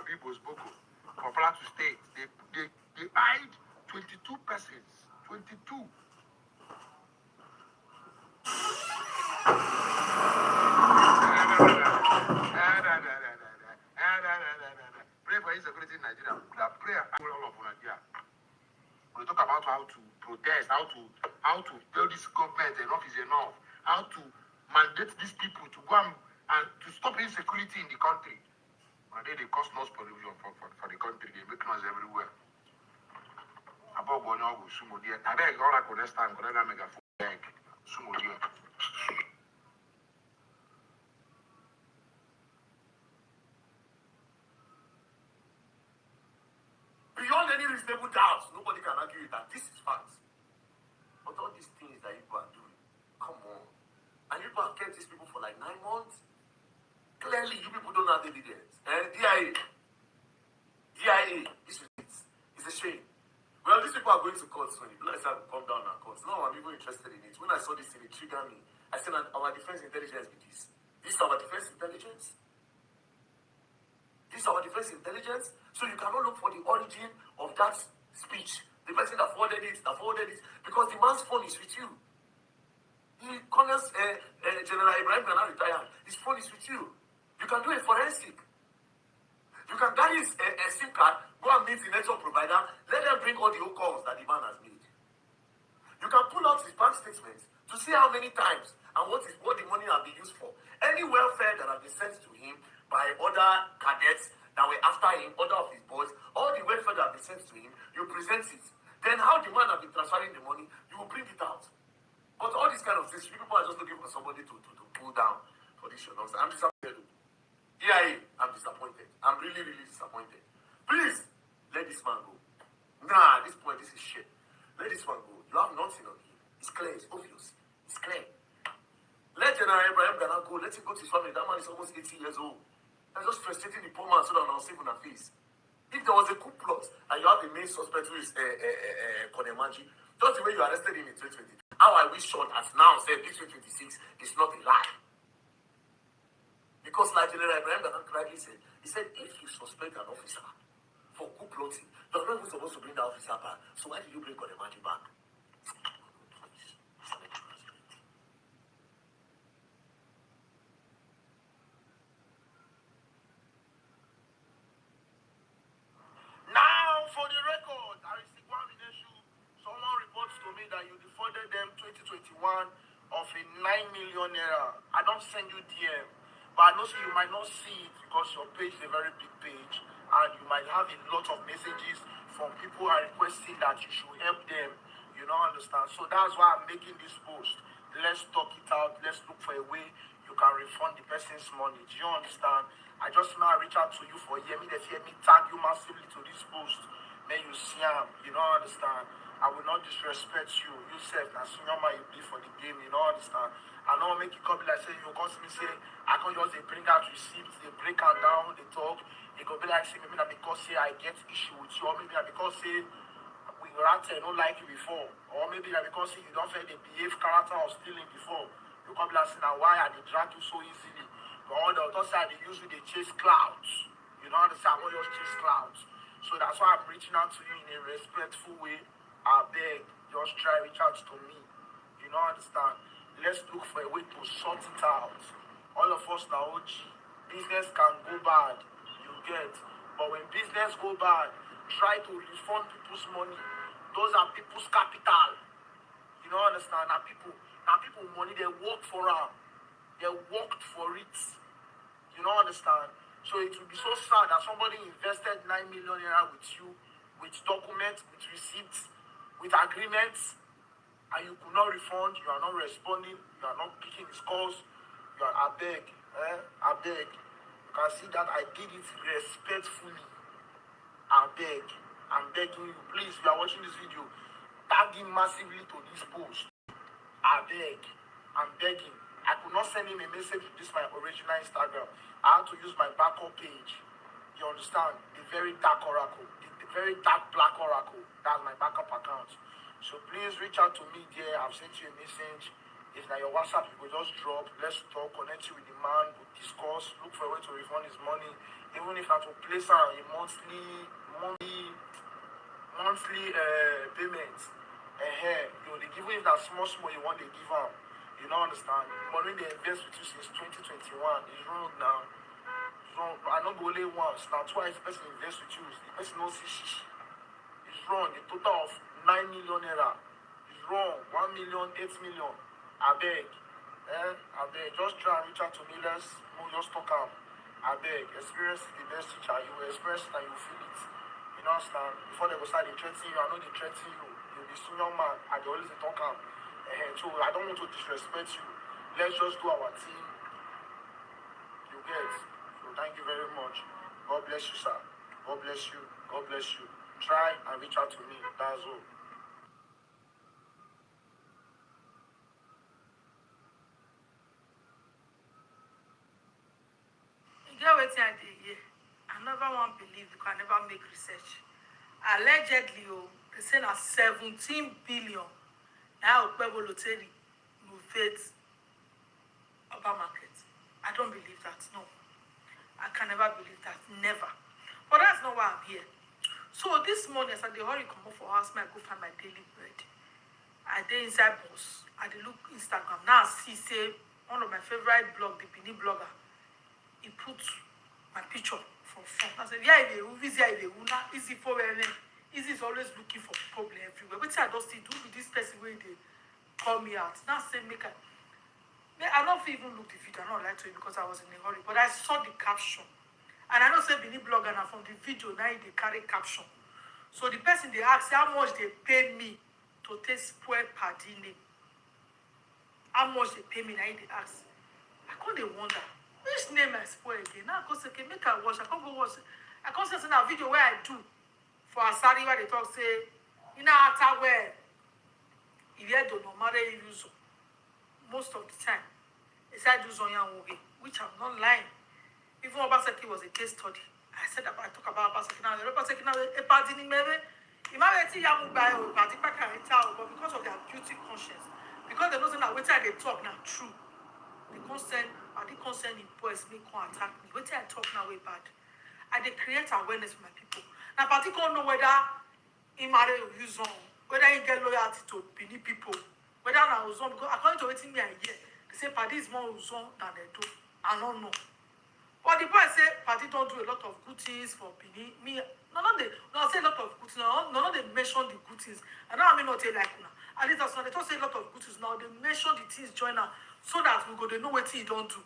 our people's Boko, for Plateau State. They eyed 22 persons. 22. Pray for insecurity in Nigeria. Pray all of Nigeria. We talk about how to protest, how to tell this government enough is enough, how to mandate these people to go and to stop insecurity in the country. And they cause noise pollution for the country. They make noise everywhere. About going on with Sumo dear. I beg all I could understand, but I make a full bag. Sumo dear. Beyond any reasonable doubt, nobody can argue that this is facts. But all these things that people are doing, come on. And you people have kept these people for like 9 months. Clearly, you people don't have evidence. And DIA, this is it. It's a shame. Well, these people are going to court soon. Let's have to come down and court. No, I'm even interested in it. When I saw this thing, it triggered me. I said, our defense intelligence with this. This is our defense intelligence. This is our defense intelligence. So you cannot look for the origin of that speech. The person that forwarded it, because the man's phone is with you. The Colonel General Ibrahim cannot retire. His phone is with you. You can do a forensic. You can carry his SIM card, go and meet the network provider, let them bring all the calls that the man has made. You can pull out his bank statements to see how many times and what the money has been used for. Any welfare that has been sent to him by other cadets that were after him, other of his boys, all the welfare that has been sent to him, you present it. Then how the man has been transferring the money, you will bring it out. But all these kind of things, people are just looking for somebody to pull down for this show. I'm disappointed. Yeah, I'm disappointed. I'm really, really disappointed. Please, let this man go. Nah, at this point, this is shit. Let this man go. You have nothing on him. It's clear. It's obvious. It's clear. Let General Ibrahim Ghana go. Let him go to his family. That man is almost 80 years old. I'm just frustrating the poor man so that I'll see him on face. If there was a coup plot and you have the main suspect who is Konemaji, just the way you arrested him in 2020, how I wish short as now said this 2026 is not a lie. Because like General Ibrahim Ghana correctly said, he said if you suspect an officer for coup plotting, you're not even supposed to bring that officer back. So why did you bring Konemaji back? Now, for the record, someone reports to me that you defrauded them 2021 of a 9 million naira. I don't send you DM, but I know you might not see it because your page is a very big page, and you might have a lot of messages from people who are requesting that you should help them. You don't understand. So that's why I'm making this post. Let's talk it out. Let's look for a way you can refund the person's money. Do you understand? I just now reach out to you for hear me tag you massively to this post. Then you see you don't understand. I will not disrespect you. You said that senior man you be for the game, you don't understand. I don't make you come like say you cause me say I can just they bring out receipts, they break out down, they talk. It could be like say maybe that because say I get issue with you, or maybe that because say we rather don't like you before, or maybe that because say you don't feel the behave character of stealing before. You come like say now why are they drag you so easily? But on the other side they usually they chase clouds. You don't understand what just chase clouds. So that's why I'm reaching out to you in a respectful way. I beg, just try reach out to me. You don't understand. Let's look for a way to sort it out. All of us now OG. Business can go bad, you get. But when business go bad, try to refund people's money. Those are people's capital. You don't understand. Now people money they work for them. They worked for it. You don't understand. So it will be so sad that somebody invested 9 million naira with you, with documents, with receipts, with agreements, and you could not refund, you are not responding, you are not picking his calls, you are, I beg. You can see that I did it respectfully. I beg. I'm begging you, please, if you are watching this video, tag him massively to this post. I beg. I'm begging. I could not send him a message with this my original Instagram. I had to use my backup page. You understand? The very dark oracle. The very dark black oracle. That's my backup account. So please reach out to me there. I've sent you a message. If now your WhatsApp, you go just drop, let's talk, connect you with the man, we'll discuss, look for a way to refund his money, even if not to place a monthly payment. They give you that small you want, they give out. You don't understand. Money they invest with you since 2021 is wrong now. Wrong. I don't go only once. Now twice the person invest with you. The person knows it's wrong. The total of 9 million naira is wrong. 1 million, 8 million. I beg. Just try and reach out to me. Let's just talk out. I beg. Experience is the best teacher. You will experience it and you feel it. You know understand? Before they go start they threaten you, I know they threaten you. You'll be senior man. I always talk out. So I don't want to disrespect you. Let's just do our thing. You get. So thank you very much. God bless you, sir. God bless you. God bless you. Try and reach out to me. That's all. You get what I did here? I never want to believe you can never make research. Allegedly, they say na 17 billion. Now, Okpebo Loteri innovate urban market. I don't believe that. No. I can never believe that. Never. But that's not why I'm here. So this morning, as I dey hurry come up for house, I go find my daily bread. I dey inside bus. I dey look Instagram. Now I see, say, one of my favorite blog, the Benin blogger, he put my picture for fun. I said, yeah, easy for women. Easy is always looking for problem everywhere. But I don't see do with this person where they call me out. Now say I don't even look the video. I don't like to it because I was in a hurry. But I saw the caption. And I know say Benin blogger now from the video now they carry caption. So the person they ask how much they pay me to take spoil party name. How much they pay me now they ask. I can't they wonder which name I spoil again. Now I go say, okay, make I watch. I can't go watch. I can't say now video where I do. For Asari, where they talk say, you know, after where if you don't know, use most of the time, it's I do on your movie, which I'm not lying. Even Obaseki was a case study. I said about I talk about Obaseki now. Obaseki now a party in maybe. Imagine you buy or party pack and tell, but because of their guilty conscience, because they know that what they talk now true, the consent and the consent in boys make one attack me. What I talk now way bad. I they create awareness for my people. Now, particularly know whether he marry use on, whether he get loyalty to Benin people, whether now use on, because according to what me I hear, they say party is more use on than they do. I don't know. But the boy say party don't do a lot of good things for Benin. Me, no say a lot of good things. No, they mention the good things. And now I mean not like now. At least that's not they don't say a lot of good things. Now they mention the things join now so that we go they know what he don't do.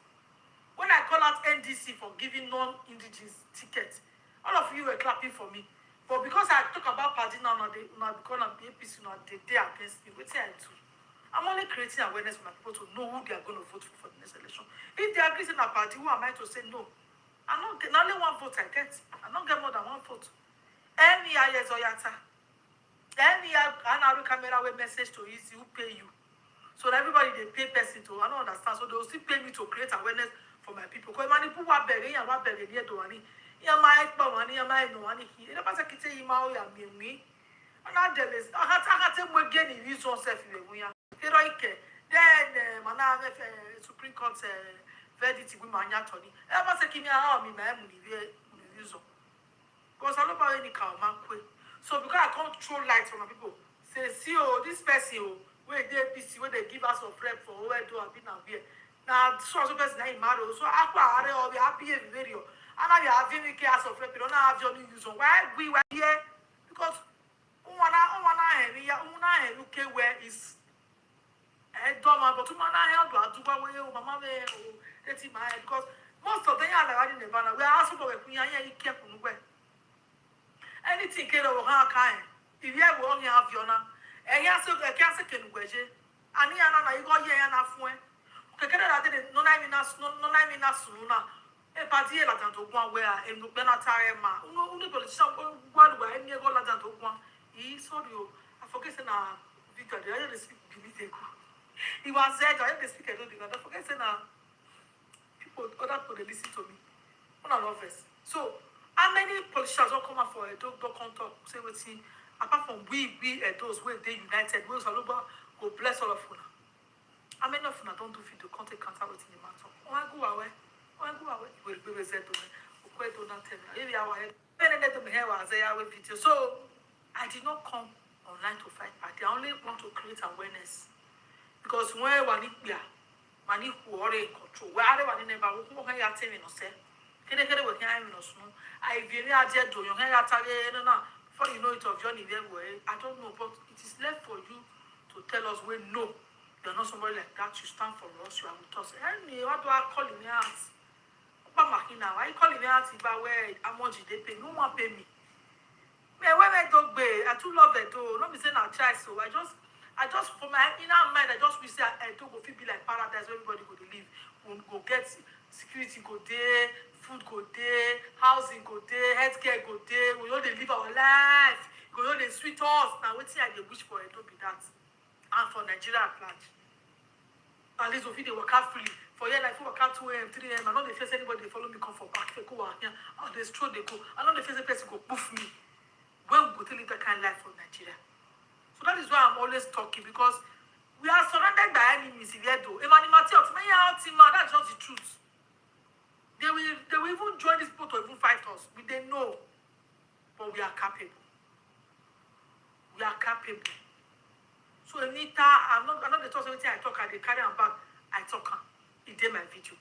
When I call out NDC for giving non-indigenous tickets, all of you were clapping for me. But because I talk about party now, because I'm the APC, they against me. What I do? I'm only creating awareness for my people to know who they are going to vote for the next election. If they agree in a party, who am I to say no? I'm not only one vote I get. I don't get more than one vote. Any years or yata. Any another camera with message to easy who pay you. So that everybody they pay person to. I don't understand. So they will still pay me to create awareness for my people. Because many people are begging and what begging here do any. Ya my money, ya my no money. You know, pass a kitchen you mau ya me. And now there is. I had to more gain in this one self. Heroic. Then mana Supreme Court verdict with my Tony. I was a king how me my money use. Because I don't buy any cow man quick. So because I can't throw light on my people, say see this person where they PC where they give us a rep for where do I be now here. Now so person I mad so I or be happy video. And now you have any case of rep, you don't have your use on why we were here because okay where is Doma, but to mana help to go away, Mama, that's in my head because most of them are in the banner. We are also going to careful where anything can over her kind. If you have one, you have Yona, and you have a cancer can wedge, and you are go here and half when. No, I mean, sooner. A party like that to one where and Benatara, only politician one where any go like that to one. He saw you. I forget now. Victor, I didn't speak. He was there. I didn't speak. I don't forget now. People, other people, they listen to me. One of us. So, how many politicians don't come out for a dog don't talk? Say what see. Apart from we those where they united, we go bless all of you. How many of you don't do video content counter with the matter? Oh, I go away. Oh, I go away. Will be reset to me. Okay, do not tell me. If you are ahead, then let them hear what I say. I will video. So I did not come online to fight party. I only want to create awareness because when one who are in control, where I want to never who can you tell me no say. Can they work here in no snow? I really are there to your hair. No. Before you know it of Johnny there way. I don't know, but it is left for you to tell us we know. You're not somebody like that. You stand for us. You are with us. Anyway, what do I call him out? Why you calling me out about where how much they pay? No one pay me. Man, when I don't pay, I too love it though. Not be saying I try so. I just for my inner mind, I just wish I don't go feel be like paradise where everybody go to live. We go get security go there, food go there, housing go there, healthcare go there. We all they live our life. We all they sweet us. Now what thing I dey wish for it don't be that. And for Nigeria at large. At least if they work out freely. For here, like, if work out 2 a.m., 3 a.m., I know they face anybody, they follow me, come for back, they go out here, or they stroll, they go. I know they face a person go poof me. When we go to live that kind of life for Nigeria. So that is why I'm always talking, because we are surrounded by enemies in here, though. That's just the truth. They will even join this boat or even fight us. They know. But we are capable. We are capable. So Anita, I'm not the talk everything I talk, they carry on back, I talk it in my video.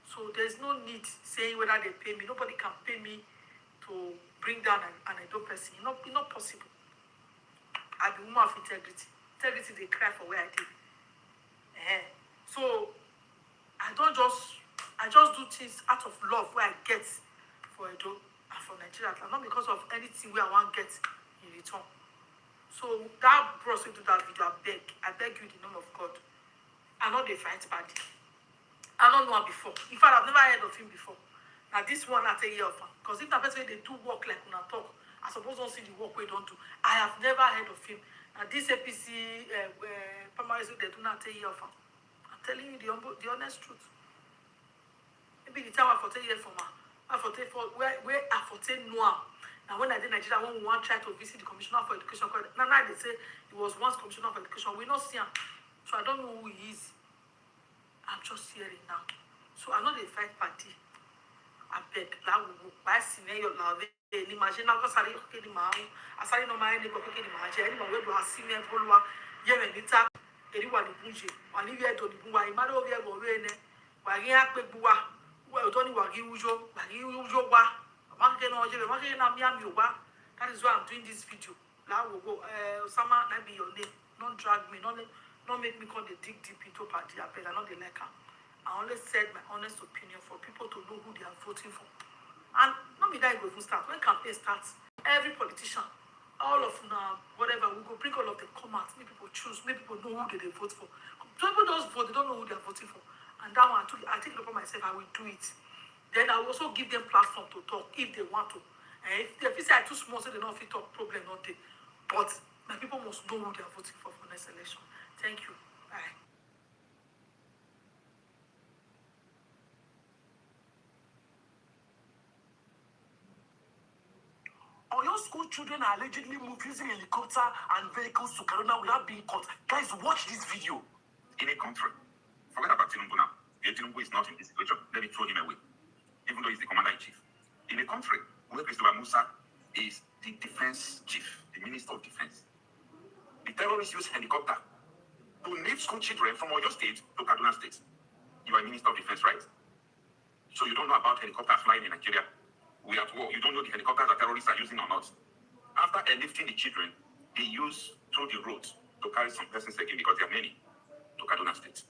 So there's no need saying whether they pay me. Nobody can pay me to bring down an adult person. It's not possible. I be woman of integrity. Integrity they cry for where I did. So I just do things out of love where I get for Edo and for Nigeria, and not because of anything where I want to get in return. So that brought me to that video. I beg you in the name of God. I know they fight party. I don't know him before. In fact, I've never heard of him before. Now this one I tell you of him. Because if that person they do work like when I talk, I suppose don't see the work we don't do. I have never heard of him. Now this APC primary they do not tell you of him. I'm telling you the honest truth. Maybe the time I for 10 years from her. I for where I for 10 know. Now, when I did Nigeria, when we want to try to visit the Commissioner for Education, now they say he was once Commissioner for Education. We not see him. So I don't know who he is. I'm just hearing now. So I know they fight party. I beg. Now we will buy scenario now. Imagine now, because I okay the man. I say no man, they go okay the man. Anyone where do I see me follow? Yeah, me nita. Anyone the bunje. One year to the bunwa. Imagine over here go away ne. Wagi akpe buwa. Well, don't you wagi ujo. Wagi ujo wa. That is why I'm doing this video. Now we'll go. Osama, that be your name. Don't drag me. Don't make me come the dig deep into party. I not the like her. I only said my honest opinion for people to know who they are voting for. And not me that it will start. When campaign starts, every politician, all of now, whatever, we go bring all of them come out. Make people choose. Make people know who they vote for. Some people just vote. They don't know who they are voting for. And that one, I take it upon myself. I will do it. Then I will also give them platform to talk if they want to. And if they say I too small, so they don't fit talk, problem not there. But my people must know who they are voting for next election. Thank you. Bye. Or your school children are allegedly moved using helicopter and vehicles to Kaduna without being caught. Guys, watch this video. In a country, forget about Tinubu now. Tinubu is not in this situation. Let me throw him away. Even though he's the commander-in-chief. In a country where Christopher Musa is the defense chief, the minister of defense, the terrorists use helicopter to move school children from Oyo State to Kaduna State. You are a minister of defense, right? So you don't know about helicopters flying in Nigeria. We are at war. You don't know the helicopters that terrorists are using or not. After airlifting the children, they use through the road to carry some persons again because there are many to Kaduna State.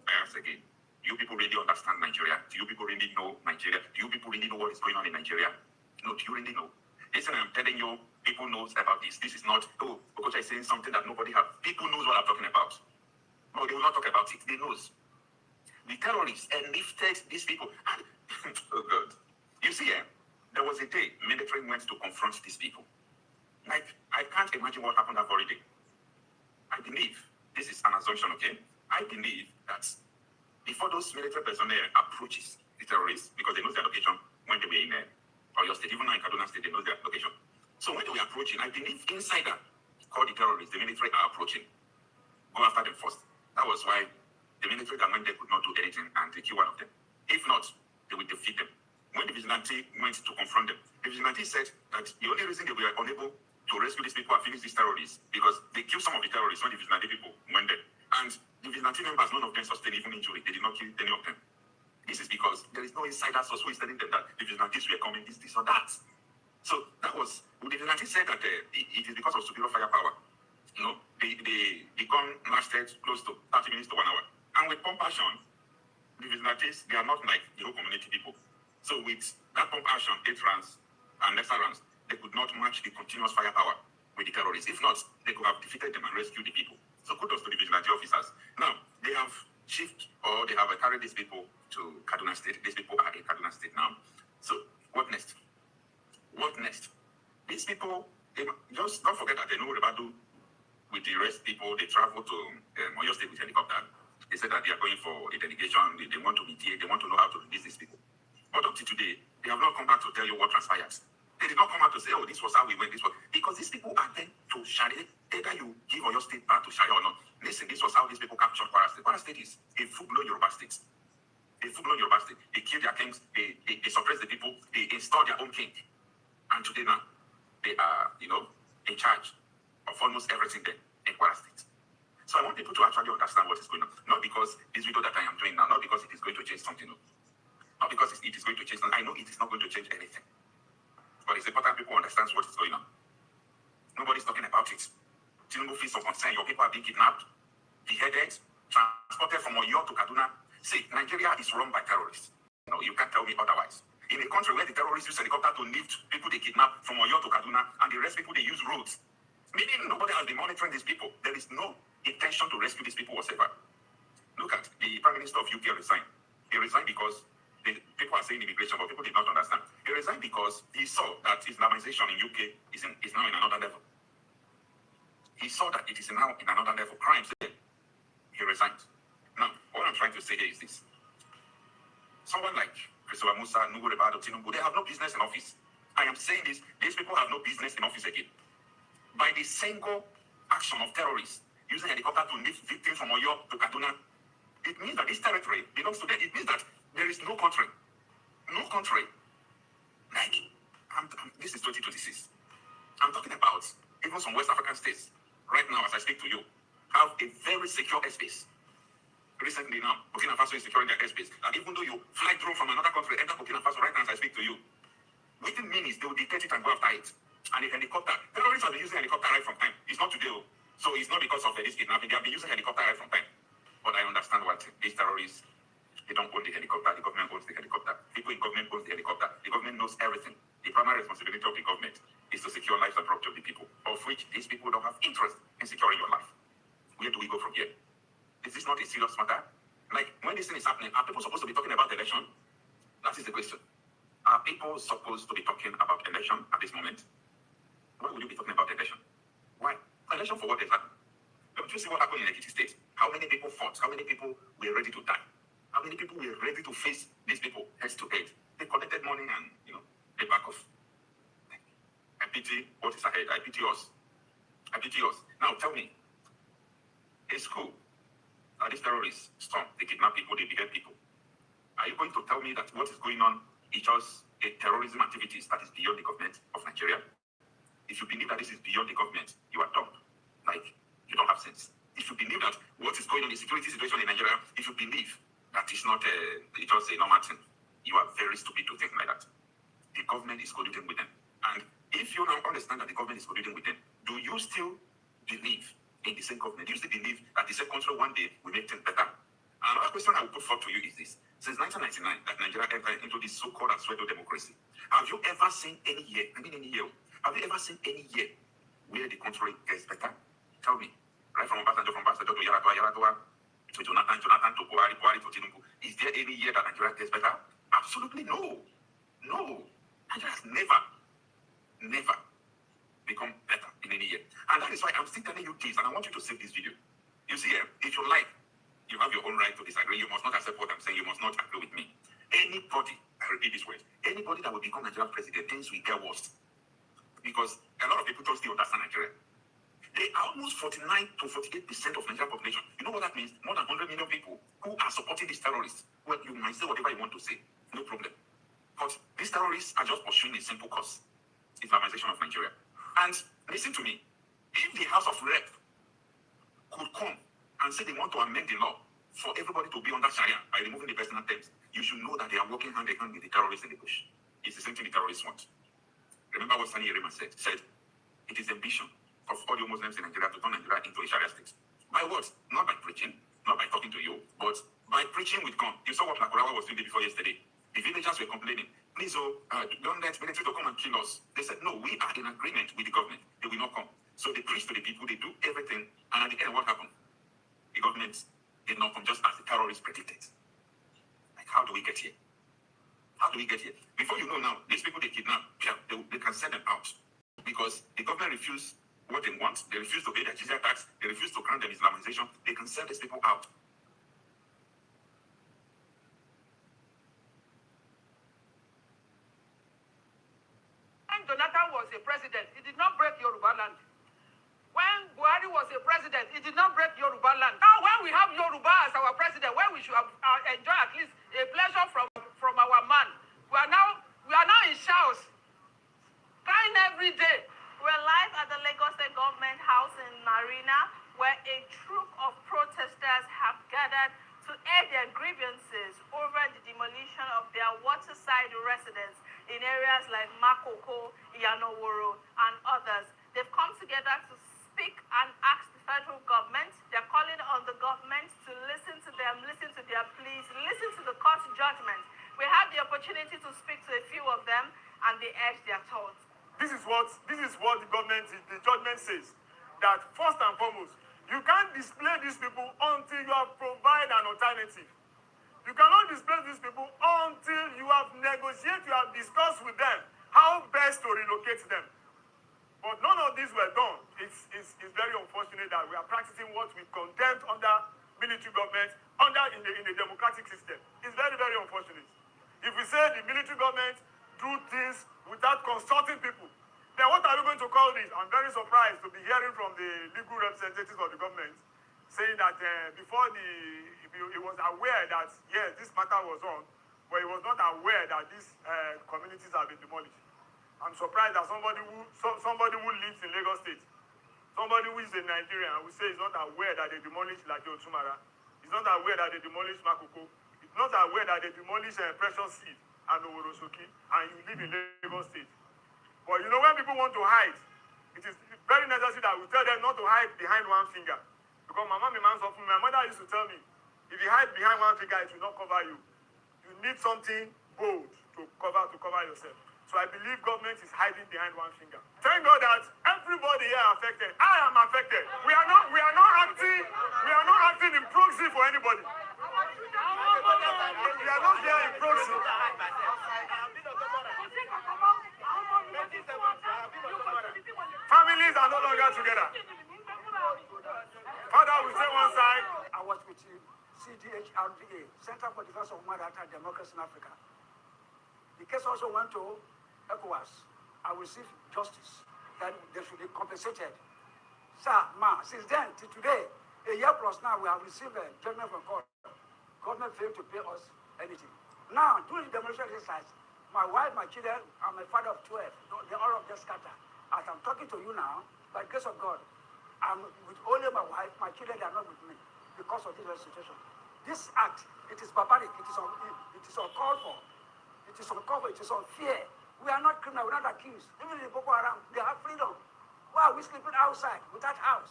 I ask again. Do you people really understand Nigeria? Do you people really know Nigeria? Do you people really know what is going on in Nigeria? No, do you really know? Listen, I'm telling you, people knows about this. This is not, because I'm saying something that nobody has. People knows what I'm talking about. No, they will not talk about it. They knows. The terrorists lifted these people. Oh, God. You see, there was a day military went to confront these people. Like, I can't imagine what happened that very day. I believe, this is an assumption, okay? I believe that before those military personnel approaches the terrorists, because they know their location when they were in Oyo State, even now in Kaduna State, they know their location. So when they were approaching, I believe inside that, called the terrorists, the military are approaching. Go after them first. That was why The military that went there could not do anything, and they killed one of them. If not, they would defeat them. When the vigilante went to confront them, the vigilante said that the only reason they were unable to rescue these people and finish these terrorists because they killed some of the terrorists when the vigilante people went there. And the vigilante members, none of them sustained even injury. They did not kill any of them. This is because there is no insider source who is telling them that the vigilantes were coming, this or that. So that was, the vigilante said that it is because of superior firepower. You know, the gun lasted close to 30 minutes to 1 hour. And with pump action, the vigilantes, they are not like the whole community people. So with that pump action, 8 rounds and extra rounds, they could not match the continuous firepower with the terrorists. If not, they could have defeated them and rescued the people. So kudos to the vigilante officers. Now, they have shifted or they have carried these people to Kaduna State. These people are in Kaduna State now. So what next? What next? These people, they just don't forget that they know about do with the rest people. They travel to Oyo State with helicopter. They said that they are going for a delegation. They want to mediate. They want to know how to release these people. But up to today, they have not come back to tell you what transpires. They did not come out to say, oh, this was how we went, this was... Because these people are then to Sharia. Either you give Oyo State back to Sharia or not. Listen, this was how these people captured Kwara State. Kwara State is a full-blown Yoruba state. A full-blown Yoruba state. They kill their kings. They suppress the people. They install their own king. And today now, they are, in charge of almost everything there in Kwara State. So I want people to actually understand what is going on. Not because this video that I am doing now, not because it is going to change something. Not because it is going to change something. I know it is not going to change anything. But it's important people understand what is going on. Nobody's talking about it. Tinubu feels so concerned. Your people are being kidnapped, beheaded, transported from Oyo to Kaduna. See, Nigeria is run by terrorists. You can't tell me otherwise. In a country where the terrorists use helicopter to lift people they kidnap from Oyo to Kaduna, and the rest people they use roads. Meaning nobody has been monitoring these people. There is no intention to rescue these people whatsoever. Look at the Prime Minister of UK resigned. He resigned because people are saying immigration, but people did not understand. He resigned because he saw that Islamization in UK is now in another level. He saw that it is now in another level. Crime. He resigned. Now, what I'm trying to say here is this. Someone like Christopher Musa, Nugu Rebado, Tinubu, they have no business in office. I am saying this, these people have no business in office again. By the single action of terrorists, using helicopter to lift victims from Oyo to Kaduna, it means that this territory belongs to them. It means that there is no country. No country. Like, this is 2026. I'm talking about even some West African states, right now as I speak to you, have a very secure airspace. Recently now, Burkina Faso is securing their airspace. And even though you fly drone from another country, enter Burkina Faso right now as I speak to you, within minutes, they will detect it and go after it. And a helicopter, terrorists have been using helicopter right from time. It's not today. So it's not because of this kidnapping. They have been using helicopter right from time. But I understand what these terrorists, they don't own the helicopter. The government owns the helicopter. People in government own the helicopter. The government knows everything. The primary responsibility of the government is to secure lives and property of the people, of which these people don't have interest in securing your life. Where do we go from here? Is this not a serious matter? Like, when this thing is happening, are people supposed to be talking about election? That is the question. Are people supposed to be talking about election at this moment? Why would you be talking about election? Why? Election for what exactly? Don't you see what happened in Ekiti State? How many people fought? How many people were ready to die? How many people were ready to face these people head to head? They collected money and, they back off. I pity what is ahead. I pity us. I pity us. Now tell me, in school, these terrorists storm, they kidnap people, they behead people. Are you going to tell me that what is going on is just a terrorism activities that is beyond the government of Nigeria? If you believe that this is beyond the government, you are dumb. Like, you don't have sense. If you believe that what is going on in the security situation in Nigeria, if you believe that it's not just a normal thing, you are very stupid to think like that. The government is colluding with them. And if you now understand that the government is colluding with them, do you still believe in the same government? Do you still believe that the same country one day will make things better? Another question I will put forward to you is this. Since 1999, that Nigeria entered into this so-called pseudo democracy, have you ever seen any year, have you ever seen any year where the country gets better? Tell me. Right from Obasanjo to Yar'Adua, to Jonathan to Buhari to Tinubu, is there any year that Nigeria gets better? Absolutely no. No. Nigeria has never become better in any year. And that is why I'm still telling you this, and I want you to save this video. You see, if you like, you have your own right to disagree. You must not accept what I'm saying. You must not agree with me. Anybody, I repeat this word, anybody that will become Nigerian president, things will get worse. Because a lot of people don't still understand Nigeria. They are almost 49 to 48% of Nigerian population. You know what that means? More than 100 million people who are supporting these terrorists. Well, you might say whatever you want to say, no problem. But these terrorists are just pursuing a simple cause: Islamization of Nigeria. And listen to me, if the House of Rep could come and say they want to amend the law for everybody to be under Sharia by removing the personal terms, you should know that they are working hand in hand with the terrorists in the bush. It's the same thing the terrorists want. Remember what Sani Yerema said? It is the ambition of all the Muslims in Nigeria to turn Nigeria into a Sharia state. By what? Not by preaching, not by talking to you, but by preaching with gun. You saw what Nakurawa was doing before yesterday. The villagers were complaining, please, don't let military to come and kill us. They said, no, we are in agreement with the government. They will not come. So they preach to the people, they do everything, and at the end, what happened? The government did not come, just as the terrorists predicted. Like, how do we get here? How do we get here? Before you know now, these people they kidnap, they can send them out. Because the government refused what they want. They refuse to pay their jizya tax. They refuse to grant them Islamization. They can send these people out. When Jonathan was a president, he did not break Yoruba land. When Buhari was a president, he did not break Yoruba land. Now, when we have Yoruba as our president, when we should have, enjoy at least a pleasure from our man, we are now in showers, crying every day. We're live at the Lagos State Government House in Marina, where a troop of protesters have gathered to air their grievances over the demolition of their waterside residents in areas like Makoko, Sowore, and others. They've come together to speak and ask the federal government. They're calling on the government to listen to them, listen to their pleas, listen to the court judgment. We had the opportunity to speak to a few of them, and they urged their thoughts. This is what the judgment says, that first and foremost, you can't display these people until you have provided an alternative. You cannot display these people until you have negotiated, you have discussed with them how best to relocate them. But none of these were done. It's very unfortunate that we are practicing what we condemned under military government, in the democratic system. It's very, very unfortunate. If we say the military government do things without consulting people, then what are we going to call this? I'm very surprised to be hearing from the legal representatives of the government saying that he was aware that, yes, this matter was on, but he was not aware that these communities have been demolished. I'm surprised that somebody who lives in Lagos State, somebody who is a Nigerian, who say he's not aware that they demolished Lajo Sumara, he's not aware that they demolished Makoko, he's not aware that they demolished Precious Seed and Oworosoki, and you live in Lagos State. But you know, when people want to hide, it is very necessary that we tell them not to hide behind one finger. Because my mother used to tell me, if you hide behind one finger, it will not cover you. You need something bold to cover yourself. So I believe government is hiding behind one finger. Thank God that everybody here are affected. I am affected. We are not acting in proxy for anybody. We are not here in proxy. Families are no longer together. Father will say one side. I was with CDHRDA, Center for Defense of Human Rights and Democracy in Africa. The case also went to ECOWAS. I received justice, that they should be compensated. Sir, since then to today, a year plus now, we have received a judgment from court. Government failed to pay us anything. Now, during the demolition exercise, my wife, my children, and my father of 12, they all of them scattered. As I'm talking to you now, by the grace of God, I'm with only my wife, my children, they are not with me because of this situation. This act, it is barbaric, it is uncalled for. It is uncalled for, it is unfair. We are not criminal, we are not accused. Even in the Boko Haram, they have freedom. Why are we sleeping outside without house?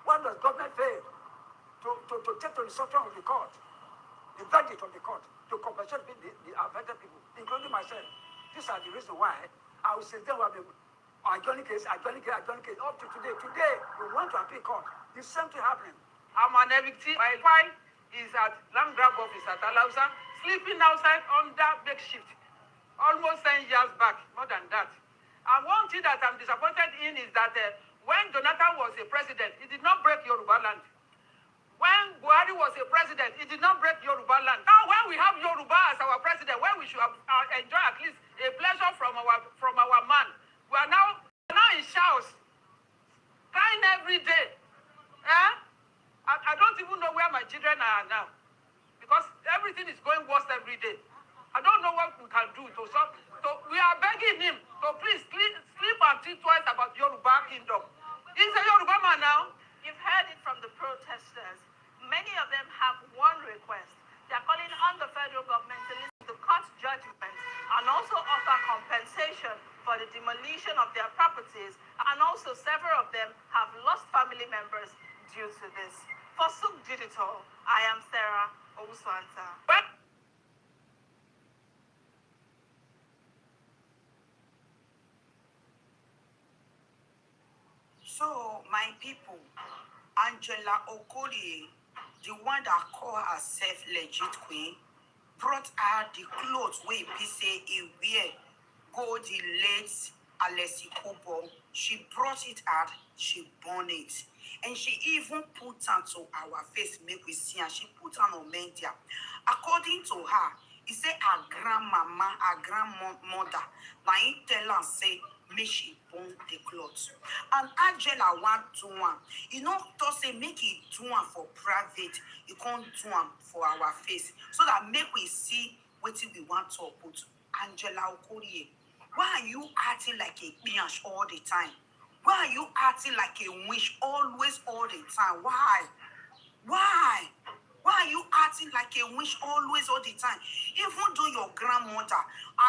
Why does government fail to take the instruction of the court, the verdict of the court, to compensate the affected people, including myself? These are the reasons why I will say they will have been adjourning case, up to today. Today, we went to appeal court. The same thing happening. I'm an evictee. My wife is at land grab office at Alausa, sleeping outside under makeshift. Almost 10 years back, more than that. And one thing that I'm disappointed in is that when Jonathan was a president, he did not break Yoruba land. When Buhari was a president, he did not break Yoruba land. Now, when we have Yoruba as our president, when we should have, enjoy at least a pleasure from our man, we are now in showers, crying every day. children are now. Because everything is going worse every day. I don't know what we can do to solve. So we are begging him to please sleep and think twice about Yoruba kingdom. He's a Yoruba man now. You've heard it from the protesters. Many of them have one request. They are calling on the federal government to listen to court judgments and also offer compensation for the demolition of their properties. And also several of them have lost family members due to this. For Souk Digital, I am Sarah Owuswanta. So, my people, Angela Okolie, the one that call herself legit queen, brought her the clothes wey be say e wear go the late Alesi Kubo. She brought it out, she burn it. And she even put am to our face, make we see, and she put am on media. According to her, he say her grandmama, her grandmother, na him tell am say, make she burn the clothes. And Angela want do am. You know, to say make it do am for private, you can't do am for our face. So that make we see what we want to put. Angela Okorie, why are you acting like a biatch all the time? Why are you acting like a witch always all the time? Why? Why? Why are you acting like a witch always all the time? Even though your grandmother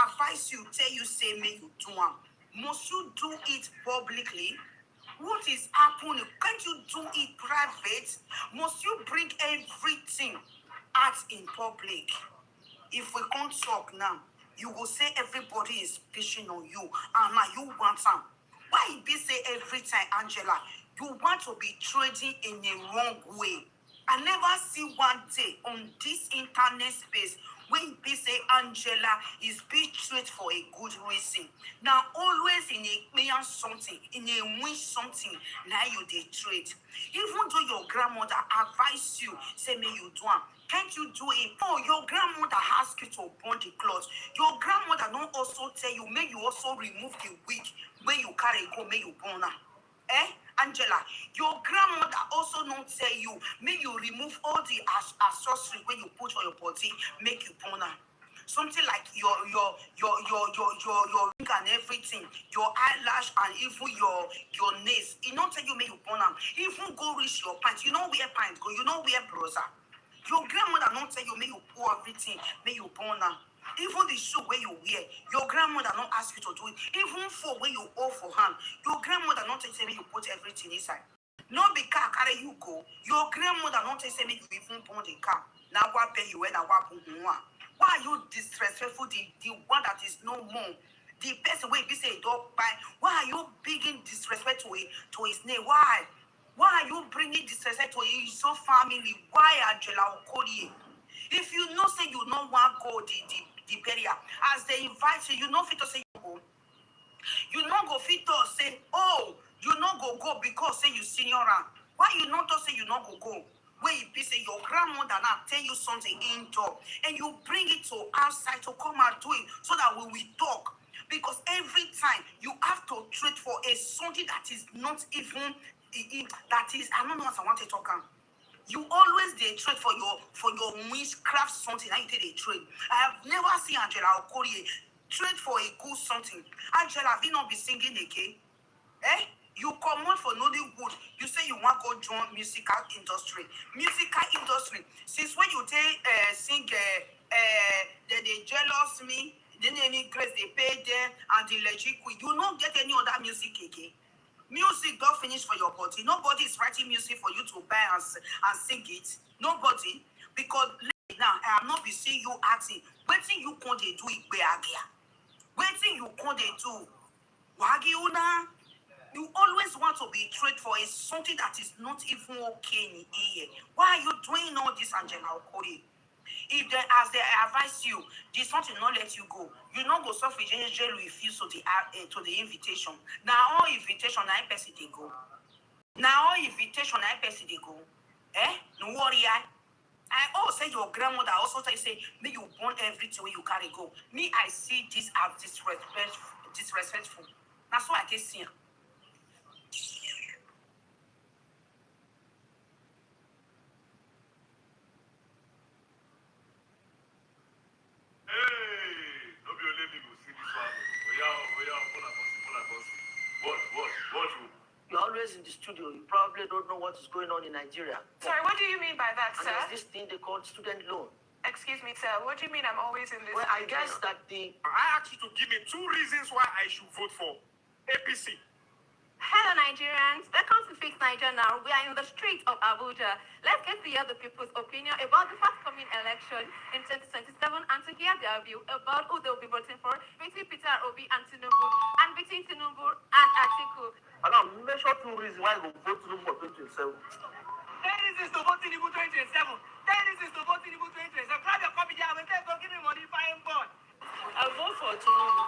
advise you, tell you, say, may you do am. Must you do it publicly? What is happening? Can't you do it private? Must you bring everything out in public? If we can't talk now, you will say everybody is pitching on you, and now you want some. Why it be say every time, Angela, you want to be trading in a wrong way? I never see one day on this internet space when be say Angela is being treated for a good reason. Now always in a clear something, in a win something, now you they trade. Even though your grandmother advise you, say may you do am, can't you do it? Oh, your grandmother ask you to burn the clothes. Your grandmother don't also tell you, may you also remove the wig, may you carry go, may you burn am. Angela, your grandmother also don't tell you, may you remove all the accessories when you put on your body, make you burn am. Something like your ring and everything, your eyelash and even your nails. It don't tell you may you burn am. Even go reach your pants. You know where pants go. You know where browser. Your grandmother don't tell you may you pour everything, may you burn am. Even the shoe where you wear, your grandmother don't ask you to do it. Even for where you hold for hand, your grandmother don't tell you may you put everything inside. Not be car carry you go. Your grandmother don't tell you may you even burn the car. Now what pay you when I want. Why are you disrespectful? The one that is no more. The person where you say dog buy. Why are you bringing disrespect to his name? Why? Why are you bringing disrespect to his own family? Why Angela Okolie? If you know say you don't want go the burial, as they invite you, you know fit to say you go. You not go fit to say, oh, you not go because say you senior rank. Why you not to say you not go? Where it be say your grandmother now tell you something indoor and you bring it to outside to come and do it so that when we talk. Because every time you have to treat for a something that is not even that is, I don't know what I want to talk on. You always they trade for your witchcraft something. How you did they trade? I have never seen Angela Okorie trade for a good something. Angela, have you not be singing again? You come on for Nollywood. You say you want to join musical industry. Musical industry. Since when you sing, they jealous me. Then any grace they pay them and the legit queen. You don't get any other music again. Music don't finish for your body. Nobody is writing music for you to buy and sing it. Nobody. Because now I am not be seeing you acting. Waiting you can't do it behavior. Waiting you can't do. Wagi una. You always want to be treated for something that is not even okay in here. Why are you doing all this, Angela Okorie? If they, as they advise you, this something not let you go, you not go suffer jail refuse to the invitation. Now all invitation, I person they go. Now all invitation, I person they go. No worry, I say your grandmother also say, me you burn everything where you carry go. Me, I see this as disrespectful. That's why I can see. always in the studio. You probably don't know what is going on in Nigeria. Sorry, what do you mean by that, And sir? there's this thing they call student loan. Excuse me, sir. What do you mean I'm always in this? Well, I guess that the I asked you to give me 2 reasons why I should vote for APC. Hello, Nigerians. Welcome to Fix Nigeria Now. We are in the streets of Abuja. Let's get to hear the people's opinion about the forthcoming election in 2027 and to hear their view about who they will be voting for between Peter Obi and Tinubu and between Tinubu and Atiku. And I'll measure 2 reasons why I will vote Tinubu for 2027. 10 reasons to vote Tinubu 2027. 10 reasons to vote Tinubu 2027. Grab your copy there and say, go give me money, fine board. I'll vote for Tinubu.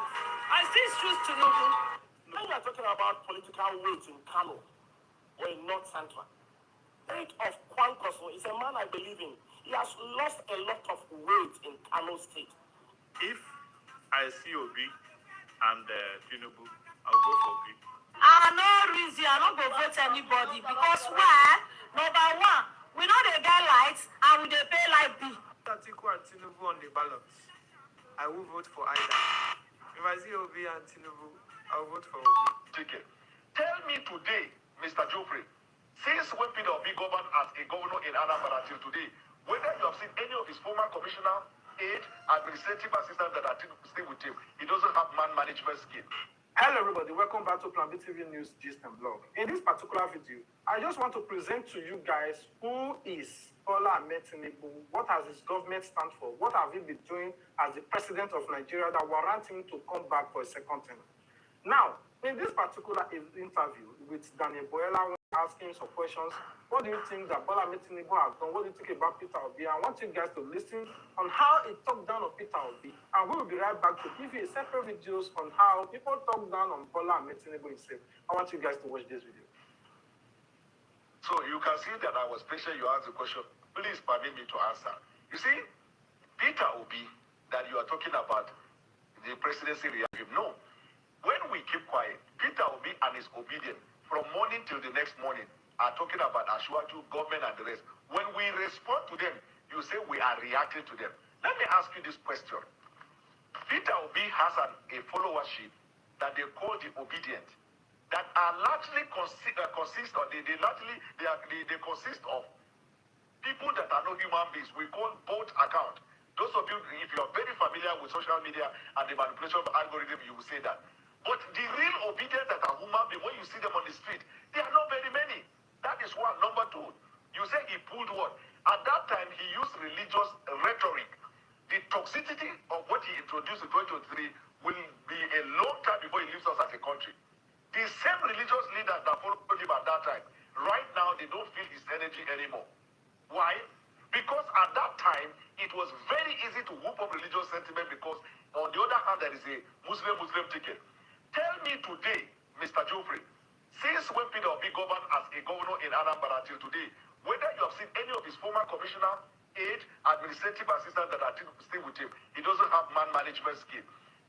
I still choose Tinubu. When we are talking about political weight in Kano or in North Central, weight of Kwankwaso is a man I believe in. He has lost a lot of weight in Kano State. If I see Obi and Tinubu, I'll go for Obi. No reason. I don't go vote anybody because why? Number one, we know they get lights and we dey pay light bill. Atiku and Tinubu on the ballot. I will vote for either. If I see Obi and Tinubu, I'll vote for Obi. Ticket. Tell me today, Mr. Geoffrey, since when Peter Obi governed as a governor in Anambra till today, whether you have seen any of his former commissioner, aide, administrative assistants that are still with him, he doesn't have man management skill. Hello everybody, welcome back to Plan B TV News Gist and Blog. In this particular video, I just want to present to you guys who is Bola Ahmed Tinubu, what has his government stand for, what have he been doing as the president of Nigeria that warrant him to come back for a second term. Now, in this particular interview with Daniel Boyela, when asking some questions, what do you think that Bola Ahmed Tinubu has done? What do you think about Peter Obi? I want you guys to listen on how he talked down on Peter Obi, and we will be right back to give you separate videos on how people talk down on Bola Ahmed Tinubu himself. I want you guys to watch this video. So you can see that I was patient. You asked the question. Please permit me to answer. You see, Peter Obi, that you are talking about, the presidency reaction. No. When we keep quiet, Peter Obi and his obedient, from morning till the next morning, are talking about Ashwatu, government, and the rest. When we respond to them, you say we are reacting to them. Let me ask you this question. Peter Obi has a followership that they call the obedient, that are largely consist of people that are not human beings. We call both account. Those of you, if you are very familiar with social media and the manipulation of algorithm, you will say that. But the real obedient that are human beings, when you see them on the street, they are not very many. That is one. Number two, you say he pulled what? At that time, he used religious rhetoric. The toxicity of what he introduced in 2023 will be a long time before he leaves us as a country. The same religious leaders that followed him at that time, right now, they don't feel his energy anymore. Why? Because at that time, it was very easy to whoop up religious sentiment because, on the other hand, there is a Muslim ticket. Tell me today, Mr. Geoffrey, since when Peter Obi governed as a governor in Anambra till today, whether you have seen any of his former commissioner, aide, administrative assistants that are still with him, he doesn't have man management skill.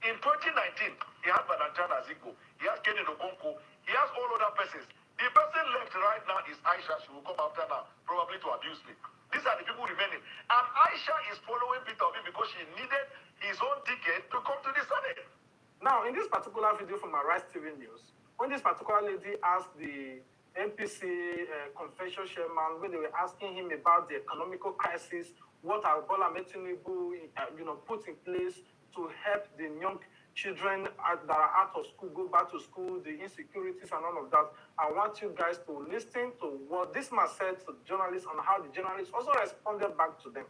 In 2019, he has Valentin Azigo, he has Kenny Okonkwo, he has all other persons. The person left right now is Aisha. She will come after now, probably to abuse me. These are the people remaining. And Aisha is following Peter Obi because she needed his own ticket to come to the Senate. Now, in this particular video from Arise TV News, when this particular lady asked the NPC convention chairman, when they were asking him about the economical crisis, what have Bola Ahmed Tinubu put in place to help the young children that are out of school go back to school, the insecurities and all of that. I want you guys to listen to what this man said to journalists and how the journalists also responded back to them.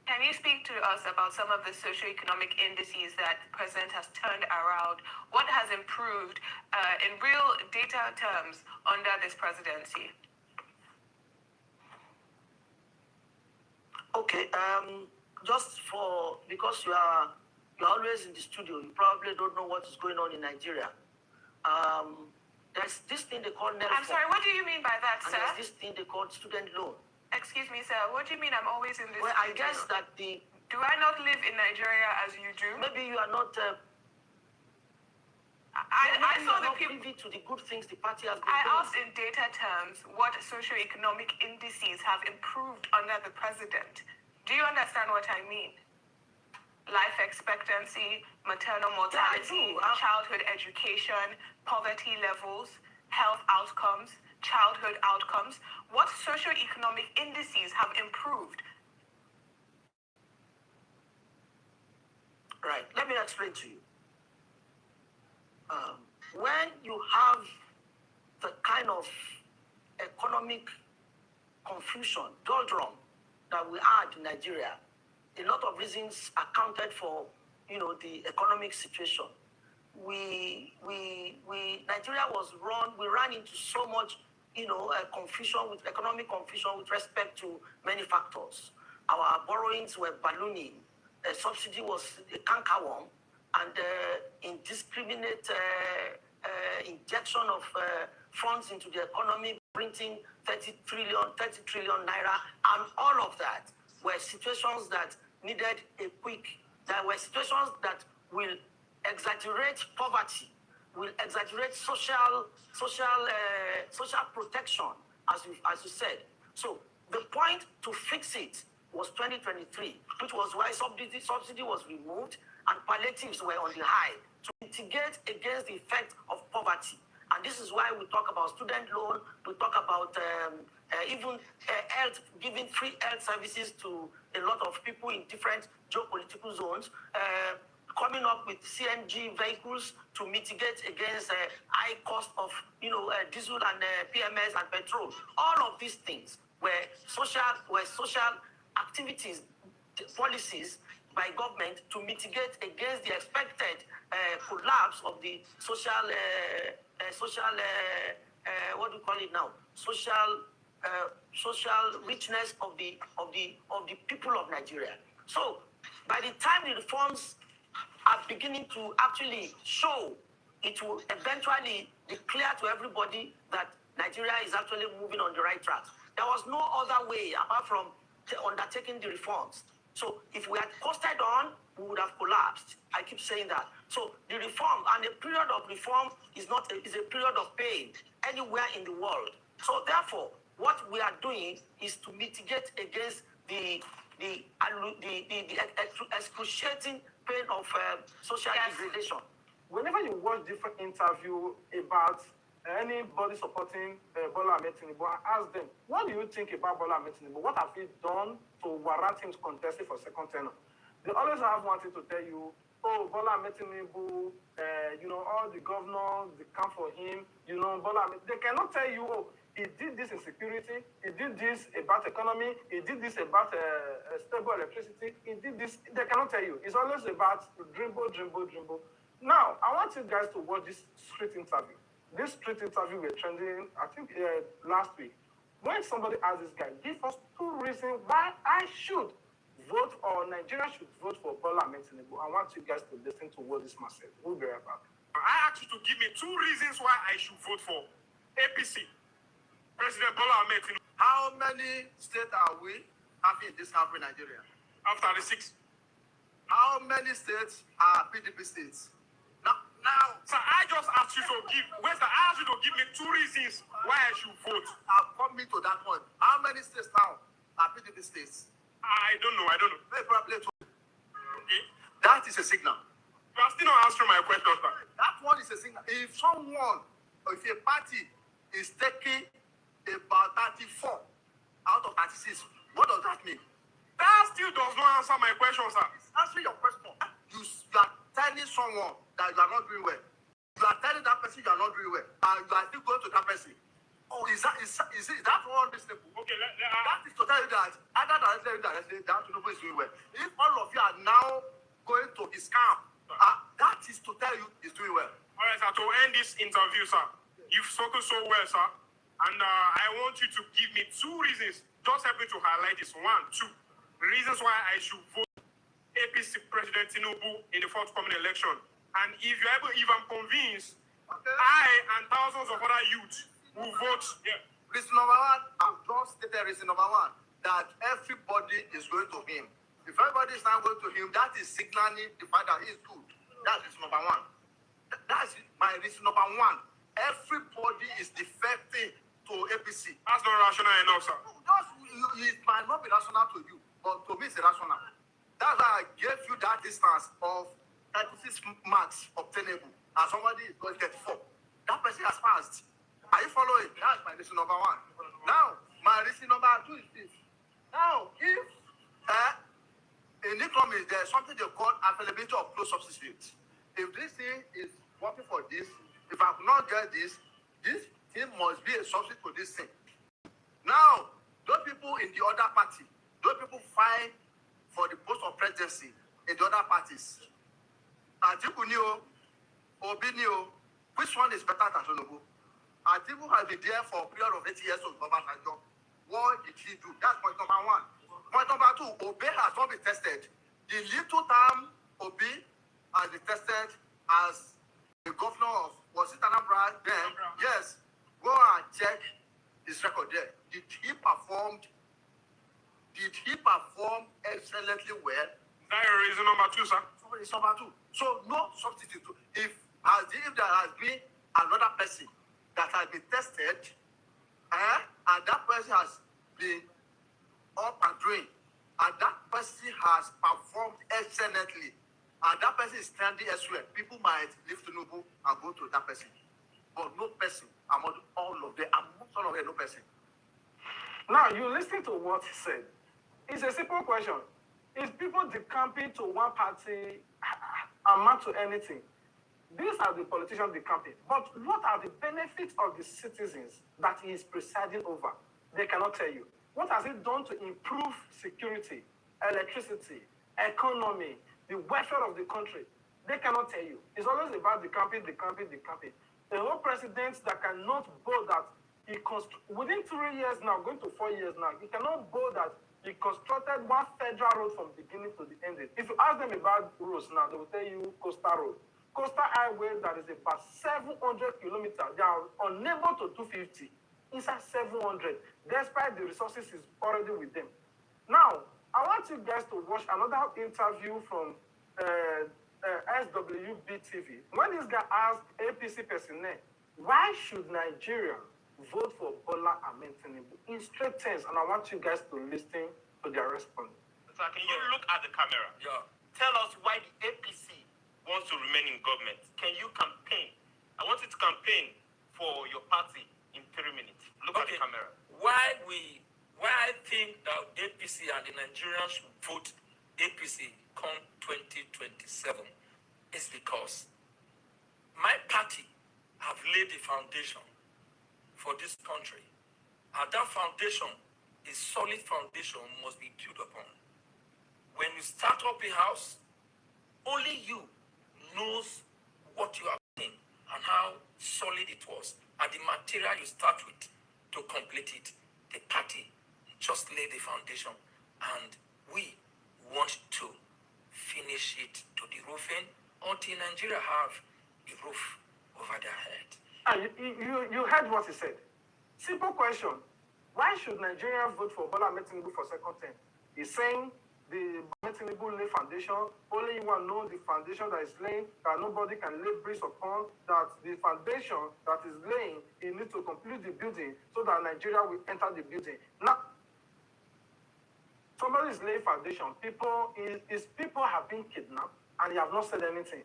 Can you speak to us about some of the socioeconomic indices that the president has turned around? What has improved in real data terms under this presidency? Okay, because you're always in the studio, you probably don't know what is going on in Nigeria. There's this thing they call I'm sorry, what do you mean by that, and sir? there's this thing they call student loan. Excuse me, sir. What do you mean I'm always in this? Well, I studio? guess that Do I not live in Nigeria as you do? maybe you are not. I saw the privy people. to the good things the party has been I doing. asked in data terms what socioeconomic indices have improved under the president. Do you understand what I mean? Life expectancy, maternal mortality, Yeah, I do. childhood education, poverty levels, health outcomes. childhood outcomes? What socioeconomic indices have improved? Right. Let me explain to you. When you have the kind of economic confusion, doldrum that we had in Nigeria, a lot of reasons accounted for, the economic situation. Nigeria we ran into so much, confusion with economic confusion with respect to many factors. Our borrowings were ballooning. Subsidy was a cankerworm, and indiscriminate injection of funds into the economy, printing 30 trillion naira, and all of that were situations that needed there were situations that will exaggerate poverty, will exaggerate social protection, as you said. So the point to fix it was 2023, which was why subsidy was removed and palliatives were on the high to mitigate against the effect of poverty. And this is why we talk about student loan, we talk about even health, giving free health services to a lot of people in different geopolitical zones, coming up with CNG vehicles to mitigate against high cost of diesel and PMS and petrol. All of these things were social activities, policies by government to mitigate against the expected collapse of the social what do you call it now? Social richness of the people of Nigeria. So by the time the reforms are beginning to actually show, it will eventually declare to everybody that Nigeria is actually moving on the right track. There was no other way apart from undertaking the reforms. So if we had coasted on, we would have collapsed. I keep saying that. So the reform and the period of reform is a period of pain anywhere in the world. So therefore, what we are doing is to mitigate against the excruciating pain of social degradation. Whenever you watch different interviews about anybody supporting Bola Ahmed Tinubu, I ask them, what do you think about Bola Ahmed Tinubu? What have he done to warrant him contesting for second tenure? They always have one thing to tell you, Bola Ahmed Tinubu, all the governors, they come for him, Bola Ahmed. They cannot tell you, he did this in security, he did this about economy, he did this about stable electricity, he did this. They cannot tell you. It's always about dribble. Now, I want you guys to watch this street interview. This street interview were trending, I think, last week. When somebody asked this guy, give us 2 reasons why I should vote or Nigeria should vote for Bola Ahmed Tinubu. I want you guys to listen to what this man said. We'll be right back. I asked you to give me 2 reasons why I should vote for APC. President Bola Ahmed Tinubu. How many states are we having in this country, Nigeria? After the 6. How many states are PDP states? Now, sir, I just asked you to give me 2 reasons why I should vote. I'm coming to that point. How many states now are PDP states? I don't know. Okay. That is a signal. You are still not answering my question, sir. That one is a signal. If a party is taking about 34 out of 36, what does that mean? That still does not answer my question, sir. Answer your question. You are telling someone that you are not doing well. You are telling that person you are not doing well, and you are still going to that person. Is that one reasonable? Okay, that is to tell you that either directly, that Tinubu is doing well. If all of you are now going to his camp, that is to tell you he's doing well. All right, sir. To end this interview, sir, you've spoken so well, sir, and I want you to give me 2 reasons. Just help me to highlight this. 1, 2 reasons why I should vote APC President Tinubu in the forthcoming election. And if I'm convinced, okay, I and thousands of other youths will vote. Yeah. Reason number 1, I've just stated reason number 1, that everybody is going to him. If everybody is not going to him, that is signaling the fact that he is good. That's reason number 1. That's my reason number 1. Everybody is defecting to APC. That's not rational enough, sir. It might not be rational to you, but to me it's irrational. That's why I gave you that distance of 36 marks obtainable, and somebody is going to get 4. That person has passed. I Are you following? That's my reason number one. Now, my reason number two is this. Now, if in economy there's something they call availability of close substitutes. If this thing is working for this, if I could not get this thing must be a substitute for this thing. Now, those people in the other party, those people fight for the post of presidency in the other parties. Atiku ni o, Obi ni o, which one is better than Tinubu? Atiku has been there for a period of 8 years of government. What did he do? That's point number one. Point number two, Obi has not been tested. The little time Obi has been tested as the governor of, was it Anambra then? Yes. Go and check his record there. Did he perform excellently well? That's your reason number two, sir. It's number two. So no substitute. If there has been another person that has been tested, and that person has been up and doing, and that person has performed excellently, and that person is standing elsewhere, people might leave Tinubu and go to that person. But no person among all of them, no person. Now, you listen to what he said. It's a simple question. Is people decamping to one party amount to anything? These are the politicians decamping. But what are the benefits of the citizens that he is presiding over? They cannot tell you. What has he done to improve security, electricity, economy, the welfare of the country? They cannot tell you. It's always about decamping. A whole president that cannot boast that he within 3 years now, going to 4 years now, he cannot boast that he constructed one federal road from beginning to the ending. If you ask them about roads now, they will tell you Coastal Road. Coastal Highway that is about 700 kilometers. They are unable to do 50. Inside 700, despite the resources is already with them. Now, I want you guys to watch another interview from SWB TV. When this guy asked APC personnel, why should Nigeria vote for Bola Ahmed Tinubu in straight terms? And I want you guys to listen to their response. So can you look at the camera? Yeah. Tell us why the APC wants to remain in government. Can you campaign? I want you to campaign for your party in 3 minutes. Look at the camera. Why I think that APC and the Nigerians should vote APC come 2027 is because my party have laid the foundation for this country. And that foundation, a solid foundation, must be built upon. When you start up a house, only you knows what you are doing and how solid it was, and the material you start with to complete it. The party just laid the foundation, and we want to finish it to the roofing until Nigeria have a roof over their head. You heard what he said. Simple question. Why should Nigerians vote for Bola Ahmed Tinubu for second term? He's saying the Ahmed Tinubu lay foundation. Only you will know the foundation that is laying, that nobody can lay bricks upon, that the foundation that is laying, he needs to complete the building so that Nigeria will enter the building. Now, somebody is laying foundation. His people have been kidnapped and he have not said anything.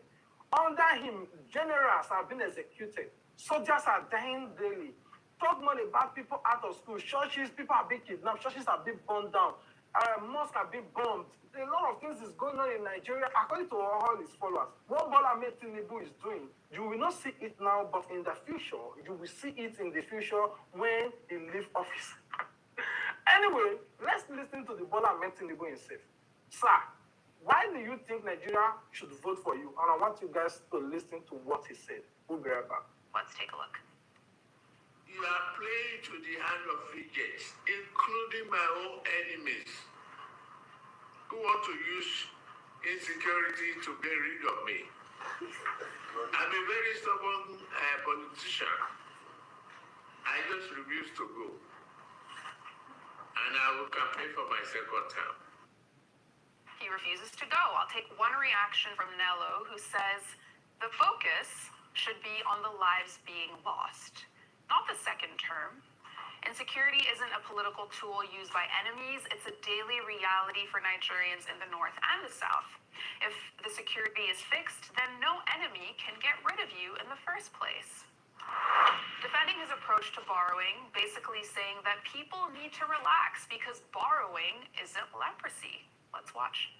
Under him, generals have been executed. Soldiers are dying daily. Talk more about people out of school. Churches, people have been kidnapped. Churches have been burned down. Mosques have been bombed. A lot of things is going on in Nigeria, according to all his followers. What Bola Ahmed Tinubu is doing, you will not see it now, but in the future, you will see it in the future when he leaves office. Anyway, let's listen to the Bola Ahmed Tinubu himself. Sir, why do you think Nigeria should vote for you? And I want you guys to listen to what he said. We'll be right back. Let's take a look. You are playing to the hand of rejects, including my own enemies, who want to use insecurity to get rid of me. I'm a very stubborn politician. I just refuse to go. And I will campaign for my second term. He refuses to go. I'll take one reaction from Nello, who says the focus should be on the lives being lost, not the second term. Insecurity isn't a political tool used by enemies. It's a daily reality for Nigerians in the North and the South. If the security is fixed, then no enemy can get rid of you in the first place. Defending his his approach to borrowing, basically saying that people need to relax because borrowing isn't leprosy. Let's watch.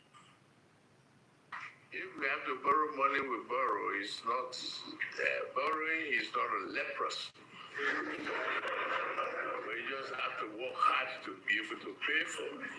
If we have to borrow money, we borrow. It's not borrowing is not a leprosy. We just have to work hard to be able to pay for it.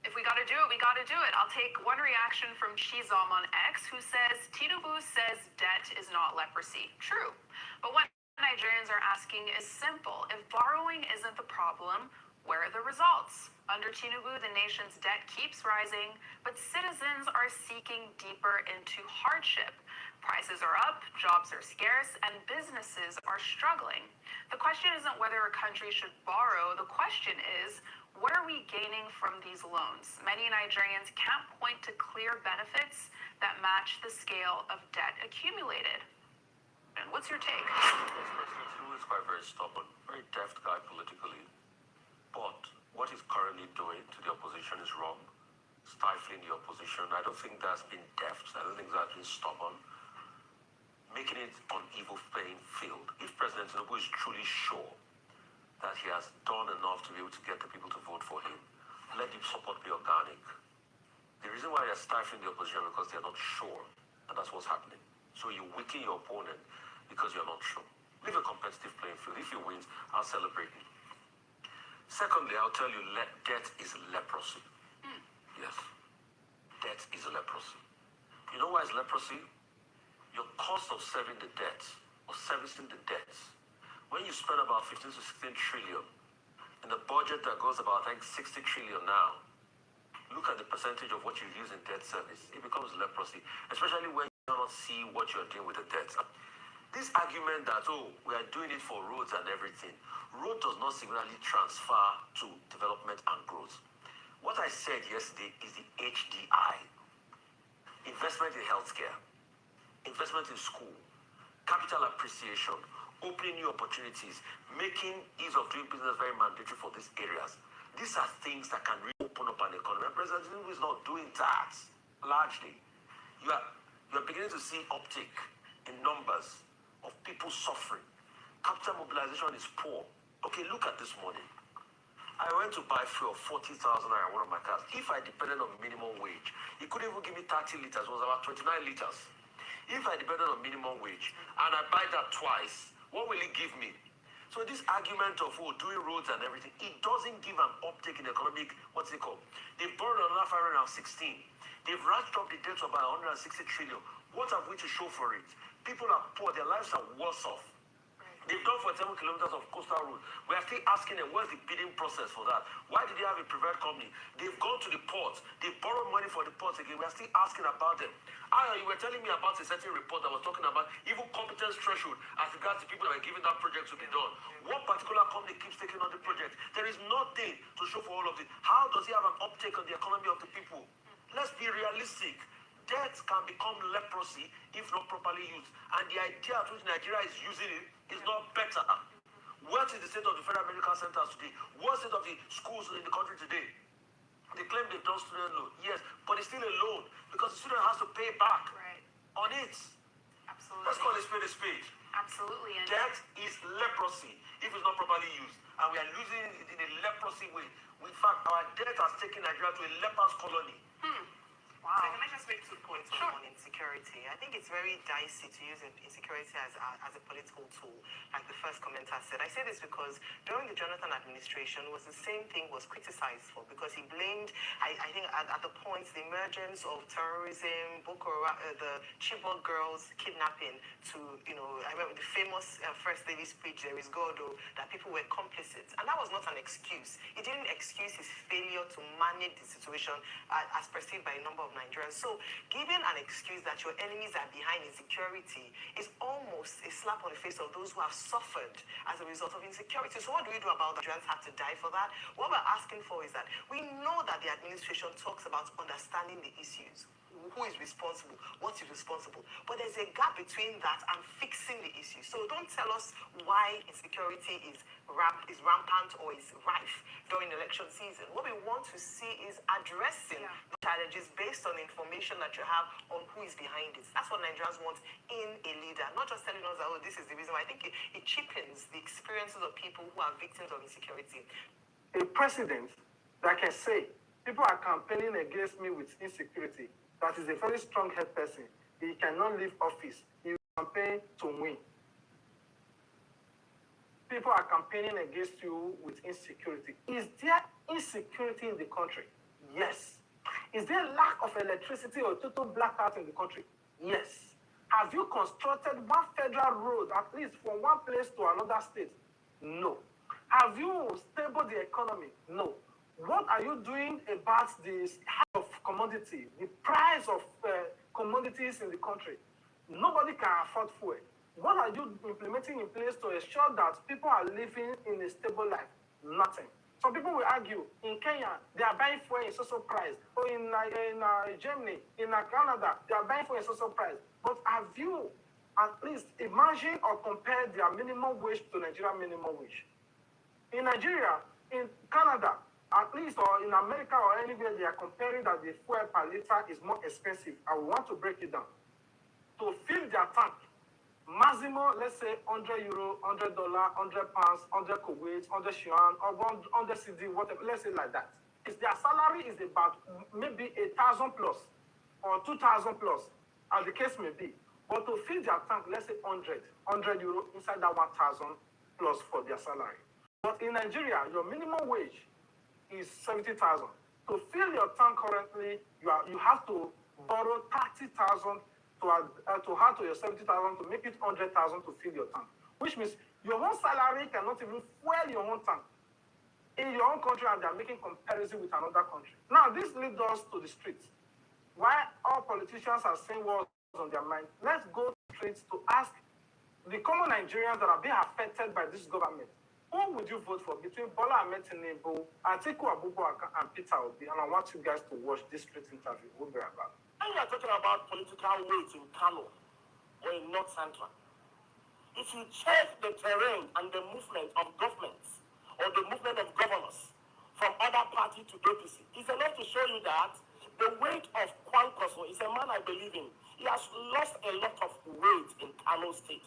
If we gotta do it, we gotta do it. I'll take one reaction from Chizom on X, who says, Tinubu says debt is not leprosy. True. But what Nigerians are asking is simple. If borrowing isn't the problem, where are the results? Under Tinubu, the nation's debt keeps rising, but citizens are seeking deeper into hardship. Prices are up, jobs are scarce, and businesses are struggling. The question isn't whether a country should borrow. The question is, what are we gaining from these loans? Many Nigerians can't point to clear benefits that match the scale of debt accumulated. And what's your take? President Tinubu is quite very stubborn, very deft guy politically. But what he's currently doing to the opposition is wrong. Stifling the opposition. I don't think that's been deft. I don't think that's been stubborn. Making it on evil playing field. If President Tinubu is truly sure that he has done enough to be able to get the people to vote for him, let the support be organic. The reason why they're stifling the opposition is because they're not sure, and that's what's happening. So you weaken your opponent because you're not sure. Leave a competitive playing field. If he wins, I'll celebrate him. Secondly, I'll tell you, debt is leprosy. Yes, debt is a leprosy. You know why it's leprosy? Your cost of serving the debt, or servicing the debts, when you spend about 15 to 16 trillion in a budget that goes about, I think, 60 trillion now, look at the percentage of what you use in debt service. It becomes leprosy, especially when you cannot see what you're doing with the debt. This argument that, oh, we are doing it for roads and everything, road does not significantly transfer to development and growth. What I said yesterday is the HDI, investment in healthcare, investment in school, capital appreciation, opening new opportunities, making ease of doing business very mandatory for these areas. These are things that can really open up an economy. And President Tinubu is not doing that largely. You are beginning to see uptick in numbers of people suffering. Capital mobilization is poor. Okay, look at this morning. I went to buy fuel 40,000 naira one of my cars. If I depended on minimum wage, he couldn't even give me 30 liters. It was about 29 liters. If I depended on minimum wage and I buy that twice, what will it give me? So this argument of doing roads and everything, it doesn't give an uptake in economic, what's it called? They've borrowed another 516. They've ratcheted up the debt to about 160 trillion. What have we to show for it? People are poor, their lives are worse off. They've done 47 kilometers of coastal road. We are still asking them, where's the bidding process for that? Why did they have a private company? They've gone to the ports. They've borrowed money for the ports again. We are still asking about them. You were telling me about a certain report that was talking about even competence threshold as regards to people that were given that project to be done. One particular company keeps taking on the project. There is nothing to show for all of it. How does he have an uptake on the economy of the people? Let's be realistic. Debt can become leprosy if not properly used. And the idea at which Nigeria is using it is not better. What is the state of the federal medical centers today? What's the state of the schools in the country today? They claim they've done student loan. Yes, but it's still a loan because the student has to pay back on it. Absolutely. Let's call a spade a spade. Absolutely. And debt is leprosy if it's not properly used. And we are losing it in a leprosy way. In fact, our debt has taken Nigeria to a leper's colony. Wow. So can I just make 2 points on insecurity? I think it's very dicey to use insecurity as a political tool, like the first commenter said. I say this because during the Jonathan administration was the same thing was criticized for, because he blamed, I think at the point, the emergence of terrorism, the Chibok girls kidnapping to, I remember the famous First Lady speech, there is God, that people were complicit. And that was not an excuse. It didn't excuse his failure to manage the situation as perceived by a number of Nigerians. So giving an excuse that your enemies are behind insecurity is almost a slap on the face of those who have suffered as a result of insecurity. So what do we do about that? Nigerians have to die for that? What we're asking for is that we know that the administration talks about understanding the issues. who is responsible, what is responsible. But there's a gap between that and fixing the issue. So don't tell us why insecurity is rampant or is rife during election season. What we want to see is addressing the challenges based on information that you have on who is behind it. That's what Nigerians want in a leader, not just telling us that, oh, this is the reason why. I think it cheapens the experiences of people who are victims of insecurity. A president that can say, people are campaigning against me with insecurity, that is a very strong-head person. He cannot leave office. He will campaign to win. People are campaigning against you with insecurity. Is there insecurity in the country? Yes. Is there lack of electricity or total blackout in the country? Yes. Have you constructed one federal road, at least from one place to another state? No. Have you stable the economy? No. What are you doing about the high of commodity, the price of commodities in the country? Nobody can afford fuel. What are you implementing in place to ensure that people are living in a stable life? Nothing. Some people will argue, in Kenya, they are buying fuel in social price. Or in Germany, in Canada, they are buying fuel in social price. But have you at least imagined or compared their minimum wage to Nigerian minimum wage? In Nigeria, in Canada, at least, or in America or anywhere, they are comparing that the fuel per liter is more expensive. I want to break it down. To fill their tank, maximum, let's say, €100, $100, £100, 100 Kuwait, 100 Yuan, or 100 CD, whatever, let's say like that. If their salary is about maybe 1,000 plus, or 2,000 plus, as the case may be. But to fill their tank, let's say €100 inside that 1,000 plus for their salary. But in Nigeria, your minimum wage is 70,000. To fill your tank currently, you have to borrow 30,000 to add to your 70,000 to make it 100,000 to fill your tank. Which means your own salary cannot even fuel your own tank in your own country, and they are making comparison with another country. Now, this leads us to the streets. Why all politicians are saying what's on their mind? Let's go to the streets to ask the common Nigerians that are being affected by this government. Who would you vote for between Bola Ahmed Tinubu, Atiku Abubakar, and Peter Obi? And I want you guys to watch this street interview. We'll be right back. When you are talking about political weight in Kano or in North Central, if you check the terrain and the movement of governments or the movement of governors from other party to APC, it's enough to show you that the weight of Kwankwaso is a man I believe in. He has lost a lot of weight in Kano State.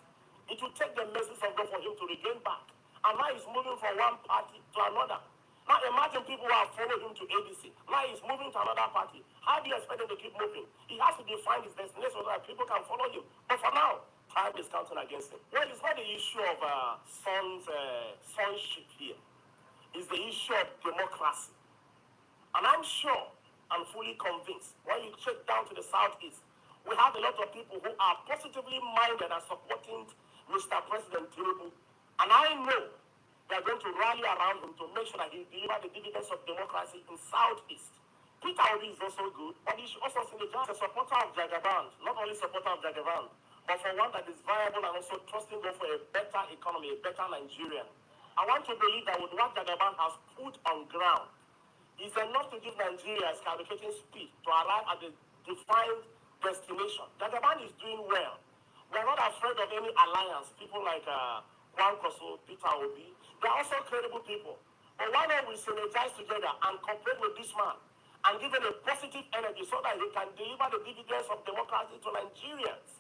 It will take the message of God for him to regain back. And now he's moving from one party to another. Now imagine people who have followed him to ADC. Now he's moving to another party. How do you expect him to keep moving? He has to define his destination so that people can follow him. But for now, time is counting against him. Well, it's not the issue of sonship here. It's the issue of democracy. And I'm sure and fully convinced, when you check down to the southeast, we have a lot of people who are positively minded and supporting Mr. President Tinubu. And I know they are going to rally around him to make sure that he delivers the dividends of democracy in Southeast. Peter Obi is also good, but he should also see the a supporter of Jagaban, not only supporter of Jagaban, but for one that is viable and also trusting God for a better economy, a better Nigerian. I want to believe that with what Jagaban has put on ground is enough to give Nigerians calculating speed to arrive at the defined destination. Jagaban is doing well. We are not afraid of any alliance. People like Kwankwaso, Peter Obi, they are also credible people. But why don't we synergize together and cooperate with this man and give him a positive energy so that he can deliver the dividends of democracy to Nigerians?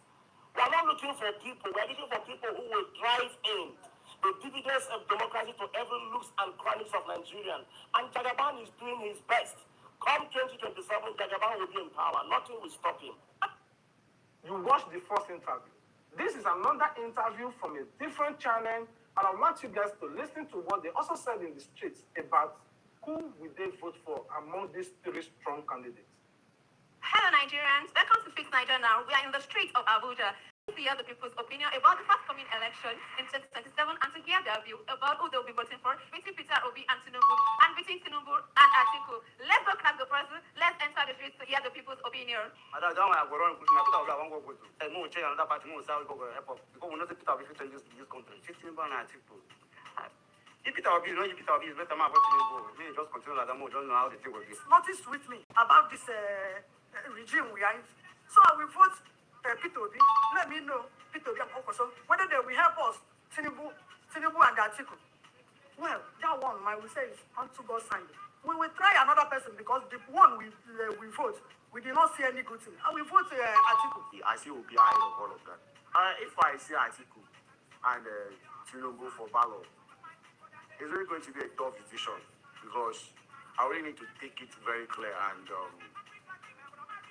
We are not looking for people. We are looking for people who will drive in the dividends of democracy to every looks and chronics of Nigerians. And Jagaban is doing his best. Come 2027, Jagaban will be in power. Nothing will stop him. You watched the first interview. This is another interview from a different channel, and I want you guys to listen to what they also said in the streets about who will they vote for among these three strong candidates. Hello Nigerians, welcome to Fix Nigeria Now. We are in the streets of Abuja to hear the people's opinion about the forthcoming election in 2027 and to hear their view about who they will be voting for between Peter Obi and Tinubu and between Tinubu and Atiku. Let's go crack the person. Let's enter the streets to hear the people's opinion. Madam, don't worry, I'm going to Peter Obi. I won't go to. More change another party. More South go help us because we know that Peter Obi fit change this country. 15 pound Atiku. If Peter Obi, you know, if Peter Obi is better man about Tinubu, we just continue like that. We don't know how the thing will be. Notice with me about this regime we are in. So I will vote Peter Obi. Let me know, Peter Obi and Okoso, whether they will help us, Tinubu and Atiku. Well, that one, I will say, is unto God's sign. We will try another person because the one we vote, we did not see any good thing. I will vote Atiku. I see Obi ahead of all of that. If I see Atiku and Tinubu for ballot, it's really going to be a tough decision because I really need to take it very clear and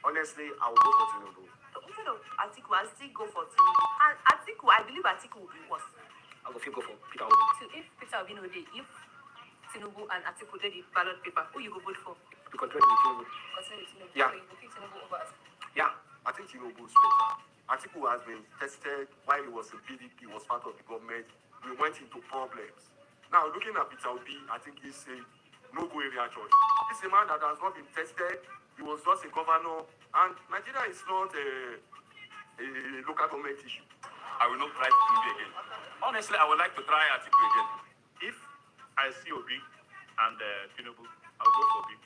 honestly, I will go for Tinubu. So instead of Atiku, I'll still go for Tinubu. And Atiku, I believe Atiku will be worse. I will go for Peter Obi. So if Peter Obi no dey, if Tinubu and Atiku dey the ballot paper, who you go vote for? To continue with Tinubu. Continue with Tinubu. Yeah. So you go pick Tinubu over Atiku. Yeah, I think Tinubu is better. Atiku has been tested while he was in PDP, was part of the government. We went into problems. Now, looking at Peter Obi, I think he's a no-go area choice. He's a man that has not been tested. He was just a governor. And Nigeria is not a local government issue. I will not try Tinubu again. Honestly, I would like to try Atiku again. If I see Obi and Tinubu, I'll go for Obi.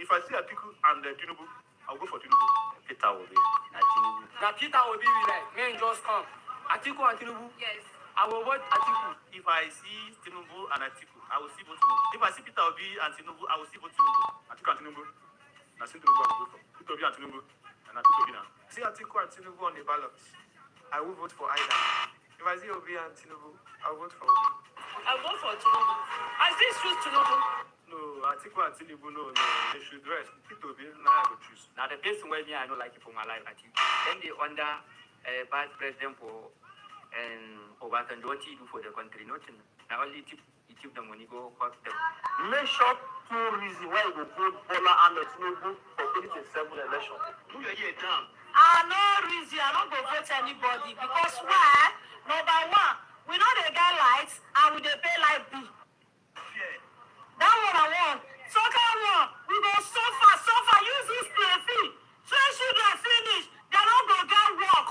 If I see Atiku and Tinubu, I'll go for Tinubu. Peter Obi and Tinubu. Now Peter Obi will like, men just come. Atiku and Tinubu? Yes. I will vote Atiku. If I see Tinubu and Atiku, I will see both Tinubu. If I see Peter Obi and Tinubu, I will see both Tinubu. Atiku and Tinubu. I see Tinubu, I will vote for Peter Obi and Tinubu. And Atiku Obi now. See Atiku and Tinubu on the ballot. I will vote for either. If I see Obi and Tinubu, I will vote for Obi. I vote for Tinubu. I still choose Tinubu. No, Atiku and Tinubu, no. They should rest. Peter Obi, now I go choose. Now, the person where me, I don't like it for my life, Atiku. Then they under Vice President for Obasanjo, what he do for the country, nothing. I only tip the money, go cost them. Make sure two reasons why you go vote Bola Ahmed Tinubu for 2027 election. Do your year down. I no reason, I don't go vote anybody because why? Number one, we know they get lights and we dey pay light bill. Yeah. That one I want. Second one, we go suffer, use this PFE. Train children finish, they don't go get work.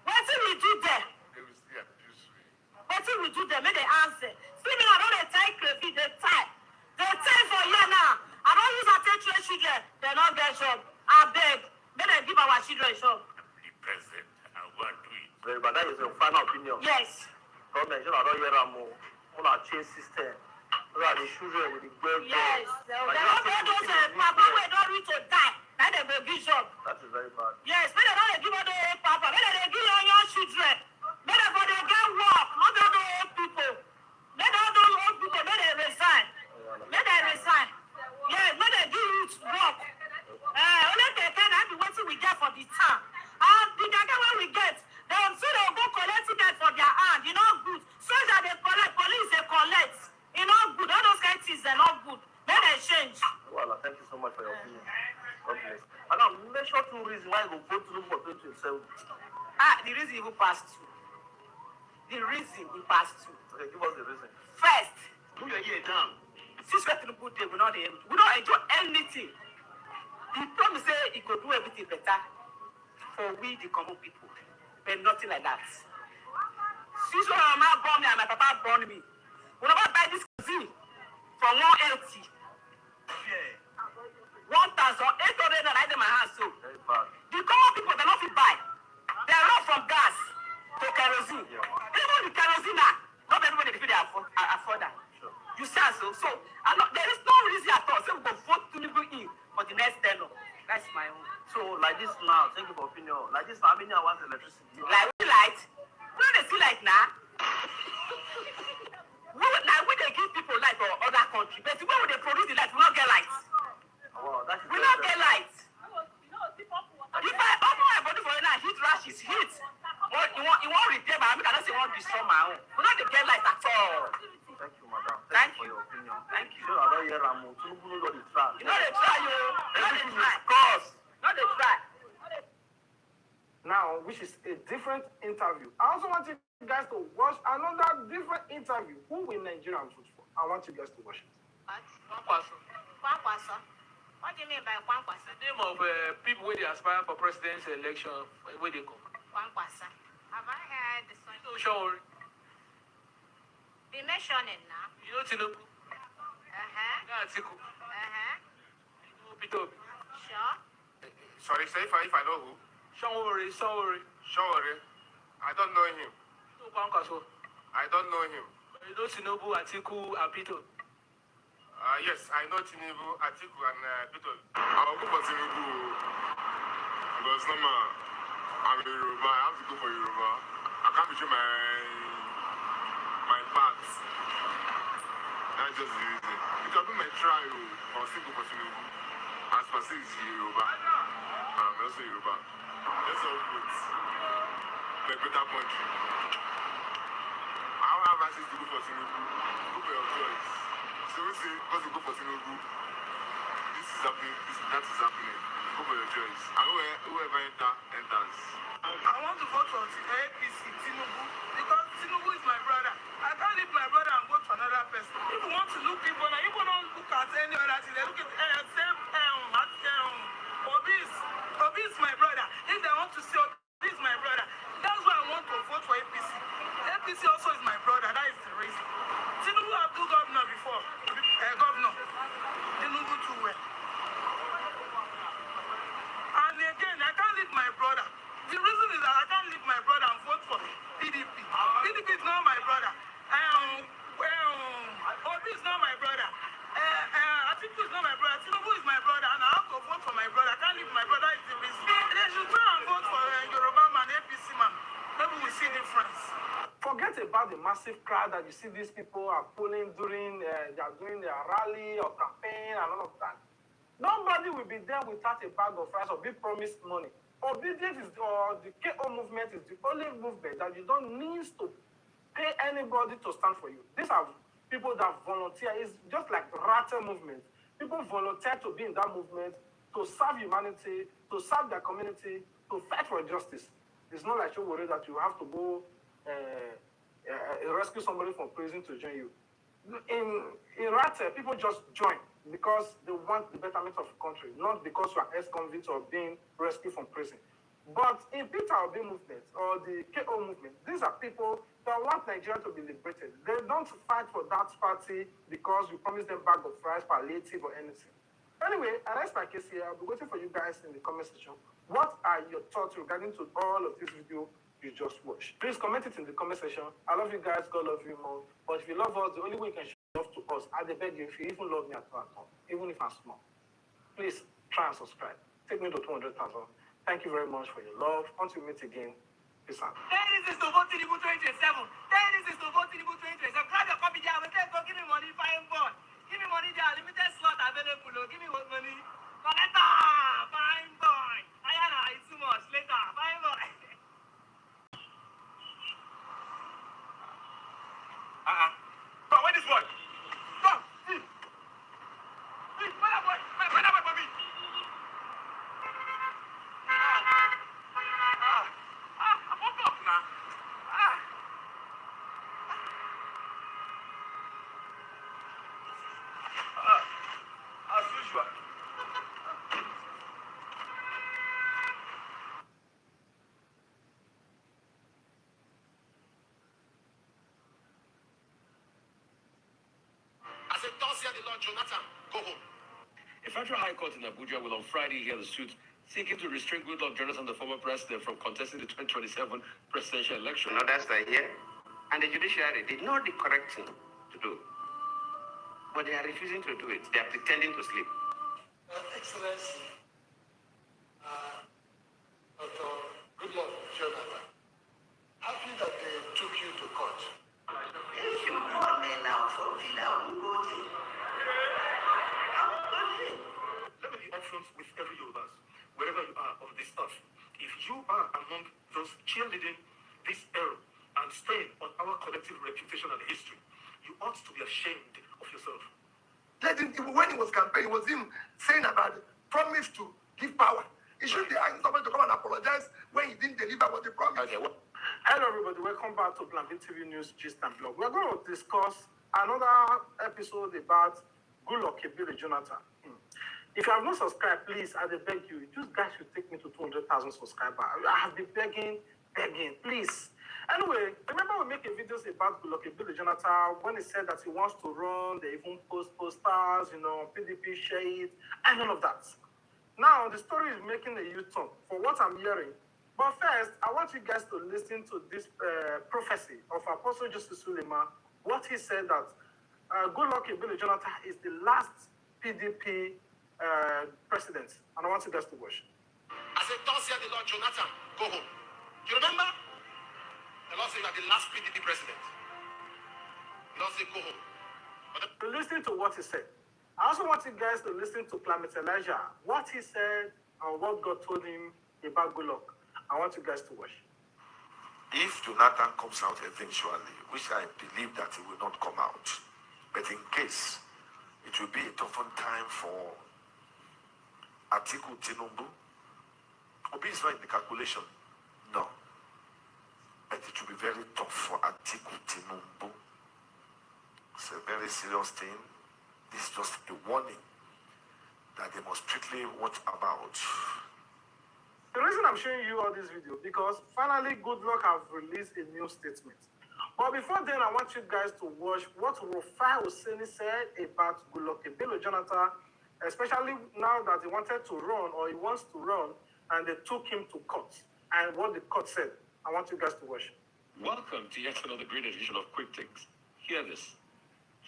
Wetin we do there? They will still abuse me. Wetin we do there? Make they answer. See me, I don't dey tie crayfish, they tie. They tie for here now. I don't use at train children, they don't get job. I beg, make they give our children job. The president, I want to do it. Very bad. That is your final opinion. Yes. Government, you know, I don't hear them more. On our change system. Where are the children with the great Yes. They don't get those papa wey don reach to die. Now they go give job. That is very bad. Yes, make they don't give all the old papa. Make they give young children. Make they for they get work. Not all the old people. Make all those old people, make they resign. Make they resign. Yes, make they give youth work. Only they can be wetin we get for the town. And the gaga wey we get, they go collect it for their hand. You know good. Soldier they collect, police they collect. You know good. All those kind of things they're not good. Make they change. Well, thank you so much for your opinion. God bless. And now, make sure two reasons why you go vote Tinubu for 2027. The reason you pass through. The reason we pass through. Okay, give us the reason. First, Do your year down. since we're Tinubu day, we don't enjoy anything. He promised say he could do everything better for we the common people, but nothing like that. Since my mama born me and my papa born me, we never buy this cuisine for 180. Yeah. 1,800 naira in my house. So Very bad. the common people they not fit buy. They run from gas to kerosene. Even the kerosene now, not everybody fit afford that. Sure. You see, so there is no reason at all. So we go vote Tinubu in for the next tenure. That's my own. So, like this now, thank you for opinion. Like this now, how many hours electricity? Like we light, we don't see light now. We they give people light for other country, but when they produce the light, we don't get light. Wow, that is We don't get light. If I open my body for you now, heat rashes, heat. You won't repair my arm, I don't say you won't destroy my own. We don't get light at all. Thank you, madam. Thank you for your opinion. Thank you. Sure, I don't hear Ramu. Tinubu no dey try. You know they try, you. You know they try. Cause. No, they try. Now, which is a different interview. I also want you guys to watch another different interview. Who will Nigerians vote for? I want you guys to watch it. Kwankwaso. Kwankwaso. What do you mean by Kwankwaso? The name of people where they aspire for presidential election, where they come. Kwankwaso. Have I heard the song? No, sure. Be mentioning now. You know Tinubu. Uh-huh. You know Atiku. Uh-huh. You know Peter Obi. Sure. Sorry, say if I know who. Sowore. Sowore. I don't know him. I don't know him. You know Tinubu, Atiku, and Peter. Yes, I know Tinubu, Atiku, and Peter. I'll go for Tinubu. Because I'm a Yoruba. I have to go for Yoruba. I can't betray my parts. That's just the reason. It will be my trial. I'll still go for Tinubu. As per say it's Yoruba. I'm also Yoruba. Let's all vote. For a better country. I don't have access to go for Tinubu. Go for your choice. So we say, because you go for Tinubu, this is happening, that is happening. Go for your choice. And whoever enters. I want to vote for APC, Tinubu, because Tinubu is my brother. I can't leave my brother and vote for another person. If you want to look people, now you don't look at any other thing. They look at same Obi is my brother. If they want to see Obi is my brother, that's why I want to vote for APC. APC also is my brother. That is the reason. Tinubu have do governor before. Governor. Tinubu too well. And again, I can't leave my brother. The reason is that I can't leave my brother and vote for PDP. PDP is not my brother. Obi is not my brother. Atiku is not my brother. Tinubu is my brother, and I have to vote for my brother. I can't leave my brother. Is the reason. They should try and vote for Yoruba man, APC man. Maybe we see difference. Forget about the massive crowd that you see these people are pulling during they are doing their rally or campaign and all of that. Nobody will be there without a bag of rice or be promised money. Obedience or the KO movement is the only movement that you don't need to pay anybody to stand for you. These are people that volunteer. It's just like the Rata movement. People volunteer to be in that movement, to serve humanity, to serve their community, to fight for justice. It's not like Sowore that you have to go rescue somebody from prison to join you. In Rata, people just join because they want the betterment of the country, not because you are ex-convict or being rescued from prison. But in Peter Obi movement or the KO movement, these are people that want Nigeria to be liberated. They don't fight for that party because you promise them bag of rice, palliative, or anything. Anyway, I rest my case here. I'll be waiting for you guys in the comment section. What are your thoughts regarding to all of this video you just watched? Please comment it in the comment section. I love you guys. God love you more. But if you love us, the only way you can show love to us, I beg you, if you even love me at all, even if I'm small, please try and subscribe. Take me to 200,000. Thank you very much for your love. Until we meet again, peace out. This is to vote Tinubu 2027. This is to vote Tinubu 2027. Grab your copy there. Give me money, fine boy. Give me money there. Limited slot available. Give me money. Collector, fine boy. Ayana, it's too much. Later, fine boy. Come, where this boy? Come. Where that boy? Where that boy for me? I woke up now. As usual. I said, don't see the Lord Jonathan. Go home. A federal high court in Abuja will on Friday hear the suit seeking to restrain Goodluck Jonathan, the former president, from contesting the 2027 presidential election. Others are here, and the judiciary did not the correct thing to do. But they are refusing to do it. They are pretending to sleep. Excellency, Dr. Goodluck Jonathan, happy that they took you to court. If you call me now for Villa, I'm going. Let me be upfront with every Yorubas, wherever you are of this earth. If you are among those cheerleading this error and staying on our collective reputation and history, you ought to be ashamed of yourself. Let him, when he was campaigning, it was him saying about the promise to give power. He should be asking somebody to come and apologize when he didn't deliver what he promised. Okay, hello everybody, welcome back to Plan TV News Gist and Blog. We're going to discuss another episode about Goodluck Jonathan. If you have not subscribed, please, I beg you, just guys should take me to 200,000 subscribers. I have been begging, please. Anyway, remember we make a videos about Goodluck Jonathan when he said that he wants to run, they even post posters, PDP shade, and all of that. Now, the story is making a U-turn for what I'm hearing. But first, I want you guys to listen to this prophecy of Apostle Joseph Suleiman, what he said that Goodluck Ebele Jonathan is the last PDP president. And I want you guys to watch. I said, thus said the Lord, Jonathan, go home. Do you remember? The Lord said you are the last PDP president. The Lord said, go home. To listen to what he said. I also want you guys to listen to Climate Elijah, what he said and what God told him about Goodluck. I want you guys to watch. If Jonathan comes out eventually, which I believe that he will not come out, but in case, it will be a tough time for Atiku Tinubu. Obi is not in the calculation, no. But it will be very tough for Atiku Tinubu. It's a very serious thing. This is just a warning that they must strictly watch about. The reason I'm showing you all this video, because finally Goodluck have released a new statement. But before then, I want you guys to watch what Rufai Hosseini said about Goodluck Ebele Jonathan, especially now that he wanted to run, or he wants to run, and they took him to court, and what the court said. I want you guys to watch. Welcome to yet another great edition of Quick Takes. Hear this.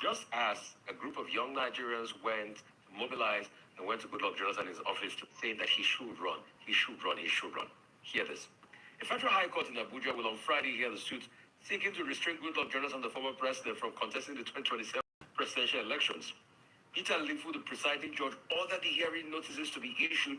Just as a group of young Nigerians went, mobilized, and went to Goodluck Jonathan in his office to say that he should run, he should run, he should run. Hear this. A federal high court in Abuja will on Friday hear the suit seeking to restrain Goodluck Jonathan, the former president, from contesting the 2027 presidential elections. Peter Lifu, the presiding judge, ordered the hearing notices to be issued,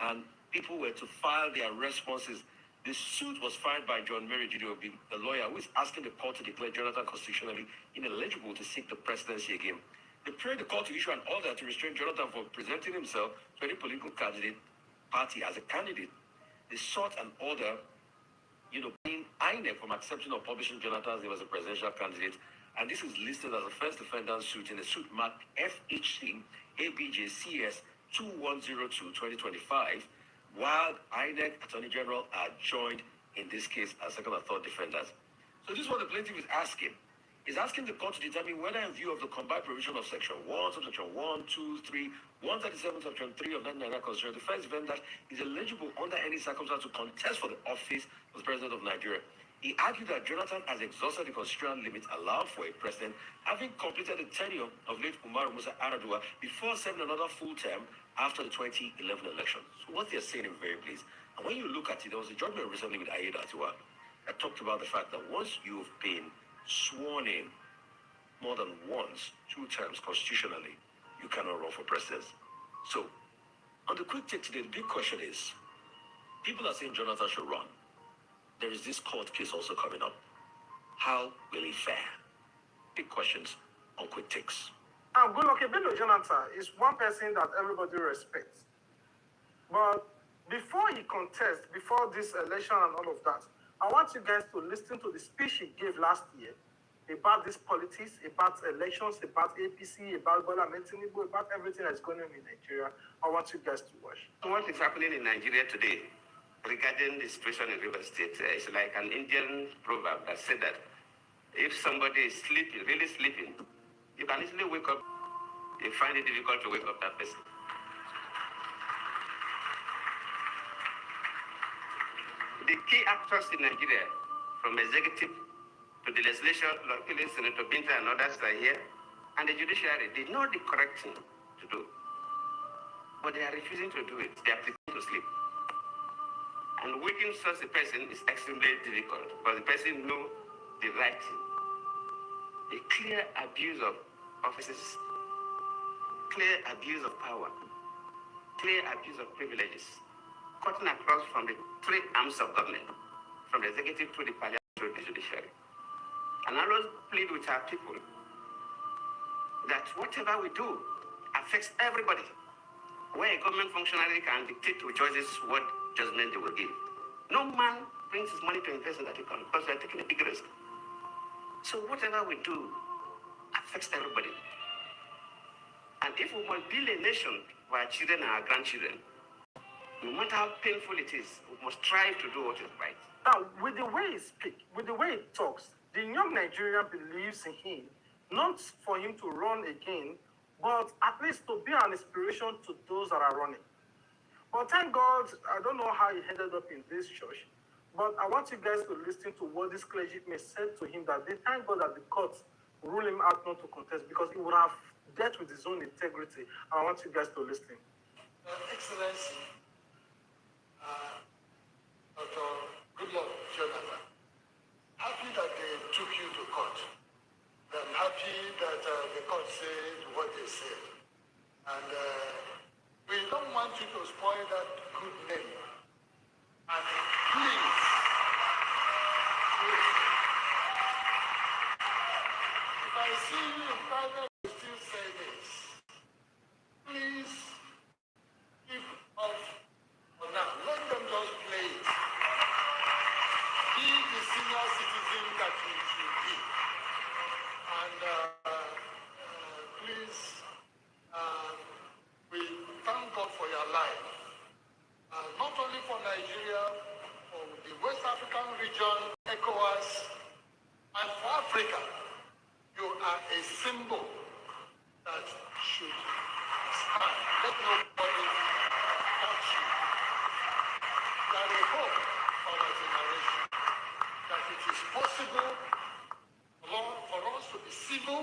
and people were to file their responses. The suit was filed by John Mary Gideobi, a lawyer who is asking the court to declare Jonathan constitutionally ineligible to seek the presidency again. They prayed the court to issue an order to restrain Jonathan from presenting himself to any political candidate party as a candidate. They sought an order, being INEC from accepting or publishing Jonathan's name as a presidential candidate. And this is listed as a first defendant suit in a suit marked FHC ABJCS 2102-2025, while INEC Attorney General are joined in this case as second or third defendants. So this is what the plaintiff is asking. Is asking the court to determine whether, in view of the combined provision of section 1, subsection 1, 2, 3, 137, subsection 3 of 1999 Constitution, the first defendant is eligible under any circumstance to contest for the office of the President of Nigeria. He argued that Jonathan has exhausted the constitutional limits allowed for a president, having completed the tenure of late Umar Musa Yar'Adua before serving another full term after the 2011 election. So what they're saying in very please, and when you look at it, there was a judgment recently with Aida Atiwa that talked about the fact that once you've been sworn in more than once, 2 terms constitutionally, you cannot run for president. So, on the quick take today, the big question is, people are saying Jonathan should run. There is this court case also coming up. How will he fare? Big questions on quick takes. Now, Goodluck Ebele Jonathan is one person that everybody respects. But before he contests, before this election and all of that, I want you guys to listen to the speech he gave last year about this politics, about elections, about APC, about Bola Ahmed Tinubu, about everything that's going on in Nigeria. I want you guys to watch. What is happening in Nigeria today regarding the situation in River State is like an Indian proverb that said that if somebody is sleeping, really sleeping, you can easily wake up. You find it difficult to wake up that person. The key actors in Nigeria, from executive to the legislature, luckily Senator Binta and others are here, and the judiciary, they know the correct thing to do. But they are refusing to do it. They are pretending to sleep. And waking such a person is extremely difficult, because the person knows the right thing. A clear abuse of offices, clear abuse of power, clear abuse of privileges, cutting across from the 3 arms of government, from the executive to the parliament to the judiciary. And I always plead with our people that whatever we do affects everybody. Where a government functionary can dictate to judges what judgment they will give. No man brings his money to invest in that account because they are taking a big risk. So whatever we do affects everybody. And if we want to build a nation for our children and our grandchildren, no matter how painful it is, we must strive to do what is right. Now, with the way he speaks, with the way he talks, the young Nigerian believes in him, not for him to run again, but at least to be an inspiration to those that are running. But thank God, I don't know how he ended up in this church, but I want you guys to listen to what this clergyman said to him, that they thank God that the court ruled him out not to contest because he would have dealt with his own integrity. I want you guys to listen. Excellency, Dr. Goodluck Jonathan, happy that they took you to court. I'm happy that the court said what they said. And we don't want you to spoil that good name. And please, if I see you in private, you still say this. Please, keep off for now. Let them just play it. Be the senior citizen that you should be. And please, we thank God for your life. Not only for Nigeria, for the West African region, ECOWAS, and for Africa. You are a symbol that should stand. Let nobody touch you. You are a hope for our generation. That it is possible for us to be civil.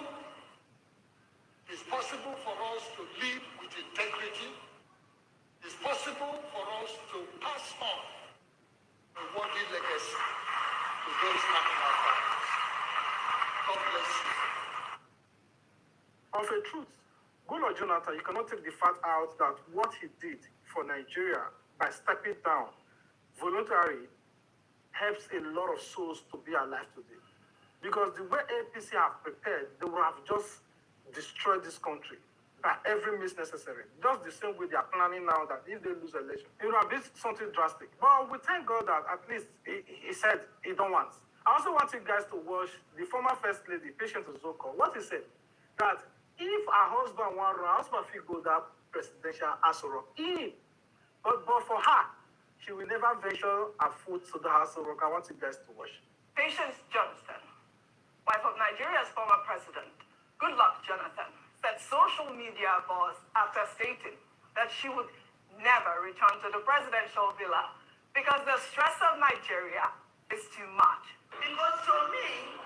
It is possible for us to live with integrity. It's possible for us to pass on a worthy legacy to those coming after us. God bless you. Of a truth, Goodluck Jonathan, you cannot take the fact out that what he did for Nigeria by stepping down voluntarily helps a lot of souls to be alive today. Because the way APC have prepared, they would have just destroyed this country by every means necessary. Just the same way they are planning now that if they lose election, it would have been something drastic. But we thank God that at least he said he don't want. I also want you guys to watch the former First Lady, Patient Ozoko, what he said, that if her husband want her husband will go that presidential Asoro, but for her, she will never venture her foot to the Asoro. I want you guys to watch. Patience Johnston, wife of Nigeria's former president, Goodluck Jonathan, said social media boss after stating that she would never return to the presidential villa because the stress of Nigeria is too much. Because to me,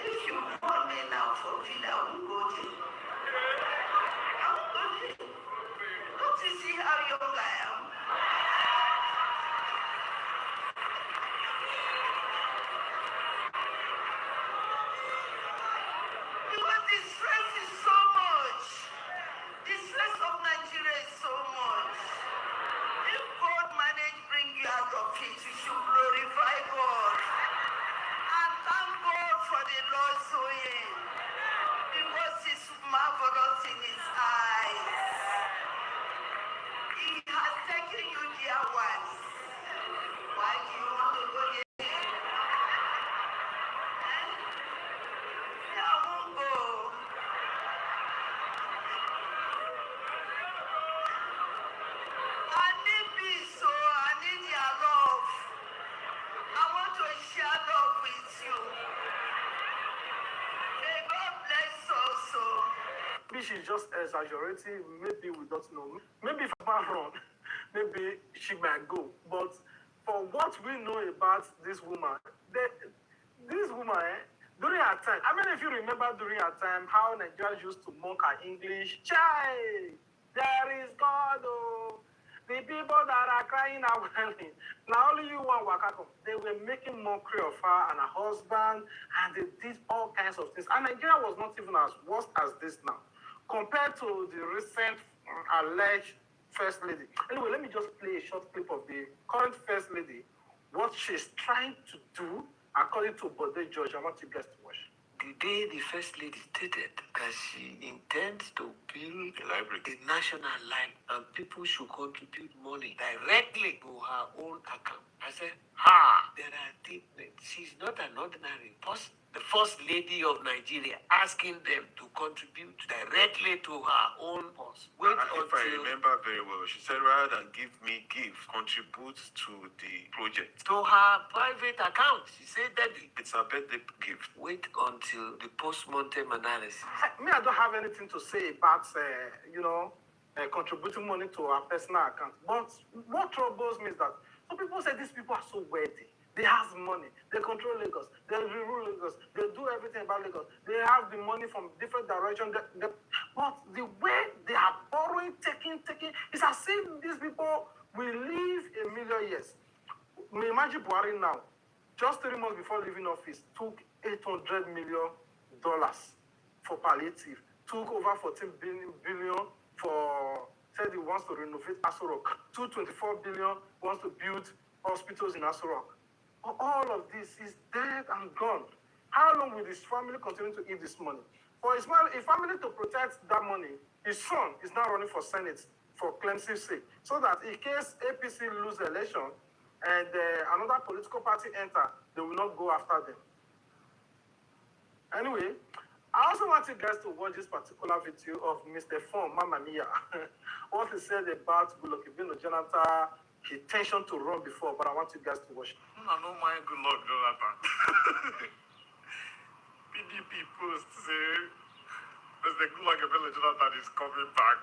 if you call me now for villa, I won't go there. I won't go there. Don't you see how young I am? Because the stress is so much. The stress of Nigeria is so much. If God managed to bring you out of it, you should glorify God. And thank God for the Lord's doing. Because it's marvelous in his eyes. He has taken you there once. Why do you want to go there? I won't go. I need peace, so I need your love. I want to share love with you. May God bless us. Maybe she's just exaggerating. Maybe we don't know. Maybe if I'm wrong, maybe she might go. But for what we know about this woman, during her time, I mean, if you remember during her time, how Nigerians used to mock her English. Chai, there is God, oh. The people that are crying are wailing. Now only you want Wakako. They were making mockery of her and her husband, and they did all kinds of things. And Nigeria was not even as worse as this now, compared to the recent alleged First Lady. Anyway, let me just play a short clip of the current First Lady, what she's trying to do, according to Bode George. I want you guys to watch. The day the First Lady stated that she intends to build a library, the national library, and people should contribute money directly to her own account. I said, there are statements. She's not an ordinary person. The First Lady of Nigeria asking them to contribute directly to her own purse. If I remember very well, she said rather than give me gift, contribute to the project. To her private account. She said that It's a birthday gift. wait until the post-mortem analysis. I don't have anything to say about, contributing money to our personal account. But what troubles me is that some people say these people are so wealthy. They have money. They control Lagos. They rule Lagos. They do everything about Lagos. They have the money from different directions. But the way they are borrowing, taking, it's as if these people will live a million years. Imagine Buhari now, just 3 months before leaving office, took $800 million for palliative, took over 14 billion for, said he wants to renovate Aso Rock, 224 billion wants to build hospitals in Aso Rock. All of this is dead and gone. How long will his family continue to eat this money? For his family to protect that money, his son is now running for Senate for clemency's sake, so that in case APC lose the election and another political party enter, they will not go after them. Anyway, I also want you guys to watch this particular video of Mr. Fon Mamma Mia. What he said about Goodluck Jonathan, he intention to run before, but I want you guys to watch it. I don't mind Goodluck Jonathan. PDP post say Mr. Goodluck Jonathan is coming back.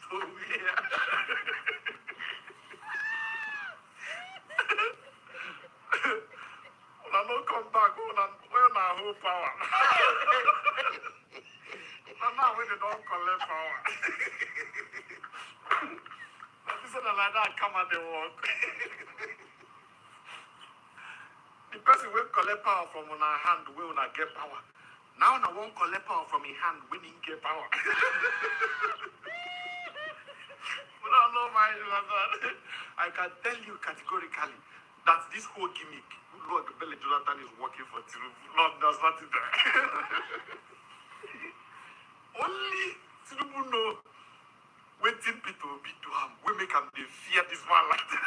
So yeah. When I don't come back, when I hold power. And now when they don't collect power. This is like that come and they walk. The person will collect power from on our hand, we will not get power. Now I won't collect power from his hand, we didn't get power. We don't know my I can tell you categorically that this whole gimmick, Lord Belly Jonathan is working for Tinubu. No, there's nothing there. Only Tinubu know waiting people will be to him. We make them they fear this man like that.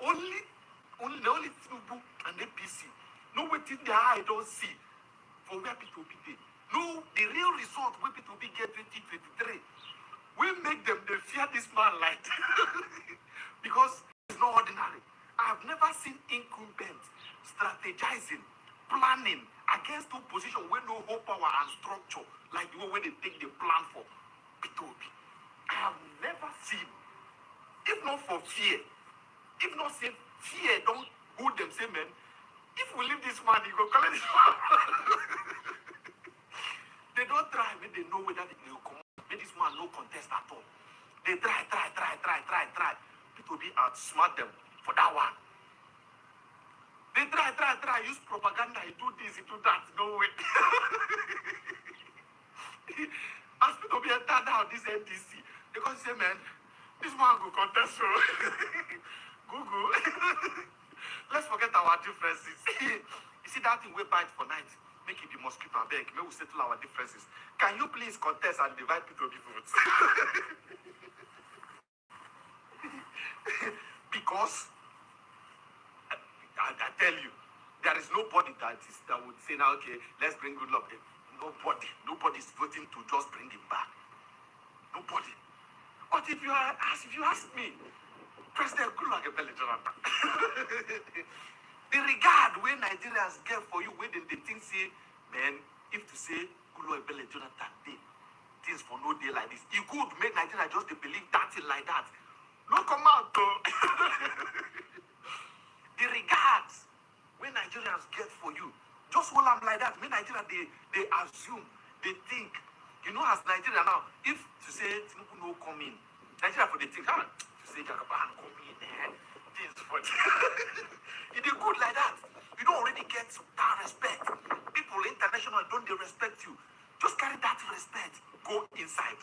Only Tinubu and APC. No waiting their eye don't see for where people will be there. No, the real result where people will be get 2023. We make them they fear this man like because it's not ordinary. I have never seen incumbents strategizing, planning against opposition with no whole power and structure like the way they take the plan for P2B. I have never seen, if not for fear, if not say fear don't hold them, say man, if we leave this man, he go collect this man. They don't try when they know whether they will come. Make this man no contest at all. They try. P2B outsmart them for that one. They try, use propaganda, he do this, he do that, no way. As P2B enter now, this NDC, they go say, man, this man go contest, so Google. Let's forget our differences. You see that thing we bite for night, make it be mosquito and beg, may we settle our differences. Can you please contest and divide P2B votes? Because I tell you, there is nobody that would say now, okay, let's bring Goodluck in. Nobody is voting to just bring him back. Nobody. But if you ask me, President Goodluck Jonathan, the regard when Nigerians get for you, when they think say, man, if to say Goodluck Jonathan did things for no day like this, it could make Nigeria just to believe that thing like that. No come out though. The regards when Nigerians get for you, just hold them like that. When Nigeria they assume, they think, you know, as Nigeria now, if to say Tinubu no come in, Nigeria for the think, to say Jagaban come in, things for it is good like that. You don't already get that respect. People international don't they respect you. Just carry that respect, go inside.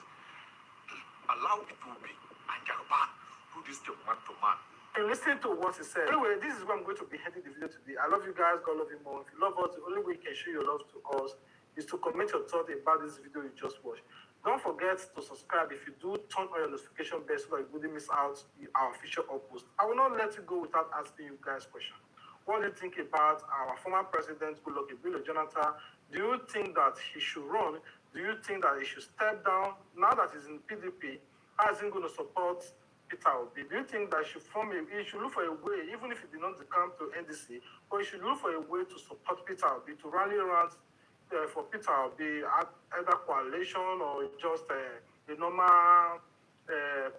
Allow it to be and Jagaban do this to man to man. And listen to what he said. Anyway, this is where I'm going to be heading the video today. I love you guys. God love you more. If you love us, the only way you can show your love to us is to comment your thoughts about this video you just watched. Don't forget to subscribe. If you do, turn on your notification bell so that you wouldn't miss out our future uploads. I will not let you go without asking you guys questions. What do you think about our former president, Goodluck Jonathan? Do you think that he should run? Do you think that he should step down? Now that he's in PDP, how is he going to support Peter Obi? Do you think that he should look for a way, even if he did not come to NDC, but he should look for a way to support Peter Obi, to rally around for Peter Obi, either coalition or just the normal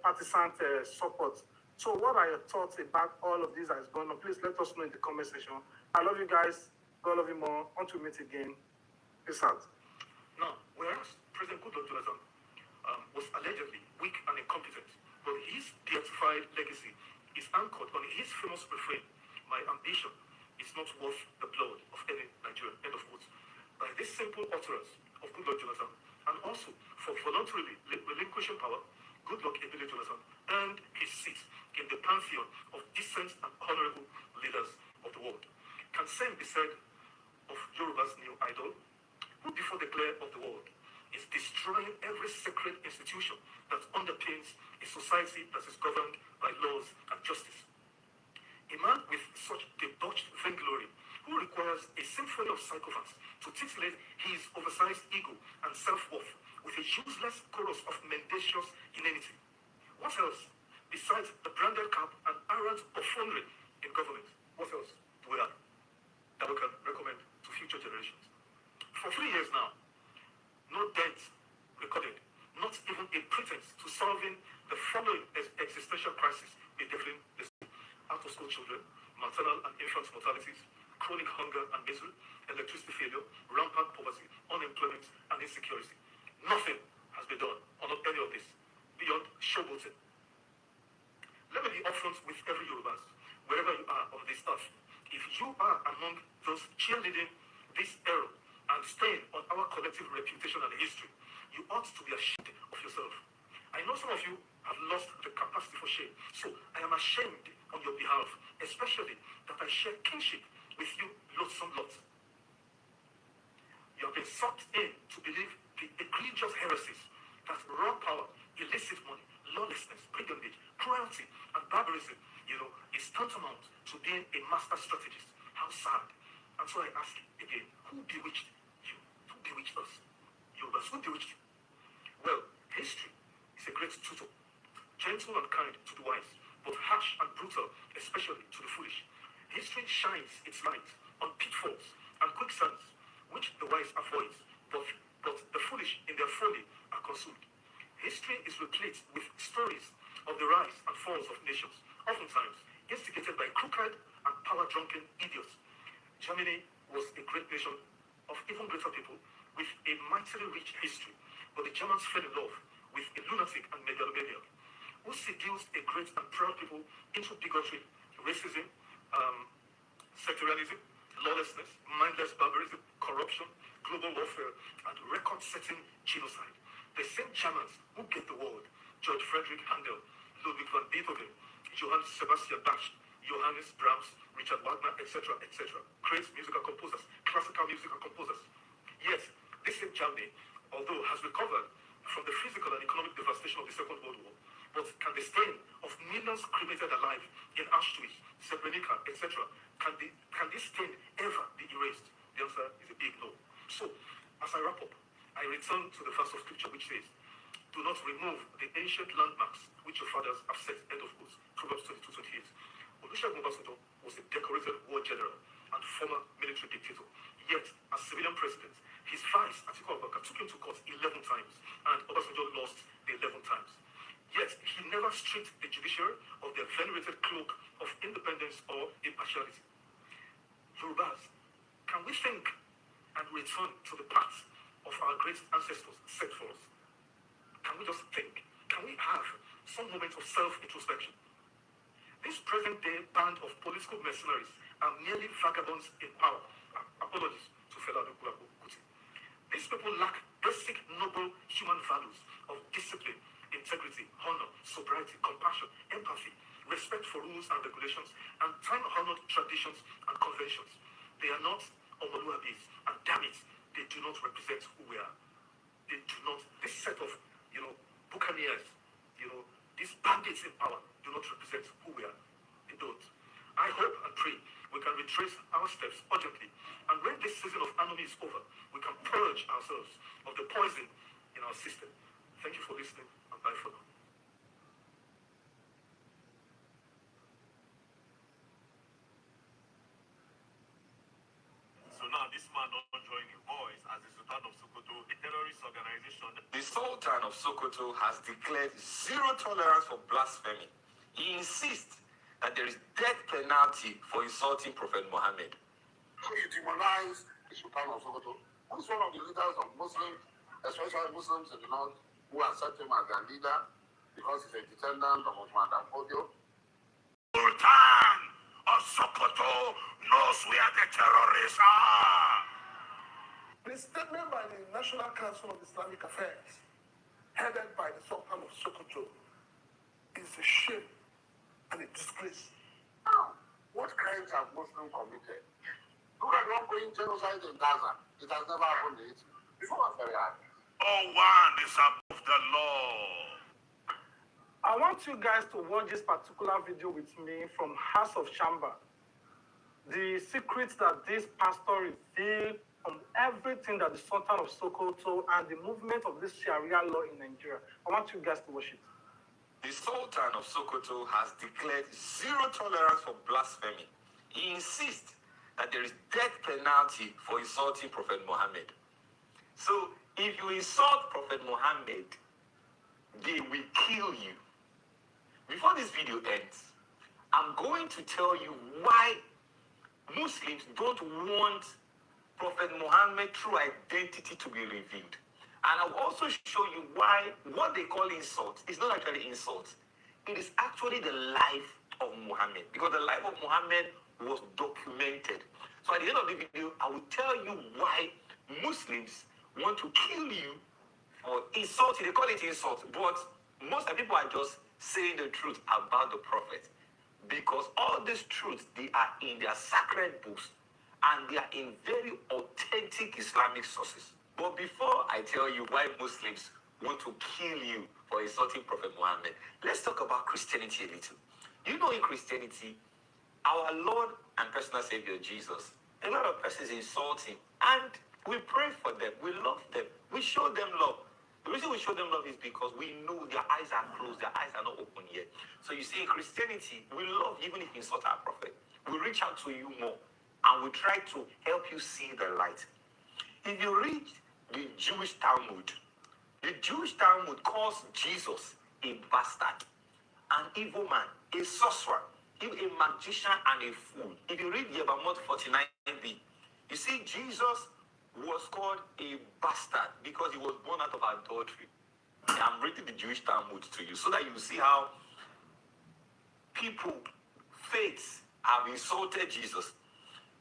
partisan support. So what are your thoughts about all of this that is going on? Please let us know in the comment section. I love you guys. God love you more. Until we meet again. Peace out. Now, whereas President Goodluck Jonathan was allegedly weak and incompetent, but his beatified legacy is anchored on his famous refrain, "My ambition is not worth the blood of any Nigerian," end of quote. By this simple utterance of Goodluck Jonathan, and also for voluntarily relinquishing power, Goodluck Ebele Jonathan earned his seat in the pantheon of decent and honorable leaders of the world. Can same be said of Yoruba's new idol, who before the glare of the world is destroying every sacred institution that underpins a society that is governed by laws and justice. A man with such debauched vainglory, who requires a symphony of psychopaths to titillate his oversized ego and self-worth with a useless chorus of mendacious inanity. What else, besides the branded cap and arrant buffoonery in government, what else do we have that we can recommend to future generations? For 3 years now, no debt recorded, not even a pretense to solving the following existential crisis bedeviling the out-of-school children, maternal and infant mortalities, chronic hunger and misery, electricity failure, rampant poverty, unemployment, and insecurity. Nothing has been done on any of this beyond showboating. Let me be upfront with every Yorubas, wherever you are on this earth. If you are among those cheerleading this error and staying on our collective reputation and history, you ought to be ashamed of yourself. I know some of you have lost the capacity for shame, so I am ashamed on your behalf, especially that I share kinship with you loathsome lot. You have been sucked in to believe the egregious heresies that raw power, illicit money, lawlessness, brigandage, cruelty, and barbarism, is tantamount to being a master strategist. How sad. And so I ask again, who bewitched you? Who bewitched us? Yorubas, who bewitched you? Well, history is a great tutor, gentle and kind to the wise, but harsh and brutal, especially to the foolish. History shines its light on pitfalls and quicksands, which the wise avoid, but the foolish in their folly are consumed. History is replete with stories of the rise and falls of nations, oftentimes instigated by crooked and power-drunken idiots. Germany was a great nation of even greater people with a mightily rich history, but the Germans fell in love with a lunatic and megalomaniac who seduced a great and proud people into bigotry, racism, sectarianism, lawlessness, mindless barbarism, corruption, global warfare, and record-setting genocide. The same Germans who gave the world George Frederick Handel, Ludwig van Beethoven, Johann Sebastian Bach, Johannes Brahms, Richard Wagner, etc., etc. Great musical composers, classical musical composers. Yes, this same Germany, although has recovered from the physical and economic devastation of the Second World War, but can the stain of millions cremated alive in Auschwitz, Srebrenica, etc., can this stain ever be erased? The answer is a big no. So, as I wrap up, I return to the verse of scripture which says, "Do not remove the ancient landmarks which your fathers have set," end of quote, Proverbs 22:28. Olusegun Obasanjo was a decorated war general and former military dictator. Yet, as civilian president, his vice, Atiku Abubakar, took him to court 11 times, and Obasanjo lost the 11 times. Yet, he never stripped the judiciary of their venerated cloak of independence or impartiality. Yorubas, can we think and return to the path of our great ancestors set for us? Can we just think? Can we have some moment of self-introspection? This present-day band of political mercenaries are merely vagabonds in power. Apologies to fellow Nukulaku Kuti. These people lack basic noble human values of discipline, integrity, honor, sobriety, compassion, empathy, respect for rules and regulations, and time-honored traditions and conventions. They are not Omoluabis, and damn it, they do not represent who we are. They do not, this set of, buccaneers, these bandits in power do not represent who we are. They don't. I hope and pray we can retrace our steps urgently, and when this season of anomy is over, we can purge ourselves of the poison in our system. Thank you for listening, and bye for now. So now this man don't join the voice as the Sultan of Sokoto has declared zero tolerance for blasphemy. He insists that there is death penalty for insulting Prophet Muhammad. You demonize the Sultan of Sokoto, who is one of the leaders of Muslims, especially Muslims in the north, who accept him as their leader because he's a descendant of Osman Dan Fodio. Sultan of Sokoto knows where the terrorists are. The statement by the National Council of Islamic Affairs, headed by the Sultan of Sokoto, is a shame and a disgrace. Now, what crimes have Muslims committed? Look at the ongoing genocide in Gaza. It has never happened in Italy. Before was very hard. Oh, one is above the law. I want you guys to watch this particular video with me from House of Chamber. The secrets that this pastor revealed on everything that the Sultan of Sokoto and the movement of this Sharia law in Nigeria. I want you guys to watch it. The Sultan of Sokoto has declared zero tolerance for blasphemy. He insists that there is death penalty for insulting Prophet Muhammad. So, if you insult Prophet Muhammad, they will kill you. Before this video ends, I'm going to tell you why Muslims don't want Prophet Muhammad's true identity to be revealed. And I'll also show you why what they call insult is not actually insult. It is actually the life of Muhammad, because the life of Muhammad was documented. So at the end of the video, I will tell you why Muslims want to kill you for insulting. They call it insult, but most of the people are just saying the truth about the prophet, because all these truths, they are in their sacred books and they are in very authentic Islamic sources. But before I tell you why Muslims want to kill you for insulting Prophet Muhammad, let's talk about Christianity a little. You know, in Christianity, our Lord and personal Savior Jesus, a lot of persons insult him, and we pray for them, we love them, we show them love. The reason we show them love is because we know their eyes are closed, their eyes are not open yet. So you see, in Christianity, we love even if you insult our prophet. We reach out to you more, and we try to help you see the light. If you read the Jewish Talmud calls Jesus a bastard, an evil man, a sorcerer, a magician, and a fool. If you read Yevamot 49b, you see Jesus was called a bastard because he was born out of adultery. I'm reading the Jewish Talmud to you so that you see how people, faiths, have insulted Jesus.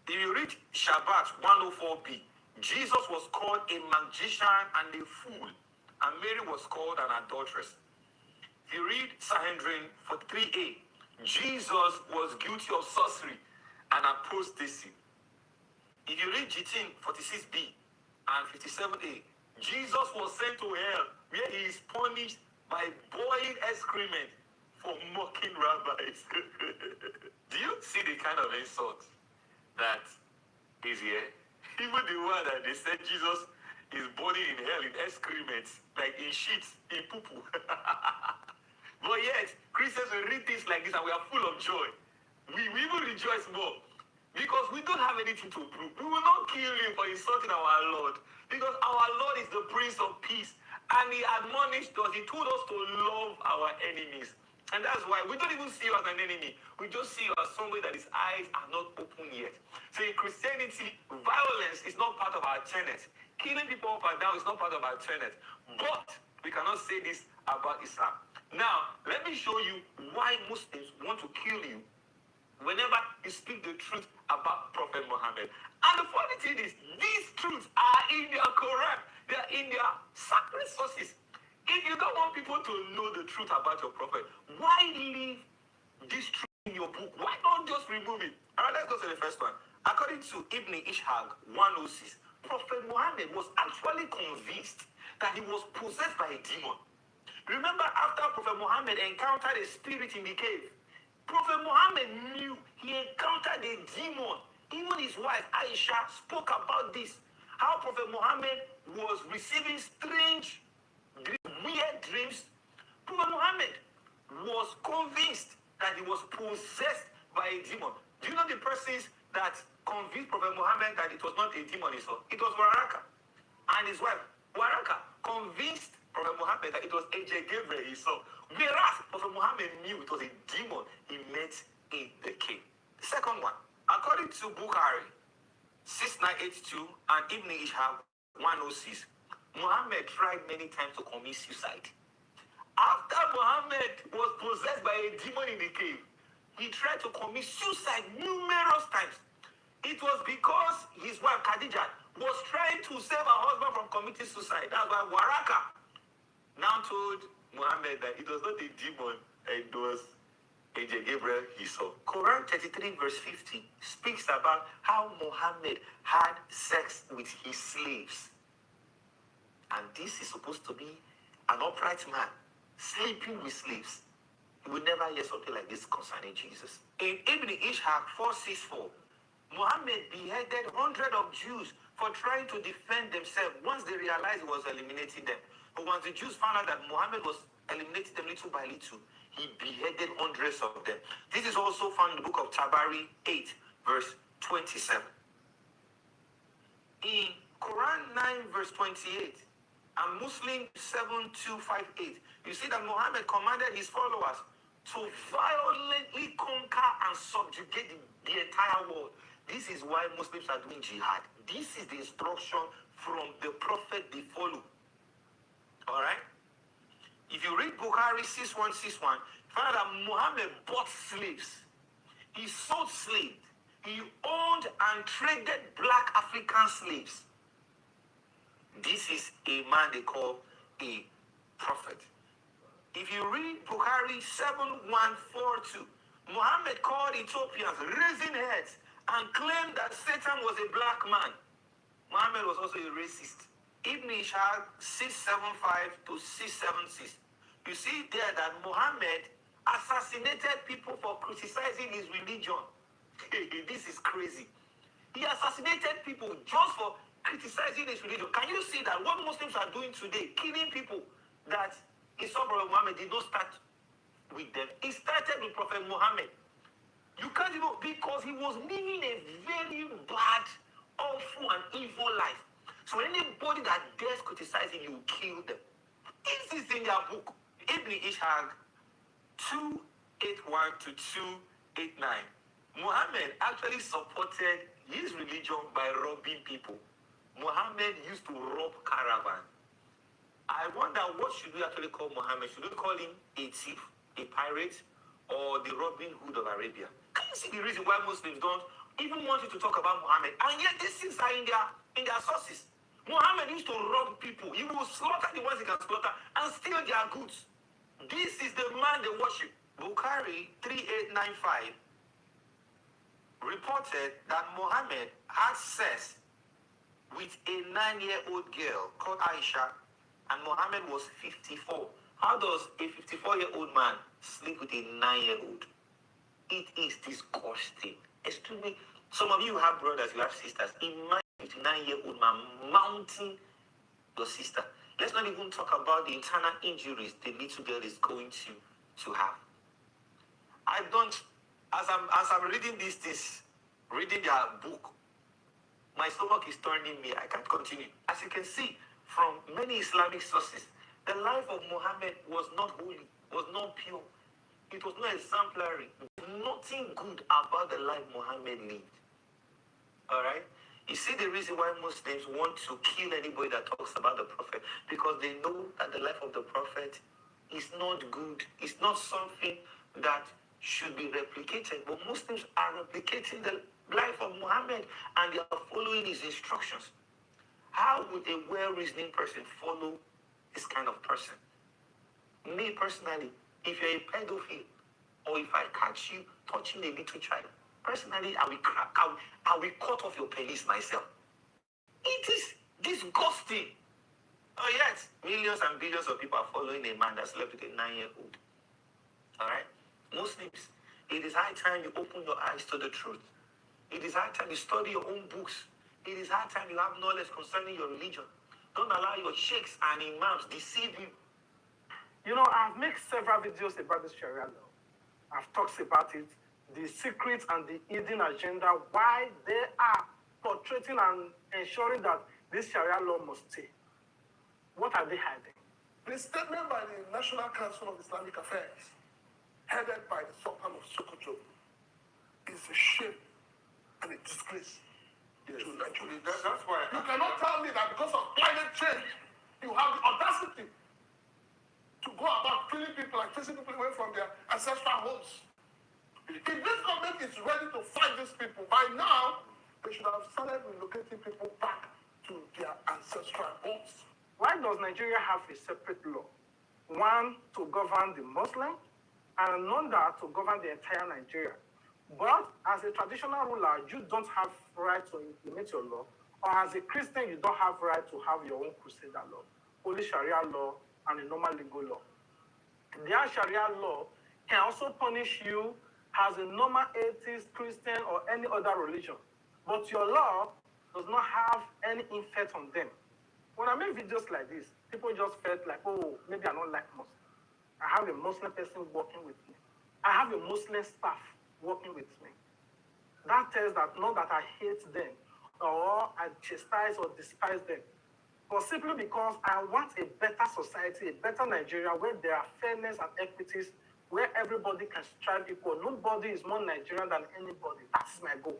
If you read Shabbat 104b, Jesus was called a magician and a fool, and Mary was called an adulteress. If you read Sanhedrin 43a, Jesus was guilty of sorcery and apostasy. If you read Gitin 46b and 57a, Jesus was sent to hell where he is punished by boiled excrement for mocking rabbis. Do you see the kind of insult that is here? Even the one that they said Jesus is burning in hell in excrement, like in sheets, in poo-poo. But yet, Christians will read things like this and we are full of joy. We even rejoice more because we don't have anything to prove. We will not kill you for insulting our Lord, because our Lord is the Prince of Peace, and he admonished us, he told us to love our enemies. And that's why we don't even see you as an enemy. We just see you as somebody that his eyes are not open yet. So in Christianity, violence is not part of our tenet. Killing people up and down is not part of our tenet. But we cannot say this about Islam. Now, let me show you why Muslims want to kill you whenever you speak the truth about Prophet Muhammad. And the funny thing is, these truths are in their Quran. They are in their sacred sources. If you don't want people to know the truth about your prophet, why leave this truth in your book? Why not just remove it? All right, let's go to the first one. According to Ibn Ishaq 106, Prophet Muhammad was actually convinced that he was possessed by a demon. Remember, after Prophet Muhammad encountered a spirit in the cave, Prophet Muhammad knew he encountered a demon. Even his wife Aisha spoke about this, how Prophet Muhammad was receiving strange, weird dreams. Prophet Muhammad was convinced that he was possessed by a demon. Do you know the persons that convinced Prophet Muhammad that it was not a demon he saw? It was Waraka and his wife. Waraka convinced Prophet Muhammad that it was angel Gabriel he saw. Whereas Prophet Muhammad knew it was a demon he met in the cave. The second one, according to Bukhari 6982 and Ibn Ishaq 106, Muhammad tried many times to commit suicide. After Muhammad was possessed by a demon in the cave, he tried to commit suicide numerous times. It was because his wife Khadija was trying to save her husband from committing suicide. That's why Waraka now told Muhammad that it was not a demon, it was Angel Gabriel he saw. Quran 33 verse 50 speaks about how Muhammad had sex with his slaves. And this is supposed to be an upright man sleeping with slaves. You will never hear something like this concerning Jesus. In Ibn Ishaq 464, Muhammad beheaded hundreds of Jews for trying to defend themselves once they realized he was eliminating them. But once the Jews found out that Muhammad was eliminating them little by little, he beheaded hundreds of them. This is also found in the book of Tabari 8, verse 27. In Quran 9, verse 28, and Muslim 7258, you see that Muhammad commanded his followers to violently conquer and subjugate the entire world. This is why Muslims are doing jihad. This is the instruction from the prophet they follow. All right? If you read Bukhari 6161, find out that Muhammad bought slaves. He sold slaves. He owned and traded black African slaves. This is a man they call a prophet. If you read Bukhari 7142, Muhammad called Ethiopians raising heads and claimed that Satan was a black man. Muhammad was also a racist. Ibn Ishaq 675 to 676. You see there that Muhammad assassinated people for criticizing his religion. This is crazy. He assassinated people just for criticizing his religion. Can you see that what Muslims are doing today, killing people, that his son Prophet Muhammad did not start with them? It started with Prophet Muhammad. You can't even, because he was living a very bad, awful, and evil life. So anybody that dares criticize him, you kill them. This is in their book, Ibn Ishaq 281 to 289. Muhammad actually supported his religion by robbing people. Muhammad used to rob caravans. I wonder, what should we actually call Muhammad? Should we call him a thief, a pirate, or the Robin Hood of Arabia? Can you see the reason why Muslims don't even want you to talk about Muhammad? And yet these things are in their sources. Muhammad used to rob people. He will slaughter the ones he can slaughter and steal their goods. This is the man they worship. Bukhari 3895 reported that Muhammad had sex with a 9-year-old girl called Aisha, and Muhammad was 54. How does a 54-year-old man sleep with a 9-year-old? It is disgusting. Excuse me. Some of you have brothers, you have sisters. Imagine a 59-year-old man mounting your sister. Let's not even talk about the internal injuries the little girl is going to have. I don't, as I'm reading these things, reading their book, my stomach is turning me. I can't continue. As you can see from many Islamic sources, the life of Muhammad was not holy, was not pure. It was not exemplary. Nothing good about the life Muhammad lived. All right? You see the reason why Muslims want to kill anybody that talks about the Prophet, because they know that the life of the Prophet is not good. It's not something that should be replicated. But Muslims are replicating the life of Muhammad and they are following his instructions. How would a well-reasoning person follow this kind of person? Me personally, if you're a pedophile, or if I catch you touching a little child, personally, I will cut off your penis myself. It is disgusting. Oh yes, millions and billions of people are following a man that slept with a 9-year-old. All right? Muslims, it is high time you open your eyes to the truth. It is high time you study your own books. It is high time you have knowledge concerning your religion. Don't allow your sheikhs and imams deceive you. You know, I've made several videos about this Sharia law. I've talked about it, the secret and the hidden agenda, why they are portraying and ensuring that this Sharia law must stay. What are they hiding? The statement by the National Council of Islamic Affairs, headed by the Sultan of Sokoto, is a shame and a disgrace to Nigeria. That's why You cannot tell me that because of climate change, you have the audacity to go about killing people and chasing people away from their ancestral homes. If this government is ready to fight these people, by now, they should have started relocating people back to their ancestral homes. Why does Nigeria have a separate law? One to govern the Muslim and another to govern the entire Nigeria. But as a traditional ruler, you don't have right to implement your law. Or as a Christian, you don't have right to have your own crusader law. Only Sharia law and a normal legal law. Their Sharia law can also punish you as a normal atheist, Christian, or any other religion. But your law does not have any effect on them. When I make videos like this, people just felt like, oh, maybe I don't like Muslim. I have a Muslim person working with me. I have a Muslim staff working with me. That tells that not that I hate them or I chastise or despise them, but simply because I want a better society, a better Nigeria where there are fairness and equities, where everybody can strive equal. Nobody is more Nigerian than anybody. That's my goal.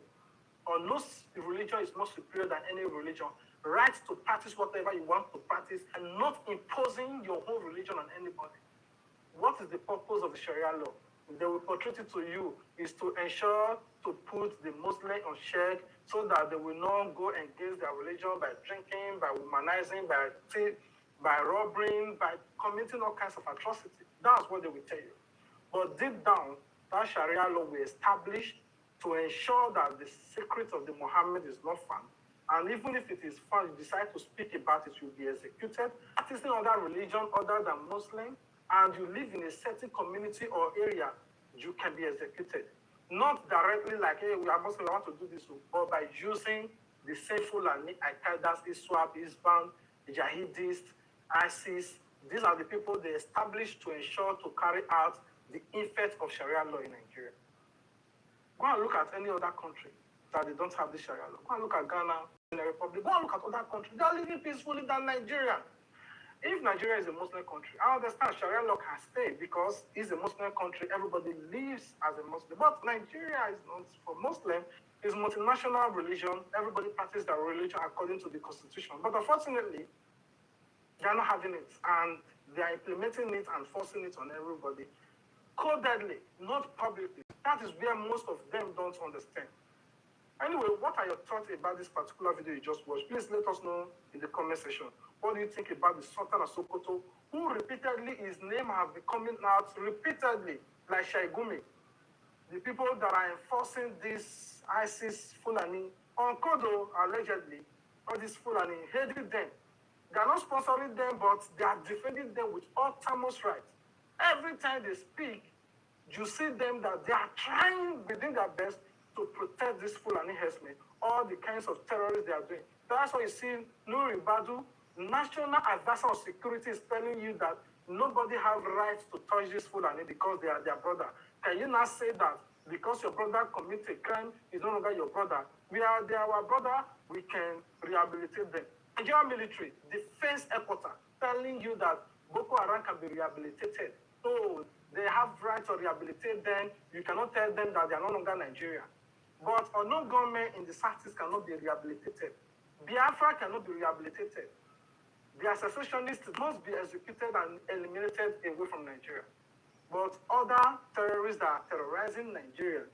Or no religion is more superior than any religion. Right to practice whatever you want to practice and not imposing your own religion on anybody. What is the purpose of the Sharia law? They will portray it to you is to ensure to put the Muslim on check so that they will not go against their religion by drinking, by womanizing, by robbing, by committing all kinds of atrocities. That's what they will tell you. But deep down, that Sharia law will establish to ensure that the secret of the Muhammad is not found. And even if it is found, you decide to speak about it, you'll be executed. Practicing other religion other than Muslim, and you live in a certain community or area, you can be executed. Not directly like, hey, we are Muslim, I want to do this, but by using the same Fulani, Al-Qaeda, ISWAP, ISBAN, Jihadists, ISIS. These are the people they established to ensure to carry out the effect of Sharia law in Nigeria. Go and look at any other country that they don't have the Sharia law. Go and look at Ghana, the Republic. Go and look at other countries. They are living peacefully than Nigeria. If Nigeria is a Muslim country, I understand Sharia law can stay because it's a Muslim country. Everybody lives as a Muslim. But Nigeria is not for Muslim. It's multinational religion. Everybody practices their religion according to the constitution. But unfortunately, they are not having it. And they are implementing it and forcing it on everybody. Codedly, not publicly. That is where most of them don't understand. Anyway, what are your thoughts about this particular video you just watched? Please let us know in the comment section. What do you think about the Sultan of Sokoto, who repeatedly, his name has been coming out repeatedly, like Shaigumi? The people that are enforcing this ISIS Fulani, on Kodo, allegedly, all these Fulani, hated them. They are not sponsoring them, but they are defending them with utmost right. Every time they speak, you see them that they are trying within their best to protect this Fulani herdsmen, all the kinds of terrorists they are doing. That's why you see Nuri Badu, National Advisor of Security, is telling you that nobody has rights to touch this Fulani because they are their brother. Can you not say that because your brother commits a crime, is no longer your brother? They are our brother, we can rehabilitate them. Nigerian military, defense headquarters, telling you that Boko Haram can be rehabilitated. So they have right to rehabilitate them. You cannot tell them that they are no longer Nigerian. But no government in the Southeast cannot be rehabilitated. Biafra cannot be rehabilitated. The secessionists must be executed and eliminated away from Nigeria. But other terrorists that are terrorizing Nigeria,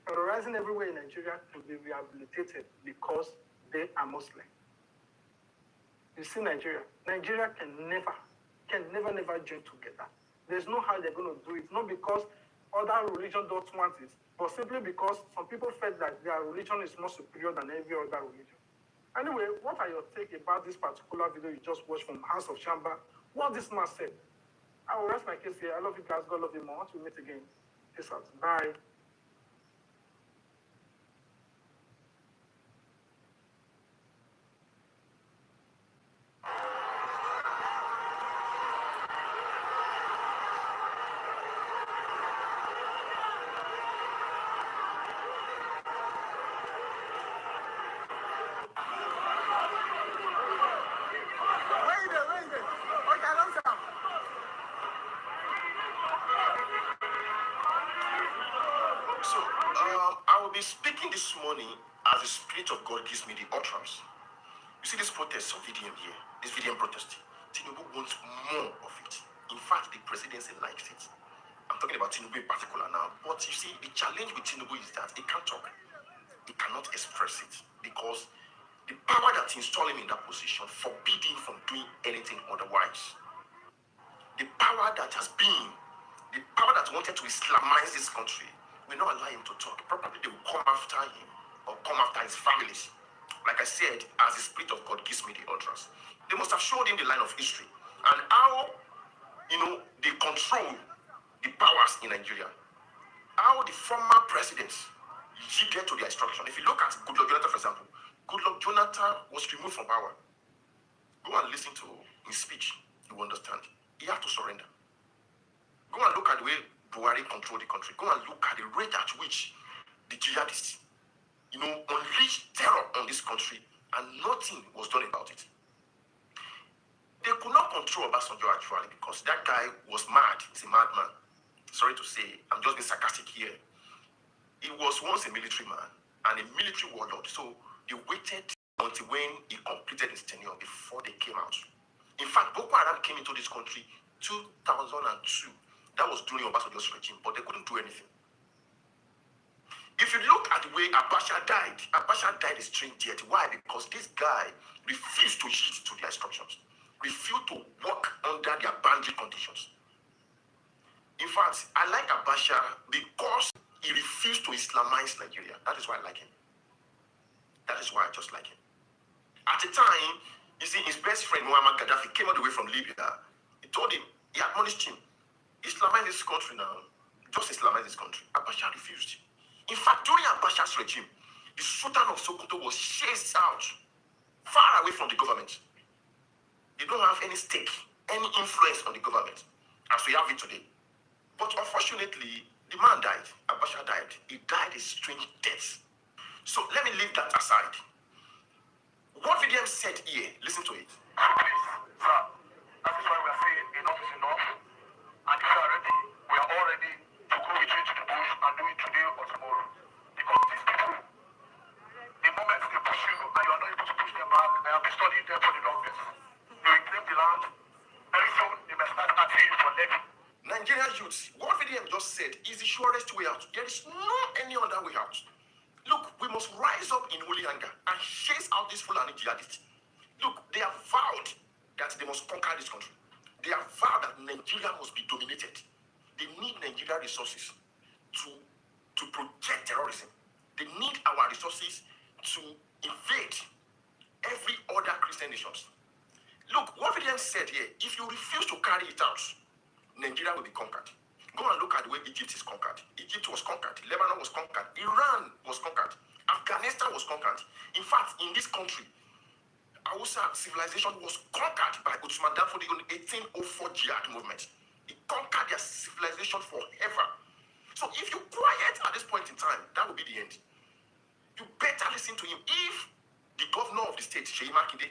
terrorizing everywhere in Nigeria, can be rehabilitated because they are Muslim. You see Nigeria. Nigeria can never join together. There's no how they're going to do it. Not because other religion don't want it, but simply because some people felt that their religion is more superior than every other religion. Anyway, what are your take about this particular video you just watched from House of Shamba? What this man said? I will rest my case here. I love you guys. God love you more. Until we meet again. Peace out. Bye. Wait there. Okay, I don't money as the Spirit of God gives me the utterance. You see this protest of VDM here, this VDM protest, Tinubu wants more of it. In fact, the presidency likes it. I'm talking about Tinubu in particular now. But you see, the challenge with Tinubu is that he can't talk. He cannot express it because the power that installed him in that position forbid him from doing anything otherwise. The power that has been, the power that wanted to Islamize this country will not allow him to talk. Probably they will come after him or come after his families. Like I said, as the Spirit of God gives me the utterance. They must have showed him the line of history and how, they control the powers in Nigeria. How the former presidents yielded to their instruction. If you look at Goodluck Jonathan, for example, Goodluck Jonathan was removed from power. Go and listen to his speech. You will understand. He had to surrender. Go and look at the way Buhari controlled the country. Go and look at the rate at which the jihadists, unleashed terror on this country, and nothing was done about it. They could not control Obasanjo actually because that guy was mad. He's a madman. Sorry to say, I'm just being sarcastic here. He was once a military man and a military warlord. So they waited until when he completed his tenure before they came out. In fact, Boko Haram came into this country 2002. That was during Obasanjo's regime, but they couldn't do anything. If you look at the way Abacha died a strange death. Why? Because this guy refused to yield to their instructions, refused to work under their boundary conditions. In fact, I like Abacha because he refused to Islamize Nigeria. That is why I like him. That is why I just like him. At the time, you see, his best friend, Muammar Gaddafi, came all the way from Libya. He told him, he admonished him, Islamize this country now. Just Islamize this country. Abacha refused. In fact, during Abacha's regime, the Sultan of Sokoto was chased out, far away from the government. They don't have any stake, any influence on the government, as we have it today. But unfortunately, the man died. Abacha died. He died a strange death. So let me leave that aside. What VDM said here, listen to it. Please, sir, that is why we are saying enough is enough. And if you are ready, we are all ready to go with you to the bush and do it today or tomorrow. Because these people, the moment they push you and you are not able to push them back, they have been studying them for the longest. They will claim the land. Very soon, they may start asking you for levy. Nigerian youths, what VDM just said is the surest way out. There is no any other way out. Look, we must rise up in holy anger and chase out these Fulani jihadists. Look, they have vowed that they must conquer this country. They have vowed that Nigeria must be dominated. They need Nigeria resources to project terrorism. They need our resources to invade every other Christian nations. Look, what VDM said here, if you refuse to carry it out, Nigeria will be conquered. Go and look at the way Egypt is conquered. Egypt was conquered. Lebanon was conquered. Iran was conquered. Afghanistan was conquered. In fact, in this country, Hausa civilization was conquered by Usman Dan Fodio in the 1804 jihad movement. He conquered their civilization forever. So if you quiet at this point in time, that will be the end. You better listen to him. If the governor of the state, Seyi Makinde,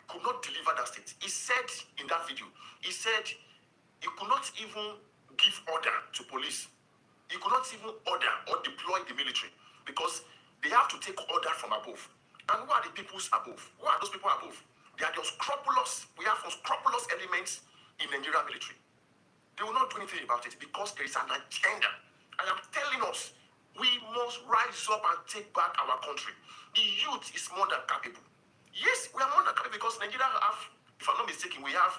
could not deliver that state, he said in that video, he said he could not even give order to police. He could not even order or deploy the military because they have to take order from above. And who are the peoples above? Who are those people above? They are the unscrupulous. We have unscrupulous elements in Nigerian military. They will not do anything about it because there is an agenda. I am telling us, we must rise up and take back our country. The youth is more than capable. Yes, we are more than capable because Nigeria have, if I'm not mistaken, we have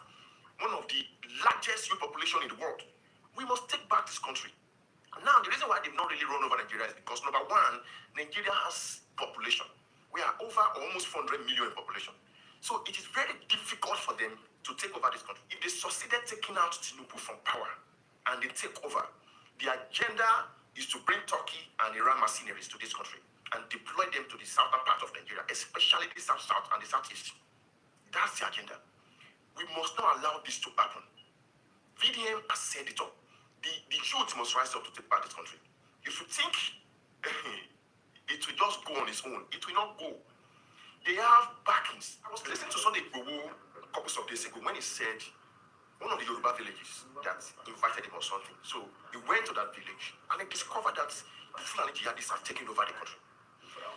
one of the largest youth population in the world. We must take back this country. Now, the reason why they've not really run over Nigeria is because, number one, Nigeria has population. We are over almost 400 million in population. So it is very difficult for them to take over this country. If they succeeded taking out Tinubu from power and they take over, the agenda is to bring Turkey and Iran mercenaries to this country and deploy them to the southern part of Nigeria, especially the south and the southeast. That's the agenda. We must not allow this to happen. VDM has said it all. The youth must rise up to take back this country. If you think it will just go on its own, it will not go. They have backings. I was listening to Sunday Igboho a couple of days ago when he said one of the Yoruba villages that invited him or something. So he went to that village and he discovered that the Fulani jihadists have taken over the country.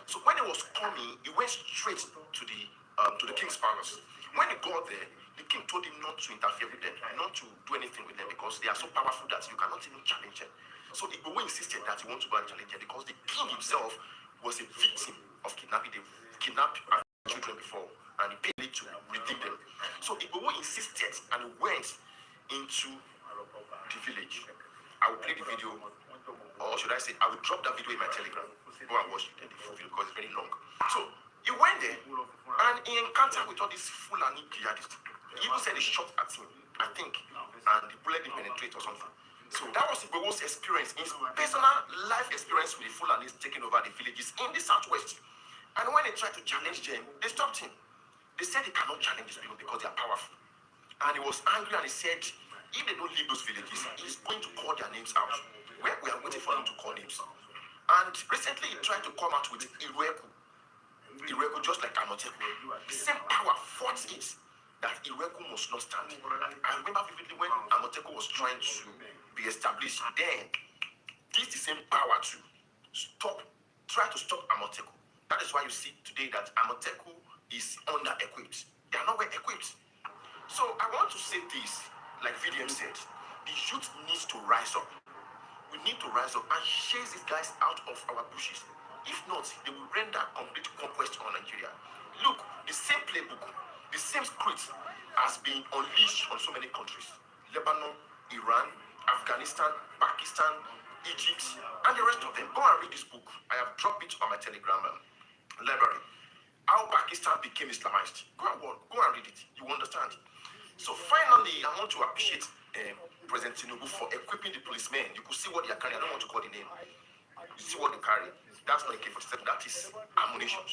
So when he was coming, he went straight to the king's palace. When he got there, the king told him not to interfere with them, not to do anything with them because they are so powerful that you cannot even challenge them. So Igboho insisted that he wanted to go and challenge them because the king himself was a victim of kidnapping. They kidnapped children before and he paid to redeem them. So Igboho insisted and he went into the village. I will play the video, or should I say, I will drop that video in my Telegram. Go and watch the full video because it's very long. So he went there and he encountered with all these Fulani jihadists. He even said he shot at him, I think, and the bullet didn't penetrate or something. So that was Igboho's experience, his personal life experience with the Fulanis taking over the villages in the southwest. And when they tried to challenge them, they stopped him. They said he cannot challenge these people because they are powerful. And he was angry and he said, if they don't leave those villages, he's going to call their names out. Where we are waiting for him to call names. And recently he tried to come out with Irueku. Irueku, just like Amoteku. The same power fought it that Irueku must not stand. I remember vividly when Amoteku was trying to be established, then this is the same power to try to stop Amoteku. That is why you see today that Amoteku is under-equipped. They are not well equipped. So I want to say this, like VDM said, the youth needs to rise up. We need to rise up and chase these guys out of our bushes. If not, they will render complete conquest on Nigeria. Look, the same playbook, the same script has been unleashed on so many countries. Lebanon, Iran, Afghanistan, Pakistan, Egypt, and the rest of them. Go and read this book. I have dropped it on my Telegram library. How Pakistan became Islamized. Go and read it. You understand. So finally, I want to appreciate President Tinubu for equipping the policemen. You could see what they are carrying. I don't want to call the name. You see what they carry. That's not AK-47. That is ammunition.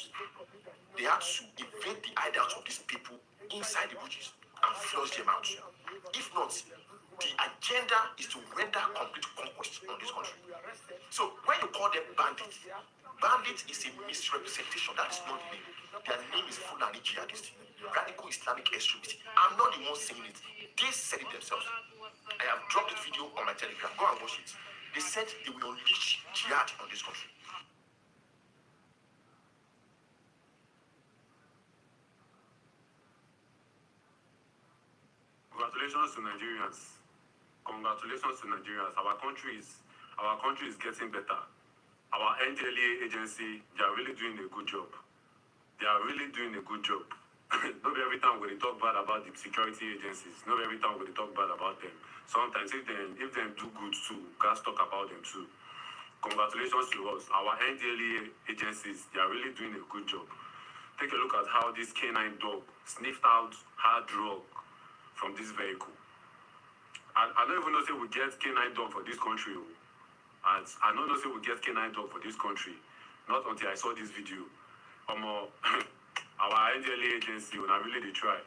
They had to invade the hideouts of these people inside the bushes and flush them out. If not, the agenda is to render complete conquest on this country. So when you call them bandits, bandits is a misrepresentation. That is not the name. Their name is Fulani jihadist, radical Islamic extremist. I'm not the one saying it. They said it themselves. I have dropped this video on my Telegram. Go and watch it. They said they will unleash jihad on this country. Congratulations to Nigerians. Congratulations to Nigerians. Our country is getting better. Our NDLEA agency, they are really doing a good job. They are really doing a good job. Not every time when they talk bad about the security agencies, not every time when they talk bad about them. Sometimes if they do good too, guys talk about them too. Congratulations to us. Our NDLEA agencies, they are really doing a good job. Take a look at how this canine dog sniffed out hard drug from this vehicle. I don't even know if we get canine dog for this country. I don't know if we get canine dog for this country. Not until I saw this video. Our NDLEA agency, when I really they try.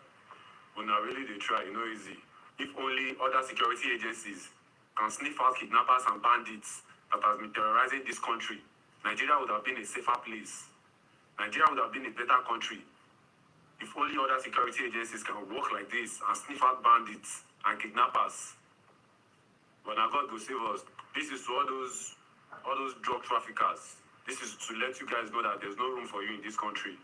You know, easy. If only other security agencies can sniff out kidnappers and bandits that has been terrorizing this country, Nigeria would have been a safer place. Nigeria would have been a better country. If only other security agencies can work like this and sniff out bandits and kidnappers. But now God will save us. This is to all those drug traffickers. This is to let you guys know that there's no room for you in this country.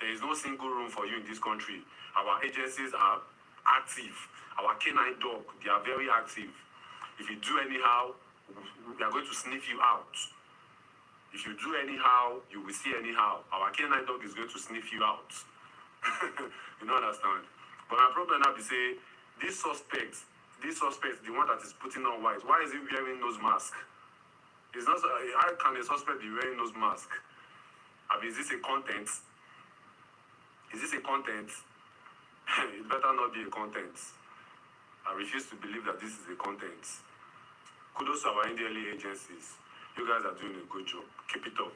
There is no single room for you in this country. Our agencies are active. Our canine dog, they are very active. If you do anyhow, we are going to sniff you out. If you do anyhow, you will see anyhow. Our canine dog is going to sniff you out. You don't understand. But my problem now is say, this suspect, the one that is putting on white, why is he wearing nose mask? It's not. How can a suspect be wearing nose mask? I mean, is this a content? Is this a content? It better not be a content. I refuse to believe that this is a content. Kudos to our NDLEA agencies. You guys are doing a good job. Keep it up.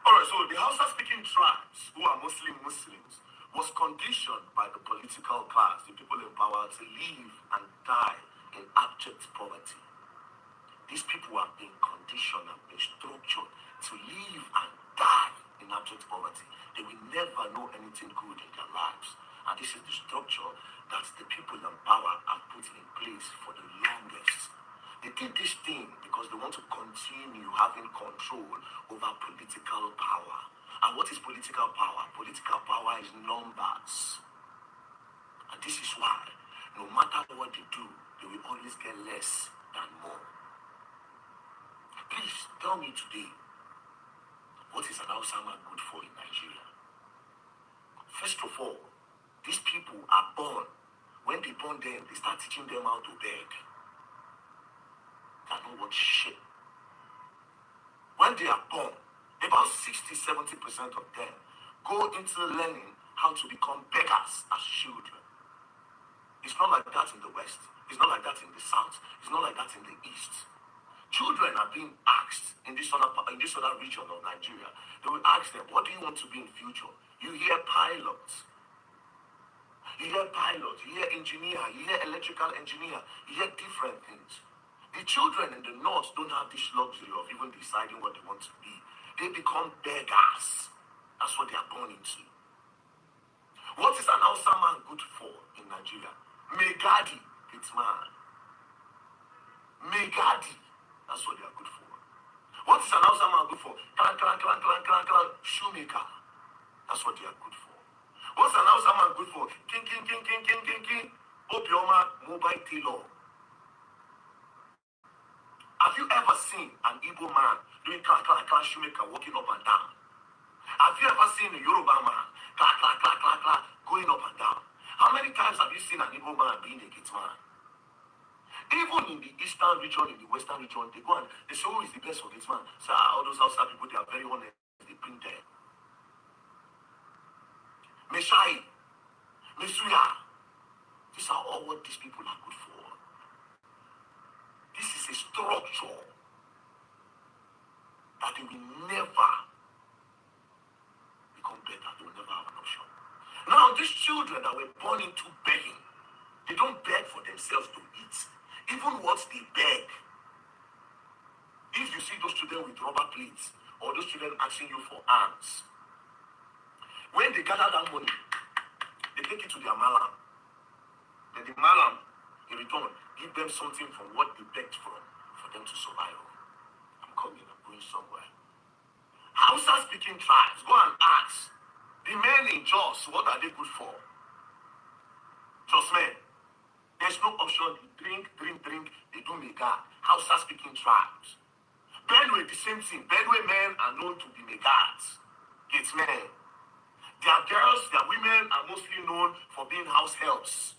Alright, so the Hausa-speaking tribes, who are mostly Muslims, was conditioned by the political class, the people in power, to live and die in abject poverty. These people have been conditioned and been structured to live and die in in abject poverty. They will never know anything good in their lives. And this is the structure that the people in power have put in place for the longest. They did this thing because they want to continue having control over political power. And what is political power? Political power is numbers. And this is why, no matter what they do, they will always get less than more. Please tell me today, what is an Hausa man good for in Nigeria? First of all, these people are born. When they born them, they start teaching them how to beg. They don't want shit. When they are born, about 60-70% of them go into learning how to become beggars as children. It's not like that in the West. It's not like that in the South. It's not like that in the East. Children are being asked in this other region of Nigeria. They will ask them, what do you want to be in future? You hear pilots. You hear pilot, you hear engineer, you hear electrical engineer, you hear different things. The children in the north don't have this luxury of even deciding what they want to be. They become beggars. That's what they are born into. What is an Hausa man good for in Nigeria? Megadi, it's man. Megadi, that's what they are good for. What is an Hausa man good for? Shoemaker, that's what they are good for. What's an Hausa man good for? King. Obioma, mobile tailor. Have you ever seen an Igbo man doing shoemaker walking up and down? Have you ever seen a Yoruba man going up and down? How many times have you seen an Igbo man being a gate man? Even in the eastern region, in the western region, they go and they say, who is the best for gate man? So all those outside people, they are very honest. They bring them. Meshai, Mesuya. These are all what these people are good for. This is a structure that they will never become better. They will never have an option. Now, these children that were born into begging, they don't beg for themselves to eat. Even what they beg, if you see those children with rubber plates or those children asking you for alms, when they gather that money, they take it to their malam. Then the malam, in return, give them something from what they begged for them to survive. I'm coming, I'm going somewhere. Hausa-speaking tribes, go and ask the men in Jos, what are they good for? Jos men. There's no option. They drink, they do mega. Hausa-speaking tribes. Benue, the same thing. Benue men are known to be megas. It's men. Their girls, their women are mostly known for being house helps.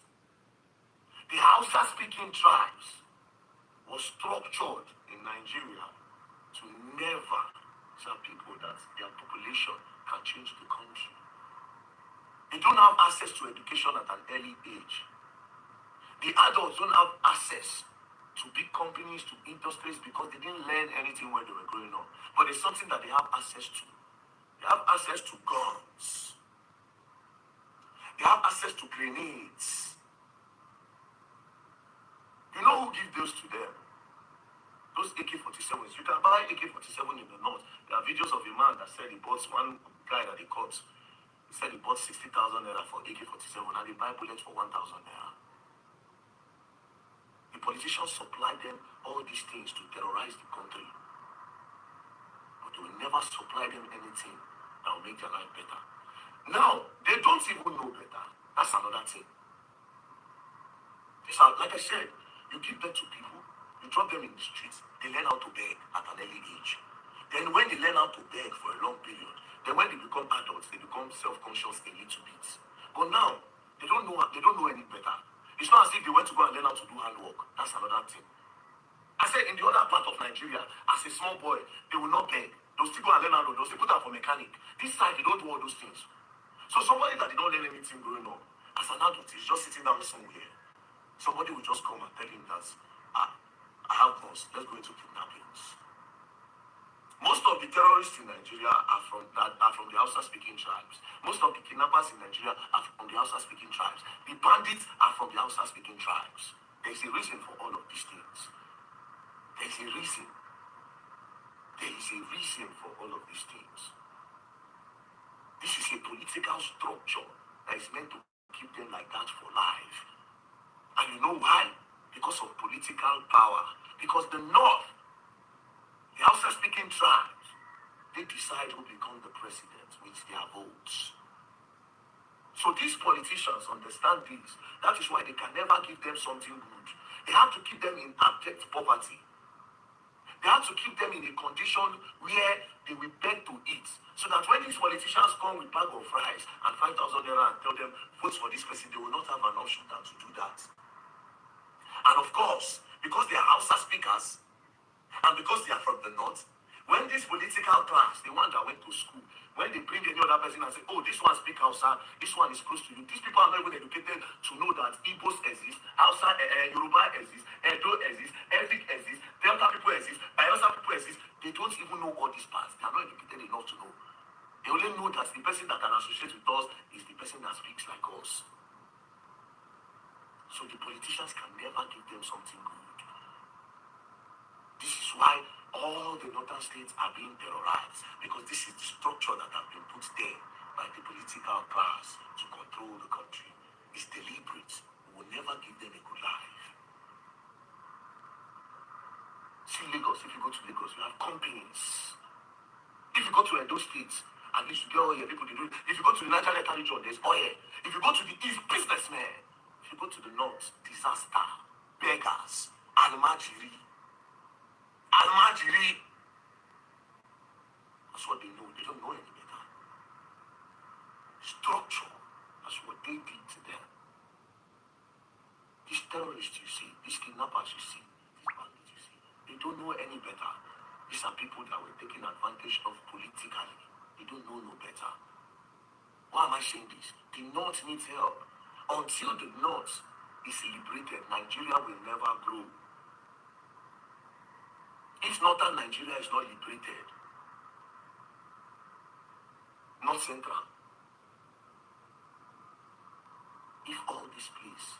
The Hausa-speaking tribes was structured in Nigeria to never tell people that their population can change the country. They don't have access to education at an early age. The adults don't have access to big companies, to industries, because they didn't learn anything when they were growing up. But it's something that they have access to. They have access to guns. They have access to grenades. You know who gives those to them? Those AK-47s. You can buy AK-47 in the north. There are videos of a man that said he bought one guy that he caught. He said he bought 60,000 naira for AK-47 and they buy bullets for 1,000 naira. The politicians supply them all these things to terrorize the country. But they will never supply them anything that will make their life better. Now, they don't even know better. That's another thing. These are, like I said, you give them to people, you drop them in the streets, they learn how to beg at an early age. Then when they learn how to beg for a long period, then when they become adults, they become self-conscious a little bit. But now, they don't know any better. It's not as if they went to go and learn how to do handwork. That's another thing. I said in the other part of Nigeria, as a small boy, they will not beg. They'll still go and learn how to do. They'll still put out for mechanic. This side, they don't do all those things. So somebody that did not learn anything growing up, as an adult, is just sitting down somewhere. Somebody will just come and tell him that, I have guns, let's go into kidnappings. Most of the terrorists in Nigeria are from the Hausa-speaking tribes. Most of the kidnappers in Nigeria are from the Hausa-speaking tribes. The bandits are from the Hausa-speaking tribes. There is a reason for all of these things. There is a reason. There is a reason for all of these things. This is a political structure that is meant to keep them like that for life. And you know why? Because of political power. Because the North, the Hausa-speaking tribes, they decide who becomes the president with their votes. So these politicians understand this. That is why they can never give them something good. They have to keep them in abject poverty. They have to keep them in a condition where they will beg to eat. So that when these politicians come with bag of rice and 5,000 naira and tell them, vote for this person, they will not have an option than to do that. And of course, because they are Hausa speakers, and because they are from the north, when this political class, the one that went to school, when they bring any other person and say, oh, this one speaks Hausa, this one is close to you, these people are not even educated to know that Igbos exist, Hausa, Yoruba exist, Edo exist, Efik exist, Delta people exist, Bayelsa people exist. They don't even know all these parts. They are not educated enough to know. They only know that the person that can associate with us is the person that speaks like us. So the politicians can never give them something good. This is why all the northern states are being terrorized, because this is the structure that has been put there by the political class to control the country. It's deliberate. We will never give them a good life. See Lagos, if you go to Lagos, you have companies. If you go to Edo State, at least you get oil, people they do it. If you go to the Niger Delta region, there's oil. If you go to the east, businessmen. If you go to the north, disaster, beggars, Almajiri. That's what they know. They don't know any better. Structure. That's what they did to them. These terrorists you see, these kidnappers you see, these bandits you see, they don't know any better. These are people that were taken advantage of politically. They don't know no better. Why am I saying this? The North needs help. Until the North is liberated, Nigeria will never grow. If northern Nigeria is not liberated, North Central, if all these places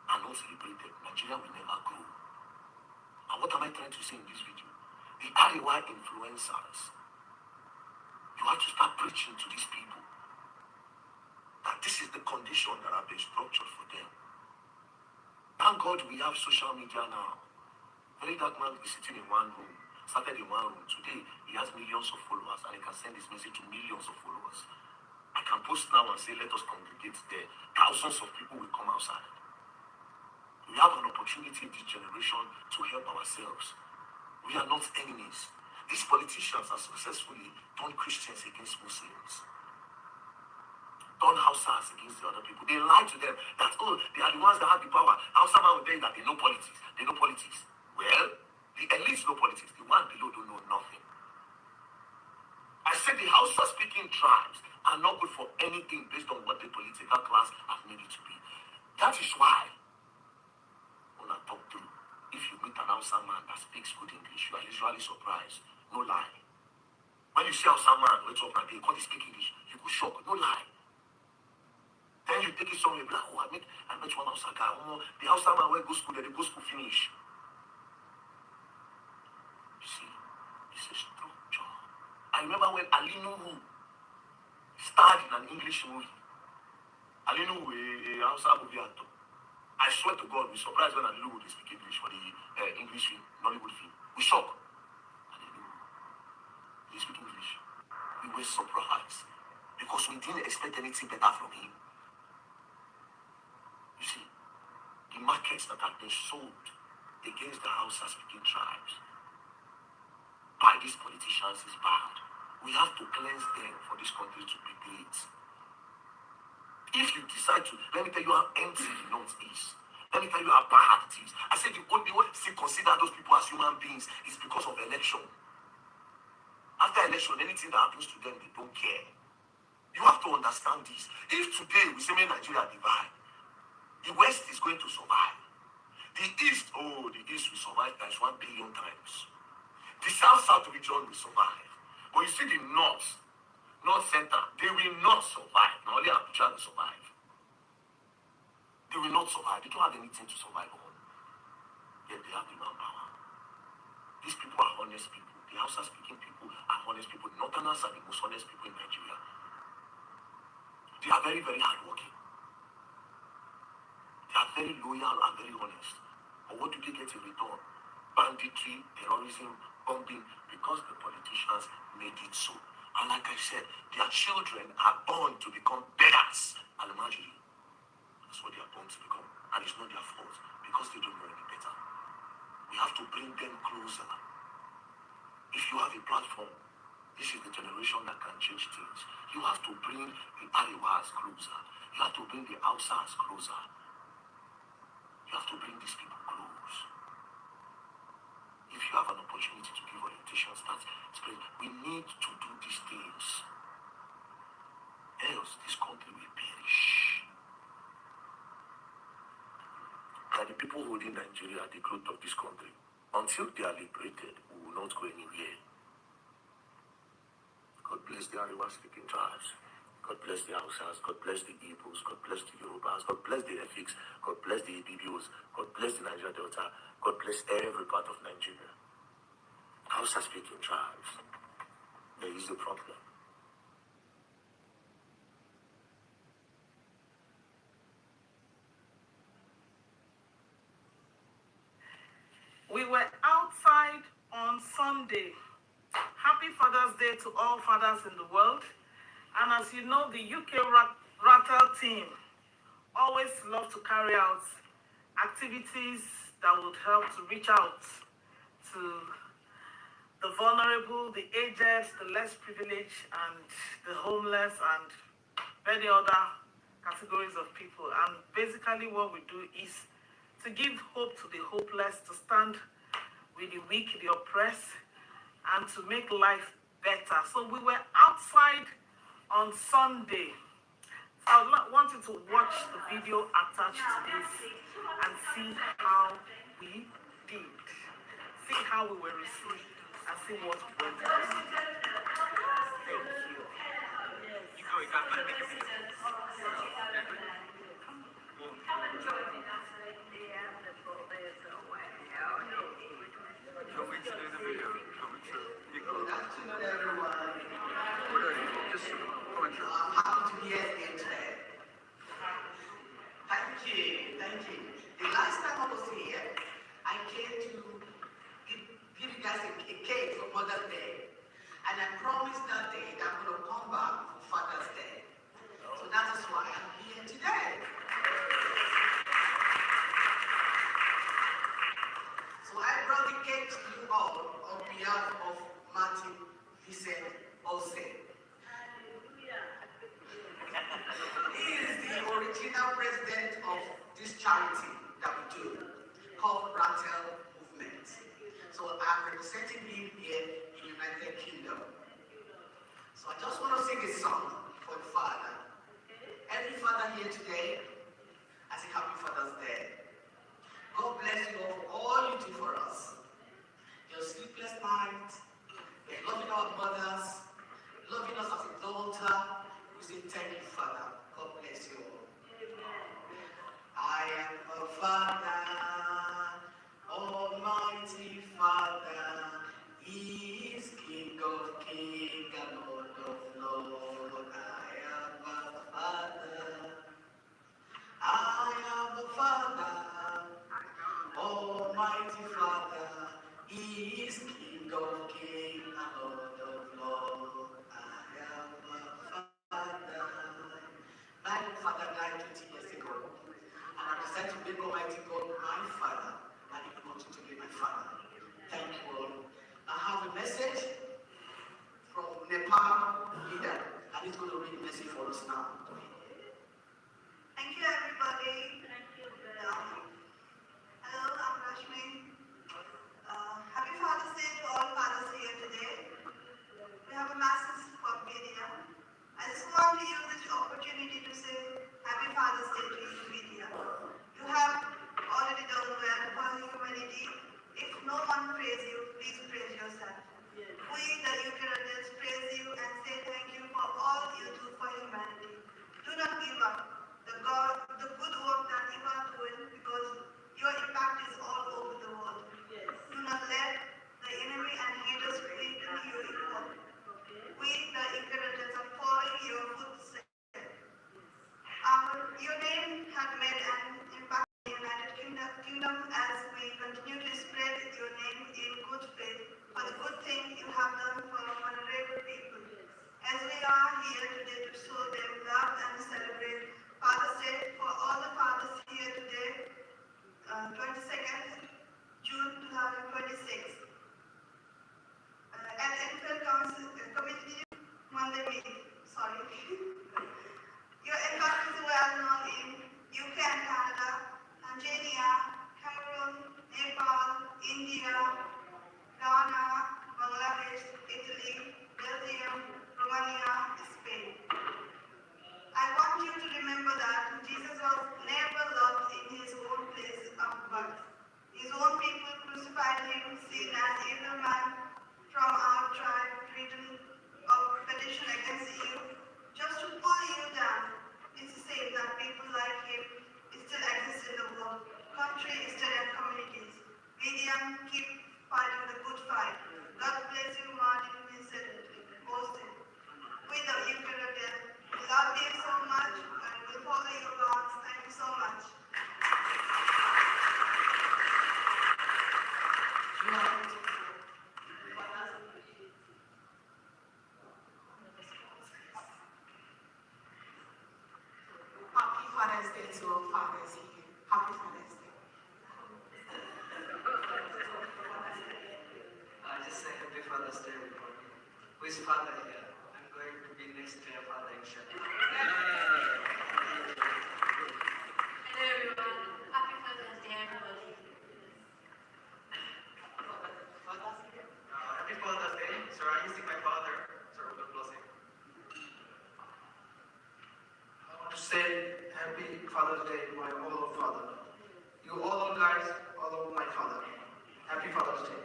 are not liberated, Nigeria will never grow. And what am I trying to say in this video? The Ariwa influencers, you have to start preaching to these people that this is the condition that have been structured for them. Thank God we have social media now. Only that man is sitting in one room, started in one room. Today, he has millions of followers and he can send his message to millions of followers. I can post now and say, let us congregate there. Thousands of people will come outside. We have an opportunity in this generation to help ourselves. We are not enemies. These politicians are successfully turned Christians against Muslims. Turn Hausas against the other people. They lie to them that, oh, they are the ones that have the power. Hausa man will tell you that they know politics. They know politics. Well, the elites know politics. The one below don't know nothing. I said the Hausa-speaking tribes are not good for anything based on what the political class have made it to be. That is why, when I talk to you, if you meet an Hausa man that speaks good English, you are usually surprised. No lie. When you see Hausa man, wait up and they call speak English, you go shock. No lie. Then you take it somewhere, like, oh, I met one Hausa guy. Oh, the Hausa man where go school, they go school finish. You see, it's a structure. I remember when Ali Nuhu starred in an English movie. Ali Nuhu, a Hausa movie actor. I swear to God, we surprised when Ali Nuhu would speak English for the English film, Nollywood film. We shocked. Ali Nuhu, he speak English. We were surprised because we didn't expect anything better from him. You see, the markets that have been sold against the Hausa-speaking tribes by these politicians is bad. We have to cleanse them for this country to be great. If you decide to, let me tell you how empty the North is. Let me tell you how bad it is. I said the only way to consider those people as human beings is because of election. After election, anything that happens to them, they don't care. You have to understand this. If today we say, may Nigeria divide, the West is going to survive. The East, the East will survive times 1 billion times. The South region will survive. But you see the North Center, they will not survive. Not only Abuja will survive. They will not survive. They don't have anything to survive on. Yet they have the manpower. These people are honest. honest people. The Hausa-speaking people are honest people. Northerners are the most honest people in Nigeria. They are very, very hardworking. They are very loyal and very honest. But what do they get in return? Banditry, terrorism, bombing, because the politicians made it so. And like I said, their children are born to become beggars. Al-Majiri. That's what they are born to become. And it's not their fault, because they don't know any better. We have to bring them closer. If you have a platform, this is the generation that can change things. You have to bring the Ariwas closer. You have to bring the Hausas closer. You have to bring these people close. If you have an opportunity to give orientations, that's great. We need to do these things. Else, this country will perish. And the people holding Nigeria are the growth of this country. Until they are liberated, we will not go anywhere. God bless the Ariwa speaking tribes. God bless the Hausas. God bless the Igbos. God bless the Yorubas. God bless the Efiks. God bless the Ibibios. God bless the Niger Delta. God bless every part of Nigeria. Hausa speaking tribes. There is a problem. We were outside on Sunday. Happy Father's Day to all fathers in the world. And as you know, the UK Rattle team always love to carry out activities that would help to reach out to the vulnerable, the aged, the less privileged, and the homeless, and many other categories of people. And basically what we do is to give hope to the hopeless, to stand with the weak, the oppressed, and to make life better. So we were outside on Sunday. I want you to watch the video attached to this and see how we did. See how we were received and see what went on. Thank you. You can make a video. Good afternoon, everyone. I'm happy to be here again today. Thank you. The last time I was here, I came to give you guys a cake for Mother's Day. And I promised that day that I'm going to come back for Father's Day. So that is why I'm here today. So I brought the cake to you all on behalf of Martin Vincent Olsen. He is the original president of this charity that we do, called Rattle Movement. So I'm representing him here in the United Kingdom. So I just want to sing a song for the father. Every father here today, I say Happy Father's Day. God bless you all for all you do for us. Your sleepless nights, loving our mothers, loving us as a daughter. We say thank you, Father. God bless you all. I am a father, Almighty Father. He is King of Kings and Lord of Lords. I am a father. I am a father, Almighty Father. He is King of Kings and Lord of Lords. I am a father. My father died 20 years ago, and I decided to make Almighty God my father, and he will continue to be my father. Thank you all. I have a message from Nepal leader, and he's going to read the message for us now. Thank you, everybody. Thank you. Hello, I'm Rashmi. Happy Father's Day to all fathers and keep fighting the good fight. God bless you, Martin, Vincent, Austin. With or without them, we love you so much and we follow your paths. Thank you so much. Happy Father's Day to all fathers here. Happy Father's Day. Just say happy Father's Day, everybody. Who is father here? I'm going to be next year father, inshallah. Hello everyone. Happy Father's Day, everybody. Happy Father's Day. Sir, I'm missing my father. Sir, we'll close it. I want to say happy Father's Day to my all of father. You all guys, all of my father. Happy Father's Day.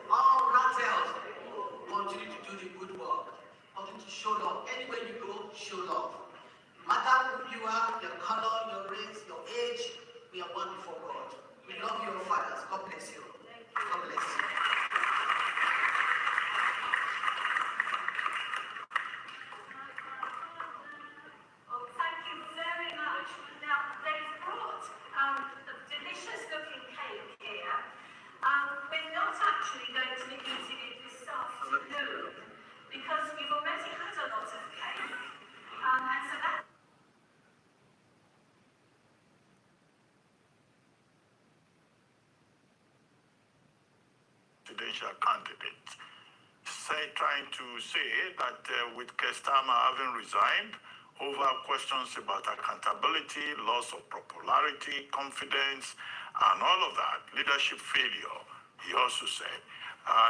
All rantels, continue to do the good work. Continue to show love. Anywhere you go, show love. No matter who you are, your color, your race, your age, we are one before God. We love your fathers. God bless you. God bless you. Well, thank you very much. Now, they've brought a delicious looking cake here. We're not actually going to be eating it this afternoon because we've already had a lot of cake. And so that presidential candidate, trying to say that with Kestama having resigned over questions about accountability, loss of popularity, confidence, and all of that, leadership failure, he also said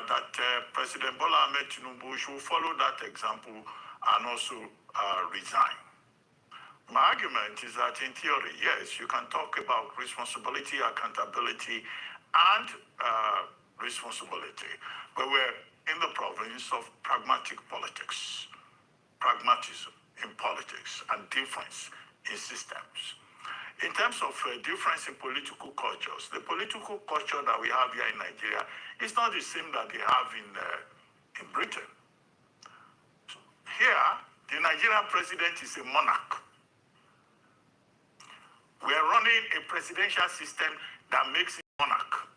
that President Bola Ahmed Tinubu should follow that example and also resign. My argument is that in theory, yes, you can talk about responsibility, accountability, and responsibility, but we're in the province of pragmatic politics, pragmatism in politics, and difference in systems. In terms of difference in political cultures, the political culture that we have here in Nigeria is not the same that they have in Britain. So here, the Nigerian president is a monarch. We are running a presidential system that makes it monarch.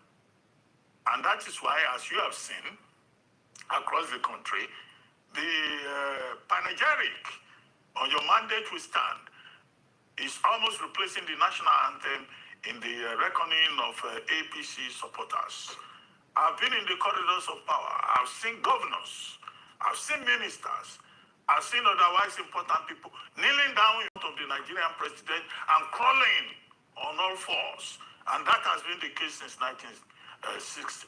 And that is why, as you have seen across the country, the panegyric on your mandate will stand is almost replacing the national anthem in the reckoning of APC supporters. I've been in the corridors of power. I've seen governors. I've seen ministers. I've seen otherwise important people kneeling down in front of the Nigerian president and crawling on all fours. And that has been the case since 1960.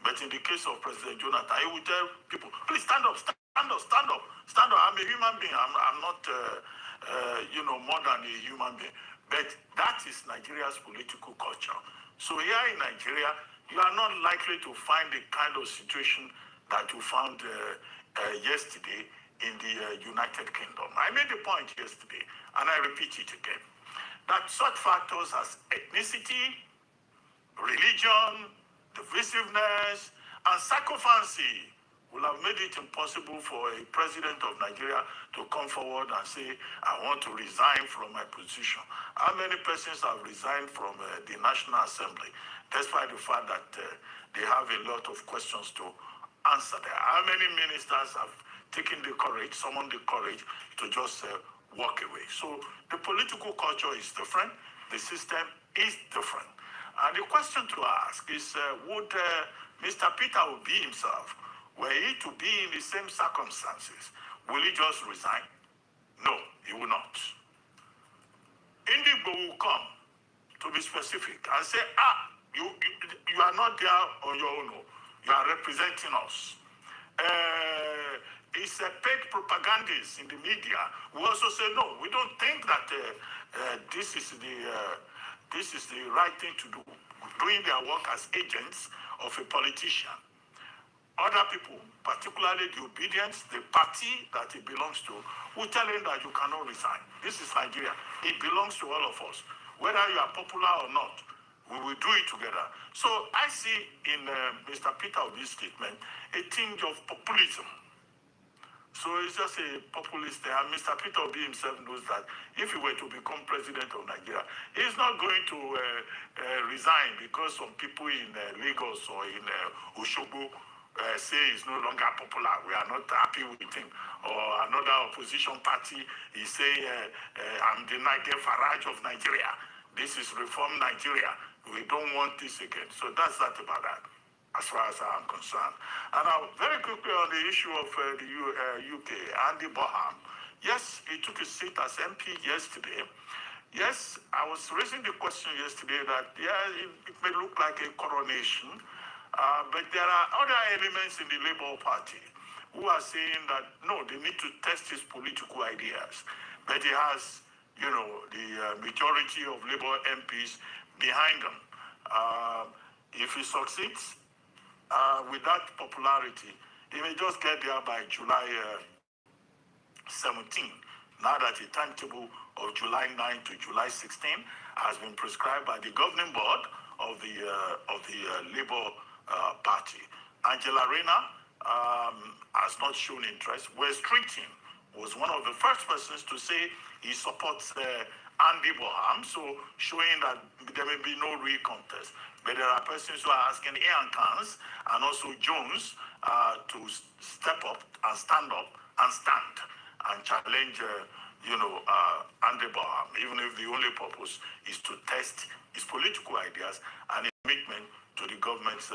But in the case of President Jonathan, he would tell people, please stand up, stand up, stand up, stand up. I'm a human being. I'm not, more than a human being. But that is Nigeria's political culture. So here in Nigeria, you are not likely to find the kind of situation that you found yesterday in the United Kingdom. I made the point yesterday, and I repeat it again, that such factors as ethnicity, religion, divisiveness, and sycophancy will have made it impossible for a president of Nigeria to come forward and say, I want to resign from my position. How many persons have resigned from the National Assembly, despite the fact that they have a lot of questions to answer there? How many ministers have taken the courage, summoned the courage to just walk away? So the political culture is different. The system is different. And the question to ask is, would Mr. Peter Obi himself, were he to be in the same circumstances, will he just resign? No, he will not. Indigo will come, to be specific, and say, you are not there on your own. You are representing us. It's a paid propagandist in the media. We also say, no, we don't think that this is the right thing to do, doing their work as agents of a politician. other people, particularly the obedience, the party that it belongs to, will tell him that you cannot resign. This is Nigeria. It belongs to all of us. Whether you are popular or not, we will do it together. So I see in Mr. Peter Obi's statement a tinge of populism. So it's just a populist there. And Mr. Peter Obi himself knows that if he were to become president of Nigeria, he's not going to resign because some people in Lagos or in Oshobo say he's no longer popular. We are not happy with him. Or another opposition party is saying, I'm the Nigel Farage of Nigeria. This is reform Nigeria. We don't want this again. So that's that about that, as far as I'm concerned. And now, very quickly on the issue of the UK, Andy Boham. Yes, he took a seat as MP yesterday. Yes, I was raising the question yesterday that, yeah, it may look like a coronation, but there are other elements in the Labour Party who are saying that, no, they need to test his political ideas. But he has, you know, the majority of Labour MPs behind him. If he succeeds with that popularity, he may just get there by July 17. Now that the timetable of July 9 to July 16 has been prescribed by the governing board of the Labour Party. Angela Rayner has not shown interest. Wes Streeting was one of the first persons to say he supports Andy Boham, so showing that there may be no real contest. But there are persons who are asking Ian Kans and also Jones to step up and stand and challenge, Andy Boham, even if the only purpose is to test his political ideas and his commitment to the government's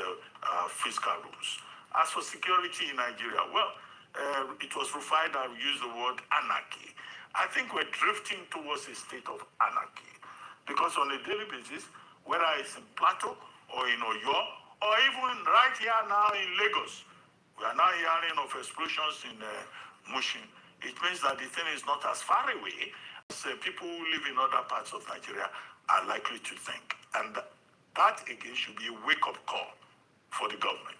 fiscal rules. As for security in Nigeria, well, it was Rufai that used the word anarchy. I think we're drifting towards a state of anarchy because on a daily basis, whether it's in Plateau or in Oyo or even right here now in Lagos, we are now hearing of explosions in Mushin. It means that the thing is not as far away as people who live in other parts of Nigeria are likely to think. And that again should be a wake-up call for the government.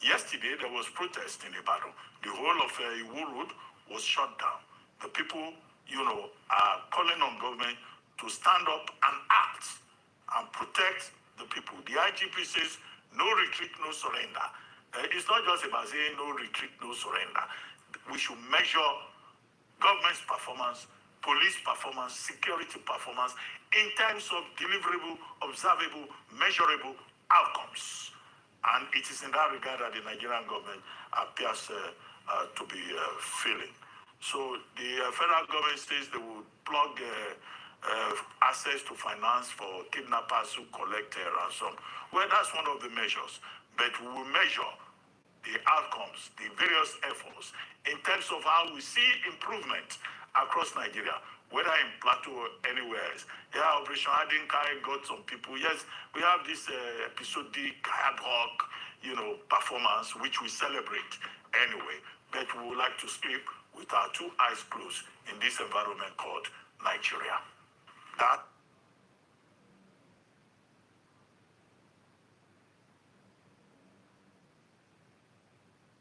Yesterday, there was protest in Ibadan. The whole of Iwo Road was shut down. The people, are calling on government to stand up and act and protect the people. The IGP says, no retreat, no surrender. It's not just about saying no retreat, no surrender. We should measure government's performance, police performance, security performance in terms of deliverable, observable, measurable outcomes. And it is in that regard that the Nigerian government appears to be failing. So the federal government says they will plug access to finance for kidnappers who collect ransom. Well, that's one of the measures. But we will measure the outcomes, the various efforts, in terms of how we see improvement across Nigeria, whether in Plateau or anywhere else. Yeah, Operation Adinkai got some people. Yes, we have this episodic ad hoc, performance, which we celebrate anyway. But we would like to sleep with our two eyes closed in this environment called Nigeria. That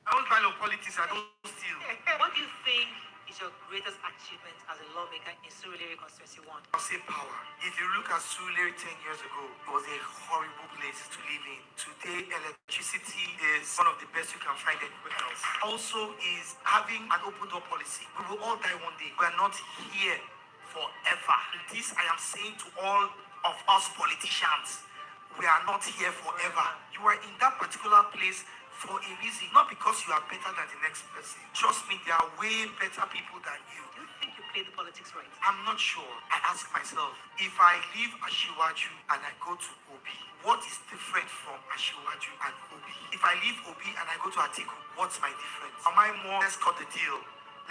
I don't mind of politics, I don't steal. What do you think is your greatest achievement as a lawmaker in Sowore Constituency 1? I'll say power. If you look at Sowore 10 years ago, it was a horrible place to live in. Today, electricity is one of the best you can find anywhere else. Also is having an open door policy. We will all die one day. We are not here forever. This I am saying to all of us politicians. We are not here forever. You are in that particular place for a reason, not because you are better than the next person. Trust me, there are way better people than you. Do you think you play the politics right? I'm not sure. I ask myself, if I leave Ashiwaju and I go to Obi, what is different from Ashiwaju and Obi? If I leave Obi and I go to Atiku, what's my difference? Am I more, let's cut the deal,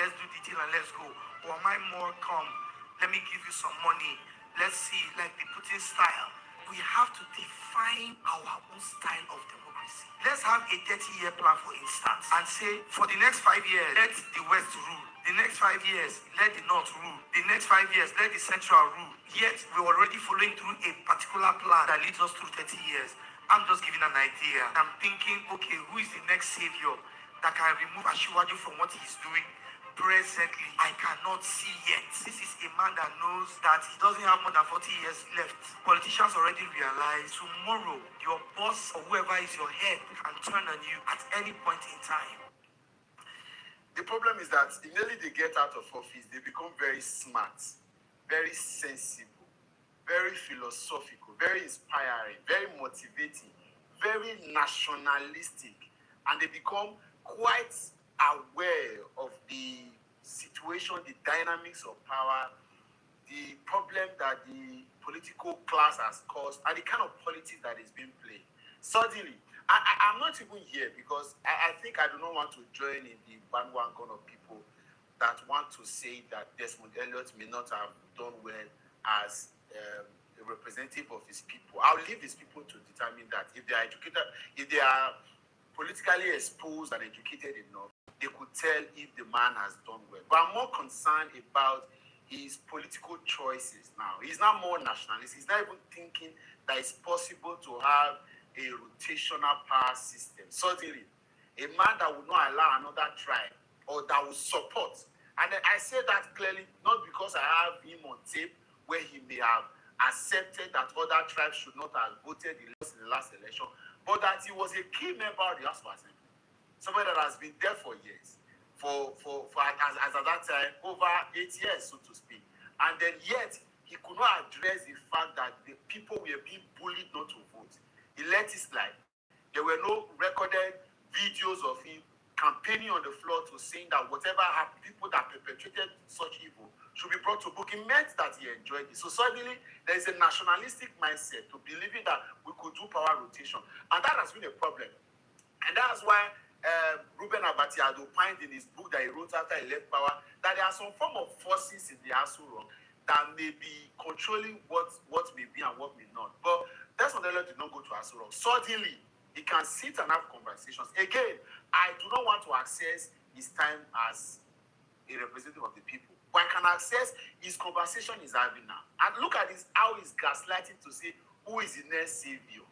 let's do the deal and let's go? Or am I more, come, let me give you some money, let's see, like the Putin style? We have to define our own style of democracy. Let's have a 30-year plan, for instance, and say, for the next 5 years, let the West rule. The next 5 years, let the North rule. The next 5 years, let the Central rule. Yet, we're already following through a particular plan that leads us through 30 years. I'm just giving an idea. I'm thinking, okay, who is the next savior that can remove Ashiwaju from what he's doing? Presently, I cannot see yet. This is a man that knows that he doesn't have more than 40 years left. Politicians already realize tomorrow your boss or whoever is your head can turn on you at any point in time. The problem is that immediately they get out of office, they become very smart, very sensible, very philosophical, very inspiring, very motivating, very nationalistic, and they become quite aware of the situation, the dynamics of power, the problem that the political class has caused, and the kind of politics that is being played. Suddenly, I'm not even here because I think I do not want to join in the bandwagon of people that want to say that Desmond Elliot may not have done well as a representative of his people. I'll leave his people to determine that. If they are educated, if they are politically exposed and educated enough, they could tell if the man has done well. But I'm more concerned about his political choices now. He's not more nationalist. He's not even thinking that it's possible to have a rotational power system. Suddenly, a man that would not allow another tribe or that would support. And I say that clearly, not because I have him on tape where he may have accepted that other tribes should not have voted in the last election, but that he was a key member of the House of Assembly. Somebody that has been there for years, as at that time, over 8 years, so to speak. And then yet, he could not address the fact that the people were being bullied not to vote. He let it slide. There were no recorded videos of him campaigning on the floor to saying that whatever happened, people that perpetrated such evil should be brought to book. It meant that he enjoyed it. So suddenly, there is a nationalistic mindset to believing that we could do power rotation. And that has been a problem. And that's why Ruben Abati had opined in his book that he wrote after he left power that there are some form of forces in the Aso Rock that may be controlling what may be and what may not. But Desmond Elliot did not go to Aso Rock. Suddenly, he can sit and have conversations. Again, I do not want to access his time as a representative of the people, but I can access his conversation he's having now. And look at this, how he's gaslighting to say who is the next savior.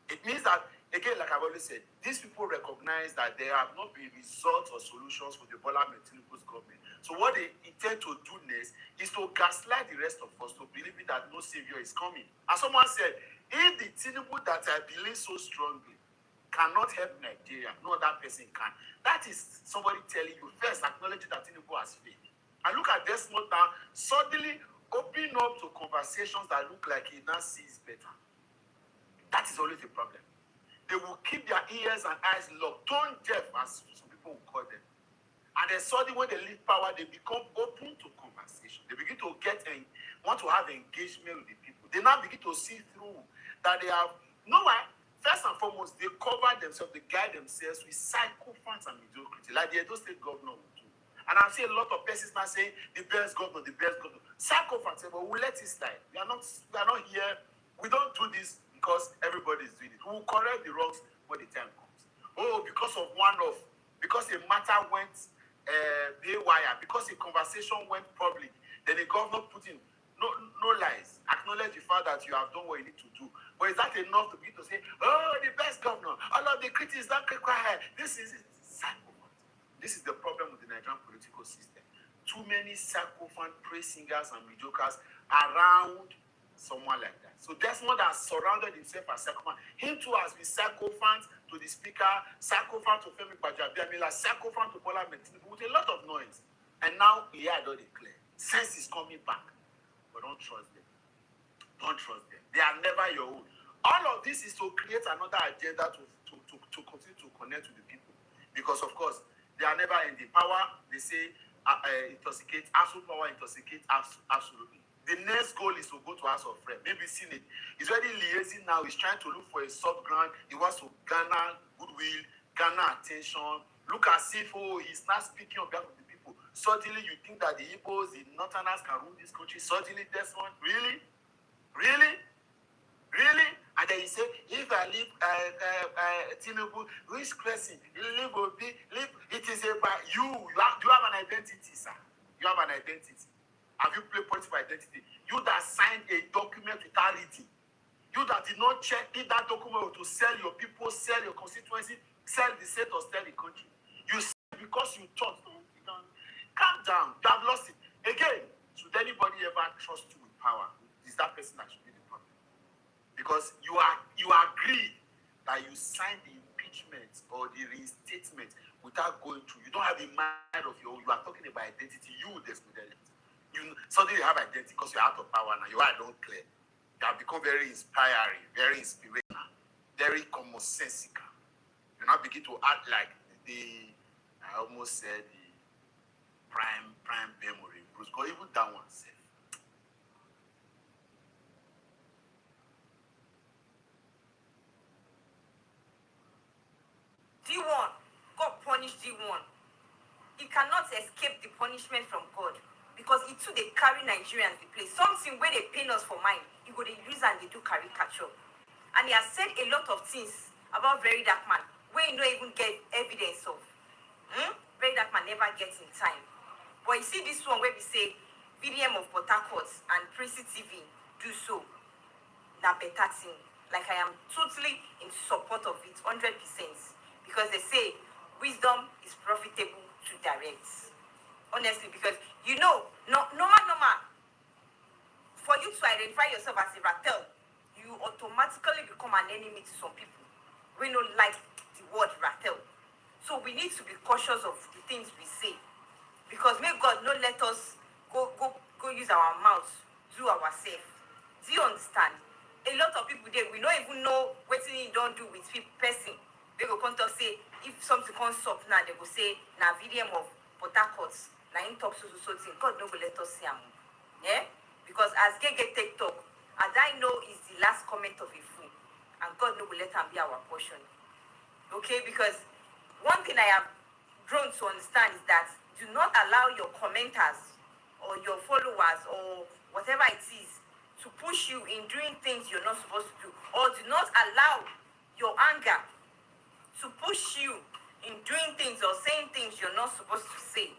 It means that, again, like I've always said, these people recognize that there have not been results or solutions for the Bola Tinubu's government. So what they intend to do next is to gaslight the rest of us to believing that no savior is coming. As someone said, if the Tinubu that I believe so strongly cannot help Nigeria, no other person can. That is somebody telling you, first acknowledging that Tinubu has failed. And look at Desmond now, suddenly opening up to conversations that look like he now sees better. That is always the problem. They will keep their ears and eyes locked, tone deaf, as some people will call them. And then suddenly when they leave power, they become open to conversation. They begin to want to have engagement with the people. They now begin to see through that they have, first and foremost, they cover themselves, they guide themselves with psychophants and mediocrity, like the Edo State governor would do. And I've seen a lot of persons now saying, the best governor. Psychophants say, but we'll let it slide. We are not here. We don't do this because everybody is doing it. We will correct the wrongs when the time comes. Oh, because a matter went haywire, because a conversation went public, then the governor put in no lies. Acknowledge the fact that you have done what you need to do. But is that enough to be to say, oh, the best governor, all of the critics don't cry. This is psychophant. This is the problem with the Nigerian political system. Too many psychophant praise singers and mediocres around someone like that. So Desmond has surrounded himself as psychophant. Him too has been psychophant to the speaker, psychophant to Femi Gbajabiamila, psychophant to Bola Tinubu with a lot of noise. And now he had all declared. Sense is coming back. But don't trust them. Don't trust them. They are never your own. All of this is to create another agenda to continue to connect with the people. Because of course, they are never ending. Power, they say, intoxicate, absolute power intoxicates absolutely. The next goal is to go to House of Rep, maybe Senate. He's already liaising now. He's trying to look for a soft ground. He wants to garner goodwill, garner attention. Look as if, he's not speaking on behalf of the people. Suddenly, you think that the Igbos, the Northerners can rule this country. Suddenly, Desmond, really? And then he said, if I leave Tinubu, which person? Leave Obi, leave. It is about you. You have an identity, sir. You have an identity. Have you played political identity? You that signed a document without reading. You that did not check if that document was to sell your people, sell your constituency, sell the state or sell the country. You said because you thought, oh, you can calm down, you have lost it. Again, should anybody ever trust you with power? Is that person that should be the problem? Because you agree that you signed the impeachment or the reinstatement without going through. You don't have a mind of your own. You are talking about identity. You desmodel it. You suddenly have identity because you're out of power now. Your eye don't clear. You have become very inspiring, very inspirational, very commonsensical. You now begin to act like I almost said the prime memory. Bruce, go even that one said. D1, God punish D1. He cannot escape the punishment from God because it too they carry Nigerians the place. Something where they pain us for mind, he go they use and they do caricature. And he has said a lot of things about Very Dark Man where you don't even get evidence of. Very Dark Man never gets in time. But you see this one where we say VDM of Port Harcourt and Prince TV do so. Na better thing. Like I am totally in support of it, 100%. Because they say wisdom is profitable to direct. Honestly, because you know, normal. For you to identify yourself as a rattle, you automatically become an enemy to some people. We don't like the word rattle. So we need to be cautious of the things we say. Because may God not let us go use our mouths, do ourselves. Do you understand? A lot of people there, we don't even know what they don't do with person. They go come to say, if something comes up now, they go say, na VDM of Port Harcourt, na him talk so thing. God no go let us see him. Yeah? Because as gay take talk, as I know is the last comment of a fool. And God no go let him be our portion. Okay? Because one thing I have grown to understand is that do not allow your commenters or your followers or whatever it is to push you in doing things you're not supposed to do. Or do not allow your anger to push you in doing things or saying things you're not supposed to say.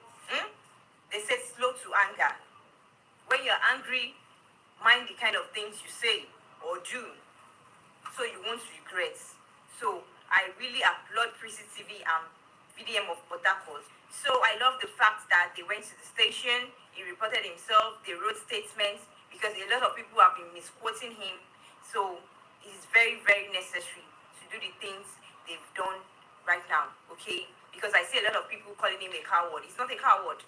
They say slow to anger. When you're angry, mind the kind of things you say or do so you won't regret. So I really applaud Prissy TV and VDM of Port Harcourt. So I love the fact that they went to the station, he reported himself, they wrote statements because a lot of people have been misquoting him. So it is very, very necessary to do the things they've done right now, okay? Because I see a lot of people calling him a coward. He's not a coward.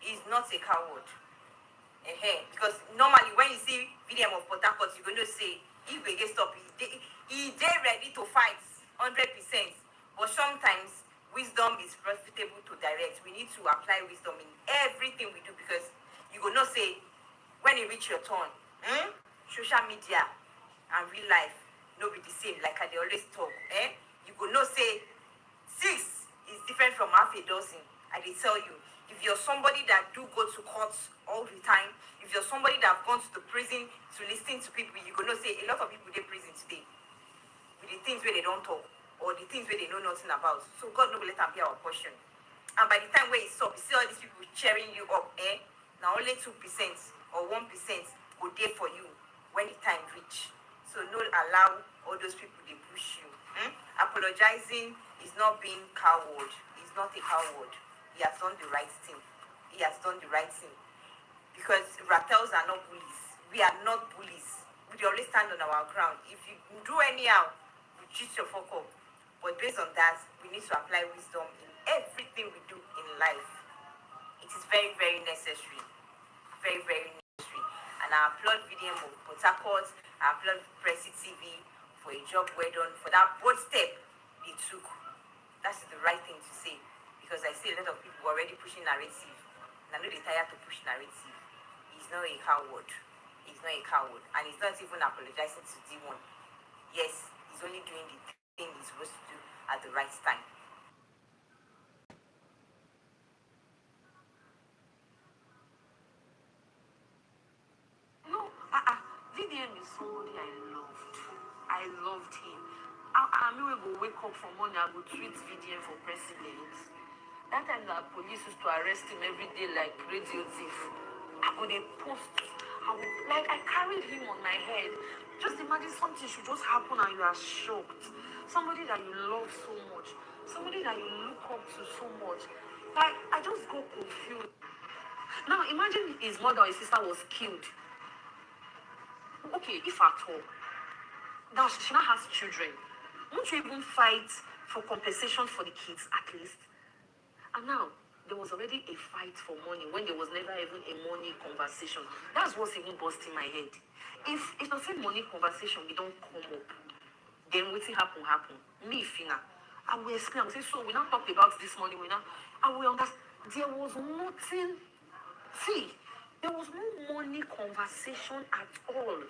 He's not a coward. Because normally when you see VDM of Port Harcourt, you're going to say, if we get stopped, he's ready to fight 100%. But sometimes wisdom is profitable to direct. We need to apply wisdom in everything we do because you go not say, when you reach your turn, social media and real life no be the same like I always talk. You go not say 6 is different from half a dozen. I dey tell you, if you're somebody that do go to courts all the time, if you're somebody that have gone to the prison to listen to people, you go not say a lot of people dey prison today with the things where they don't talk or the things where they know nothing about. So God no go let them be our portion. And by the time where it's up, you see all these people cheering you up, now only 2% or 1% go there for you when the time reach. So no allow all those people they push you. Apologizing is not being coward. He's not a coward. He has done the right thing. He has done the right thing. Because rattles are not bullies. We are not bullies. We always stand on our ground. If you do anyhow, we cheat your fuck up. But based on that, we need to apply wisdom in everything we do in life. It is very, very necessary. Very, very necessary. And I applaud VDM of Port Harcourt. I applaud Pressy TV for a job well done, for that bold step they took. That's the right thing to say. Because I see a lot of people already pushing narrative. And I know they're tired to push narrative. He's not a coward. He's not a coward. And he's not even apologizing to D1. Yes, he's only doing the thing he's supposed to do at the right time. No, VDM is somebody I loved him. I will go wake up for morning, I go tweet VDM for president. That time the police used to arrest him every day like radio thief. I would post. I carried him on my head. Just imagine something should just happen and you are shocked. Somebody that you love so much, somebody that you look up to so much. Like, I just got confused. Now, imagine his mother or his sister was killed. Okay, if at all. Now, she now has children. Won't you even fight for compensation for the kids, at least? And now, there was already a fight for money when there was never even a money conversation. That's what's even busting my head. If it was a money conversation, we don't come up, then what's happen? Me, Fina, I will explain. I will say, so we now talked about this money. I will understand. There was nothing. See, there was no money conversation at all.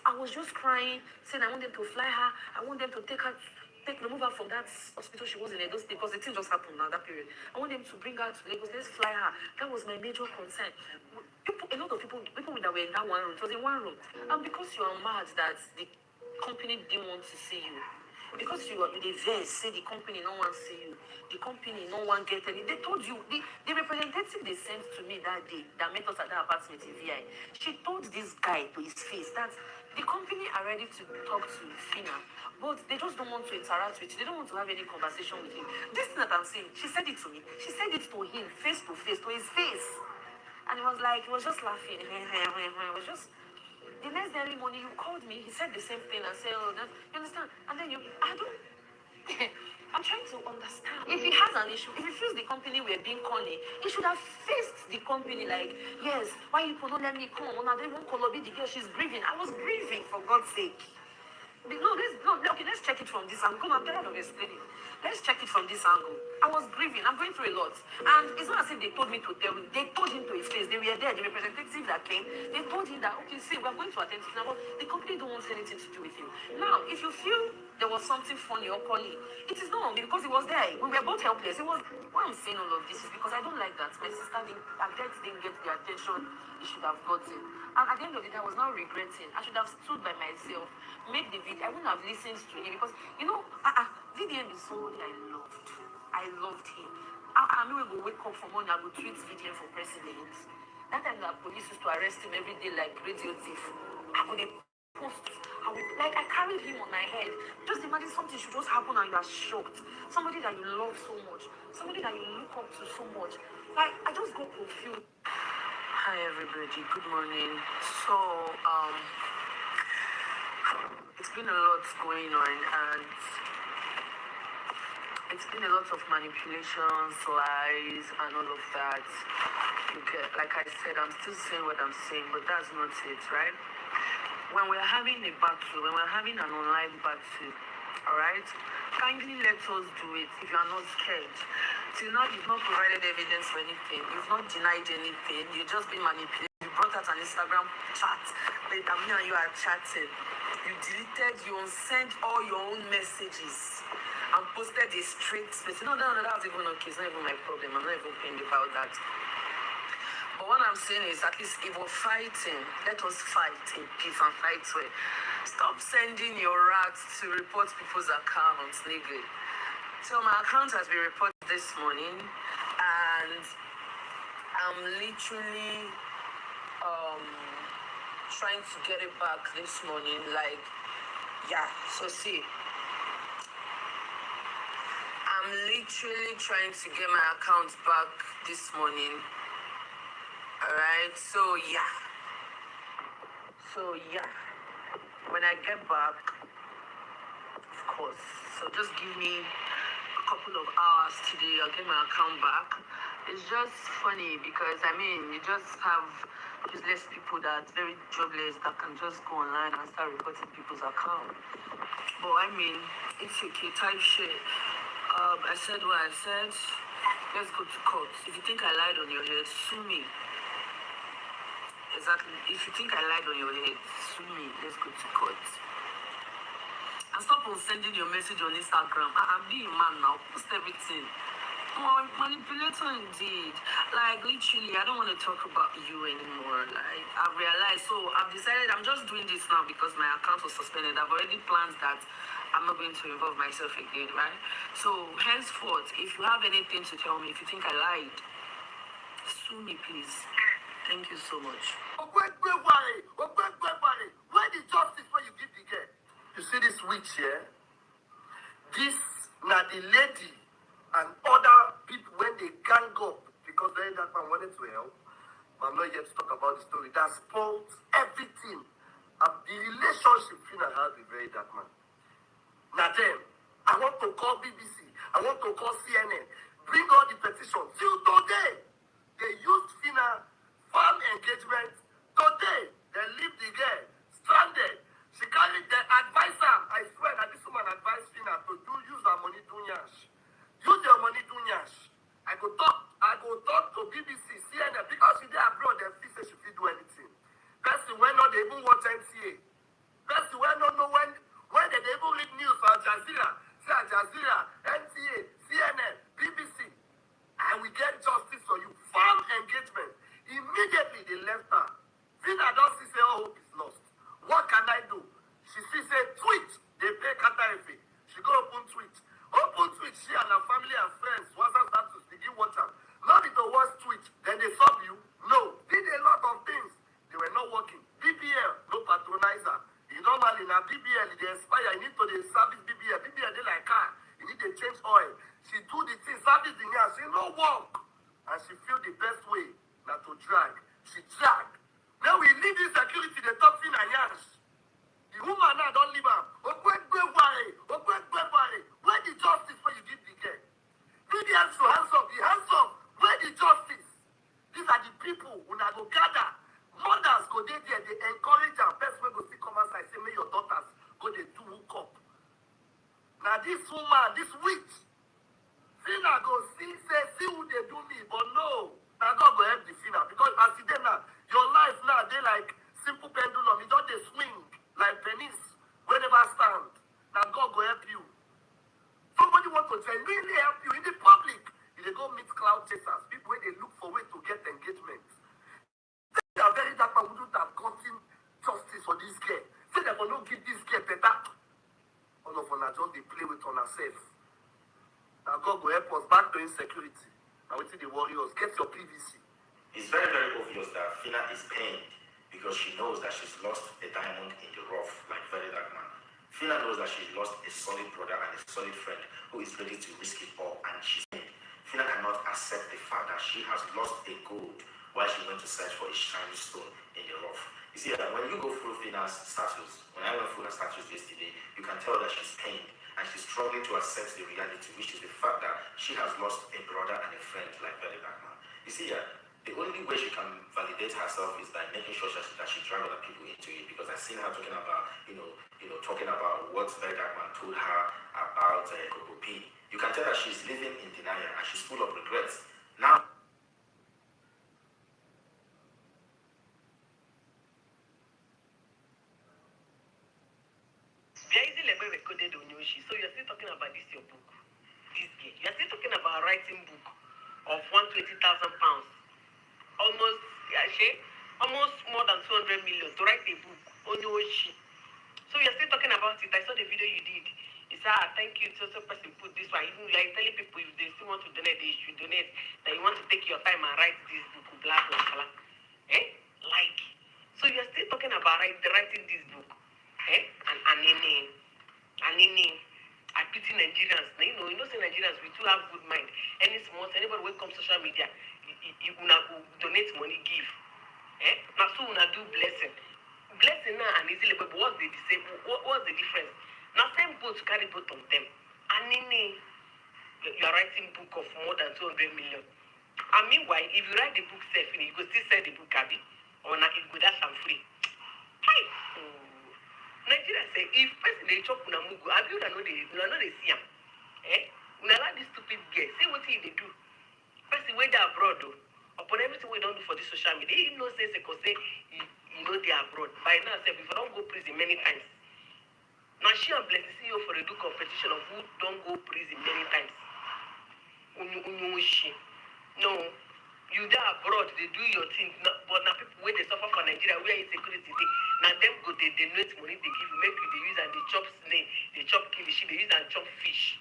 I was just crying, saying I want them to fly her. I want them to remove her from that hospital she was in Lagos because the thing just happened now, that period. I want them to bring her to Lagos. Let's fly her. That was my major concern. A lot of people that were in that one room, it was in one room. And because you are mad that the company didn't want to see you, because you are in the verse, say the company no one see you, the company no one get any. They told you, the representative they sent to me that day that met us at that apartment in VI, she told this guy to his face that the company are ready to talk to Fina, but they just don't want to interact with you. They don't want to have any conversation with you. This thing that I'm saying, she said it to me. She said it to him, face to face, to his face. And he was just laughing. It was just... The next day early morning, you called me. He said the same thing and said, oh, you understand? And then I don't... I'm trying to understand. If he has an issue, if he feels the company were being corny, he should have faced the company like, yes, why you don't let me come? When I didn't call the girl, she's grieving. I was grieving, for God's sake. Okay, let's check it from this angle. I'm tired of explaining. Let's check it from this angle. I was grieving. I'm going through a lot. And it's not as if they told me to tell him. They told him to his face. They were there. The representatives that came, they told him that, okay, see, we're going to attend to now, but the company don't want anything to do with you. Now, if you feel there was something funny or corny, it is not on me because it was there. We were both helpless. It was... Why I'm saying all of this is because I don't like that. My sister didn't get the attention it should have gotten. And at the end of it, I was now regretting. I should have stood by myself, made the video. I wouldn't have listened to him because, VDM is somebody I loved. I loved him. I knew we would wake up for morning, I would tweet VDM for president. That time the police used to arrest him every day like radio thief. I would post. I carried him on my head. Just imagine something should just happen and you are shocked. Somebody that you love so much. Somebody that you look up to so much. Like, I just got confused. Hi everybody, good morning. So, it's been a lot going on and it's been a lot of manipulations, lies and all of that. Okay, like I said, I'm still saying what I'm saying, but that's not it, right? When we're having a battle, when we're having an online battle, alright, kindly let us do it if you are not scared. Till now, you've not provided evidence for anything. You've not denied anything. You've just been manipulated. You brought out an Instagram chat. Later, me and you are chatting. You deleted, you unsent all your own messages and posted a straight space. No, that's even okay. It's not even my problem. I'm not even pained about that. But what I'm saying is, at least if we're fighting, let us fight in peace and fight well. Stop sending your rats to report people's accounts, nigga. So my account has been reported this morning, and I'm literally trying to get it back this morning. Like, yeah, so see, I'm literally trying to get my account back this morning. Alright, so yeah. When I get back, of course, so just give me a couple of hours today, I'll get my account back. It's just funny because, you just have useless people that are very jobless that can just go online and start reporting people's account. But it's okay, type shit. I said what I said. Let's go to court. If you think I lied on your head, sue me. Exactly. If you think I lied on your head, sue me. Let's go to court. And stop on sending your message on Instagram. I'm being a man now. Post everything. Oh, manipulator indeed. Like, literally, I don't want to talk about you anymore. Like, I've realized. So, I've decided I'm just doing this now because my account was suspended. I've already planned that I'm not going to involve myself again, right? So, henceforth, if you have anything to tell me, if you think I lied, sue me, please. Thank you so much. the lady and other people, when they gang up, because then that man wanted to help, but I'm not yet to talk about the story, that spoiled everything. And the relationship Fina had with very that man. Now then, I want to call BBC, I want to call CNN, bring all the petitions. Till today, they used Fina farm engagement. Today, they leave the girl stranded. She carried the advisor. I swear that this woman advised Fina to use her money to nyash. Use your money to nyash. I go talk to BBC, CNN, because she did abroad, they feel say she fit do anything. Person when not they even watch NCA. Person when not know when they even read news for Al Jazeera, say Al Jazeera, NCA, CNN, BBC, and we get justice for you. Farm engagement. Immediately they left her. Fina don't see say all hope is lost. What can I do? She see say tweet. They pay Qatar. She go open tweet. Open tweet. She and her family and friends WhatsApp status begin watch her. Not it was tweet. Then they sub you. No. Did a lot of things. They were not working. BBL, no patronizer. You normally now BBL, they expire. You need to they service BBL. BBL, they like car. You need to change oil. She do the thing, service the year. She no work. And she feel the best way not to drag. She drag. Now we leave insecurity, they talk in and yash. The woman now don't leave her. Where the justice when you give the girl? BBL should hands up. The hands up. Where the justice? These are the people who now go gather. Mothers go there, they encourage them. Best way go see come outside, say, may your daughters go they do hook up. Now this woman, this witch, Fina go see who they do me, but no. Now God go help the Fina. Because as you now, your life now, they like simple pendulum. You don't they swing like pennies whenever stand. Now God go help you. Somebody want to genuinely help you in the public. They go meet cloud chasers, people where they look for way to get engagement. They are very that man wouldn't have gotten justice for this girl. Say they will not give this girl better. All of us just they play with on herself. Now God will help us back to insecurity. Now we see the warriors. Get your PVC. It's very, very obvious that Fina is pained because she knows that she's lost a diamond in the rough, like very dark man. Fina knows that she's lost a solid brother and a solid friend who is ready to risk it all, and she's pained. Fina cannot accept the fact that she has lost a gold while she went to search for a shiny stone in the rough. You see, when you go through Fina's status, when I went through her status yesterday, you can tell that she's pained and she's struggling to accept the reality, which is the fact that she has lost a brother and a friend like Very Darkman. You see, the only way she can validate herself is by making sure that she drags other people into it. Because I've seen her talking about, talking about what Very Darkman told her about Coco P. You can tell that she's living in denial and she's full of regrets. Now, so you're still talking about this your book, this game. You're still talking about writing book of £120,000, almost more than 200 million to write a book on your sheet. So you're still talking about it. I saw the video you did. You said, thank you to the person put this one. Even like telling people if they still want to donate, they should donate. That you want to take your time and write this book, blah blah blah. Like, so you're still talking about writing this book, I pity Nigerians. You know, say Nigerians, we too have good mind. Any small, anybody who comes social media, you donate money, give. Now so una do blessing. Blessing now and easily, but what's the difference? Now same boat carry both of them. You are writing book of more than 200 million. And meanwhile, if you write the book safe, you go still sell the book, Abi, or not it go dash and free. Hi. Nigeria say if person they chop una mugu, Abi una know they see am. Una like this stupid girl. See what he they do. Person when they abroad though. Upon everything we don't do for this social media, he knows say because say you know they are abroad. By now, say if you don't go prison many times. Now she and Blessing see you for a do competition of who don't go prison many times. No, you there abroad, they do your thing. But now people where they suffer for Nigeria, where insecurity they now them go they donate money they give you, make you they use and they chop snake, they chop kilishi, they use and chop fish.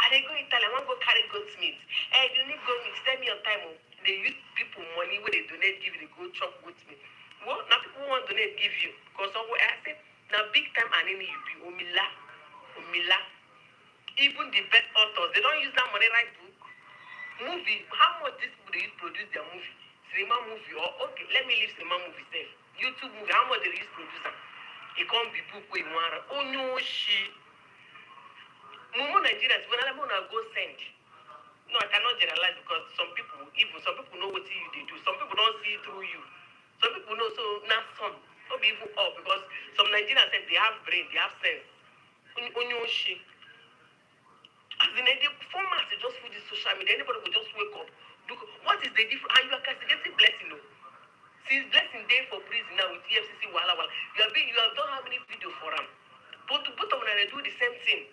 And they go Italy, I want to go carry goat meat. Hey, you need goat meat, tell me your time. They use people money where they donate give you, they go chop goat meat. Well, now people want to donate give you. Because somewhere I said, now big time and any you be Omila. Even the best authors, they don't use that money write book. Movie, how much these people they use produce their movie? Cinema movie, or okay, let me leave cinema movie safe. YouTube movie, how much they use produce them? It can't be book where you want. Oh no, she. Mumu Nigerians, when I'm gonna go send. No, I cannot generalize because some people know what they do. Some people don't see through you. Some people know, so not some. Not be even all because some Nigerians say they have brain, they have sense. Onyoshi. As in the format, they just put this social media. Anybody will just wake up. Look, what is the difference? And you are castigating blessing. No? Since blessing day for prison now with EFCC, wala. You have done how many videos for them? Both of them they do the same thing.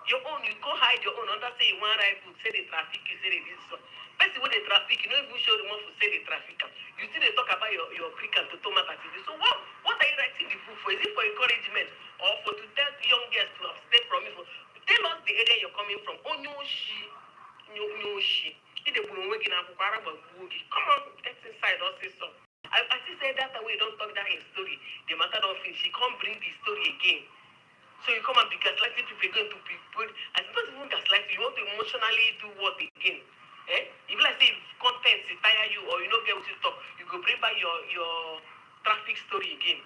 Your own, you can't hide your own. Under say you want right book, say the traffic, you say the this one. Basically, when the traffic, you don't even show the one to say the traffic. You still they talk about your cricket to tomato. So what are you writing the book for? Is it for encouragement or for to tell young girls to abstain from it? Tell us the area you're coming from. Oh no, she. Come on, get inside us say so. I still say that way you don't talk that in story. The matter don't finish. She can't bring the story again. So you come and be gaslighting people again to people. And it's not even gaslighting. You want to emotionally do what again? If like say if content is tire you or you don't get what you talk, you go bring back your traffic story again.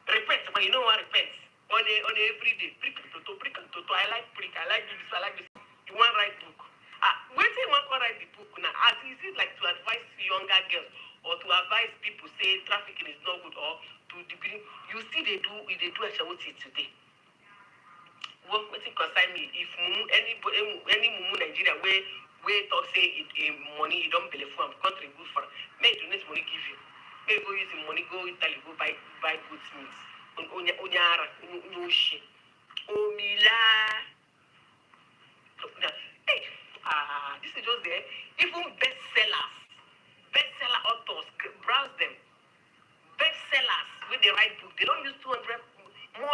Repent, but you know what repent. On a everyday. Prick and toto. I like prick. I like this. I like this. You want write book. When say you want to write the book now, as is it like to advise younger girls or to advise people say trafficking is not good or to the beginning, you see they do Ashawoti today. What it concern me if any mumu Nigeria where talk say money you don't believe for contribute for may donate money give you. May go use the money go Italy go buy goods meat. Onyara Unoshi. Omila. This is just there. Even bestseller authors, browse them. Bestsellers with the right book, they don't use more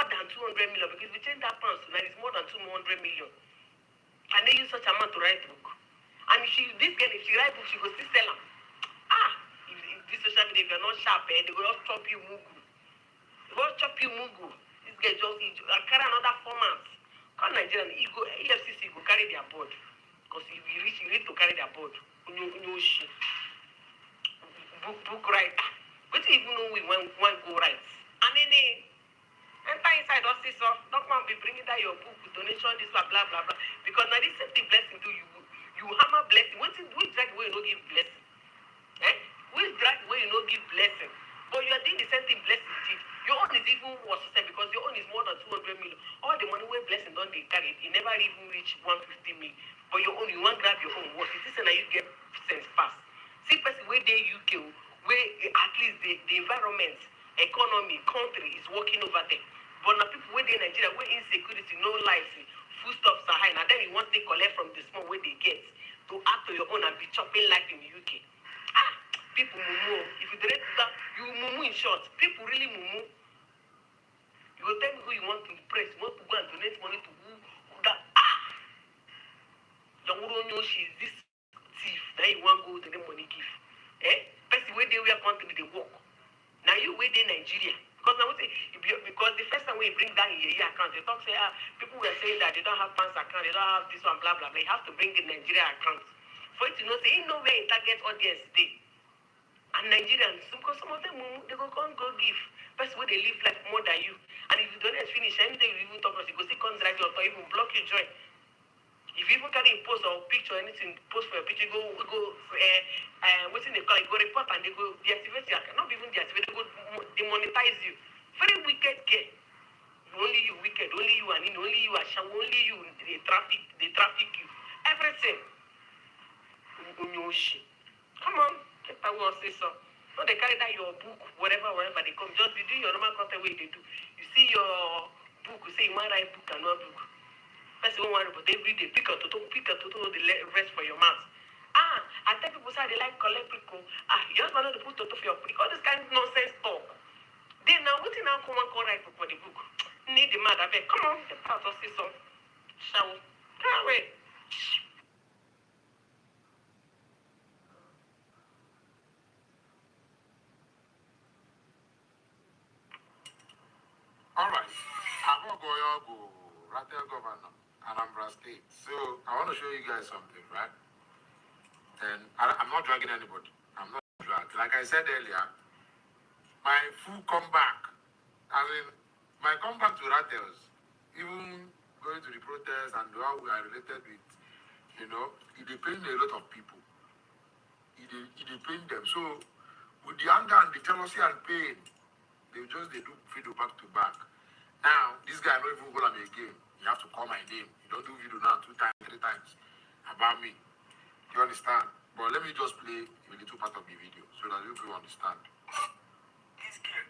than 200 million because if we change that pounds tonight, it's more than 200 million. And they use such amount to write book. And if she write book, she go still sell them. If this social media, if you're not sharp, they will just chop you mugu. They will chop you mugu. This guy just carry another 4 months. Come Nigerian, EFCC go carry their board. Because if you reach, you need to carry their board. Book writer. What do you even know we want go right? And then they enter inside us say so. Don't want to be bringing that your book with donation, this blah blah blah. Because now this is the blessing to you. You hammer blessing. Which drag way you don't give blessing? Which drag way you don't give blessing? But you are doing the same thing blessing did. Your own is even worse because your own is more than 200 million. All the money where blessing don't they carry, it never even reach 150 million. But your own, you want to grab your own work. It is now you get sense fast. See person where they UK, where at least the environment, economy, country is working over there. But now people where they in Nigeria, where insecurity, no life, foodstuffs are high. Now then you want to collect from the small where they get to add to your own and be chopping life in the UK. People mumu. If you direct that, you mumu in short. People really mumu. You will tell me who you want to impress. You want to go and donate money to who that you don't know she's this thief. Now you want to go to the money give. Person where they were country they work. Now you wait in Nigeria. Because now because the first time we bring down your account, they talk say people were saying that they don't have bank account, they don't have this one, blah blah blah. You have to bring the Nigeria account. For it to know say ain't no way in target audience day. And Nigerians, because some of them they go give. First where they live life more than you. And if you don't finish anything you even talk about, you go see contract or even block your joint. If you even carry a post or picture or anything, post for your picture, go what's in the call, you go report and they go deactivate your account. Not even deactivate, they go demonetize you. Very wicked game. Only you wicked, only you and only you are only you they traffic you. Everything. Come on, get that word say so. No, they carry that your book, whatever they come. Just be doing your normal content way they do. You see your book, you say you might write book and not book. First you want to put every day, pick a toto, the rest for your mouth. I tell people say they like collect pickle. You just want to put toto for your pick. All this kind of nonsense talk. Then now, what now come and write book for the book? Need the mad, I beg. Come on, get out of this one. Shall we? Come away. All right. I'm not going to go. Ratel Governor, Anambra State. So I want to show you guys something, right? And I'm not dragging anybody. I'm not dragged. Like I said earlier, my full comeback, I mean, my comeback to Ratels, even going to the protests and how we are related with, you know, it depends a lot of people. It depends them. So with the anger and the jealousy and pain, they do video back to back. Now, this guy not even call me again. You have to call my name. You don't do video now 2 times, 3 times about me. You understand? But let me just play a little part of the video so that you will understand. This game.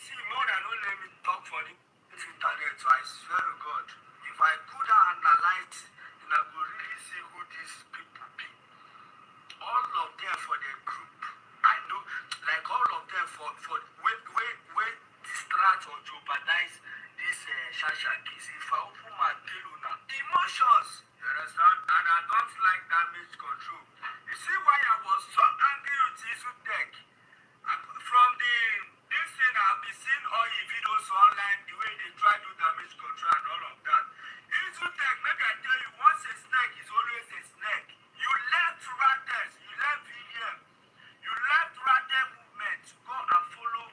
See, more than don't let me talk for the internet, so I swear to God, if I could analyze, then I could really see who these people be. All of them for their group. I know, like all of them for where distract or jeopardize this Shasha case. If I open my tell now, emotions, you understand? And I don't like damage control. You see why I was so angry with this tech? From this thing I've been seeing all the videos online, the way they try to damage control and all of that. Issue tech, make I tell you, once a snake is always a snake. You left Raters, you left VDM, you left Rater movement to go and follow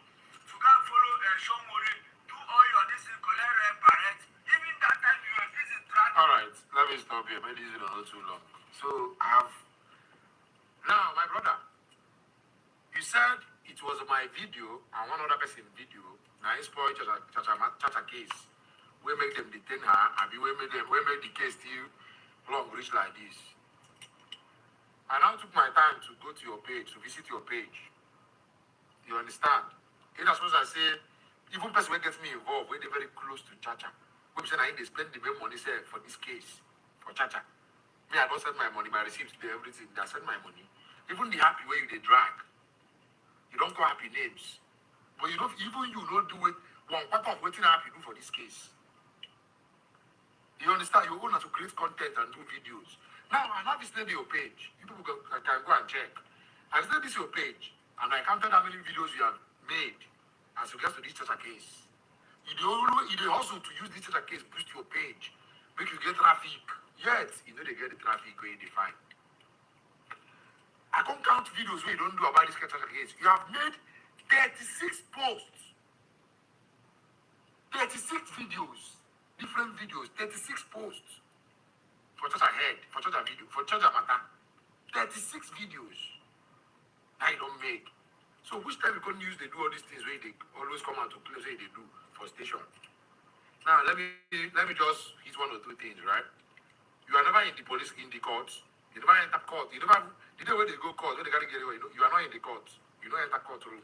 Sowore, do all your this in collect parents. Even that time you were busy trying. Alright, let me stop here. Maybe this is not too long. So I have now my brother. You said it was my video and one other person video. Now it's for Chacha case. We make them detain her, and we make the case still long reach like this. I now took my time to go to your page, to visit your page. You understand? In as much as I say, even person who gets me involved, when they're very close to Chacha, we say I need to spend the money say, for this case, for Chacha. Me, I don't send my money, my receipts, everything. They send my money. Even the happy way you they drag. You don't call happy names. But you don't even you don't do it one part of what happy do for this case. You understand? You own to create content and do videos. Now I have visited your page. You people can go and check. I visited this your page and I counted how many videos you have made as regards to this Chacha case. You also to use this Chacha case boost your page, make you get traffic. Yet you know they get the traffic where you define. I can't count videos where you don't do about this Chacha case. You have made 36 posts, 36 videos, different videos, 36 posts for Chacha head, for Chacha video, for Chacha matter. 36 videos. Now you don't make. So which time you couldn't use they do all these things where they always come out to play say they do for station. Now let me just hit 1 or 2 things, right? You are never in the police in the courts. You never enter court. You never the day when they go court, when they gotta get away, you are not in the court. You don't enter court room.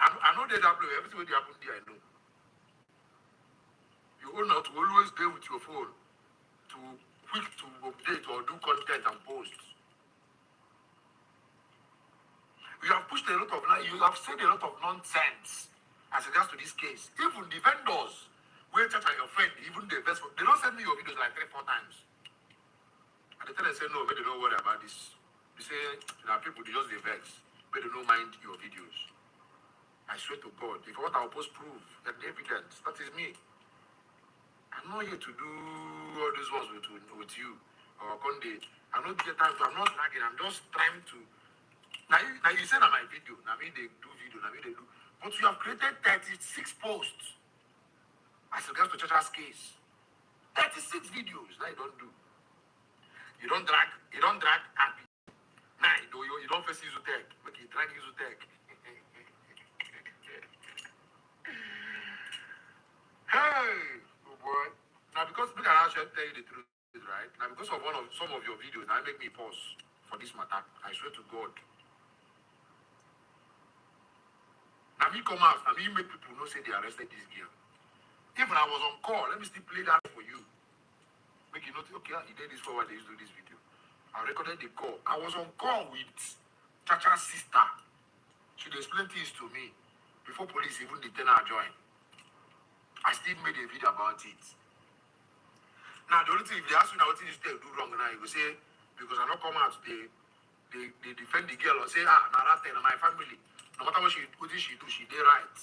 I know they happen, everything when they happen there, I know. You own not to always go with your phone to quick to update or do content and posts. You have pushed a lot of you have said a lot of nonsense as regards to this case. Even the vendors where chat your friend, even the investment, they don't send me your videos like 3-4 times. And they tell them say no, but they don't worry about this. They say that people they just they vex, but they don't mind your videos. I swear to God, if what I'll post prove that the evidence, that is me. I'm not here to do all these ones with you or Conde. I'm not get time to, I'm not nagging, I'm just trying to. Now you say that my video, now me they do video, now me they do. But you have created 36 posts as regards to Chacha's case. 36 videos, now you don't do. You don't drag happy. Now you don't face Isotech, but you drag Isotech. Hey, oh boy. Now because we can actually tell you the truth, right? Now because of some of your videos, now make me pause for this matter. I swear to God. Now me come out, now me make people know say they arrested this girl. Even I was on call, let me still play that for you. Make you know, okay, he did this for why they used to do this video. I recorded the call. I was on call with Chacha's sister. She explained things to me before police even detain her join. I still made a video about it. Now, the only thing, if they ask you now what things they do wrong now, you will say, because I not come out, they defend the girl or say, now my family. No matter what she do, she did right.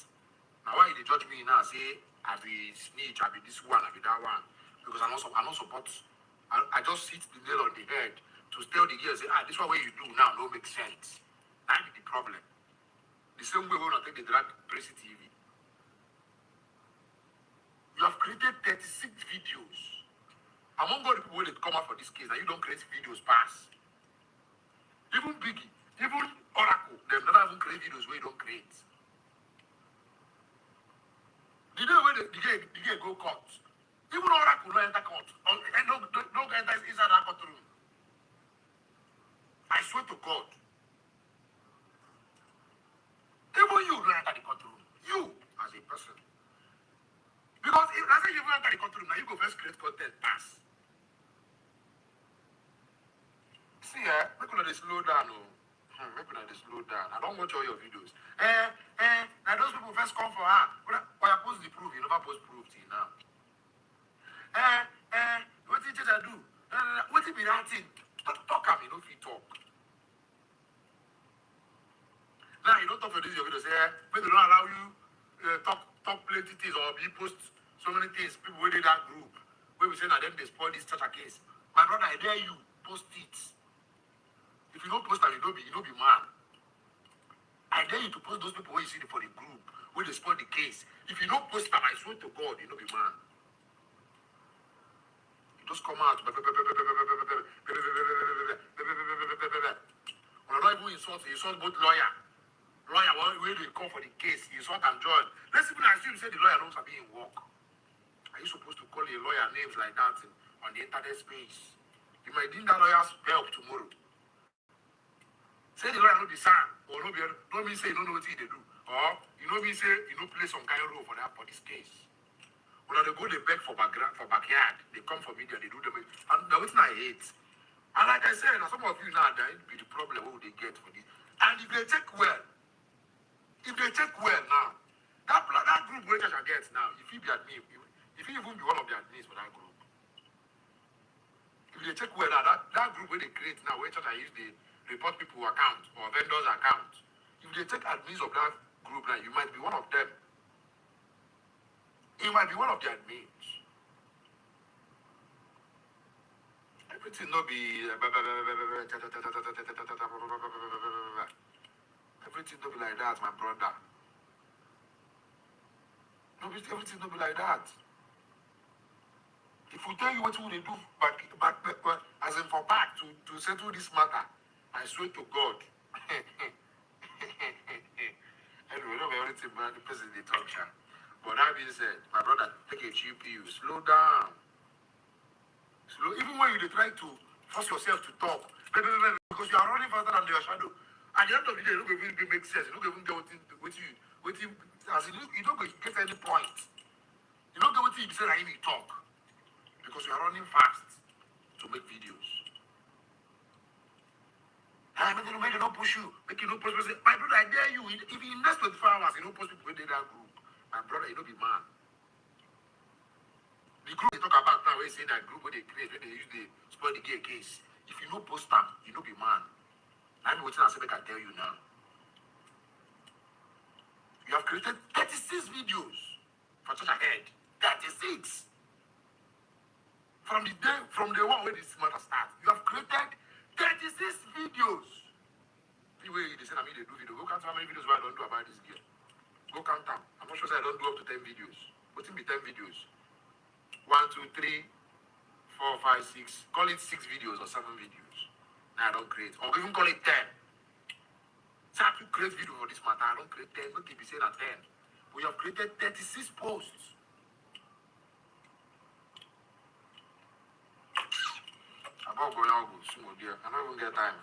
Now, why they judge me now, say, I be snitch, I be this one, I be that one. Because I not support. I just hit the nail on the head to tell the girls, say, this one way you do now don't make sense. That is the problem. The same way when I take the drag Tracy TV. You have created 36 videos. Among all the people that come out for this case, now you don't create videos pass. Even Biggie, even Oracle, they never even create videos where you don't create. The day when the guy go court, even Oracle no enter court, and no enter inside that courtroom. I swear to God. Even you don't enter the courtroom. You, as a person. Because if I say you don't enter the courtroom, now you go first create content pass. See, make una dey slow down, oh. Make una dey slow down. I don't watch all your videos. Now those people first come for her. Why I post the proof? You never post proof till now. What did you do? What did be that thing? Talk at me, no fit talk. Now you don't talk for this your video. Say, maybe they don't allow you talk plenty things or you post so many things. People within that group. Where we say that them they spoil this church case. My brother, I dare you post it. If you don't post them, you don't be man. I dare you to post those people where you see for the group, where they spoil the case. If you don't post them, I swear to God, you don't be man. You just come out. When I don't even insult both lawyer. Lawyer, where they come for the case, insult and join. Let's even assume say the lawyer knows how being work. Are you supposed to call a lawyer names like that on the internet space? You might need that lawyer's help tomorrow. Say the lawyer no be sang, or no mean say you don't know what they do. Or you know me say you know play some kind of role for this case. When they go they beg for backyard, they come for media, they do them. And now it's not hate. And like I said, some of you now that be the problem what they get for this. And if they check well now, that group where Chacha gets now, if he be admin, if he even be one of the admins for that group. If they check well now, that group where they create now, where Chacha use the report people account or vendors account. If they take admins of that group now, you might be one of them. You might be one of the admins. Everything no be everything no be like that, my brother. Everything no be like that. If we tell you what we do back as in for back to settle this matter, I swear to God. Anyway, not everything man, the person they talk. But that being said, my brother, take a GPU, slow down. Even when you try to force yourself to talk, because you are running faster than your shadow. At the end of the day, you don't even make sense. You don't even get what you as you don't get any point. You don't get what you say that you talk. Because you are running fast to make videos. Make it not push you. Make it not post. My brother, I dare you. If in the next 24 hours, you don't post people in that group. My brother, you don't be man. The group they talk about now, where they say that group where they create, where they use the spoil the gay case. If you don't post them, you don't be man. I'm waiting and say I can tell you now. You have created 36 videos for such a head. 36. From the one where this matter starts, you have created 36 videos. The way they say I mean they do video. Go count how many videos I don't do about this girl. Go count them. I'm not sure I don't do up to 10 videos. What it be 10 videos? 1, 2, 3, 4, 5, 6. Call it 6 videos or 7 videos. Now I don't create. Or even call it 10. So I have to create video for this matter. I don't create 10. Don't keep saying at 10. We have created 36 posts. I'm going to go soon, dear. I don't even get time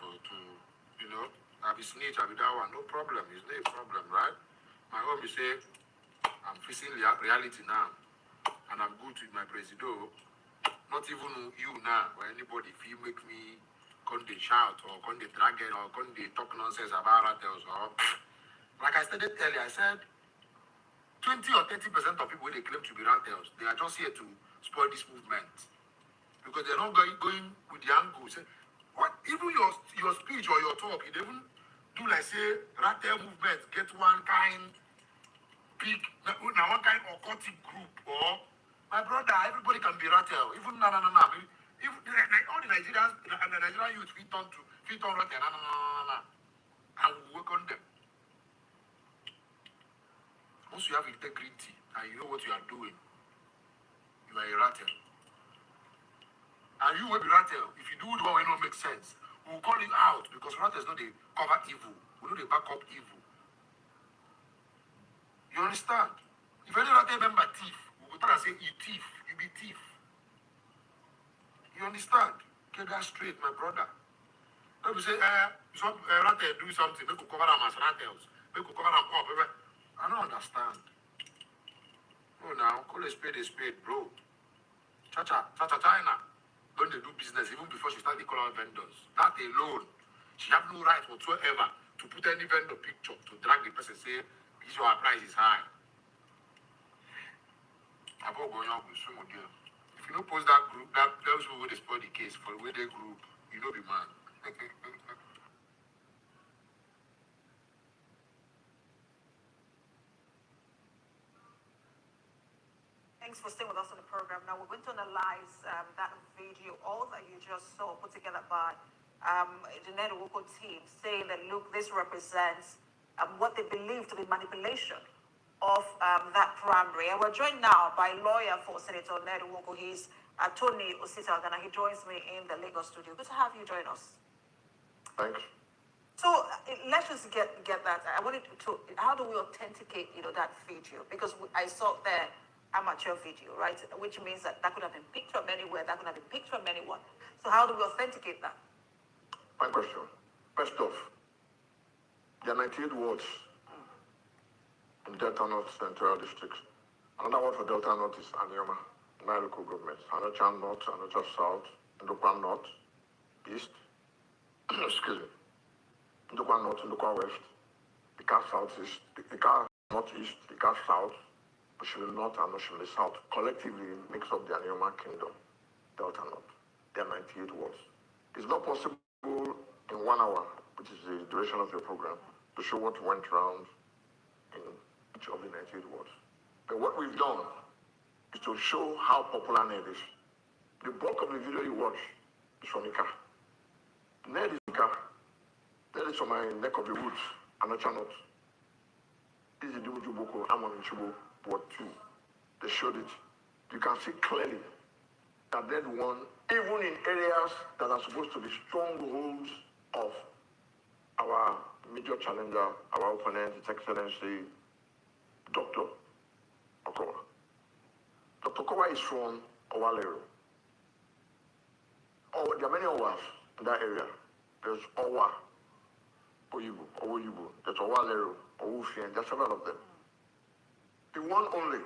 I'll be snitch, I'll be that one. No problem. It's not a problem, right? My home is say, I'm facing reality now. And I'm good with my presido. Not even you now, or anybody, if you make me come they shout, or come they drag it, or come they talk nonsense about rattles, or... Like I stated earlier, I said, 20 or 30% of people, they claim to be rattles. They are just here to spoil this movement. Because they're not going with the angle. Say, what even your speech or your talk, you even do like say rattle movement, get one kind big, now one kind of occultic group, or my brother, everybody can be rattle. Even no. If like all the Nigerians, the Nigerian youth fit on rattle, no. I will work on them. Once you have integrity and you know what you are doing, you are a rattle. And you will be rattle. If you do the one will not make sense, we will call you out because rattles know they cover evil. We know they back up evil. You understand? If any rattle member thief, we will try and say you thief, you be thief. You understand? Get that straight, my brother. Let me say, rattle do something, make you cover them as rattles, make you cover them up. I don't understand. No, now, call a spade, bro. China. When they do business, even before she start the call out vendors. That alone, she have no right whatsoever to put any vendor picture to drag the person say, this your price is high. About going out with some of them. If you don't post that group, that tells you where they spoil the case for the way they group, you know be man. Thanks for staying with us on the program. Now we're going to analyze that video, all that you just saw, put together by the Network team, saying that, look, this represents what they believe to be manipulation of that primary. And we're joined now by lawyer for Senator Network. He's Tony Osita, and he joins me in the Lagos studio. Good to have you join us. Thanks. So let's just get that. I wanted to, how do we authenticate, that video? Because I saw there amateur video, right? Which means that could have been picked from anywhere, that could have been picked from anyone. So how do we authenticate that? My question. First off, there are 98 wards in Delta North Central District. Another word for Delta North is Anioma, 9 local governments. Anocha North, Anocha South, Ndokwa North, East, excuse me, Ndokwa North, Ndokwa West, Ika Southeast, Ika Northeast, Ika South, Oshimili North and Oshimili South collectively makes up the Anioma Kingdom, Delta North. There are 98 wards. It's not possible in 1 hour, which is the duration of your program, to show what went round in each of the 98 wards. But what we've done is to show how popular NED is. The bulk of the video you watch is from Ika. NED is Ika. NED is from my neck of the woods, Anocha North. This is the Ujuboko, Amon Chubo. Ward 2, they showed it. You can see clearly that that one, even in areas that are supposed to be strongholds of our major challenger, our opponent, His Excellency, Dr. Okowa. Dr. Okowa is from Owalero. Oh, there are many Owas in that area. There's Owa, Owoyibo, there's Owalero, Owufien, there are several of them. The one only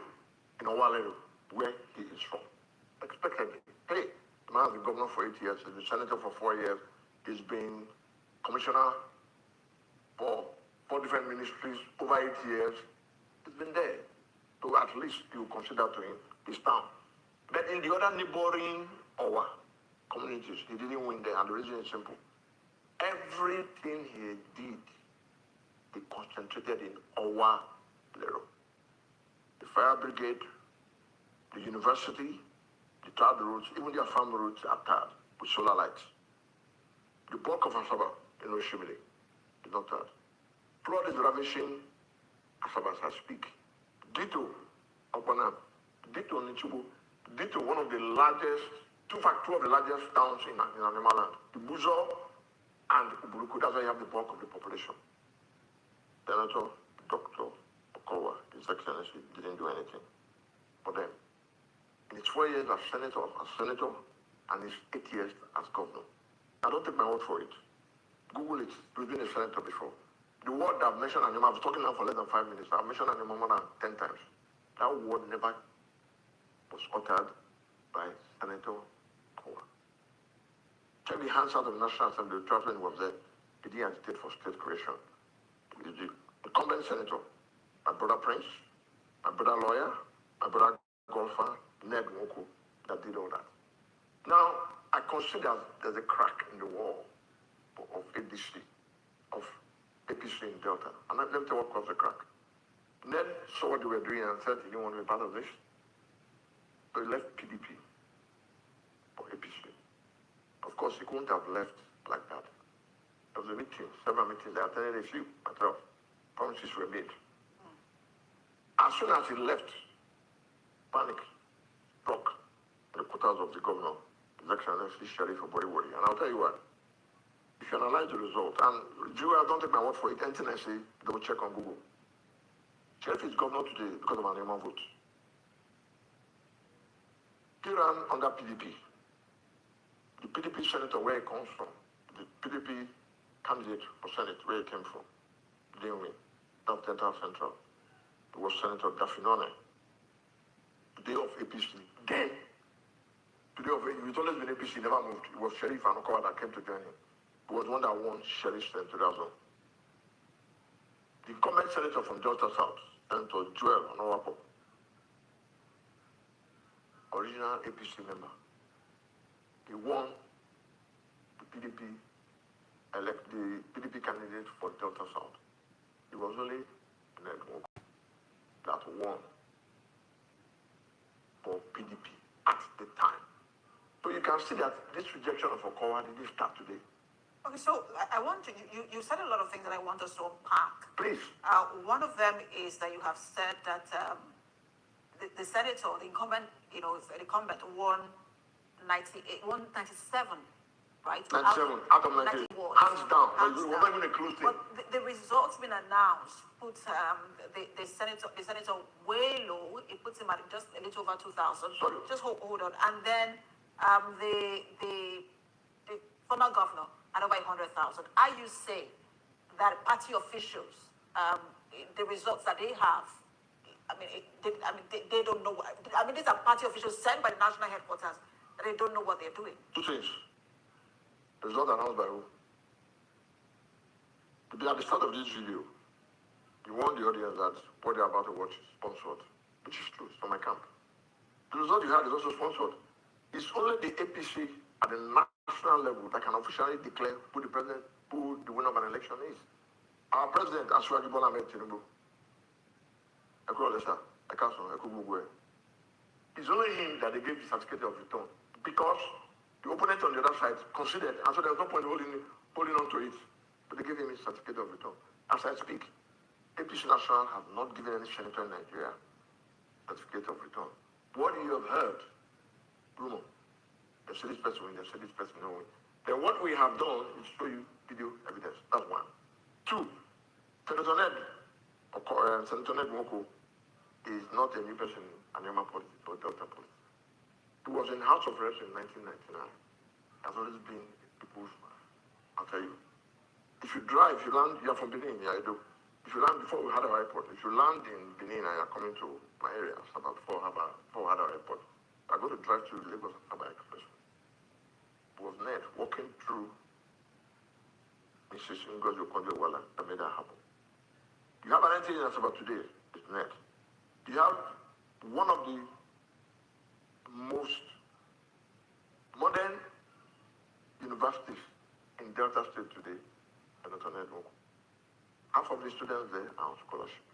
in Owalero, where he is from. Expectedly. Hey, the man has been governor for 8 years, he's been senator for 4 years, he's been commissioner for 4 different ministries over 8 years. He's been there. So at least you consider to him his town. But in the other neighboring Owa communities, he didn't win there, and the reason is simple. Everything he did, he concentrated in Owalero. The fire brigade, the university, the tarred roads, even their farm roads are tarred with solar lights. The bulk of Asaba in Oshimili is not tarred. Flood is ravishing Asaba as I speak. Ditto, Okwana, Ditto, Nichubu, Ditto, one of the largest, two of the largest towns in Animaland, Ibuzo and Uburuku, that's why you have the bulk of the population. Senator, Dr. Okowa, His Excellency, didn't do anything for them. In his 4 years as senator, and his 8 years as governor. I don't take my word for it. Google it. We've been a senator before. The word that I've mentioned Anima, I've been talking now for less than 5 minutes. I've mentioned Anima more than 10 times. That word never was uttered by Senator Okowa. Check the hands out of the National Assembly. The traveling was there. He didn't agitate for state creation. The incumbent senator, my brother Prince, my brother lawyer, my brother golfer, Ned Nwoko, that did all that. Now, I consider there's a crack in the wall of APC in Delta. And let me tell you what caused the crack. Ned saw what they were doing and said he didn't want to be part of this. So he left PDP for APC. Of course, he couldn't have left like that. There was a meeting, several meetings. I attended a few myself. Promises were made. As soon as he left, panic struck the quarters of the governor, His Excellency Sheriff of Boriwari. And I'll tell you what, if you analyze the result, and don't take my word for it, anything I say, double check on Google. Sheriff is governor today because of an Nigerian vote. He ran under PDP. The PDP senator where he comes from, the PDP candidate for Senate where he came from, didn't win. North Central. It was Senator Dafinone. The day of APC, then. The day of it was always been APC, never moved. It was Sheriff Anokawa that came to join him. He was one that won Sheriff Senator Zone. The incumbent senator from Delta South, Senator Joel Onowapo, original APC member. He won the PDP candidate for Delta South. It was only Ned Nwoko that won for PDP at the time. So you can see that this rejection of Okowa didn't start today. Okay, so I want to, you said a lot of things that I want us to unpack. Please. One of them is that you have said that the senator, the incumbent, the incumbent won 97, right? 97, out of 90, hands down. It wasn't even a close thing. But the results been announced puts the senator way low. It puts him at just a little over 2,000. Just hold on. And then the former governor at over 100,000. Are you saying that party officials, the results that they have, they don't know. These are party officials sent by the national headquarters. They don't know what they're doing. Two things. The result announced by who? To be at the start of this video, you warn the audience that what they're about to watch is sponsored, which is true. It's from my camp. The result you had is also sponsored. It's only the APC at the national level that can officially declare who the winner of an election is. Our president, Asiwaju Bola Ahmed Tinubu, it's only him that they gave the certificate of return because the opponent on the other side considered, and so there was no point holding on to it. But they gave him his certificate of return. As I speak, APC National have not given any senator in Nigeria certificate of return. What you have heard, rumor, they say this person win, they say this person no win. Then what we have done is show you video evidence. That's one. Two, Senator Ned Nwoko is not a new person in Anima politics or Delta politics. He was in House of Reps in 1999. Has always been people's man. I'll tell you. If you drive, you land, you're from Benin, yeah, I do. If you land before we had our airport, if you land in Benin and you're coming to my area, it's about before we had our airport, I go to drive to Lagos Harbor Express. It was Ned walking through Mrs. Ngozi Okonjo-Iweala that made that happen. You have an entity that's about today, it's Ned. You have one of the most modern universities in Delta State today, Senator Ned Nwoko. Half of the students there are on scholarship.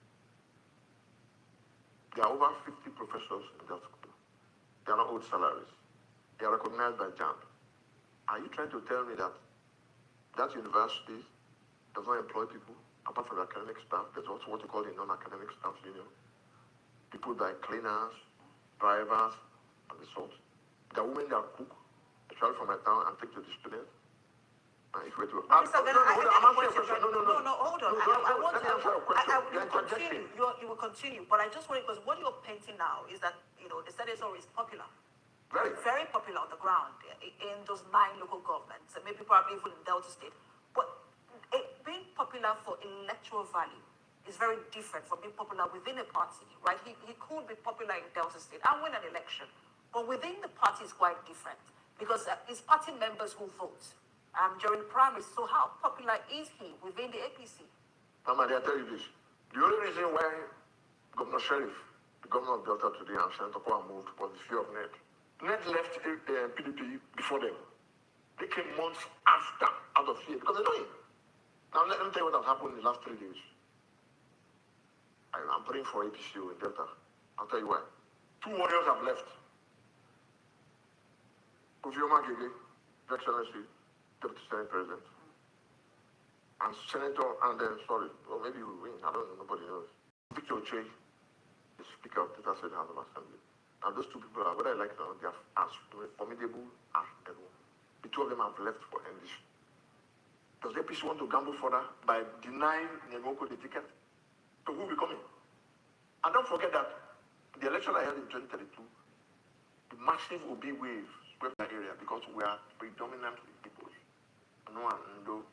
There are over 50 professors in that school. They are not owed salaries. They are recognized by JAMB. Are you trying to tell me that that university does not employ people apart from the academic staff? There's also what you call the non-academic staff union. People like cleaners, drivers, and the sort. There are women that cook, especially from my town, and take to the students. If we to hold on. You will continue, but I just want, because what you're painting now is that the senator is popular, very popular on the ground in those 9 local governments, and maybe probably even in Delta State. But being popular for electoral value is very different from being popular within a party, right? He could be popular in Delta State and win an election, but within the party is quite different because it's party members who vote. During the primaries. So how popular is he within the APC? Mama, I tell you this. The only reason why Governor Sheriff, the governor of Delta today, and Senator Kwa moved was the fear of Ned. Ned left PDP before them. They came months after, out of fear, because they know him. Now let me tell you what has happened in the last 3 days. I'm praying for APCO in Delta. I'll tell you why. 2 warriors have left. Kofioma Gege, Your Excellency, Deputy Senate President, and Senator, and then, sorry, or maybe we will win, I don't know, nobody knows. Victor Che, the Speaker of the Delta State House of Assembly. And those 2 people are, whether I like it or not, they are as formidable as anyone. The 2 of them have left for NDC. Does the APC want to gamble further by denying Nemoko the ticket? So who will be coming? And don't forget that the election I held in 2032, the massive OB wave swept that area because we are predominantly people. No one, no,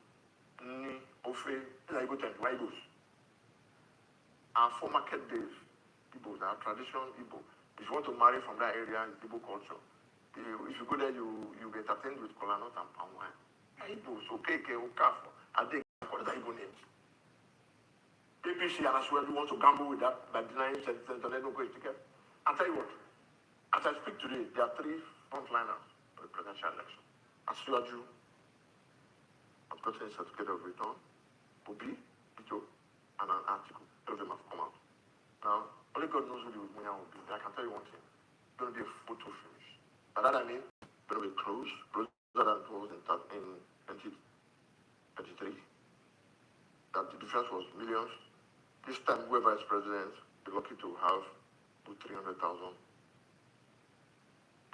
ni, ofe, Igbo tent, why Igbos? Our former market days, Igbos, our traditional Igbo. If you want to marry from that area, it's Igbo culture. If you go there, you be entertained with kola nut and palm wine. Igbos, okay, Okafo, and they call it Igbo names. APC and as well, you want to gamble with that by denying Senator Nemoko his ticket. I'll tell you what, as I speak today, there are 3 frontliners for the presidential election. Asiwaju, I've gotten a certificate of return, Obi, Ito, and an article. All of them have come out. Now, only God knows who the winner will be. I can tell you one thing. It's going to be a photo finish. By that I mean, it's going to be closer than it was in 2023. That the difference was millions. This time, whoever is president is lucky to have 300,000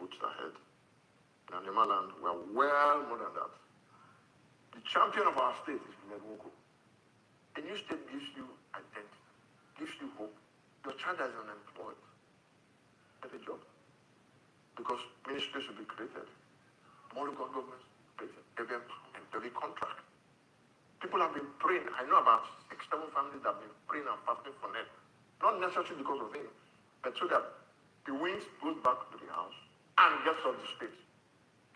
votes ahead. In Anima land, we are well more than that. The champion of our state is Nemoko. A new state gives you identity, gives you hope. Your child is unemployed. Get a job. Because ministries will be created. More local governments created. Every contract. People have been praying. I know about 6-7 families that have been praying and fasting for them. Not necessarily because of him, but so that the wings goes back to the house and gets off the state.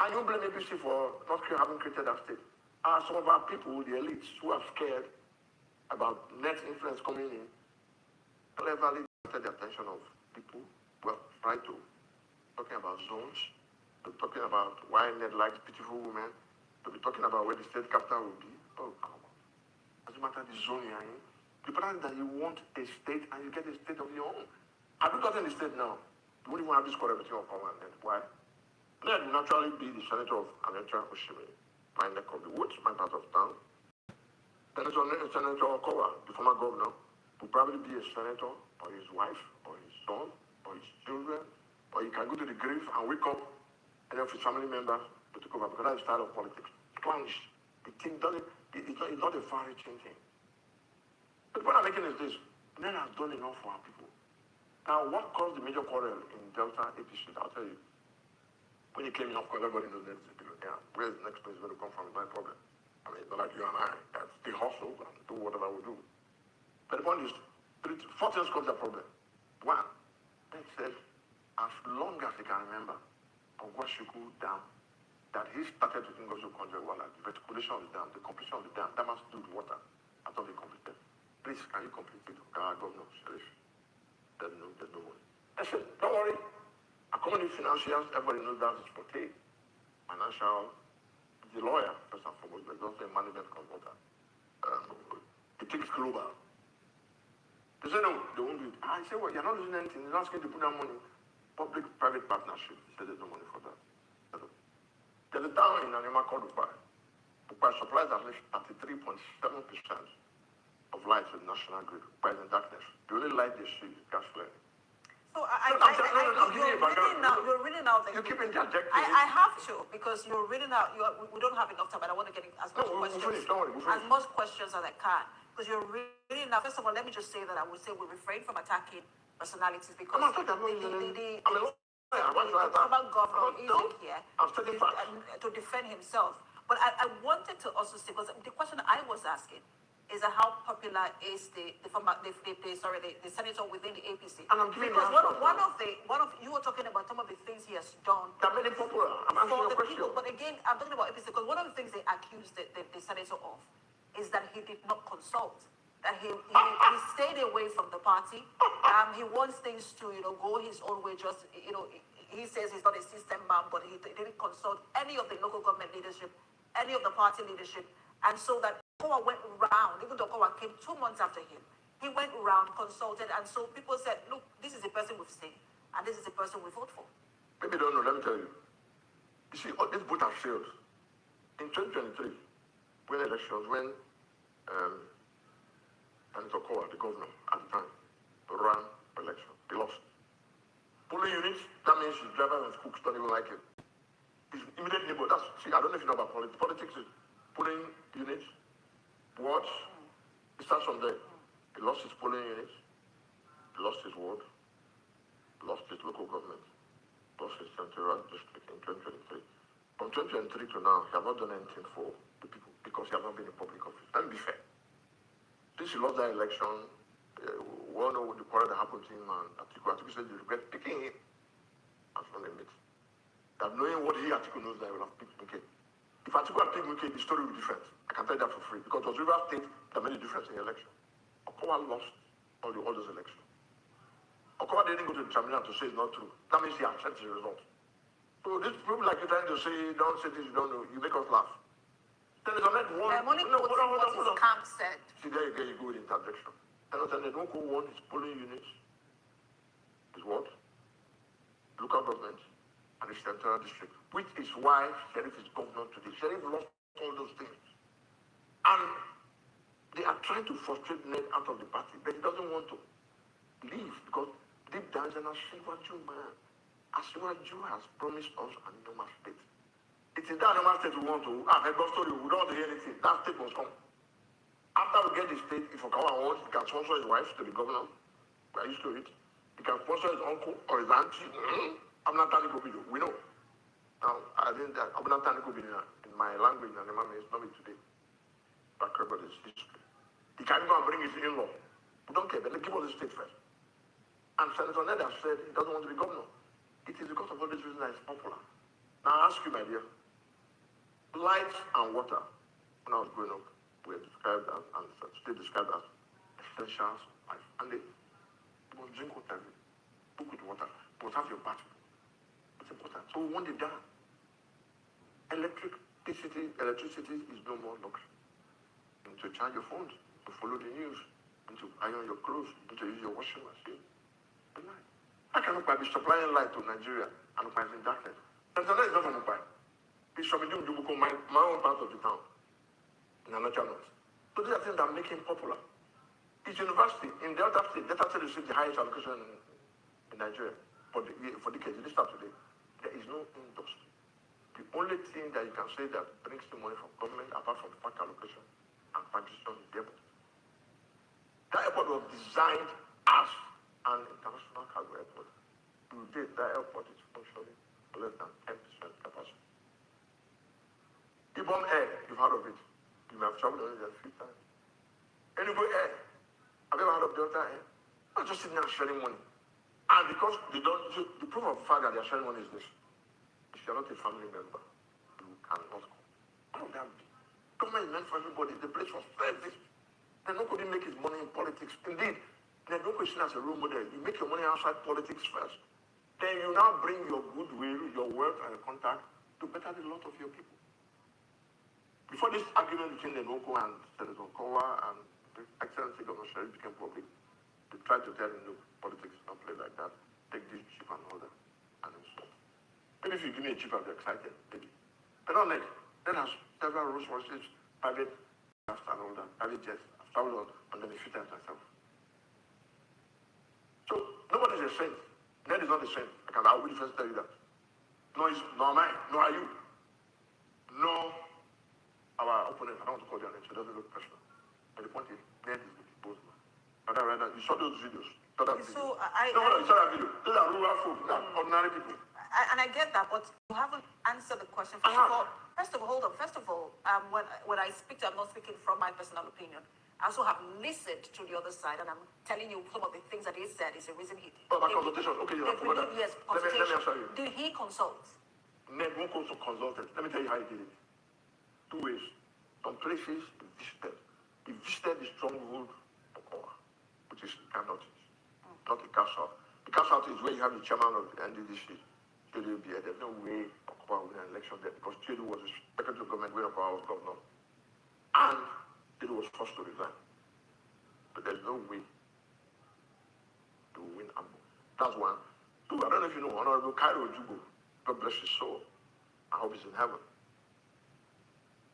And you blame APC for not having created that state. Some of our people, the elites, who are scared about net influence coming in, cleverly diverted the attention of people who are trying to talking about zones, to talking about why Ned likes beautiful women, to be talking about where the state capital will be. Oh, come on. Doesn't matter the zone you're in. The plan that you want a state and you get a state of your own. Have you gotten the state now? You wouldn't even have this call everything on command then. Why? Ned will naturally be the senator of Anitra Oshimi, my neck of the woods, my part of town. Senator Okowa, the former governor, will probably be a senator, or his wife, or his son, or his children, or he can go to the grave and wake up and then his family members to take over because that's the style of politics. Plunge. The thing doesn't, it's not a far-reaching thing. The point I'm making is this: men have done enough for our people. Now, what caused the major quarrel in Delta APC? I'll tell you. When he came in, of course, everybody knows that he's a billionaire. Where the next place is going to come from is my problem. I mean, it's not like you and I. That's the hustle and do whatever we do. But the point is, 4 things cause the problem. 1, they said, as long as they can remember, Ogwashiku Dam, that he started with Ngozi Okonjo-Iweala, the verticulation of the dam, the completion of the dam, that must do with water. I thought they completed. Please, can you complete it? Governor, Sheriff. There's no money. I said, don't worry. According to financiers, everybody knows that it's forte. Financial, the lawyer, first and foremost, but also a management consultant. It takes global. They said, no, they won't do it. I said, well, you're not losing anything. You're asking to put that money. Public-private partnership. He said, there's no money for that. There's a town in Anima called Upai. Upai supplies at least 33.7% of light to the national grid. Upai is in darkness. The only light they see is gas flaring. So you're reading out. You keep interjecting. I have to, because you're reading out. We don't have enough time, but I want to get as much questions as much questions as I can. Because you're reading out. First of all, let me just say that I would say we refrain from attacking personalities because the former governor isn't here to defend himself. But I wanted to also say, because the question I was asking is how popular is the senator within the APC? And I'm giving because one of you were talking about some of the things he has done. That made him popular. I'm asking you a question. People, but again, I'm talking about APC because one of the things they accused the senator of is that he did not consult. That he stayed away from the party. He wants things to go his own way. Just he says he's not a system man, but he didn't consult any of the local government leadership, any of the party leadership, and so that Okowa went round. Even though Okowa came 2 months after him, he went around, consulted, and so people said, look, this is the person we've seen, and this is the person we vote for. Maybe you don't know, let me tell you. You see, all these votes have failed. In 2023, when elections, when Senator Kowa, the governor at the time, ran election, he lost. Polling units, that means his drivers and cooks don't even like him. His immediate neighbor, see, I don't know if you know about politics. Politics is polling units, wards, it starts from there. He lost his polling units, he lost his ward, he lost his local government, lost his senatorial district in 2023. From 2023 to now, he has not done anything for the people because he has not been in public office. Let me be fair. Since he lost that election, we all know the quarrel that happened to him and Atiku said they regret picking him as running mate. That knowing what Atiku knows, that he will have picked Muke. If Atiku had picked Muke, the story would be different. I can tell you that for free because it was River State that made a difference in the election. Okowa lost all those elections. Okowa didn't go to the tribunal to say it's not true. That means he accepts the result. So these people like you trying to say, don't say this, you don't know, you make us laugh. Then there's another one. I'm only quoting what his camp said. See, there you go with interjection. And don't go one is polling units, is what? Local government, and the central district, which is why Sheriff is governor today. Sheriff lost all those things. And they are trying to frustrate Ned out of the party, but he doesn't want to leave because deep down he's an Asiwaju man. Asiwaju has promised us a normal state. It is that normal state we want to have a story. We don't want to hear anything. That state must come. After we get the state, if Okawa wants, he can sponsor his wife to be governor. We are used to it. He can sponsor his uncle or his auntie. I'm not telling you, we know. Now, I think that I'm not telling you in my language, and it's not me today. Back record is history. He can go and bring his in-law. We don't care, but let's give us the state first. And Senator Ned has said he doesn't want to be governor. It is because of all these reasons that it's popular. Now, I ask you, my dear, light and water, when I was growing up, were described as, and still described as essentials of life. And they must drink water, book with water, must have your bath. It's important. So we want it done. Electricity is no more luxury. You need to charge your phones, to follow the news, and to iron your clothes, and to use your washing machine. How can Ukpai be supplying light to Nigeria and Ukpai is in darkness? Tanzania is not from Ukpai. It's from Idubuko, my own part of the town. In another noise. So these are things that make him popular. His university in Delta State received the highest allocation in Nigeria for decades. This time today, there is no industry. The only thing that you can say that brings the money from government, apart from park allocation and partition, is the airport. That airport was designed as an international cargo airport. Today, that airport is functioning less than 10% capacity. Ibom Air, you've heard of it. You may have traveled on it a few times. Enugu Air, have you ever heard of Delta Air? Not just sitting there sharing money. And because they don't, the proof of the fact that they are sharing money is this. If you are not a family member, you cannot come. How would that be? Government is meant for everybody. The place was service. Then nobody make his money in politics. Indeed, there's no question as a role model. You make your money outside politics first. Then you now bring your goodwill, your wealth, and your contact to better the lot of your people. Before this argument between Nenoko and Senator Kowa and the Excellency Governor Sheriff became public, they tried to tell him, no, politics is not played like that. Take this chip and all that. And so, maybe if you give me a chip, I'll be excited. Maybe. But not like, then has several Rolls Royces, private craft and all that, private jets. I've traveled on them a few times myself. So, nobody's a saint. Ned is not a saint. I will first tell you that. No, am I. No, are you. No. Our opponent, I don't want to call their name, so it doesn't look personal. But the point is, Ned is the people's man. Rather, you saw those videos. You saw that video. You saw that video. Those are rural folk, those are ordinary people. And I get that, but you haven't answered the question. First of all, hold on. First of all, when I speak to, I'm not speaking from my personal opinion. I also have listened to the other side, and I'm telling you some of the things that he said is the reason he. Oh, about consultation. Okay, you have to that. Yes, Let consultation. me answer you. Did he consult? Ned won't also consulted. Let me tell you how he did it. Two ways. Some places he visited. He visited the stronghold of Okowa, which is Canada, not the castle. The castle is where you have the chairman of the NDDC. There's no way Okowa will win an election there because Chedu was the secretary of government when Okowa was governor. And Chedu was forced to resign. But there's no way to win Ambo. That's one. Two, I don't know if you know, Honorable Cairo Jugo, God bless his soul. I hope he's in heaven.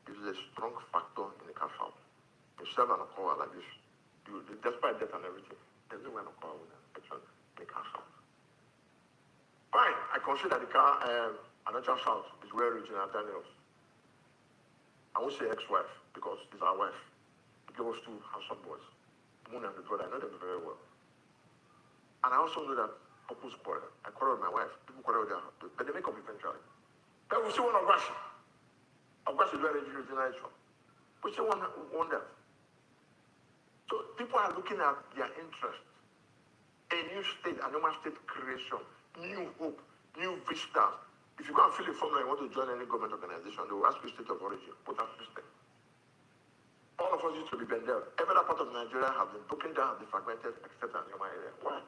He's a strong factor in the cash out. Himself and Okowa like this. Despite death and everything, there's no way Okowa will actually make cash out. Fine, I consider the car, Anacha South is where Regina Daniels. I won't say ex-wife because it's our wife. The girls two handsome boys. Moon and the brother, I know them very well. And I also know that couples quarrel. I quarrel with my wife. People quarrel with their husband. But they make up eventually. Then we see one of Rashi. Of course, it's very Regina. We see one that. So people are looking at their interest. A new state, a normal state creation. New hope, new vistas. If you go and fill a form and you want to join any government organization, they will ask you state of origin. Put that system. All of us used to be Bendel. Every other part of Nigeria have been broken down, fragmented, except in my area. Why?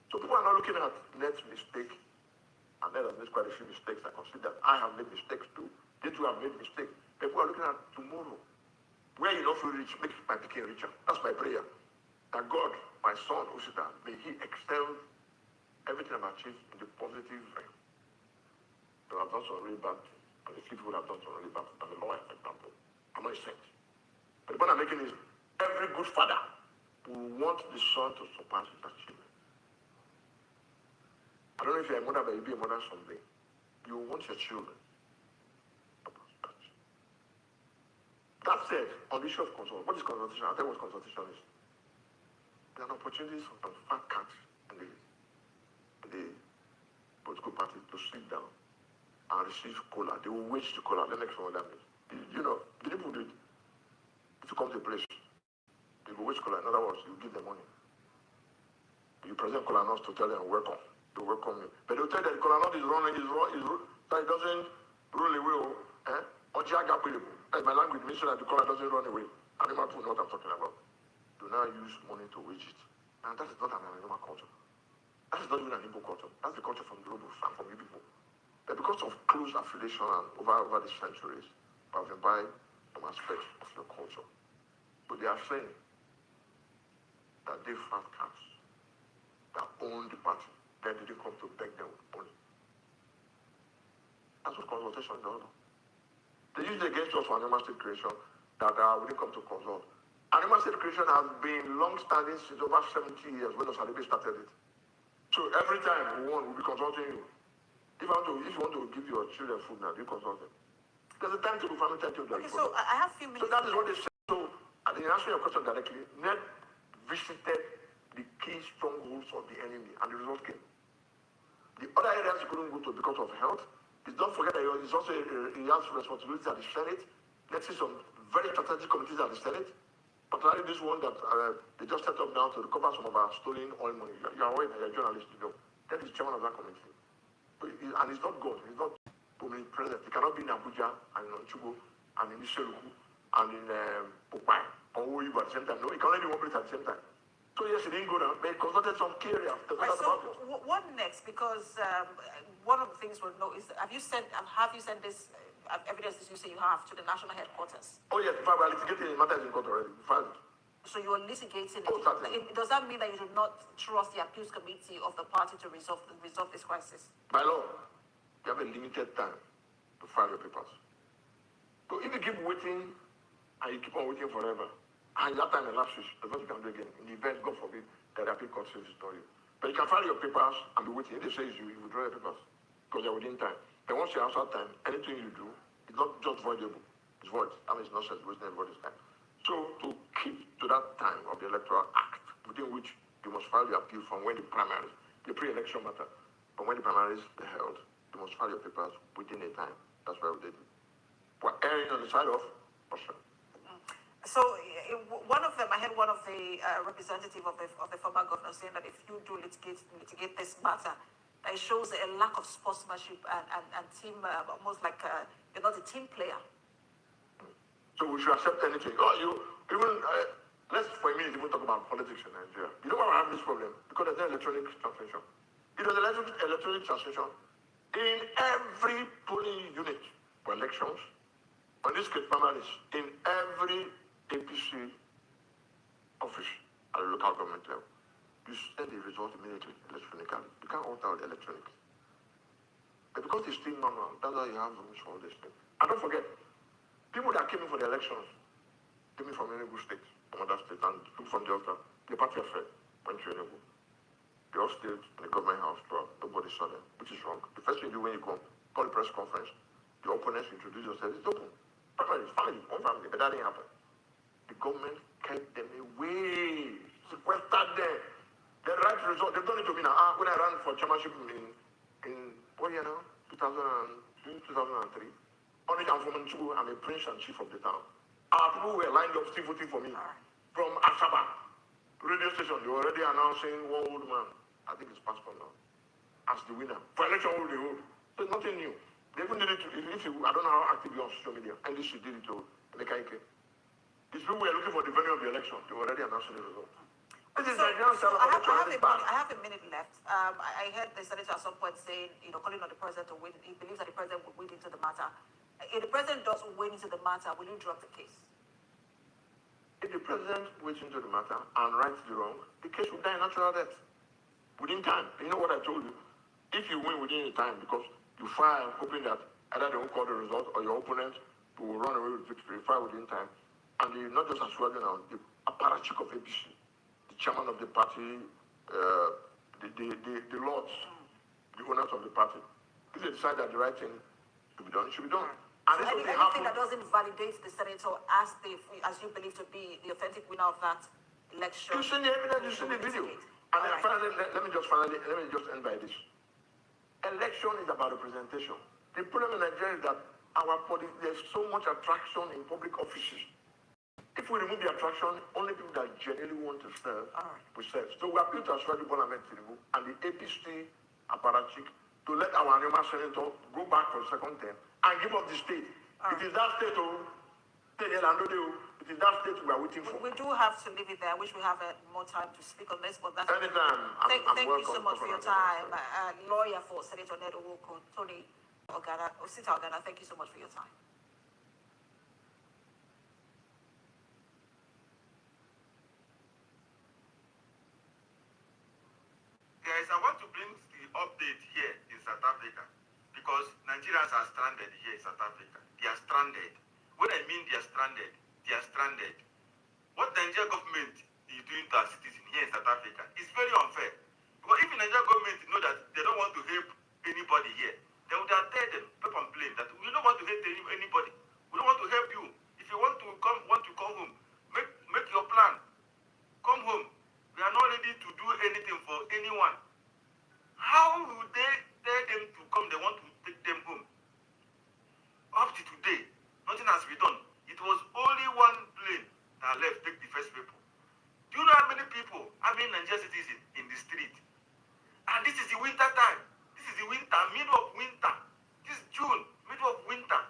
So people are not looking at net mistake, and net has made quite a few mistakes. I consider that I have made mistakes too. They too have made mistakes. People are looking at tomorrow. Where you not feel rich, make my picking richer. That's my prayer. That God, my son, Usita, may he excel everything I've achieved in the positive way. So I've done some really bad things. And the people have done some really bad things. I'm a lawyer, for example. I'm not a saint. But the point I'm making is, every good father will want the son to surpass his achievement. I don't know if you're a mother, but you'll be a mother someday. You want your children. That said, on the issue of consult, what is consultation? I'll tell you what consultation is. There are opportunities for some fat cats in the political party to sit down and receive cola. They will wage the cola. The next one that means. You know, the people do it. If you come to a place, they will wage cola. In other words, you give them money. You present cola nuts to tell them welcome. They welcome you. But they'll tell you that the cola nut is running, so it doesn't roll away. That's my language, means that the cola doesn't run away. Animal people know what I'm talking about. Do now use money to wage it. And that is not an animal culture. That is not even an Igbo culture. That's the culture from the Global and from you people. But because of close affiliation and over the centuries, we have imbibed some aspects of your culture. But they are saying that they fat cats that own the party, then they didn't come to beg them with money. That's what consultation is all about. They use it against us for animal state creation that we didn't come to consult. Animal state creation has been long-standing since over 70 years when Osalibe started it. So every time we want, we'll be consulting you. If you want to give your children food now, you consult them. There's a timetable, family timetable. Okay, so I have a few minutes. So that is what they say. So, in answering your question directly, NET visited the key strongholds of the enemy, and the result came. The other areas he couldn't go to because of health. Don't forget that he has responsibilities at the Senate. Let's see some very strategic committees at the Senate. Particularly this one that they just set up now to recover some of our stolen oil money. You are aware that you're a journalist, you know. That is chairman of that committee. And he's not God. He's not president. He cannot be in Abuja and in Onchugo and in Iseruku and in Popai or Oyibo at the same time. No, he can only be one place at the same time. So yes, he didn't go down, but he consulted some key areas. Right, so what next? Because one of the things we'll know is, have you sent this evidence that you say you have to the national headquarters? Oh yes, in fact, we're litigating the matter is in court already. So you are litigating it. Does that mean that you do not trust the appeals committee of the party to resolve this crisis? By law, you have a limited time to file your papers. So if you keep waiting and you keep on waiting forever, and that time elapses, there's nothing you can do again. In the event, God forbid, that the appeal court says it's not you. But you can file your papers and be waiting. If they say it's you, you withdraw your papers because they're within time. Then once you're outside time, anything you do is not just voidable. It's void. That means nonsense, wasting everybody's time. So to keep to that time of the Electoral Act, within which you must file your appeal from when the primaries, the pre-election matter, from when the primaries are held, you must file your papers within a time. That's why we did it. We're erring on the side of Russia. So one of them, I had one of the representative of the former governor saying that if you do litigate this matter, it shows a lack of sportsmanship and team, almost like you're not a team player. So we should accept anything. Let's for a minute even talk about politics in Nigeria. You know why we have this problem? Because there's no electronic transmission. It was electronic transmission in every polling unit for elections, on this case primaries, in every APC office at the local government level. You send the result immediately, electronically. You can't alter it electronically. But because it's still manual, that's why you have rooms for all this thing. And don't forget, people that came in for the elections came in from Enugu State, from other states, and people from the party affair went to Enugu. They all stayed in the government house, but nobody saw them, which is wrong. The first thing you do when you come, call a press conference, the opponents introduce themselves, it's open. Family, one family, but that didn't happen. The government kept them away, sequestered them. The right result, they've done it to me now. When I ran for chairmanship in what year now? 2002, 2003. Only I'm from Nchugu, I'm a prince and chief of the town. Our people were lined up still voting for me. From Asaba, radio station, they were already announcing one old man, I think it's Pastor now, as the winner. For election, all they hold. So it's nothing new. They even did it to, if you, I don't know how active you are on social media, and this did it to Mekaike. These people were looking for the venue of the election. They were already announcing the result. I have a minute left. I heard the senator at some point saying, calling on the president to win. He believes that the president will win into the matter. If the president does win into the matter, will you drop the case? If the president wins into the matter and rights the wrong, the case will die natural death. Within time. You know what I told you? If you win within a time, because you file hoping that either they won't call the result or your opponent will run away with victory, file within time. And not just Ashwaju now, the apparatchik of APC, the chairman of the party, the lords, the owners of the party. If they decide that the right thing should be done, it should be done. And so anything that doesn't validate the senator as you believe to be the authentic winner of that election. You send the evidence, you send the video. And then finally, let me just end by this. Election is about representation. The problem in Nigeria is that there's so much attraction in public offices. If we remove the attraction, only people that genuinely want to serve will serve. So we appeal to Ashwaju Bola and the APC apparatchik to let our animal senator go back for the second term and give up the state. It is that state, it is that state we are waiting for. We do have to leave it there. I wish we have more time to speak on this, but that's anytime. Thank you so much for your time. Lawyer for Senator Ned Owoko, Tony Osita Ogana, thank you so much for your time. Guys, I want to bring the update here in South Africa because Nigerians are stranded here in South Africa. They are stranded. When I mean they are stranded, they are stranded. What the Nigerian government is doing to our citizens here in South Africa is very unfair. Because if the Nigerian government know that they don't want to help anybody here, they would have tell them, paper and plain, that we don't want to help anybody. We don't want to help you. If you want to come home, make your plan. Come home. We are not ready to do anything for anyone. How would they tell them to come? They want to take them home. Up to today, nothing has been done. It was only one plane that left take the first people. Do you know how many people, Nigerian citizens in the street? And this is the winter time. This is the winter, middle of winter. This is June, middle of winter.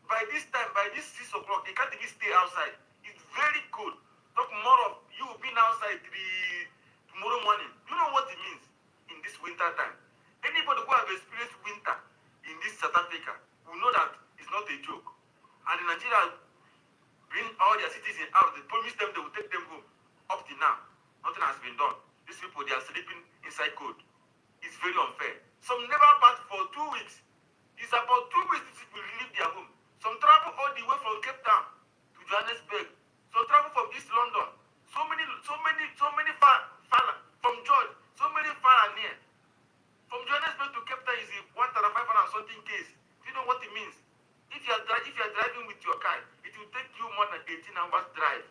By this time, by this 6 o'clock, they can't even stay outside. It's very cold. Talk more of you being outside tomorrow morning. You know what it means in this winter time. Anybody who have experienced winter in this South Africa will know that it's not a joke. And in Nigeria, bring all their citizens out. They promise them they will take them home. Up to now, nothing has been done. These people, they are sleeping inside cold. It's very unfair. Some never back for 2 weeks. It's about 2 weeks these people leave their home. Some travel all the way from Cape Town to Johannesburg. Some travel from East London. So many far from George. So many far and near. From Johannesburg to Cape Town is 1,500 and something case. Do you know what it means? If you are driving with your car, it will take you more than 18 hours drive.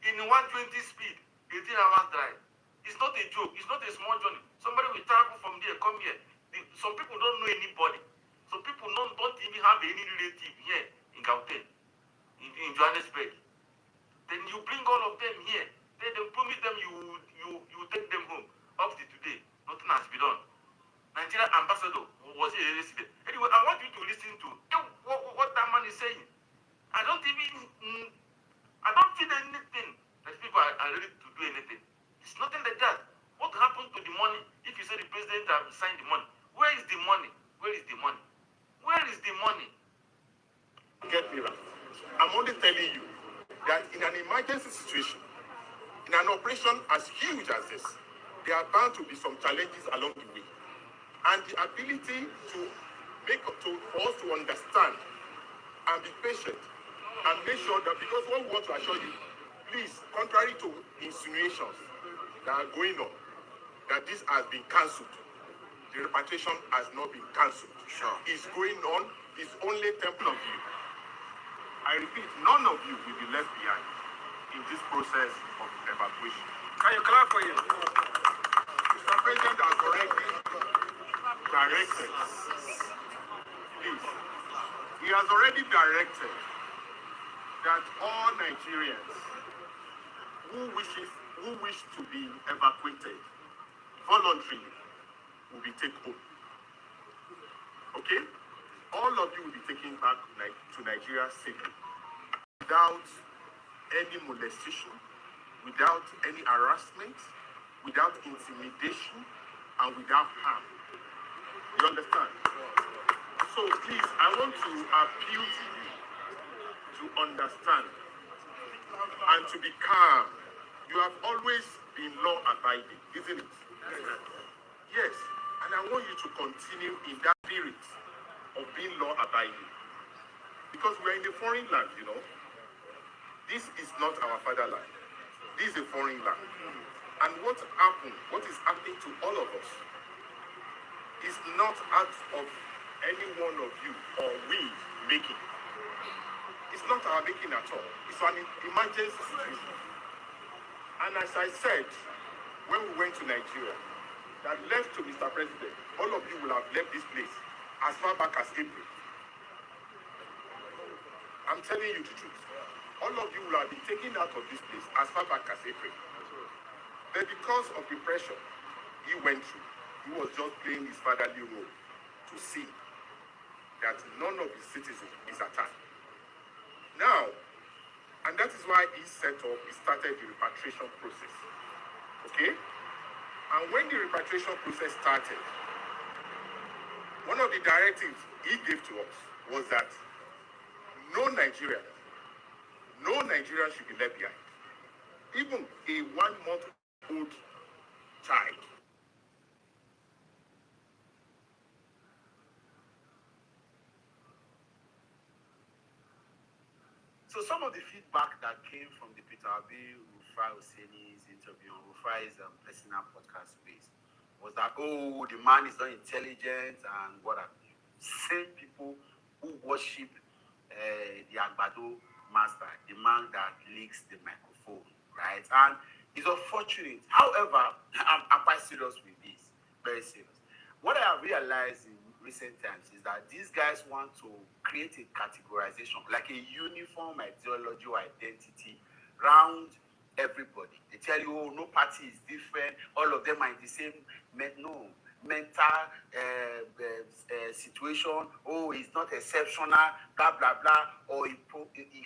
In 120 speed, 18 hours drive. It's not a joke. It's not a small journey. Somebody will travel from there, come here. Some people don't know anybody. Some people don't even have any relative here in Gauteng, in Johannesburg. Then you bring all of them here. Then they promise them you take them home. Up to today, nothing has been done. Nigerian ambassador was a resident. Anyway, I want you to listen to what that man is saying. I don't feel anything that people are ready to do anything. It's nothing like that. What happened to the money if you say the president signed the money? Where is the money? Where is the money? Where is the money? Get me right. I'm only telling you that in an emergency situation, operation as huge as this, there are bound to be some challenges along the way. And the ability for us to understand and be patient and make sure that, because what we want to assure you, please, contrary to insinuations that are going on, that this has been cancelled. The repatriation has not been cancelled. Sure. It's going on. It's only temple of you. I repeat, none of you will be left behind in this process of evacuation. Can you clap for him? Mr. President has already directed, please, he has already directed that all Nigerians who wish to be evacuated voluntarily will be taken home. Okay? All of you will be taken back to Nigeria safely, without any molestation, without any harassment, without intimidation, and without harm. You understand? So please, I want to appeal to you to understand and to be calm. You have always been law-abiding, isn't it? Yes, and I want you to continue in that spirit of being law-abiding. Because we're in a foreign land, you know. This is not our fatherland. This is a foreign land. And what is happening to all of us, is not out of any one of you or we making. It's not our making at all. It's an emergency situation. And as I said, when we went to Nigeria, that left to Mr. President, all of you will have left this place as far back as April. I'm telling you the truth. All of you will have been taken out of this place as far back as April. But because of the pressure he went through, he was just playing his fatherly role to see that none of his citizens is attacked. Now, and that is why he started the repatriation process. Okay? And when the repatriation process started, one of the directives he gave to us was that no Nigerian should be left behind. Even a 1-month-old child. So some of the feedback that came from the Peter Abi Rufai Hussaini's interview on Rufai's personal podcast space was that, oh, the man is not intelligent and what have you. Same people who worship the Agbado master, the man that leaks the microphone, right? And it's unfortunate. However, I'm quite serious with this, very serious. What I have realized in recent times is that these guys want to create a categorization, like a uniform ideology or identity around everybody. They tell you, oh, no party is different, all of them are in the same mental situation, oh, it's not exceptional, blah, blah, blah, or he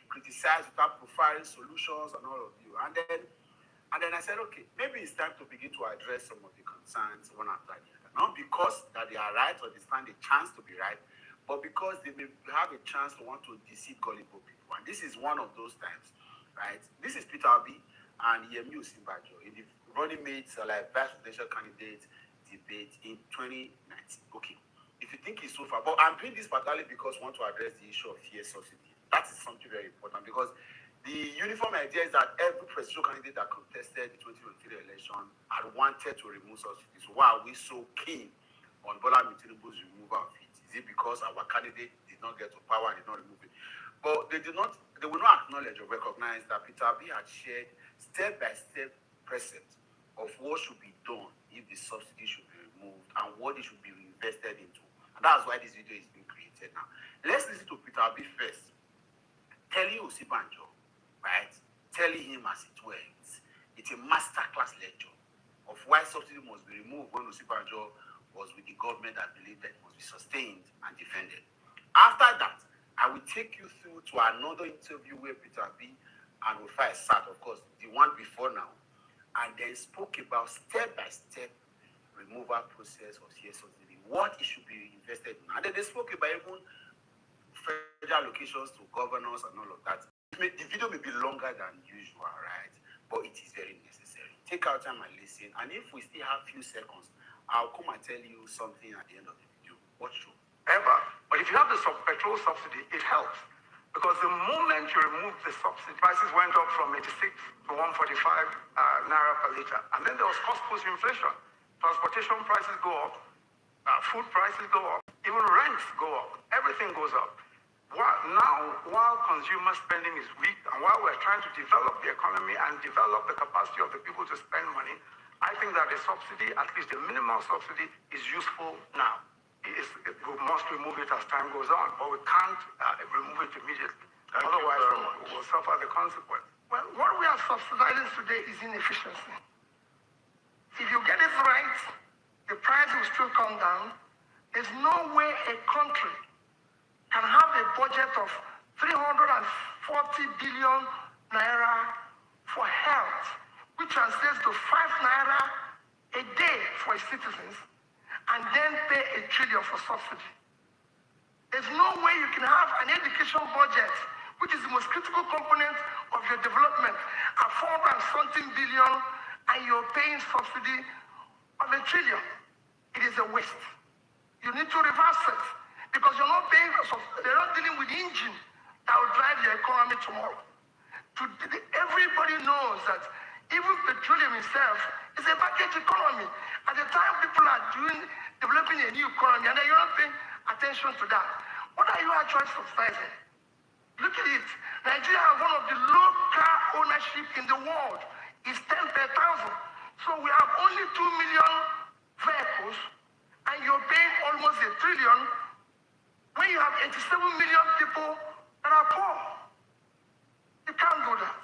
criticized without profiling solutions and all of you. And then I said, okay, maybe it's time to begin to address some of the concerns one after the other. Not because that they are right or they stand a chance to be right, but because they may have a chance to want to deceive gullible people. And this is one of those times, right? This is Peter Abi and Yemi Osinbajo in the running mates like vice presidential candidate debate in 2019. Okay, if you think it's so far, but I'm doing this particularly because I want to address the issue of fear subsidy. That is something very important because the uniform idea is that every presidential candidate that contested the 2023 election had wanted to remove subsidies. Why are we so keen on Bola Tinubu's removal of it? Is it because our candidate did not get to power and did not remove it? But they will not acknowledge or recognize that Peter Abi had shared step-by-step precepts of what should be done if the subsidy should be removed and what it should be reinvested into. And that's why this video is being created now. Let's listen to Peter Abi first, telling Osinbajo, right? Telling him as it were, it's a masterclass lecture of why subsidy must be removed when Osinbajo was with the government that believed that it must be sustained and defended. After that, I will take you through to another interview where Peter Abi and Rufai sat, of course, the one before now, and then spoke about step-by-step removal process of CS subsidy, what it should be invested in. And then they spoke about even federal allocations to governors and all of that. The video may be longer than usual, right? But it is very necessary. take out time and listen. And if we still have few seconds, I'll come and tell you something at the end of the video. Watch through. Ever. But if you have the petrol subsidy, it helps. Because the moment you remove the subsidy, prices went up from 86 to 145 naira per liter. And then there was cost-push inflation. Transportation prices go up, food prices go up, even rents go up. Everything goes up. While consumer spending is weak and while we're trying to develop the economy and develop the capacity of the people to spend money, I think that a subsidy, at least a minimal subsidy, is useful now. We must remove it as time goes on, but we can't remove it immediately. Otherwise, we will suffer the consequence. Well, what we are subsidizing today is inefficiency. If you get it right, the price will still come down. There's no way a country can have a budget of 340 billion naira for health, which translates to 5 naira a day for its citizens, and then pay 1 trillion for subsidy. There's no way you can have an education budget, which is the most critical component of your development, at 400 billion, and you're paying subsidy of 1 trillion. It is a waste. You need to reverse it, because you're not paying, they're not dealing with the engine that will drive the economy tomorrow. Everybody knows that even petroleum itself is a package economy. At the time people are developing a new economy and then you're not paying attention to that. What are you actually subsidizing? Look at it. Nigeria has one of the low car ownership in the world. It's 10 per thousand. So we have only 2 million vehicles and you're paying almost 1 trillion when you have 87 million people that are poor. You can't do that.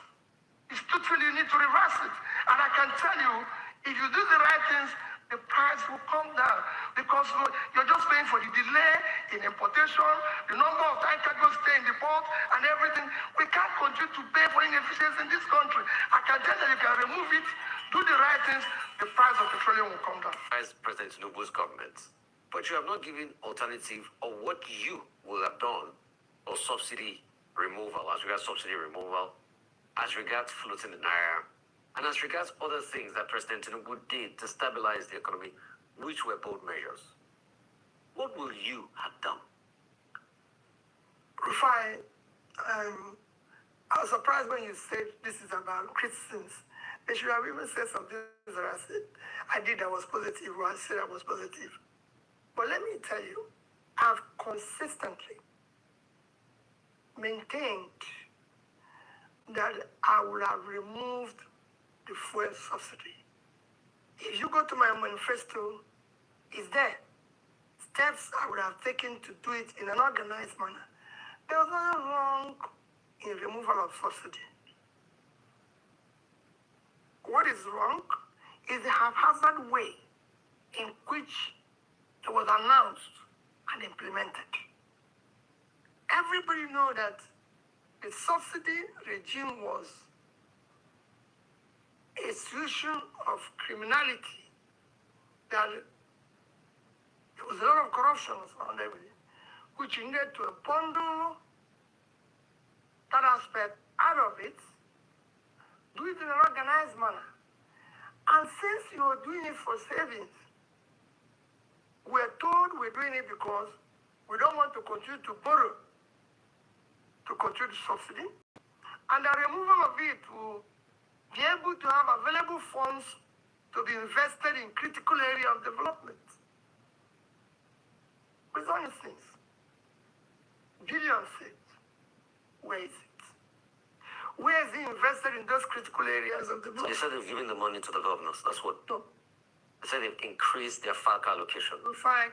It's totally, you need to reverse it. And I can tell you, if you do the right things, the price will come down. Because you're just paying for the delay in importation, the number of time cargoes stay in the port, and everything. We can't continue to pay for inefficiency in this country. I can tell you, if you can remove it, do the right things, the price of petroleum will come down. As President Tinubu's government, but you have not given alternative of what you will have done or subsidy removal, as regards subsidy removal, as regards floating the naira, and as regards other things that President Tinubu did to stabilize the economy, which were bold measures. What will you have done? Rufai, I was surprised when you said this is about Christians. They should have even said some things that I said. I did that was positive, or I said I was positive. But let me tell you, I've consistently maintained that I would have removed the fuel subsidy. If you go to my manifesto, it's there. Steps I would have taken to do it in an organized manner. There was nothing wrong in removal of subsidy. What is wrong is the haphazard way in which it was announced and implemented. Everybody knows that the subsidy regime was a solution of criminality, that there was a lot of corruption around everything, which needed to bundle that aspect out of it, do it in an organized manner. And since you're doing it for savings, we're told we're doing it because we don't want to continue to borrow to continue the subsidy. And the removal of it will be able to have available funds to be invested in critical area of development. With honest things. Gideon said, where is it? Where is he invested in those critical areas of development? They said they've given the money to the governors. That's what. No. They said they've increased their FAC allocation. Fine.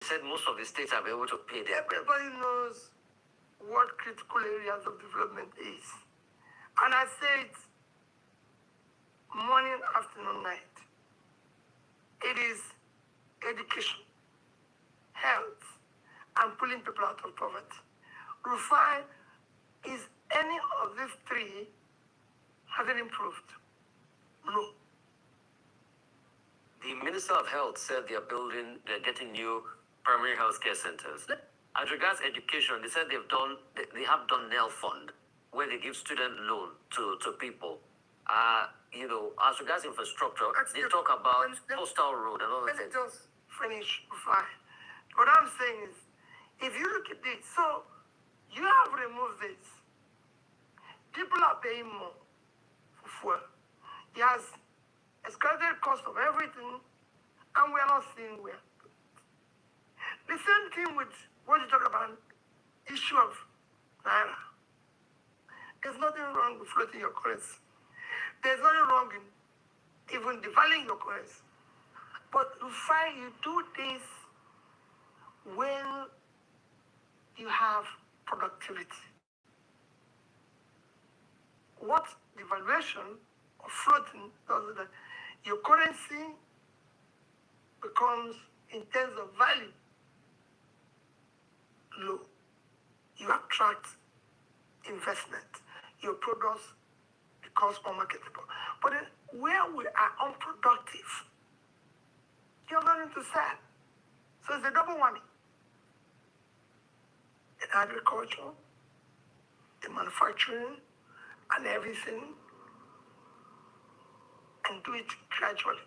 They said most of the states are able to pay their. Everybody knows what critical areas of development is. And I say it morning, afternoon, night. It is education, health, and pulling people out of poverty. Rufai, is any of these three, has it improved? No. The Minister of Health said they're getting new primary health care centers. As regards education, they said they have done NEL Fund, where they give student loan to people. you know, as regards infrastructure, they talk about postal road and all Let that. me just finish before what I'm saying is, if you look at this, so you have removed this. People are paying more for fuel. It has escalated cost of everything, and we are not seeing where. The same thing with what you talk about, issue of naira. There's nothing wrong with floating your currency. There's nothing wrong in even devaluing your currency. But you do this when you have productivity. What devaluation or floating does is that your currency becomes, in terms of value, low. You attract investment. Your products becomes more marketable. But then where we are unproductive, you have nothing to sell. So it's a double whammy. In agriculture, in manufacturing, and everything, and do it gradually.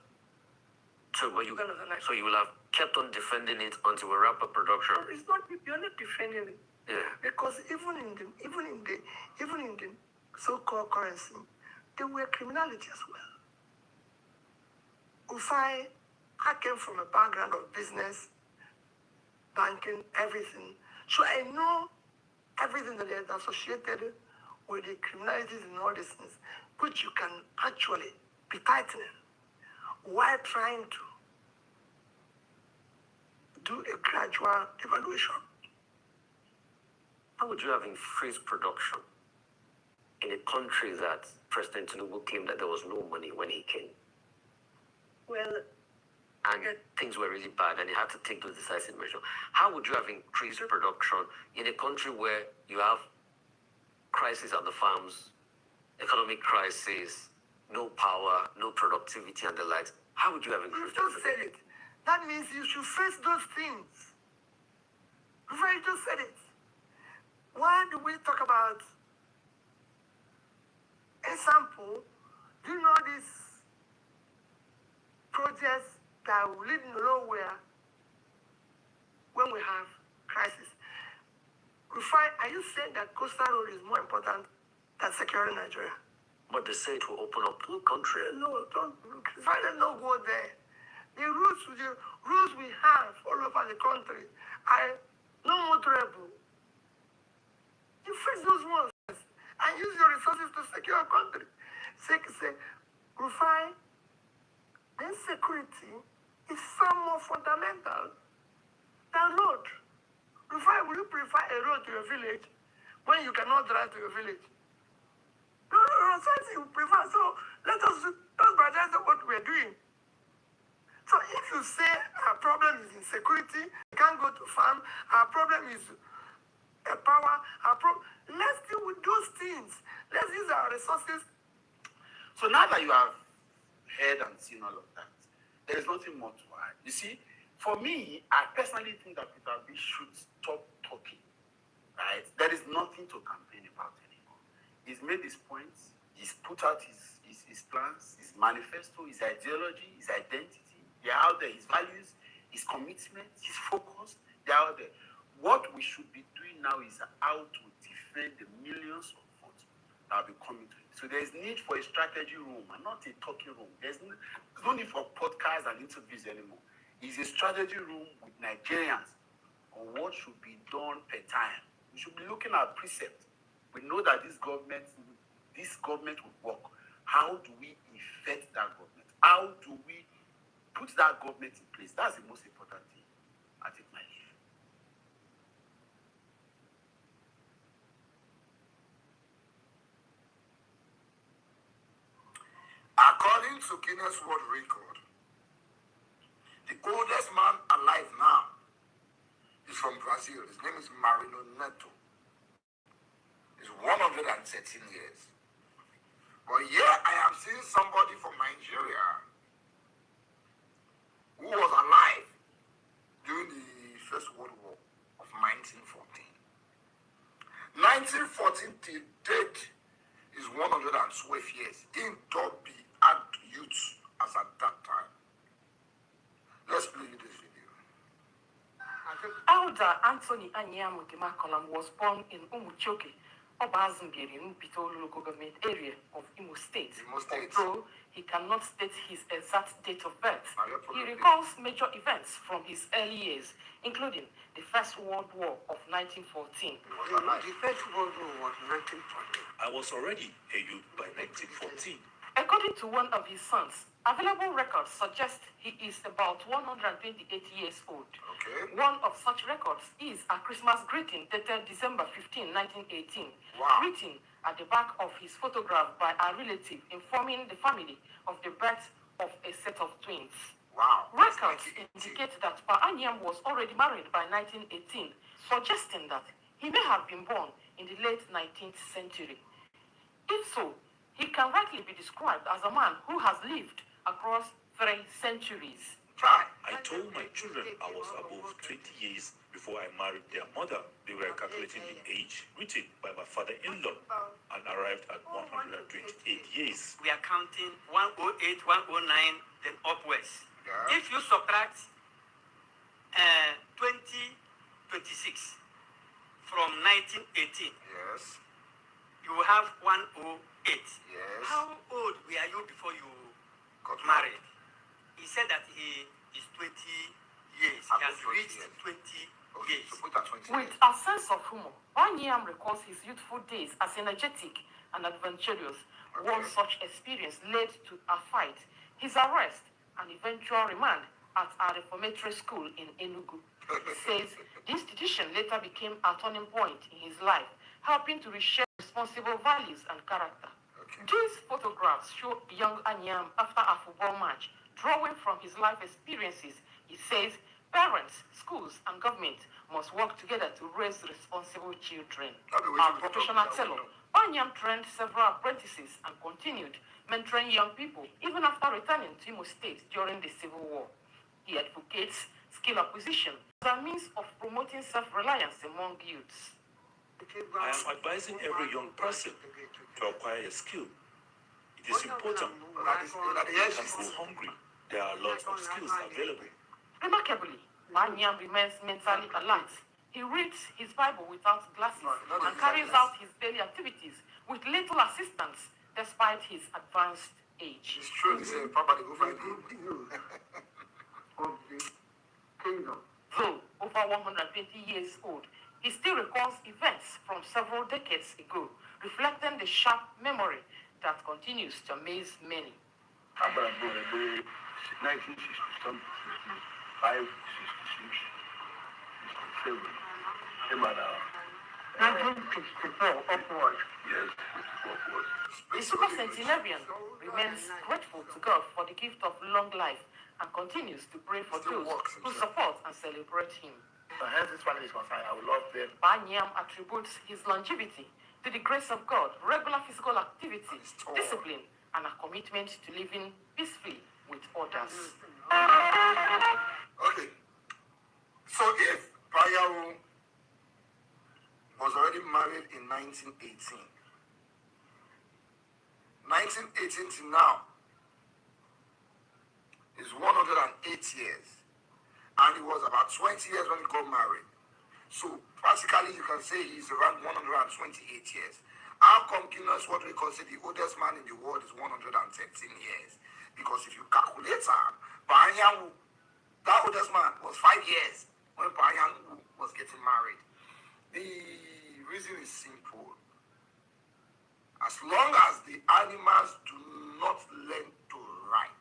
So, but you will have kept on defending it until we wrap up production. It's not, you're not defending it. Yeah. Because even in the so-called currency, there were criminality as well. I came from a background of business, banking, everything. So I know everything that is associated with the criminalities and all these things, which you can actually be tightening while trying to do a gradual evaluation. How would you have increased production in a country that President Tinubu claimed that there was no money when he came? Well, and things were really bad and he had to take those decisive measures. How would you have increased production in a country where you have crisis at the farms, economic crisis, no power, no productivity and the likes? How would you have increased production? You just said it. That means you should face those things. Before you just said it. Why do we talk about example? Do you know these projects that will lead nowhere when we have crisis? Are you saying that coastal road is more important than securing Nigeria? But they say it will open up the country. No, don't. Why don't go there? The rules we have all over the country are no more durable. You fix those ones and use your resources to secure your country. Refine, then security is far more fundamental than road. Refine, will you prefer a road to your village when you cannot drive to your village? No, something you prefer. So let us prioritize what we're doing. So if you say our problem is insecurity, we can't go to farm, our problem is power, let's deal with those things. Let's use our resources. So now that you have heard and seen all of that, there is nothing more to add. You see, for me, I personally think that Peter B should stop talking. Right? There is nothing to campaign about anymore. He's made his points, he's put out his plans, his manifesto, his ideology, his identity. They're out there, his values, his commitment, his focus, they're out there. What we should be doing now is how to defend the millions of votes that will be coming to it. So there's need for a strategy room and not a talking room. There's no need for podcasts and interviews anymore. It's a strategy room with Nigerians on what should be done per time. We should be looking at precepts. We know that this government will work. How do we effect that government? How do we put that government in place? That's the most important thing. I take my leave. According to Guinness World Record, the oldest man alive now is from Brazil. His name is Marino Neto. He's 113 years. But here I am seeing somebody from Nigeria who was alive during the First World War of 1914. 1914 till date is 112 years in Dobby, Elder Anthony Anyam Gemakolam was born in Umuchoke, Obazungeri, Mbitolu local government area of Imo State. Although he cannot state his exact date of birth, he recalls major events from his early years, including the First World War of 1914. The First World War was 1914. I was already a youth by 1914. According to one of his sons, available records suggest he is about 128 years old. Okay. One of such records is a Christmas greeting dated December 15, 1918, written at the back of his photograph by a relative informing the family of the birth of a set of twins. Wow. Records indicate that Pa Anyam was already married by 1918, suggesting that he may have been born in the late 19th century. If so, he can rightly be described as a man who has lived across 3 centuries. I told my children I was above 20 years before I married their mother. They were calculating the age written by my father-in-law and arrived at 128 years. We are counting 108, 109, then upwards. Yeah. If you subtract 2026 from 1918, Yes. you will have 108. Yes. How old were you before you Got married? He said that he is 20 years. He has Above 20 reached years. 20 Okay, years. so put that 20 With years. a sense of humor, Anyam recalls his youthful days as energetic and adventurous. One such experience led to a fight, his arrest, and eventual remand at a reformatory school in Enugu. He says the institution later became a turning point in his life, helping to reshape responsible values and character. These photographs show young Anyam after a football match, drawing from his life experiences. He says parents, schools, and government must work together to raise responsible children. A professional teller, Anyam trained several apprentices and continued mentoring young people even after returning to Imo State during the Civil War. He advocates skill acquisition as a means of promoting self-reliance among youths. I am advising every young person to acquire a skill. It is important. You can go hungry. There are lots of skills available. Remarkably, Anyam remains mentally alert. He reads his Bible without glasses and carries out his daily activities with little assistance despite his advanced age. It's true, it's a property go find Of the kingdom. Though over 120 years old, he still recalls events from several decades ago, reflecting the sharp memory that continues to amaze many. About 1960, 65, 66, 67. 1964 upward. Yes, upward. The super centenarian remains grateful to God for the gift of long life and continues to pray for those who support and celebrate him. Hence this family is concerned, I would love them. Anyam attributes his longevity to the grace of God, regular physical activity, discipline, and a commitment to living peacefully with others. Okay. So if Bayawu was already married in 1918, 1918 to now is 108 years. And he was about 20 years when he got married. So practically you can say he's around 128 years. How come Guinness World Record said the oldest man in the world is 113 years? Because if you calculate Bayanwu, that oldest man was 5 years when Bayanwu was getting married. The reason is simple. As long as the animals do not learn to write,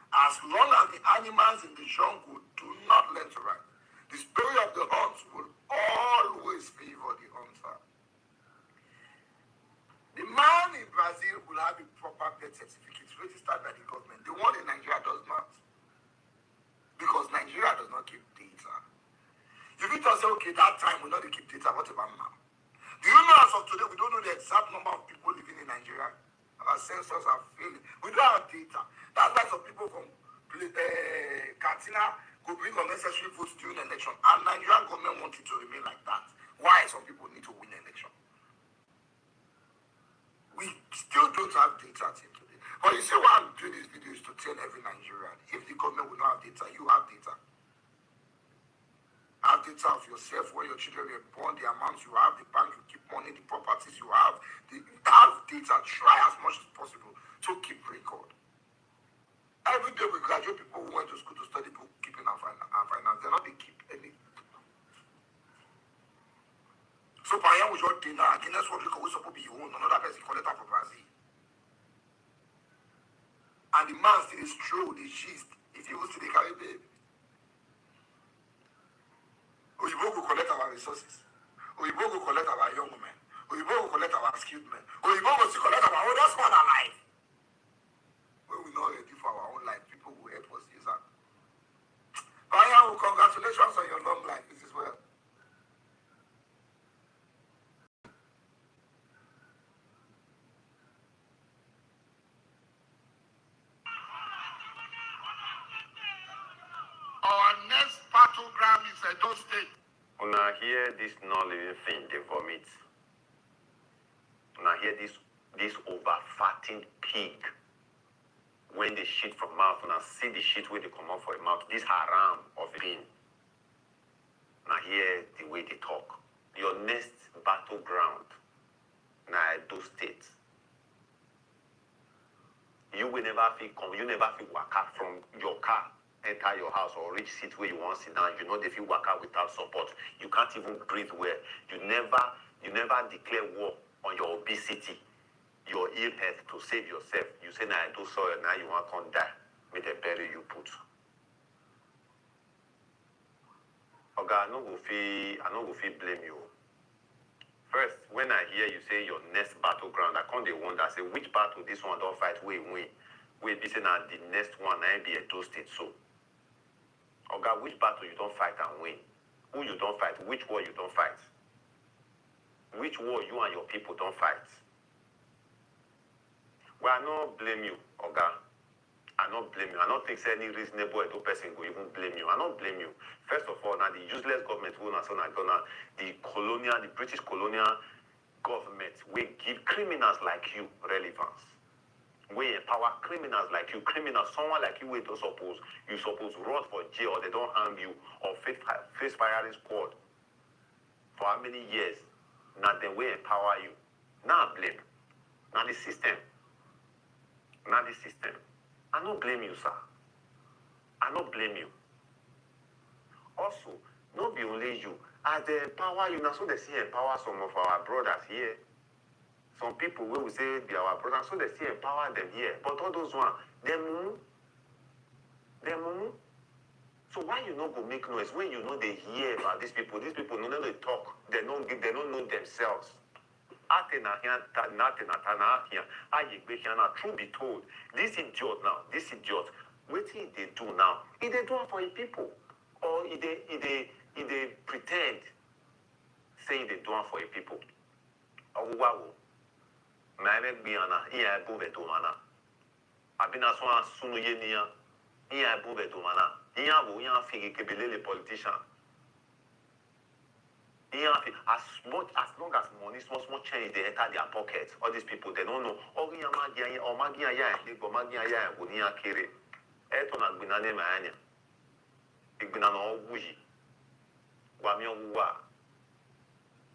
as long as the animals in the jungle do not learn to write, the spirit of the hunt will always favor the hunter. The man in Brazil will have a proper birth certificate registered by the government. The one in Nigeria does not. Because Nigeria does not keep data. If you just say, okay, that time we not keep data, what about now? Do you know as of today, we don't know the exact number of people living in Nigeria? Our sensors are failing. We don't have data. That's why some people from Katina could bring unnecessary votes during the election. And Nigerian government wants it to remain like that. Why some people need to win the election? We still don't have data till today. But you see why I'm doing this video is to tell every Nigerian, if the government will not have data, you have data. data of yourself, where your children were born, the amounts you have, the bank you keep money, the properties you have data. Try as much as possible to keep record. Every day we graduate people who went to school to study bookkeeping and finance. They're not they keep any. So by now we just dinner, the next one we supposed to be your own, another person collect that from Brazil. And the man still is true, the gist, if he was to the carry babe. Oyibo go collect our resources. Oyibo go collect our young men. Oyibo go collect our skilled men. Oyibo go collect our oldest man alive. When we not ready for our own life, people will help us use that. Baya, congratulations on your long life. This is well. Our next battleground is Edo State. When I hear this non-living thing, they vomit. When I hear this over-fattened pig, when they shit from mouth, and I see the shit where they come out for a mouth, this haram of being. And I hear the way they talk. Your next battleground, na Edo State. You will never feel walk out from your car, enter your house or reach seat where you want to sit down. You know they feel walk out without support. You can't even breathe well. You never declare war on your obesity, your ill health to save yourself. You say, nah, I do so, now you want to come die. May they bury you put. Okay, I no go feel blame you. First, when I hear you say your next battleground, I can't wonder, say which battle this one don't fight, we win. We be saying that the next one I be Edo State so. Okay, which battle you don't fight and win? Who you don't fight? Which war you don't fight? Which war you and your people don't fight? Well, I don't blame you, Oga. I don't blame you. I don't think any reasonable Edo person will even blame you. I don't blame you. First of all, now the useless government who the British colonial government will give criminals like you relevance. We empower criminals like you, someone like you, you suppose rot for jail, or they don't harm you, or face firing squad for how many years? Now then we empower you. Now blame. Now the system. I don't blame you, sir. I don't blame you. Also, not be only you. As they empower you, now so they see empower some of our brothers here. Some people will say they are our brothers, so they see empower them here. But all those ones, they're mumu. So why you not go make noise when you know they hear about these people? These people know they talk. They don't know themselves. Truth be told, this idiot, what they do now? If they do it for the people, or if they pretend saying they do it for the people. Politician. As long as money, small change, they enter their pockets. All these people, they don't know.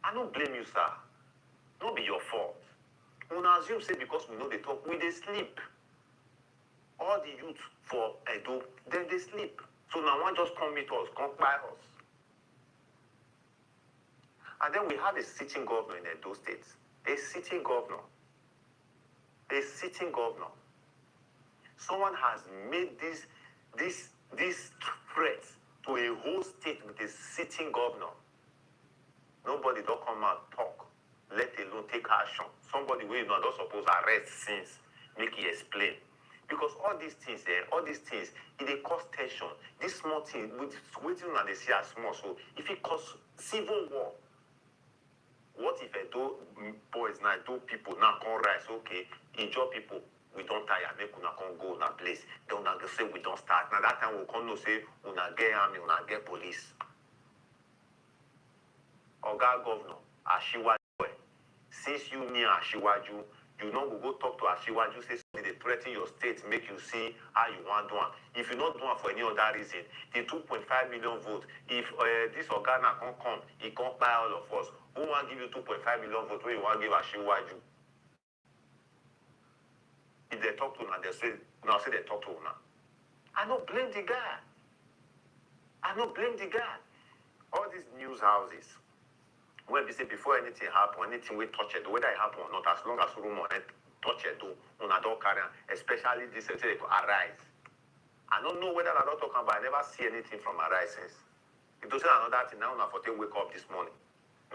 I don't blame you, sir. Not be your fault. When I assume say because we know they talk, we they sleep. All the youth for Edo, then they sleep. So now one just come meet us, come buy us. And then we have a sitting governor in Edo State. A sitting governor. Someone has made this threat to a whole state with a sitting governor. Nobody don't come out talk, let alone take action. Somebody will not suppose arrest since, make he explain. Because all these things, it they cause tension. This small thing, waiting on they see as small. So if it cause civil war, what if Edo boys now, Edo people now come rise, okay, enjoy people, we don't tire, make una come go na place. Then una go say we don't start. Now that time we come no say una get army, una get police. Oga governor, Ashiwaju, since you near Ashiwaju, You know, go talk to Ashiwaju, say they threaten your state, make you see how you want to do it. If you not do it for any other reason, the 2.5 million vote, if this Organa can't come, he can't buy all of us. Who want to give you 2.5 million vote when you want to give Ashiwaju? If they talk to una, they say they talk to una. I don't blame the guy. All these news houses, when we say before anything happen, anything we touch it, whether it happen or not, as long as rumor touch it, una don't carry on, especially this say Arise. I don't know whether I don't talk about, I never see anything from Arise since. It doesn't another thing now, for they wake up this morning.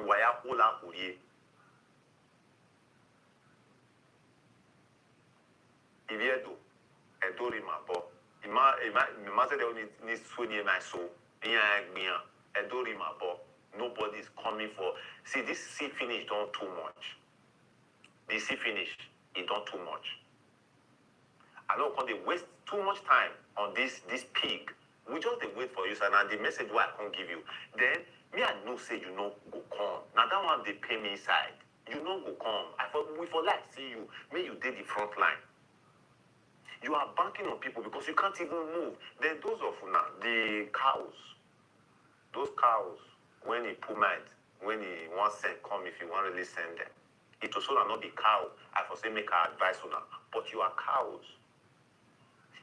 Waya Ola Kurie. Iviedo, Edori Mabo. Ima say they only need swing my soul. Edori Mabo. Nobody is coming for. See, this sea finish don't too much. The sea finish is don't too much. I don't want to waste too much time on this pig. We just wait for you, sir. And the message why I can't give you. Then me I know say you know go come. Now that one they pay me inside. You know go come. We for like see you. May you did the front line. You are banking on people because you can't even move. Then those of una, the cows, those cows. When he put mind, when he wants send come, if you want really send them. It also not be cow. I for say make her advice on her. But you are cows.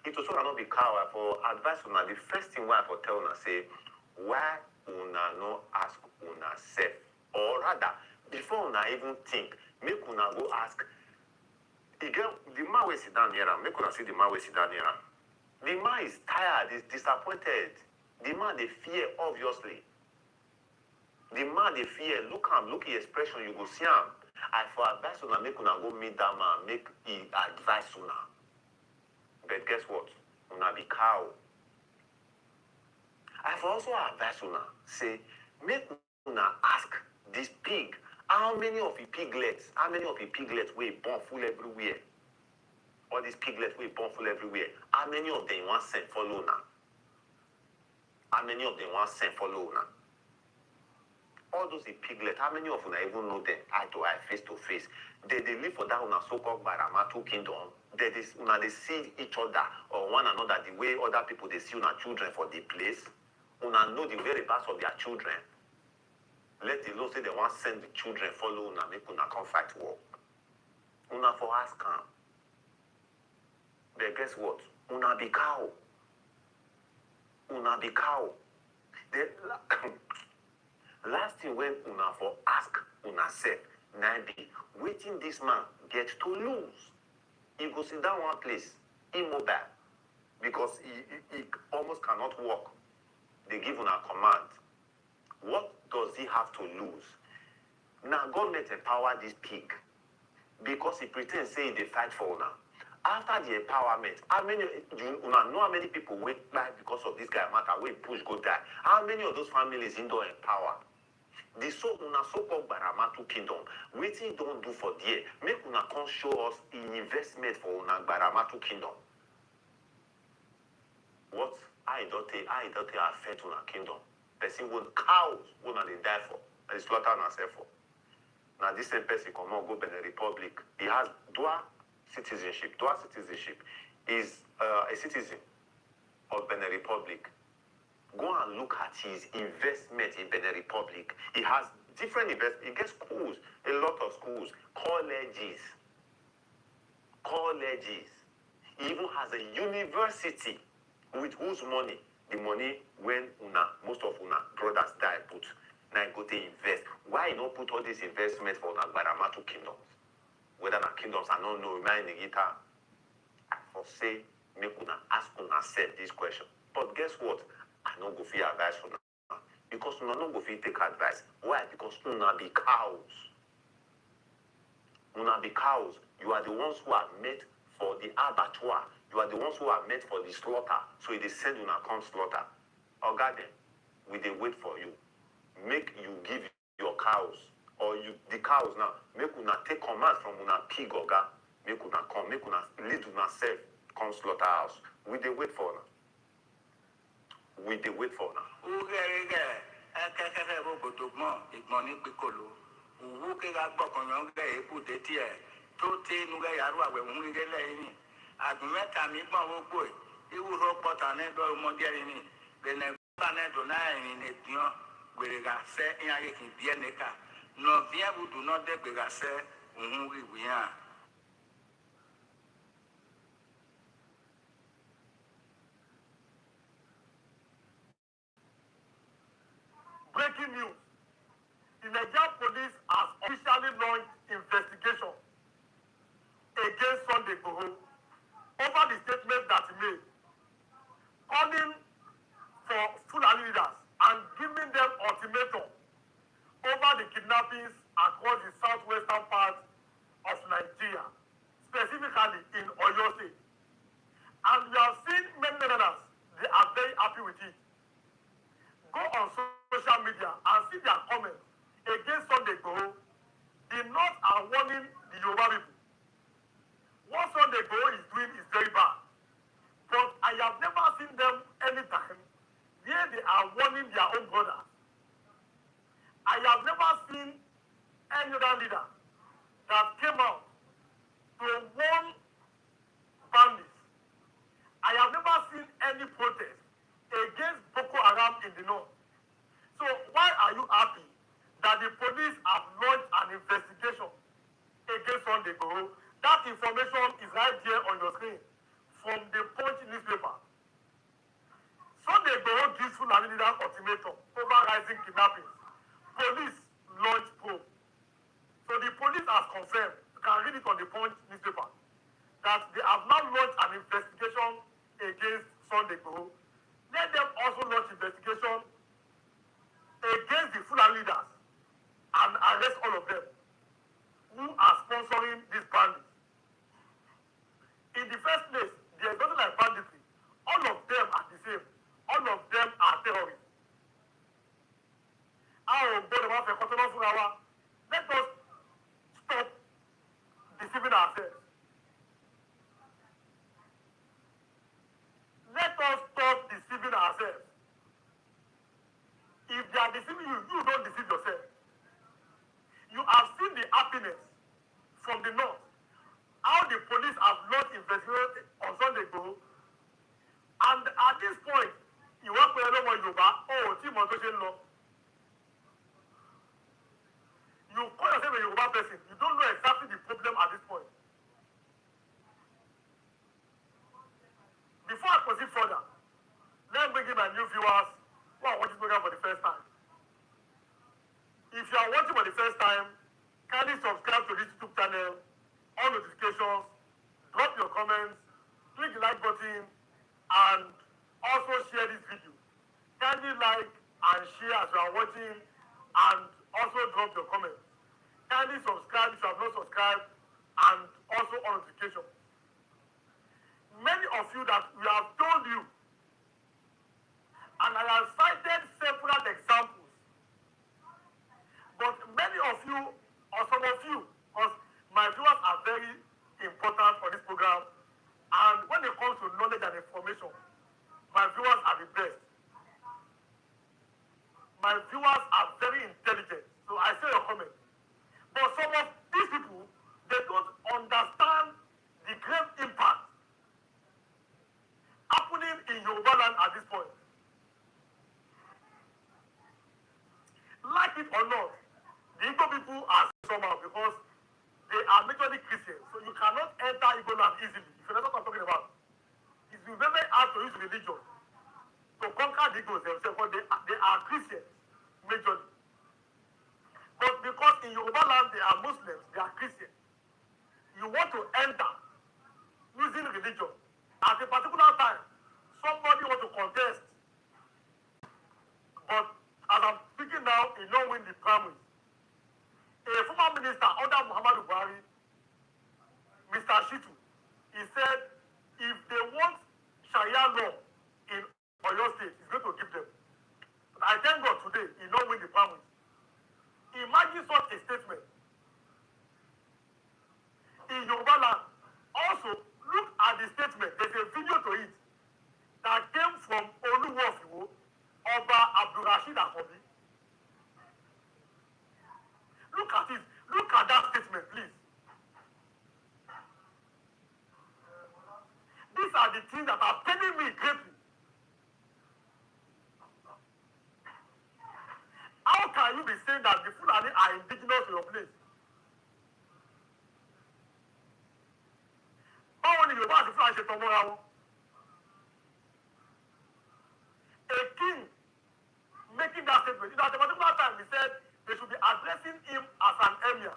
It also not be cow. I for advice on her. The first thing why I for tell una say, why una no ask una self? Or rather, before una even think, make una go ask. Again, the man will sit down here. Make una see the man will sit down here. The man is tired, is disappointed. The man they fear, obviously. The man they fear, look his expression, you go see him. I for advice una make una go meet that man, make he advise una. But guess what? Una be cow. I for also advise una, say, make una ask this pig, how many of the piglets we born full everywhere? All these piglets we born full everywhere. How many of them want send follow now? How many of them want send follow now? All those piglets, how many of you even know them eye to eye, face to face? They live for that una so-called Baramatu kingdom. They see each other or one another the way other people they see una children for the place. Una know the very best of their children. Let the Lord say they want send the children follow una, make una come fight war. Una for ask them. But guess what? Una be cow. Una be cow. They last thing when una for ask una self, now be waiting this man get to lose. He go sit down one place, immobile, because he almost cannot walk. They give una command. What does he have to lose? Now government empower this pig because he pretends saying they fight for una. After the empowerment, how many una know how many people wait die because of this guy matter? We push go die. How many of those families in don't empower? The so-called Baramatu kingdom, wetin don't do for there, make una come show us in investment for una Baramatu kingdom. What I don't affect una kingdom. Person will cows when they die for, and slaughter herself for. Now this same person come on go Benin Republic. He has dual citizenship. Dual citizenship is a citizen of Benin Republic. Go and look at his investment in Benin Republic. He has different investments. He gets schools, a lot of schools, colleges. He even has a university with whose money? The money when most of brothers die put. Now go to invest. Why you don't put all these investments for Baramatu kingdoms? Whether the kingdoms are not known, I for say, make una ask una self this question. But guess what? I don't go for advice for now. Because una don't go for take advice. Why? Because una be cows. Una be cows. You are the ones who are made for the abattoir. You are the ones who are made for the slaughter. So they send una come slaughter. Oga them, we they wait for you. Make you give your cows. Or you the cows now. Make una take command from una pig oga. Make una come. Make una lead una self come slaughterhouse. We they wait for now. We they wait for now. tó tẹ nuga yàrá àwẹ̀ òun gẹ́gẹ́ lẹ́yìn ni àgùnmẹ́ta mi gbọ́n gbogbo ẹ̀ ìwúrọ̀ pọ̀tà nẹ́dọ̀ ọmọdé ẹ̀yìn ni bẹ̀nẹ̀ gbọ́n nẹ́dọ̀ náà ẹ̀yìn ní tiọ́ gbèrègà sẹ́ ìyá yẹ kì í bíẹ́ nìka nọ bíẹ́ budù náà dẹ́ gbèrègà sẹ́ òun wíwì yàn. Breaking news. The Nigerian police has officially launched investigation against Sunday Igboho over the statement that he made, calling for Fulani leaders and giving them ultimatum over the kidnappings across the southwestern part of Nigeria, specifically in Oyo State. And we have seen many Nigerians, they are very happy with it. Go on social media and see their comments against Sunday Igboho. The North are warning the Yoruba people. What Sunday Igboho is doing is very bad. But I have never seen them anytime where they are warning their own brothers. I have never seen any other leader that came out to warn bandits. I have never seen any protest against Boko Haram in the north. So why are you happy that the police have launched an investigation against Sunday Igboho? That information is right there on your screen from the Punch newspaper. Sunday Igboho gives Fulani leaders ultimatum over rising kidnappings. Police launch probe. So the police has confirmed, you can read it on the Punch newspaper, that they have now launched an investigation against Sunday Igboho. Let them also launch investigation against the Fulani leaders and arrest all of them who are sponsoring these bandits. In the first place, there is nothing like banditry. All of them are the same. All of them are terrorists. Let us stop deceiving ourselves. Let us stop deceiving ourselves. If they are deceiving you, you don't deceive yourself. You have seen the happiness from the north. How the police have not investigated on Sunday Igboho. And at this point, you want to know more Yoruba, team on social law. You call yourself a Yoruba person. You don't know exactly the problem at this point. Before I proceed further, let me bring in my new viewers who are watching this program for the first time. If you are watching for the first time, kindly subscribe to this YouTube channel, on notifications, drop your comments, click the like button, and also share this video. Kindly like and share as you are watching, and also drop your comments. Kindly subscribe if you have not subscribed, and also on notifications. Many of you that we have told you, and I have cited several examples, but many of you, or some of you, because my viewers are very important for this program, and when it comes to knowledge and information, my viewers are the best. My viewers are very intelligent, so I say your comment. But some of these people, they don't understand the great impact happening in Yoruba land at this point. Like it or not, the Igbo people are somehow because they are majorly Christians, so you cannot enter Igbo land easily. If you know what I'm talking about, it's very hard to use religion to conquer the Igbos themselves, but they are Christians majorly. But because in Yoruba land they are Muslims, they are Christians, you want to enter using religion. At a particular time, somebody wants to contest, but as I'm speaking now, he don't win the primary. A former minister under Muhammadu Buhari, Mr. Shitu, he said if they want Sharia law in Oyo State, he's going to give them. But I thank God today, he don't win the primary. Imagine such a statement. In Yoruba land, also look at the statement. There's a video to it that came from Oluwofiwo, Oba Abdulrasheed Akobi. Look at it. Look at that statement, please. the things that are paining me greatly. How can you be saying that the Fulani are indigenous to your place? Báwo ni Yorùbá àti Fulani ṣe tọmọ́ra wọn? A king making that statement. At a particular time, he said they should be addressing him as an emir.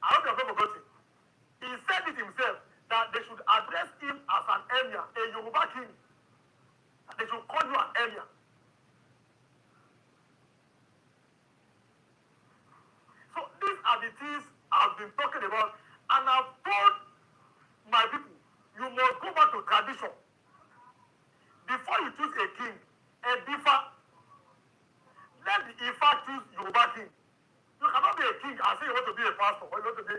I hope you have not forgotten. He said it himself that they should address him as an emir, a Yoruba king. They should call you an emir. So these are the things I've been talking about, and I've told my people, you must go back to tradition. Before you choose a king, a Ifa, let the Ifa choose Yoruba king. You cannot be a king and say you want to be a pastor or you want to be a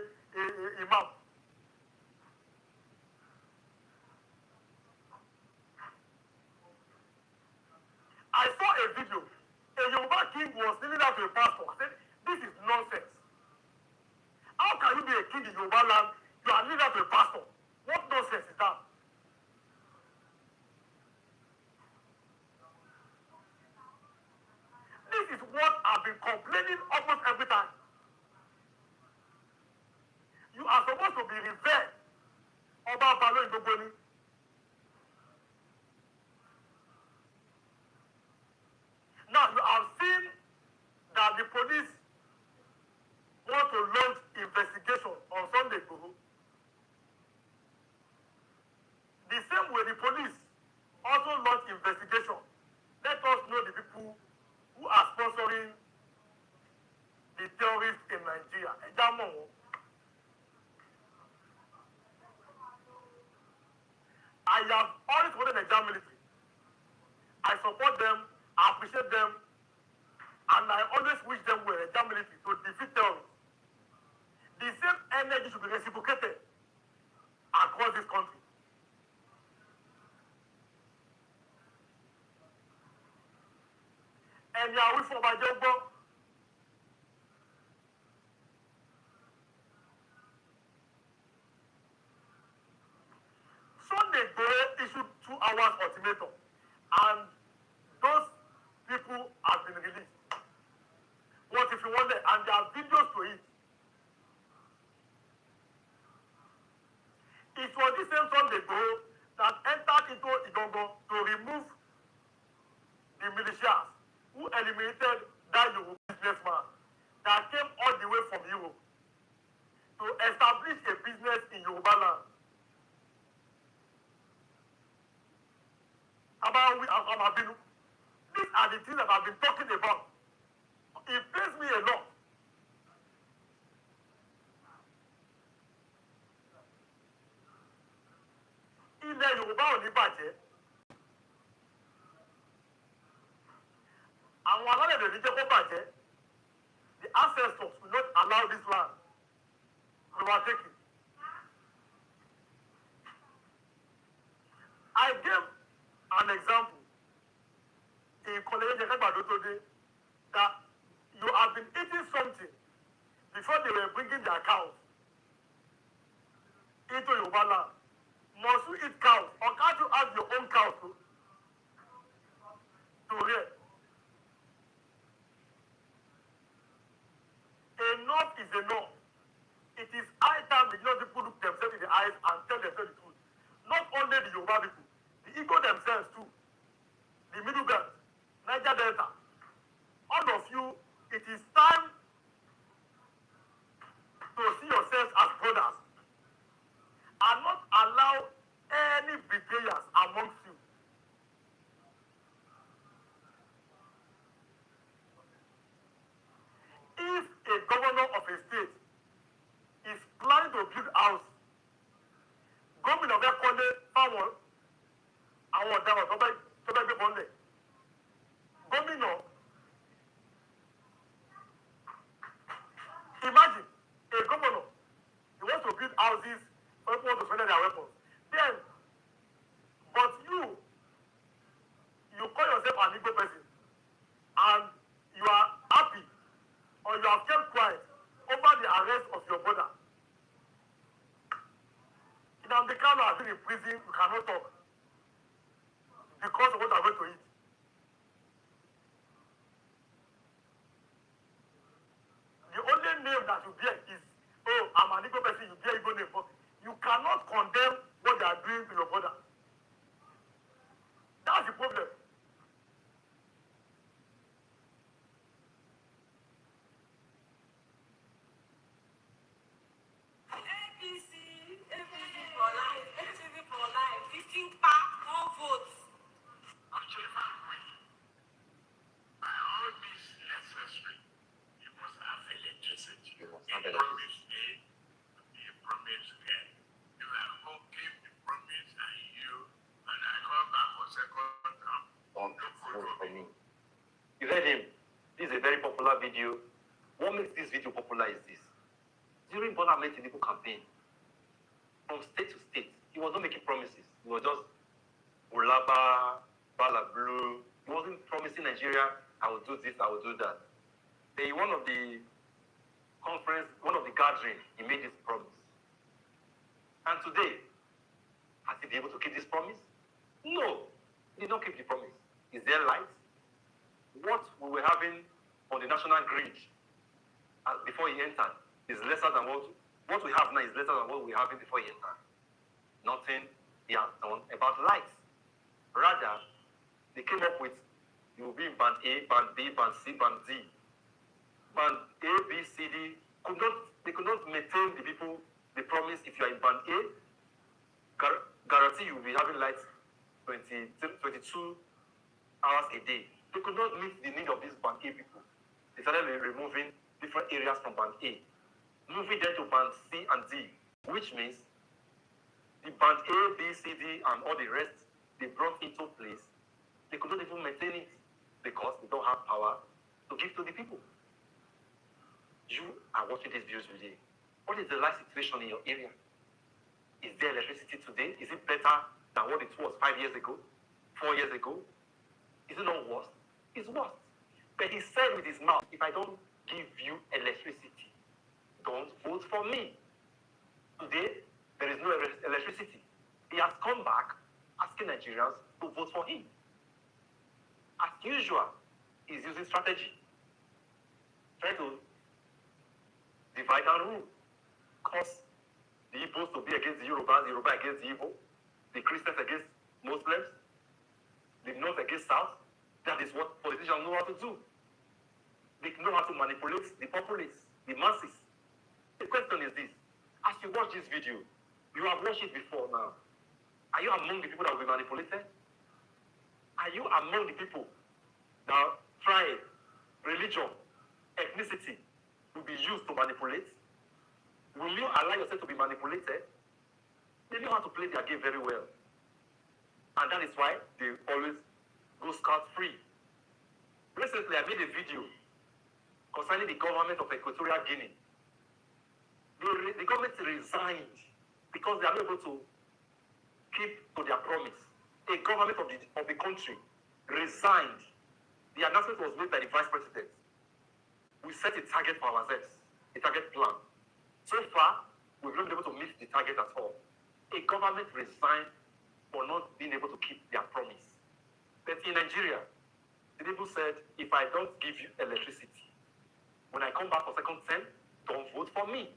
imam. I saw a video. A Yoruba king was kneeling down to a pastor. I said, this is nonsense. How can you be a king in Yoruba land? You are kneeling down to a pastor. What nonsense is that? This is what I've been complaining almost every time. You are supposed to be revered. Oba Balo Igbogoni. Now you have seen that the police want to launch investigation on Sunday Igboho. The same way the police also launch investigation. Let us know the people who are sponsoring the terrorists in Nigeria. I have always supported the Nigerian military. I support them, I appreciate them, and I always wish them well, the Nigerian military, to defeat terrorists. The same energy should be reciprocated across this country. And you are with for my job. Sunday Igboho issued 2 hours ultimatum, and those people have been released. What if you want them? And there are videos to it. It was the same Sunday Igboho that entered into Igongo to remove the militias who eliminated that Yoruba businessman that came all the way from Europe to establish a business in Yoruba land. These are the things that I've been talking about. It pains me a lot. Ilẹ̀ Yorùbá ò ní bàjẹ́. Àwọn alálẹ̀dẹ̀ ní jẹ́ kó bàjẹ́. The ancestors will not allow this land to be taken. I gave an example in College today that you have been eating something before they were bringing their cows into Yoruba land. Must you eat cows, or can't you have your own cows to rear? Enough is enough. It is high time the young people look themselves in the eyes and tell themselves the truth. Not only the Yoruba people, the Igbo themselves too, the Middle Belt, Niger Delta, all of you, it is time to see yourselves as brothers and not allow any betrayers amongst you. If a governor of a state is planning to build a house, gómìnà fẹ́ kọ́lé fáwọn àwọn ọ̀daràn tó bẹ́ gbé bọ́lẹ̀. Gómìnà, imagine a governor, he wants to build houses for people to surrender their weapons. Then, but you call yourself an Igbo person, and you are happy, or you have kept quiet over the arrest of your brother. Kano has been in prison, we cannot talk because of what I'm going to eat. The only name that you bear is, oh, I'm an Igbo person, you bear Igbo name. But you cannot condemn what they are doing to your brother. That's the problem. APC for life, APC for life, 15 pack, no votes. By all means necessary, you must have electricity. You promise A, you promise A. You are okay with the promise and I come back for second term. Don't vote for me. You heard him. This is a very popular video. What makes this video popular is this. During Bola Ahmed Tinubu campaign, from state to state, he was not making promises. He was just Ulaba, Bala Blue. He wasn't promising Nigeria, I will do this, I will do that. In one of the conference, one of the gatherings, he made this promise. And today, has he been able to keep this promise? No, he did not keep the promise. Is there light? What we were having on the national grid before he entered is lesser than what we have now is lesser than what we were having before he entered. Nothing he has done about light. Rather, they came up with, you will be in band A, band B, band C, band D. Band A, B, C, D, they could not maintain the people, the promise. If you are in band A, guarantee you will be having light 22 hours a day. They could not meet the need of these band A people. They started removing different areas from band A, moving them to band C and D, which means the band A, B, C, D, and all the rest they brought into place, they could not even maintain it because they don't have power to give to the people. You are watching these videos today. What is the life situation in your area? Is there electricity today? Is it better than what it was 5 years ago, 4 years ago? Is it not worse? It's worse. But he said with his mouth, if I don't give you electricity, don't vote for me. Today, there is no electricity. He has come back asking Nigerians to vote for him. As usual, he's using strategy. Trying to divide and rule. Cause the Igbos to be against the Yorubas, the Yoruba against the Igbo, the Christians against Muslims, the North against South. That is what politicians know how to do. They know how to manipulate the populace, the masses. The question is this. As you watch this video, you have watched it before now. Are you among the people that will be manipulated? Are you among the people that tribe, religion, ethnicity will be used to manipulate? Will you allow yourself to be manipulated? They know how to play their game very well. And that is why they always go scot-free. Recently, I made a video concerning the government of Equatorial Guinea. The government resigned because they are not able to keep to their promise. A government of the country resigned. The announcement was made by the vice president. We set a target for ourselves, a target plan. So far, we've not been able to meet the target at all. A government resigned for not being able to keep their promise. But in Nigeria, the people said, if I don't give you electricity, when I come back for second term, don't vote for me.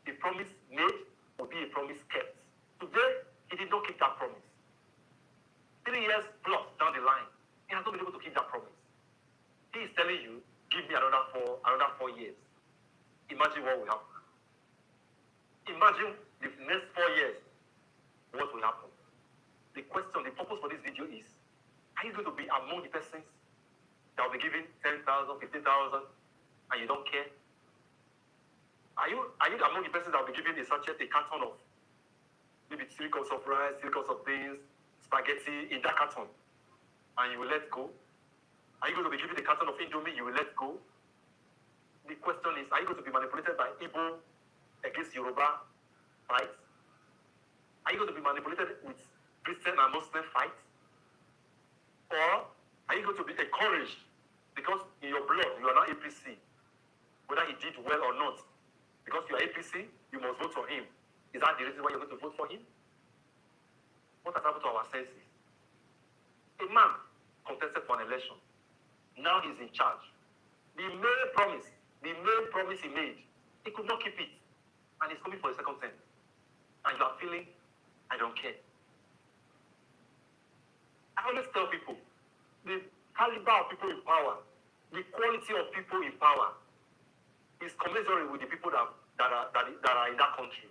The promise made will be a promise kept. Today, he did not keep that promise. 3 years plus down the line, he has not been able to keep that promise. He is telling you, give me another four years. Imagine what will happen. Imagine the next 4 years, what will happen. The question, the purpose for this video is, are you going to be among the persons that will be given 10,000, 15,000, and you don't care? Are you among the persons that will be given a sachet, a carton of maybe 3 cups of rice, 3 cups of beans, spaghetti in that carton, and you will let go? Are you going to be given a carton of Indomie, you will let go? The question is, are you going to be manipulated by Igbo against Yoruba fight? Are you going to be manipulated with Christian and Muslim fight? Or are you going to be encouraged because in your blood you are not APC, whether he did well or not? Because you are APC, you must vote for him. Is that the reason why you're going to vote for him? election. Now he's in charge. The main promise he made, he could not keep it. And he's coming for a second term. And you are feeling, I don't care. I always tell people, the caliber of people in power, the quality of people in power is commensurate with the people that are in that country.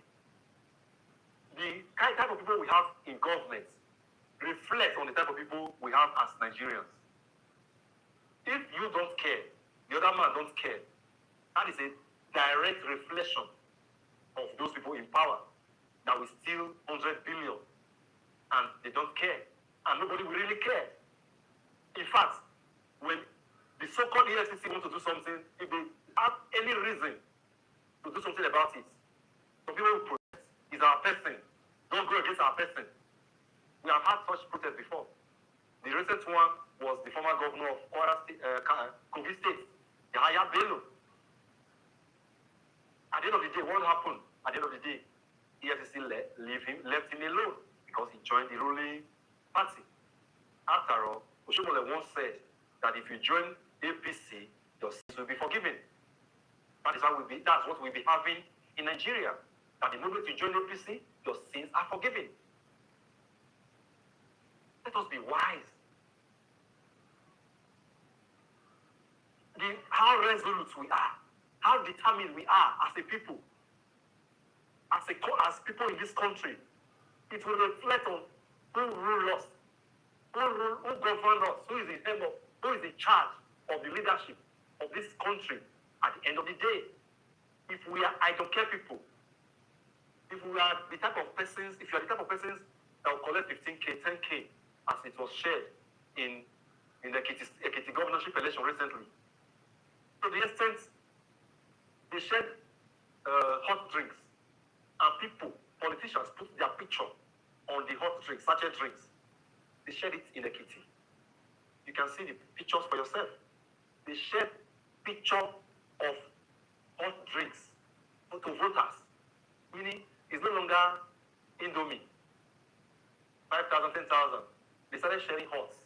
The type of people we have in government reflects on the type of people we have as Nigerians. If you don't care, the other man don't care, that is a direct reflection of those people in power that will steal 100 billion and they don't care. And nobody will really care. In fact, when the so-called EFCC want to do something, if they have any reason to do something about it, some people will protest. It's our person. Don't go against our person. We have had such protests before. The recent one was the former governor of Kogi State, Yahaya Bello. At the end of the day, what happened? At the end of the day, EFCC left him alone because he joined the ruling party. After all, Oshomole once said that if you join APC, your sins will be forgiven. That's what we'll be having in Nigeria. That the moment you join APC, your sins are forgiven. Let us be wise. How resolute we are, how determined we are as a people, as people in this country, it will reflect on who rule us, who govern us, who is in charge of the leadership of this country at the end of the day. If we are I don't care people, if we are the type of persons, if you are the type of persons that will collect 15K, 10K, as it was shared in the Ekiti governorship election recently, to the extent they shared hot drinks, and politicians put their picture on the hot drinks, sachet drinks. They shared it in Ekiti. You can see the pictures for yourself. They shared picture of hot drinks to voters, meaning it's no longer Indomie, 5,000, 10,000. They started sharing hots,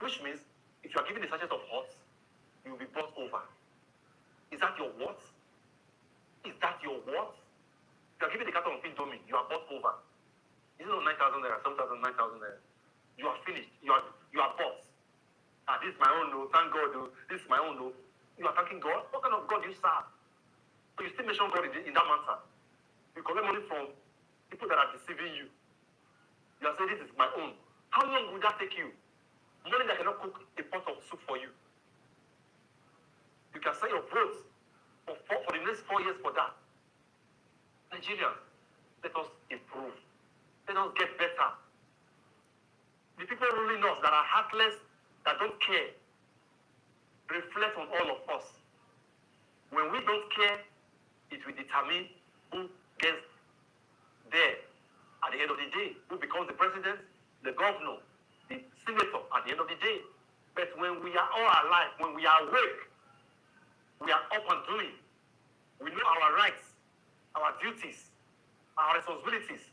which means if you are given a sachet of hots, you will be bought over. Is that your what? Is that your what? If you are given a carton of Indomie, you are bought over. Is it not 9,000 naira, 7,000, 9,000 naira? You are finished. You are bought. This is my own, no. Thank God, no. This is my own, no. You are thanking God? What kind of God do you serve? So you still mention God in that matter. You collect money from people that are deceiving you. You are saying this is my own. How long will that take you? Money that cannot cook a pot of soup for you. You can sell your votes for the next 4 years for that. Nigerians, let us improve. Let us get better. The people ruling us that are heartless, that don't care, reflect on all of us. When we don't care, it will determine who gets there at the end of the day, who becomes the president, the governor, the senator at the end of the day. But when we are all alive, when we are awake, we are up and doing, we know our rights, our duties, our responsibilities.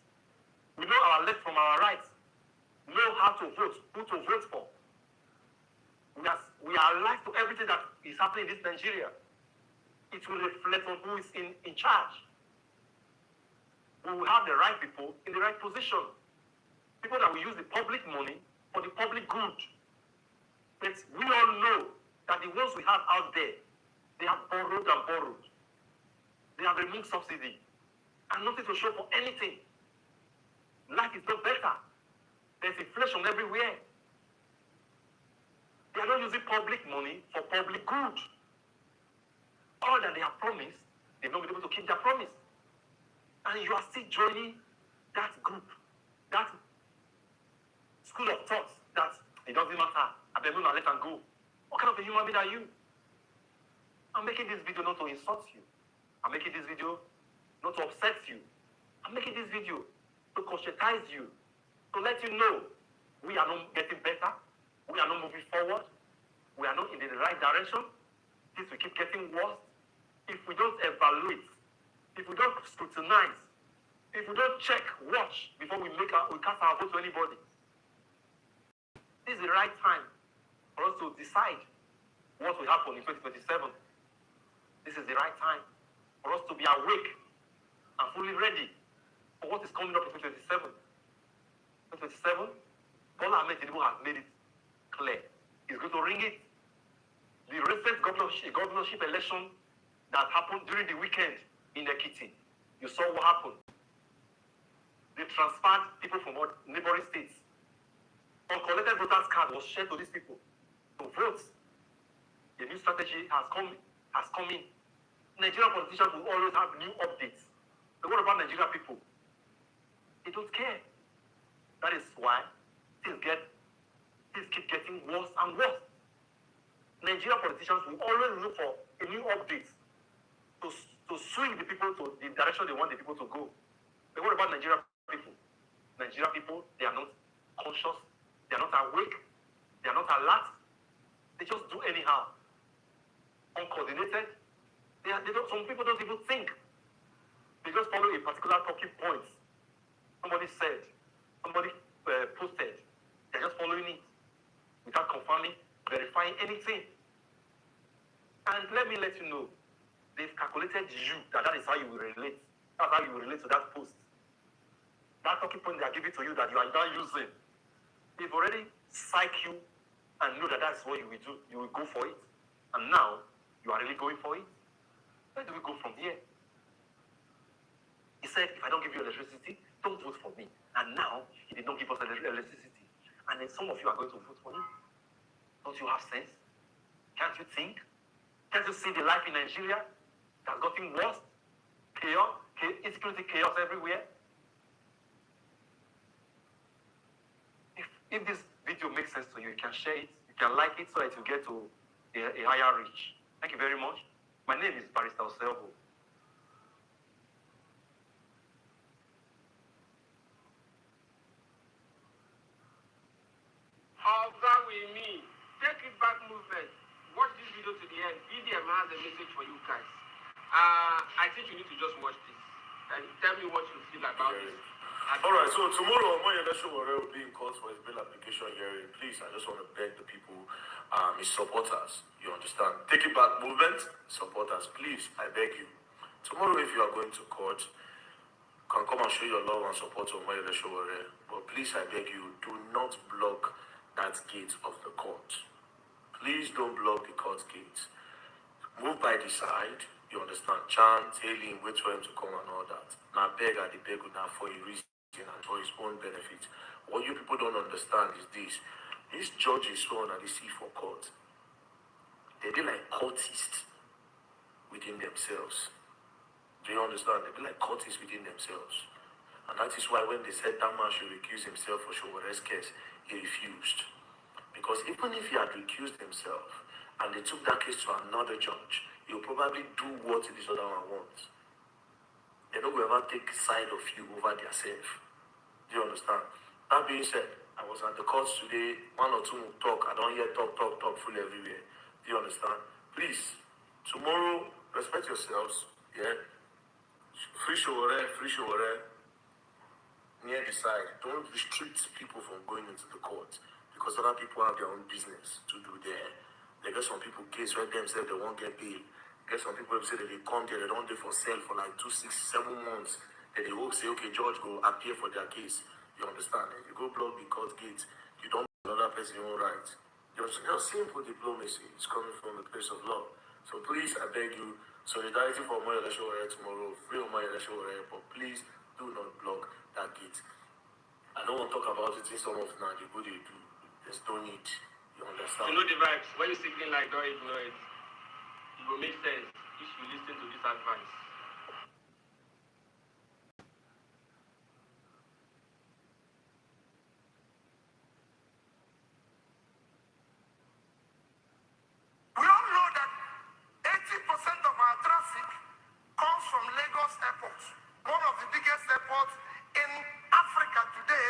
We know our left from our right. We know how to vote, who to vote for. We are alive to everything that is happening in this Nigeria. It will reflect on who is in charge. We will have the right people in the right position. People that will use the public money for the public good. But we all know that the ones we have out there, they have borrowed and borrowed. They have removed subsidy and nothing to show for anything. Life is not better. There's inflation everywhere. They are not using public money for public good. All that they have promised, they've not been able to keep their promise. And you are still joining that group, that school of thought that it doesn't matter. I better not let them go. What kind of a human being are you? I'm making this video not to insult you. I'm making this video not to upset you. I'm making this video to conscientize you, to let you know we are not getting better. We are not moving forward. We are not in the right direction. This will keep getting worse. If we don't evaluate, if we don't scrutinize, if we don't check, watch before we cast our vote to anybody. This is the right time for us to decide what will happen in 2027. This is the right time for us to be awake and fully ready for what is coming up in 2027. 2027, Bola Ahmed Tinubu has made it clear. He's going to ring it. The recent governorship election that happened during the weekend in Ekiti, you saw what happened. They transferred people from neighboring states. Uncollected voters' card was shared to these people to vote. The new strategy has come in. Nigerian politicians will always have new updates. But what about Nigerian people? They don't care. That is why things keep getting worse and worse. Nigerian politicians will always look for a new update to swing the people to the direction they want the people to go. But what about Nigerian people? Nigerian people, they are not conscious, they are not awake, they are not alert. They just do anyhow. Uncoordinated. Some people don't even think. They just follow a particular talking point. Somebody said, somebody posted. They're just following it without confirming, verifying anything. And let me let you know, they've calculated you that is how you will relate. That's how you will relate to that post. That talking point they are giving to you that you are not using. They've already psyched you and know that that's what you will do. You will go for it. And now, you are really going for it. Where do we go from here? He said, if I don't give you electricity, don't vote for me. And now, he did not give us electricity. And then some of you are going to vote for him. Don't you have sense? Can't you think? Can't you see the life in Nigeria that's gotten worse? Chaos, insecurity, chaos everywhere. If this video makes sense to you, you can share it, you can like it so that you get to a higher reach. Thank you very much. My name is Barrister Sowore. Observe with me. Take it back movement. Watch this video to the end. VDM has a message for you guys. I think you need to just watch this and tell me what you feel about it. Alright, so tomorrow, Omoyele Sowore will be in court for his bail application hearing. Please, I just want to beg the people, his supporters, you understand? Take it back movement, supporters, please, I beg you. Tomorrow, if you are going to court, can come and show your love and support to Omoyele Sowore. But please, I beg you, do not block that gate of the court. Please don't block the court gate. Move by the side, you understand? Chant, hail him, wait for him to come and all that. Now beg at the beg now for a reason and for his own benefit. What you people don't understand is this. These judges who are the see for court, they be like cultists within themselves. Do you understand? They be like cultists within themselves. And that is why when they said that man should recuse himself for Sowore's case, he refused. Because even if he had recused himself and they took that case to another judge, he'll probably do what this other one wants. They don't ever take side of you over their self. Do you understand? That being said, I was at the courts today, one or two will talk. I don't hear talk full everywhere. Do you understand? Please, tomorrow, respect yourselves. Yeah? Free Sowore. Near the side. Don't restrict people from going into the court because other people have their own business to do there. They get some people case where themselves they won't get paid. Get some people say that they come there, they don't do for sale for like 2, 6, 7 months. Then they hope say, okay, judge go appear for their case. You understand? You go block the court gate. You don't another person your own right. Just simple diplomacy is coming from the place of love. So please, I beg you, solidarity for Omoyele Sowore tomorrow. Free Omoyele Sowore, but please do not block that gate. I don't want to talk about it in some of now the good they do. There's no need. You understand? You know the vibes. When you see green light, don't ignore it. It will make sense if you listen to this advice. We all know that 80% of our traffic comes from Lagos Airport, one of the biggest airports in Africa today.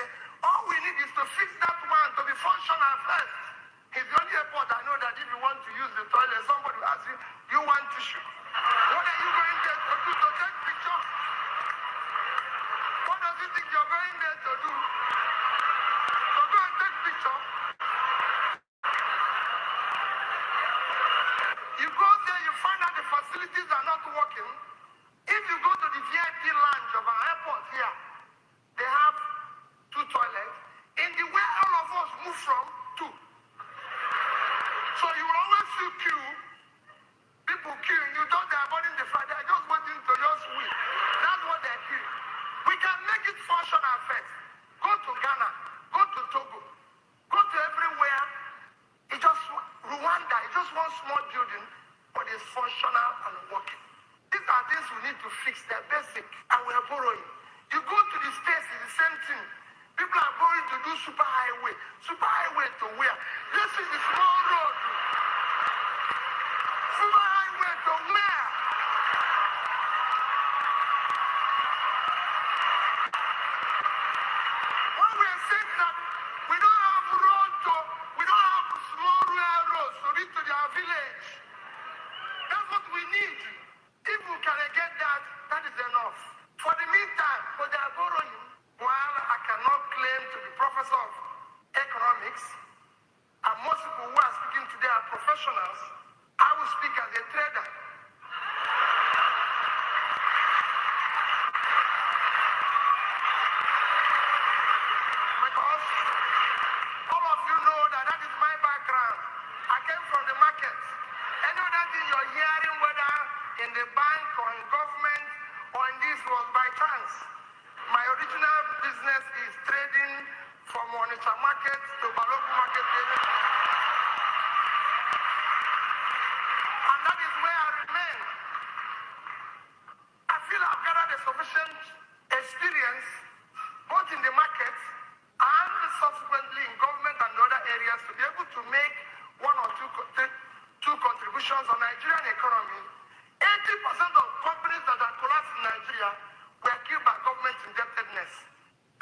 All we need is to fix that one to be functional first. It's the only airport I know that if you want to use the toilet, somebody will ask you, do you want tissue? What are you going to do? Super highway to where? This is the small road. Super highway to where? When we are saying that we don't have road to, we don't have small rural roads to reach to their village. That's what we need. If we can get that, that is enough. For the meantime, but they are borrowing. While I cannot claim to be professor of economics, and most people who are speaking today are professionals, I will speak as a trader. Because all of you know that that is my background. I came from the market. Any other thing you're hearing, whether in the bank or in government or in this, was by chance. My original business is trading from Onitsha market to Balogu market. And that is where I remain. I feel I've gathered a sufficient experience both in the market and subsequently in government and other areas to be able to make one or two contributions on Nigerian economy. 80% of companies that are collapsed in Nigeria were killed by government indebtedness.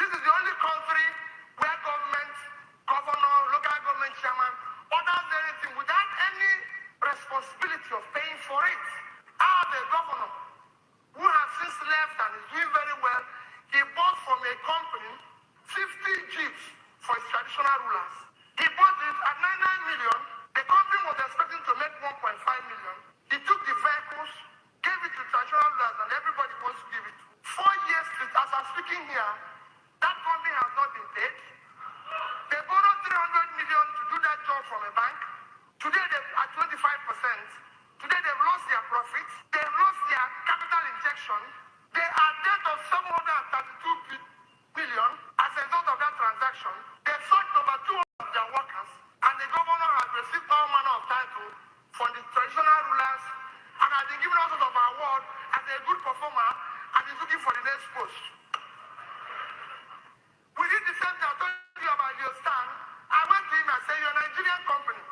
This is the only country where government, governor, local government chairman orders anything without any responsibility of paying for it. I have a governor who has since left and is doing very well. He bought from a company 50 jeeps for his traditional rulers. He bought it at 99 million. The company was expecting to make 1.5 million. He took the vehicles, gave it to traditional rulers, and everybody wants to give it. 4 years as I'm speaking here, that company has not been paid. They borrowed 300 million to do that job from a bank. Today they're at 25%. Today they've lost their profits. They've lost their capital injection. They are debt of 732 million as a result of that transaction. They've sacked over 200 of their workers, and the governor has received all manner of title from the traditional rulers and has been given all sorts of award as a good performer and is looking for the next post. We did the same thing I told you about your stand. I went to him and said, you're a Nigerian company.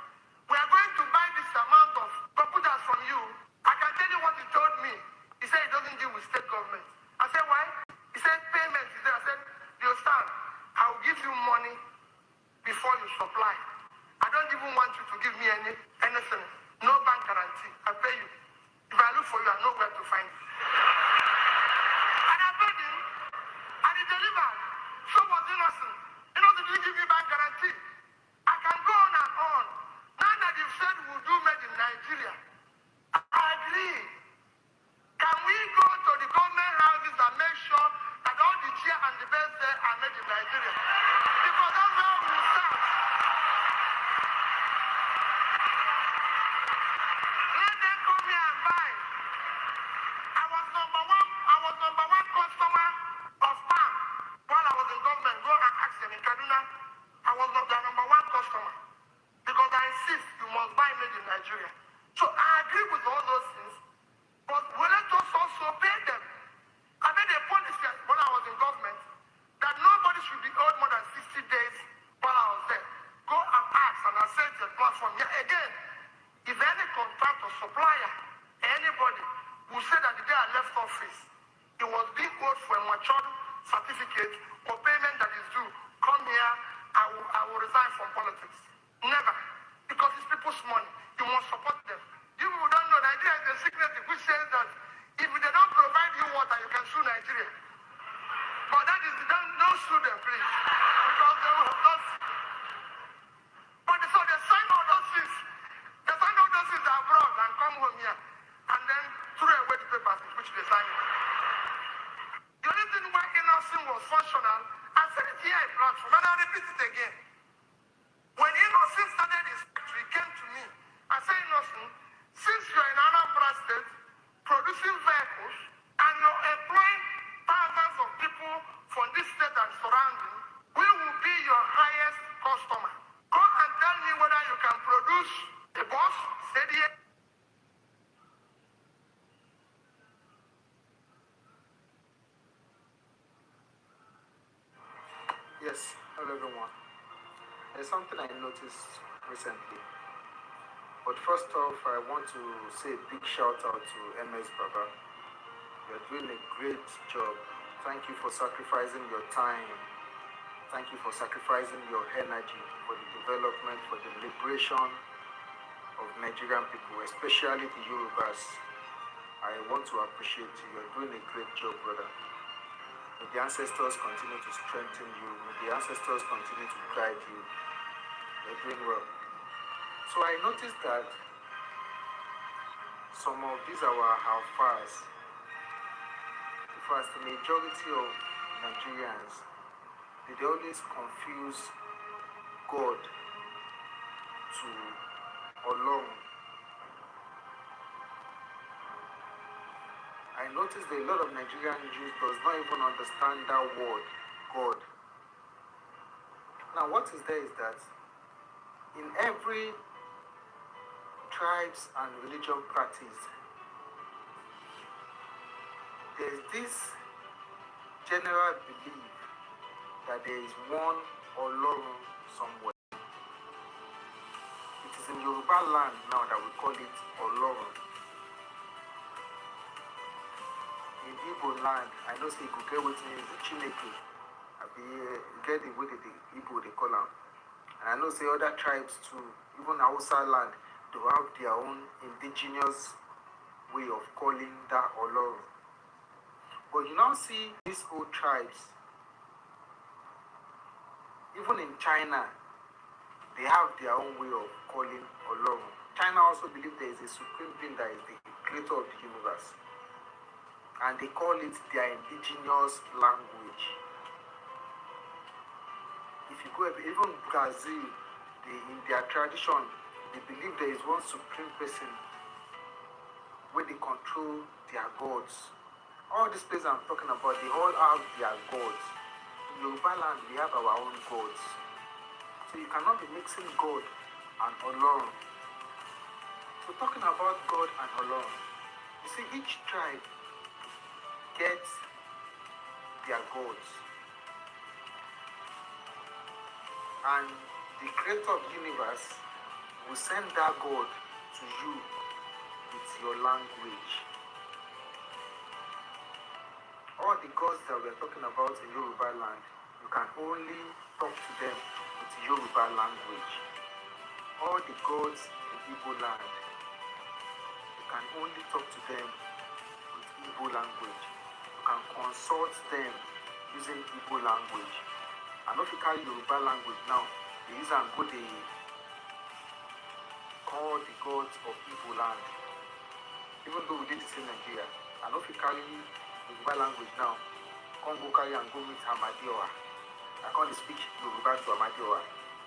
We are going to buy this amount of computers from you. I can tell you what he told me. He said he doesn't deal with state government. I said, why? He said, payment is there. I said, you stand. I will give you money before you supply. I don't even want you to give me anything. No bank guarantee. I pay you. If I look for you, I know where to find you. And I paid him, and he delivered. So was innocent. Innocent didn't give me bank guarantee. I can go on and on. Now that you've said we'll do made in Nigeria, I agree. Can we go to the government houses and make sure that all the chair and the beds there are made in Nigeria? Because that's where we will start. Let them come here and buy. I was number one customer of palm while I was in government. Go and ask them in Kaduna. I was their number one customer. Because I insist you must buy made in Nigeria. So I agree with all those things. But let us also pay them. I made a policy when I was in government that nobody should be owed more than 60 days while I was there. Go and ask and assess the platform. Yeah, again, if any contractor, supplier, anybody who said that the day I left office, he was being owed for a matured certificate or payment that is due, come here, I will resign from politics. Never. Because it's people's money. You must support them. You people don't know Nigeria is a secret which says that if they don't provide you water, you can sue Nigeria. But that is, don't sue them, please. Because they will not. But so they sign all those things. They sign all those things abroad and come home here. And then throw away the papers in which they signed it. The only thing why Innocent was functional, I said it here in platform, and I'll repeat it again. When Innocent started his factory, he came to me. I said, Innocent, since you're in Anambra State, producing vehicles, and you're employing thousands of people from this state and surrounding, we will be your highest customer. Go and tell me whether you can produce a bus, said here. Yes, hello everyone. There's something I noticed recently. But first off, I want to say a big shout out to MS Baba. You're doing a great job. Thank you for sacrificing your time. Thank you for sacrificing your energy for the development, for the liberation of Nigerian people, especially the Yorubas. I want to appreciate you. You're doing a great job, brother. May the ancestors continue to strengthen you. May the ancestors continue to guide you. You're doing well. So I noticed that some of these are our fast. The majority of Nigerians, they always confuse God to Olong. I noticed that a lot of Nigerian Jews does not even understand that word, God. Now what is there is that in every tribes and religion practice, there's this general belief that there is one Olorun somewhere. It is in Yoruba land now that we call it Olorun. In Igbo land, I know say you could get with me Chineke. Get the way that the Igbo they call them. And I know say other tribes too, even Hausa land, they have their own indigenous way of calling that Olorun. But you now see these old tribes, even in China, they have their own way of calling Olorun. China also believes there is a supreme being that is the creator of the universe. And they call it their indigenous language. If you go, even Brazil, in their tradition, they believe there is one supreme person where they control their gods. All these places I'm talking about, they all have their gods. In Yoruba land, we have our own gods. So you cannot be mixing God and Olorun. So talking about God and Olorun, you see each tribe gets their gods. And the creator of the universe will send that God to you with your language. All the gods that we're talking about in Yoruba land, you can only talk to them with Yoruba language. All the gods in Igbo land, you can only talk to them with Igbo language. You can consult them using Igbo language. And if you carry Yoruba language now, they use and go they call the gods of Igbo land. Even though we did this in Nigeria, and if you carry Yoruba language now, come go carry and go meet Amadioha. I can't speak Yoruba to Amadioha.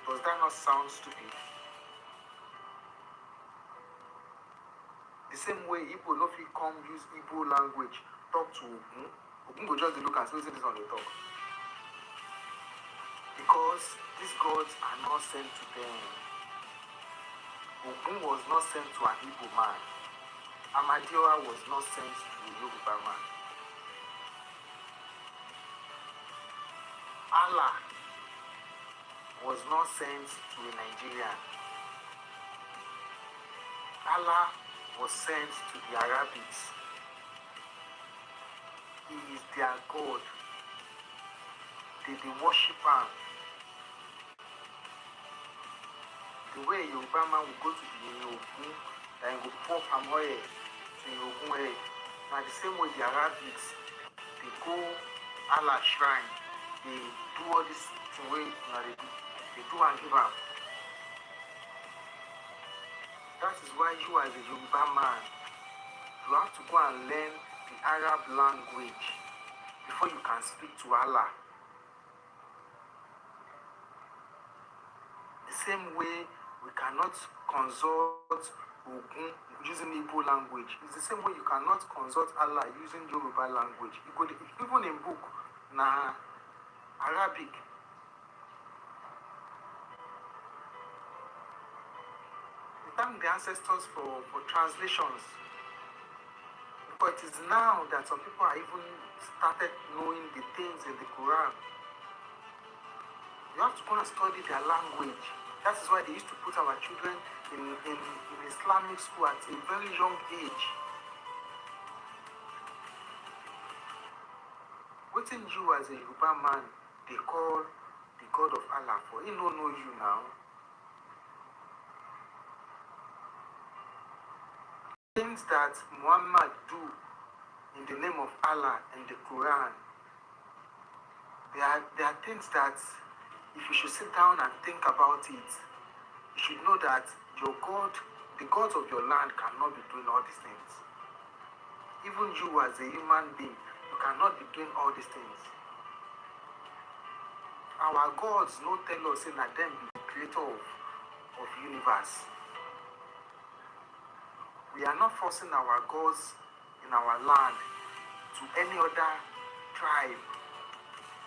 Does that not sound stupid? The same way Igbo no fit come use Igbo language talk to Ogun. Ogun go just look and say this on the talk. Because these gods are not sent to them. Ogun was not sent to an Igbo man. Amadioha was not sent to a Yoruba man. Allah was not sent to a Nigerian. Allah was sent to the Arabics. He is their God. They worship him. The way a Yoruba man will go to the Ogun and go pour palm oil to the Ogun head. Now the same way the Arabics, they go Allah shrine. They do all this thing way they do and give up. That is why you as a Yoruba man, you have to go and learn the Arab language before you can speak to Allah. The same way we cannot consult Ogun using Igbo language. It's the same way you cannot consult Allah using Yoruba language. Even in book, na Arabic. We thank the ancestors for translations. But it is now that some people are even started knowing the things in the Quran. You You have to go and study their language. That is why they used to put our children in Islamic school at a very young age. Wetin you as a Yoruba man, they call the God of Allah for. He don't know you now. Things that Muhammad do in the name of Allah in the Quran, there are things that if you should sit down and think about it, you should know that your God, the gods of your land cannot be doing all these things. Even you as a human being, you cannot be doing all these things. Our gods no tell us that them be the creator of universe. We are not forcing our gods in our land to any other tribe.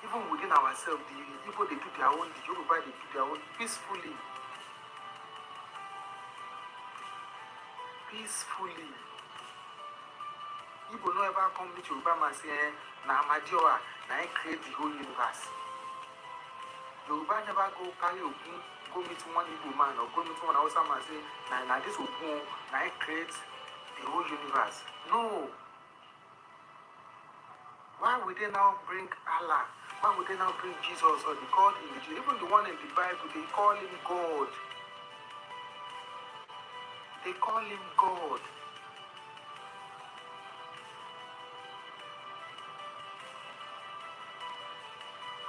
Even within ourselves, the Igbo they do their own, the Yoruba they do their own peacefully. Peacefully. Igbo no ever come meet Yoruba man say, na Amadioha, na I create the whole universe. Yoruba never go carry Ogun, go meet one Igbo man or go meet one Hausa man say, na this Ogun, na I create the whole universe. No. Why would they now bring Allah? Why would they now bring Jesus or the God in the even the one in the Bible, they call him God. They call him God.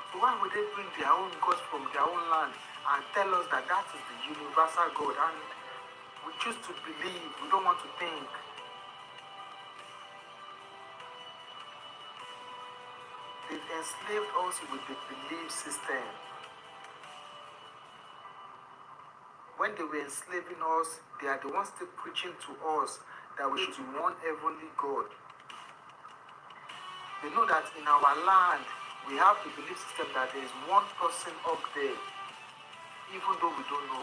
So why would they bring their own gods from their own land and tell us that that is the universal God? And we choose to believe, we don't want to think. They've enslaved us with the belief system. When they were enslaving us, they are the ones still preaching to us that we should be one heavenly God. They know that in our land, we have the belief system that there is one person up there, even though we don't know.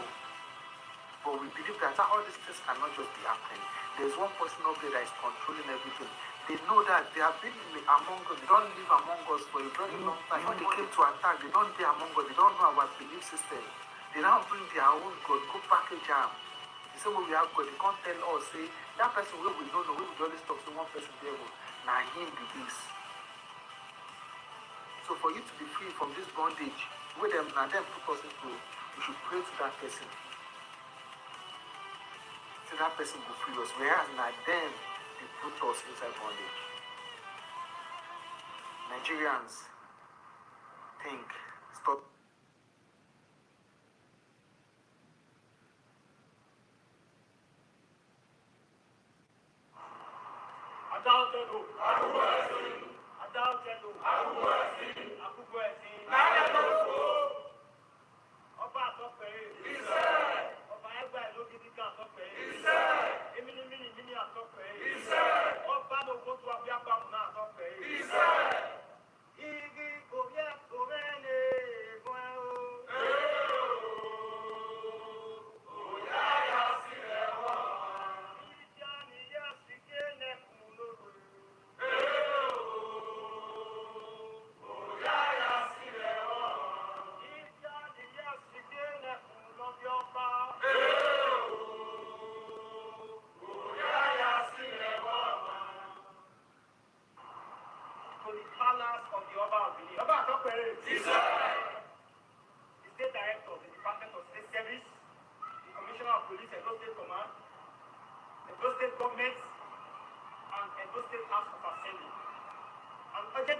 But we believe that all these things cannot just be happening. There's one person up there that is controlling everything. They know that they have been among us. They don't live among us for a very long time. When they came to attack, they don't be among us. They don't know our belief system. They now bring their own God, go package them. They say, well, we have God. They can't tell us, say, that person where we don't know, we always talk to one person there, now him be this. So for you to be free from this bondage, with them, now them put us into, you should pray to that person. So that person will free us. Whereas now them, they put us inside bondage. Nigerians, think, stop.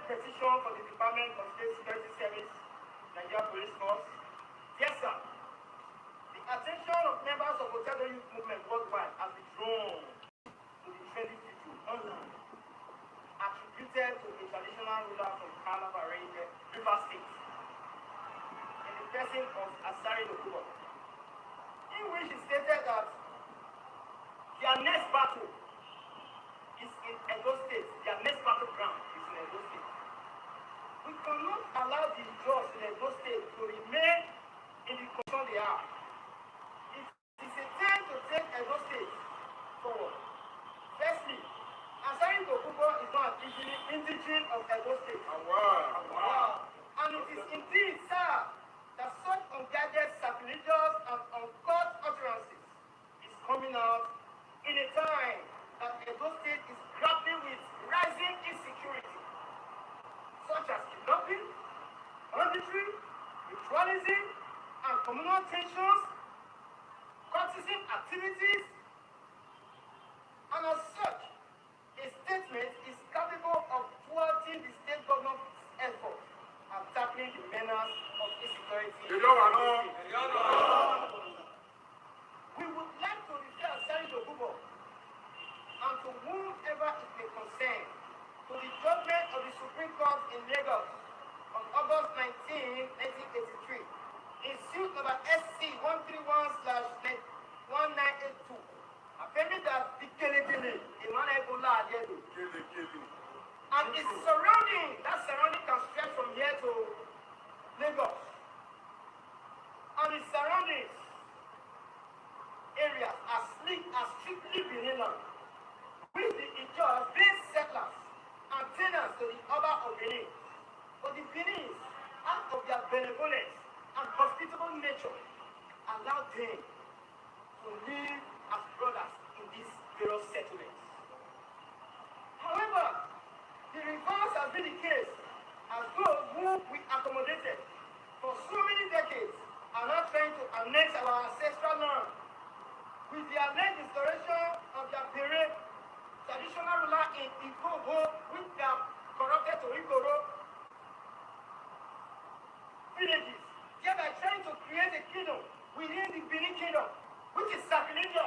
Petition for the Department of State Security Service, Nigeria Police Force. Yes, sir. The attention of members of Hotel Youth Movement worldwide has been drawn to the trending video online attributed to a traditional ruler from Calabar, River State, in the person of Asari Dokubo, in which he stated that their next battle is in Edo State. Their next battleground is in Edo State. We cannot allow the Jaws in Edo State to remain in the condition they are. It is a time to take Edo State forward. Firstly, Asari Dokubo is not an indigene of Edo State. And it is indeed, sir, that tribalism and communal tensions, courtesan activities, and as such, a statement is capable of thwarting the state government's effort at tackling the menace of insecurity. We would like to refer Asari Dokubo and to whomever it may concern to the judgment of the Supreme Court in Lagos on August 19, 1983, in suit number SC 131/1982, affirming that the Kelekele, and its surrounding, that surrounding can stretch from here to Lagos, and its surroundings areas are strictly Benin land, with the Ijaws being settlers and tenants to the Oba of Benin. But the Benin, out of their benevolence and hospitable nature, allowed them to live as brothers in these various settlements. However, the reverse has been the case, as those who we accommodated for so many decades are now trying to annex our ancestral land with the alleged restoration of their period, traditional ruler in Ikobo, which they have corrupted to Ikoro villages, thereby trying to create a kingdom within the Benin kingdom, which is sacrilegious.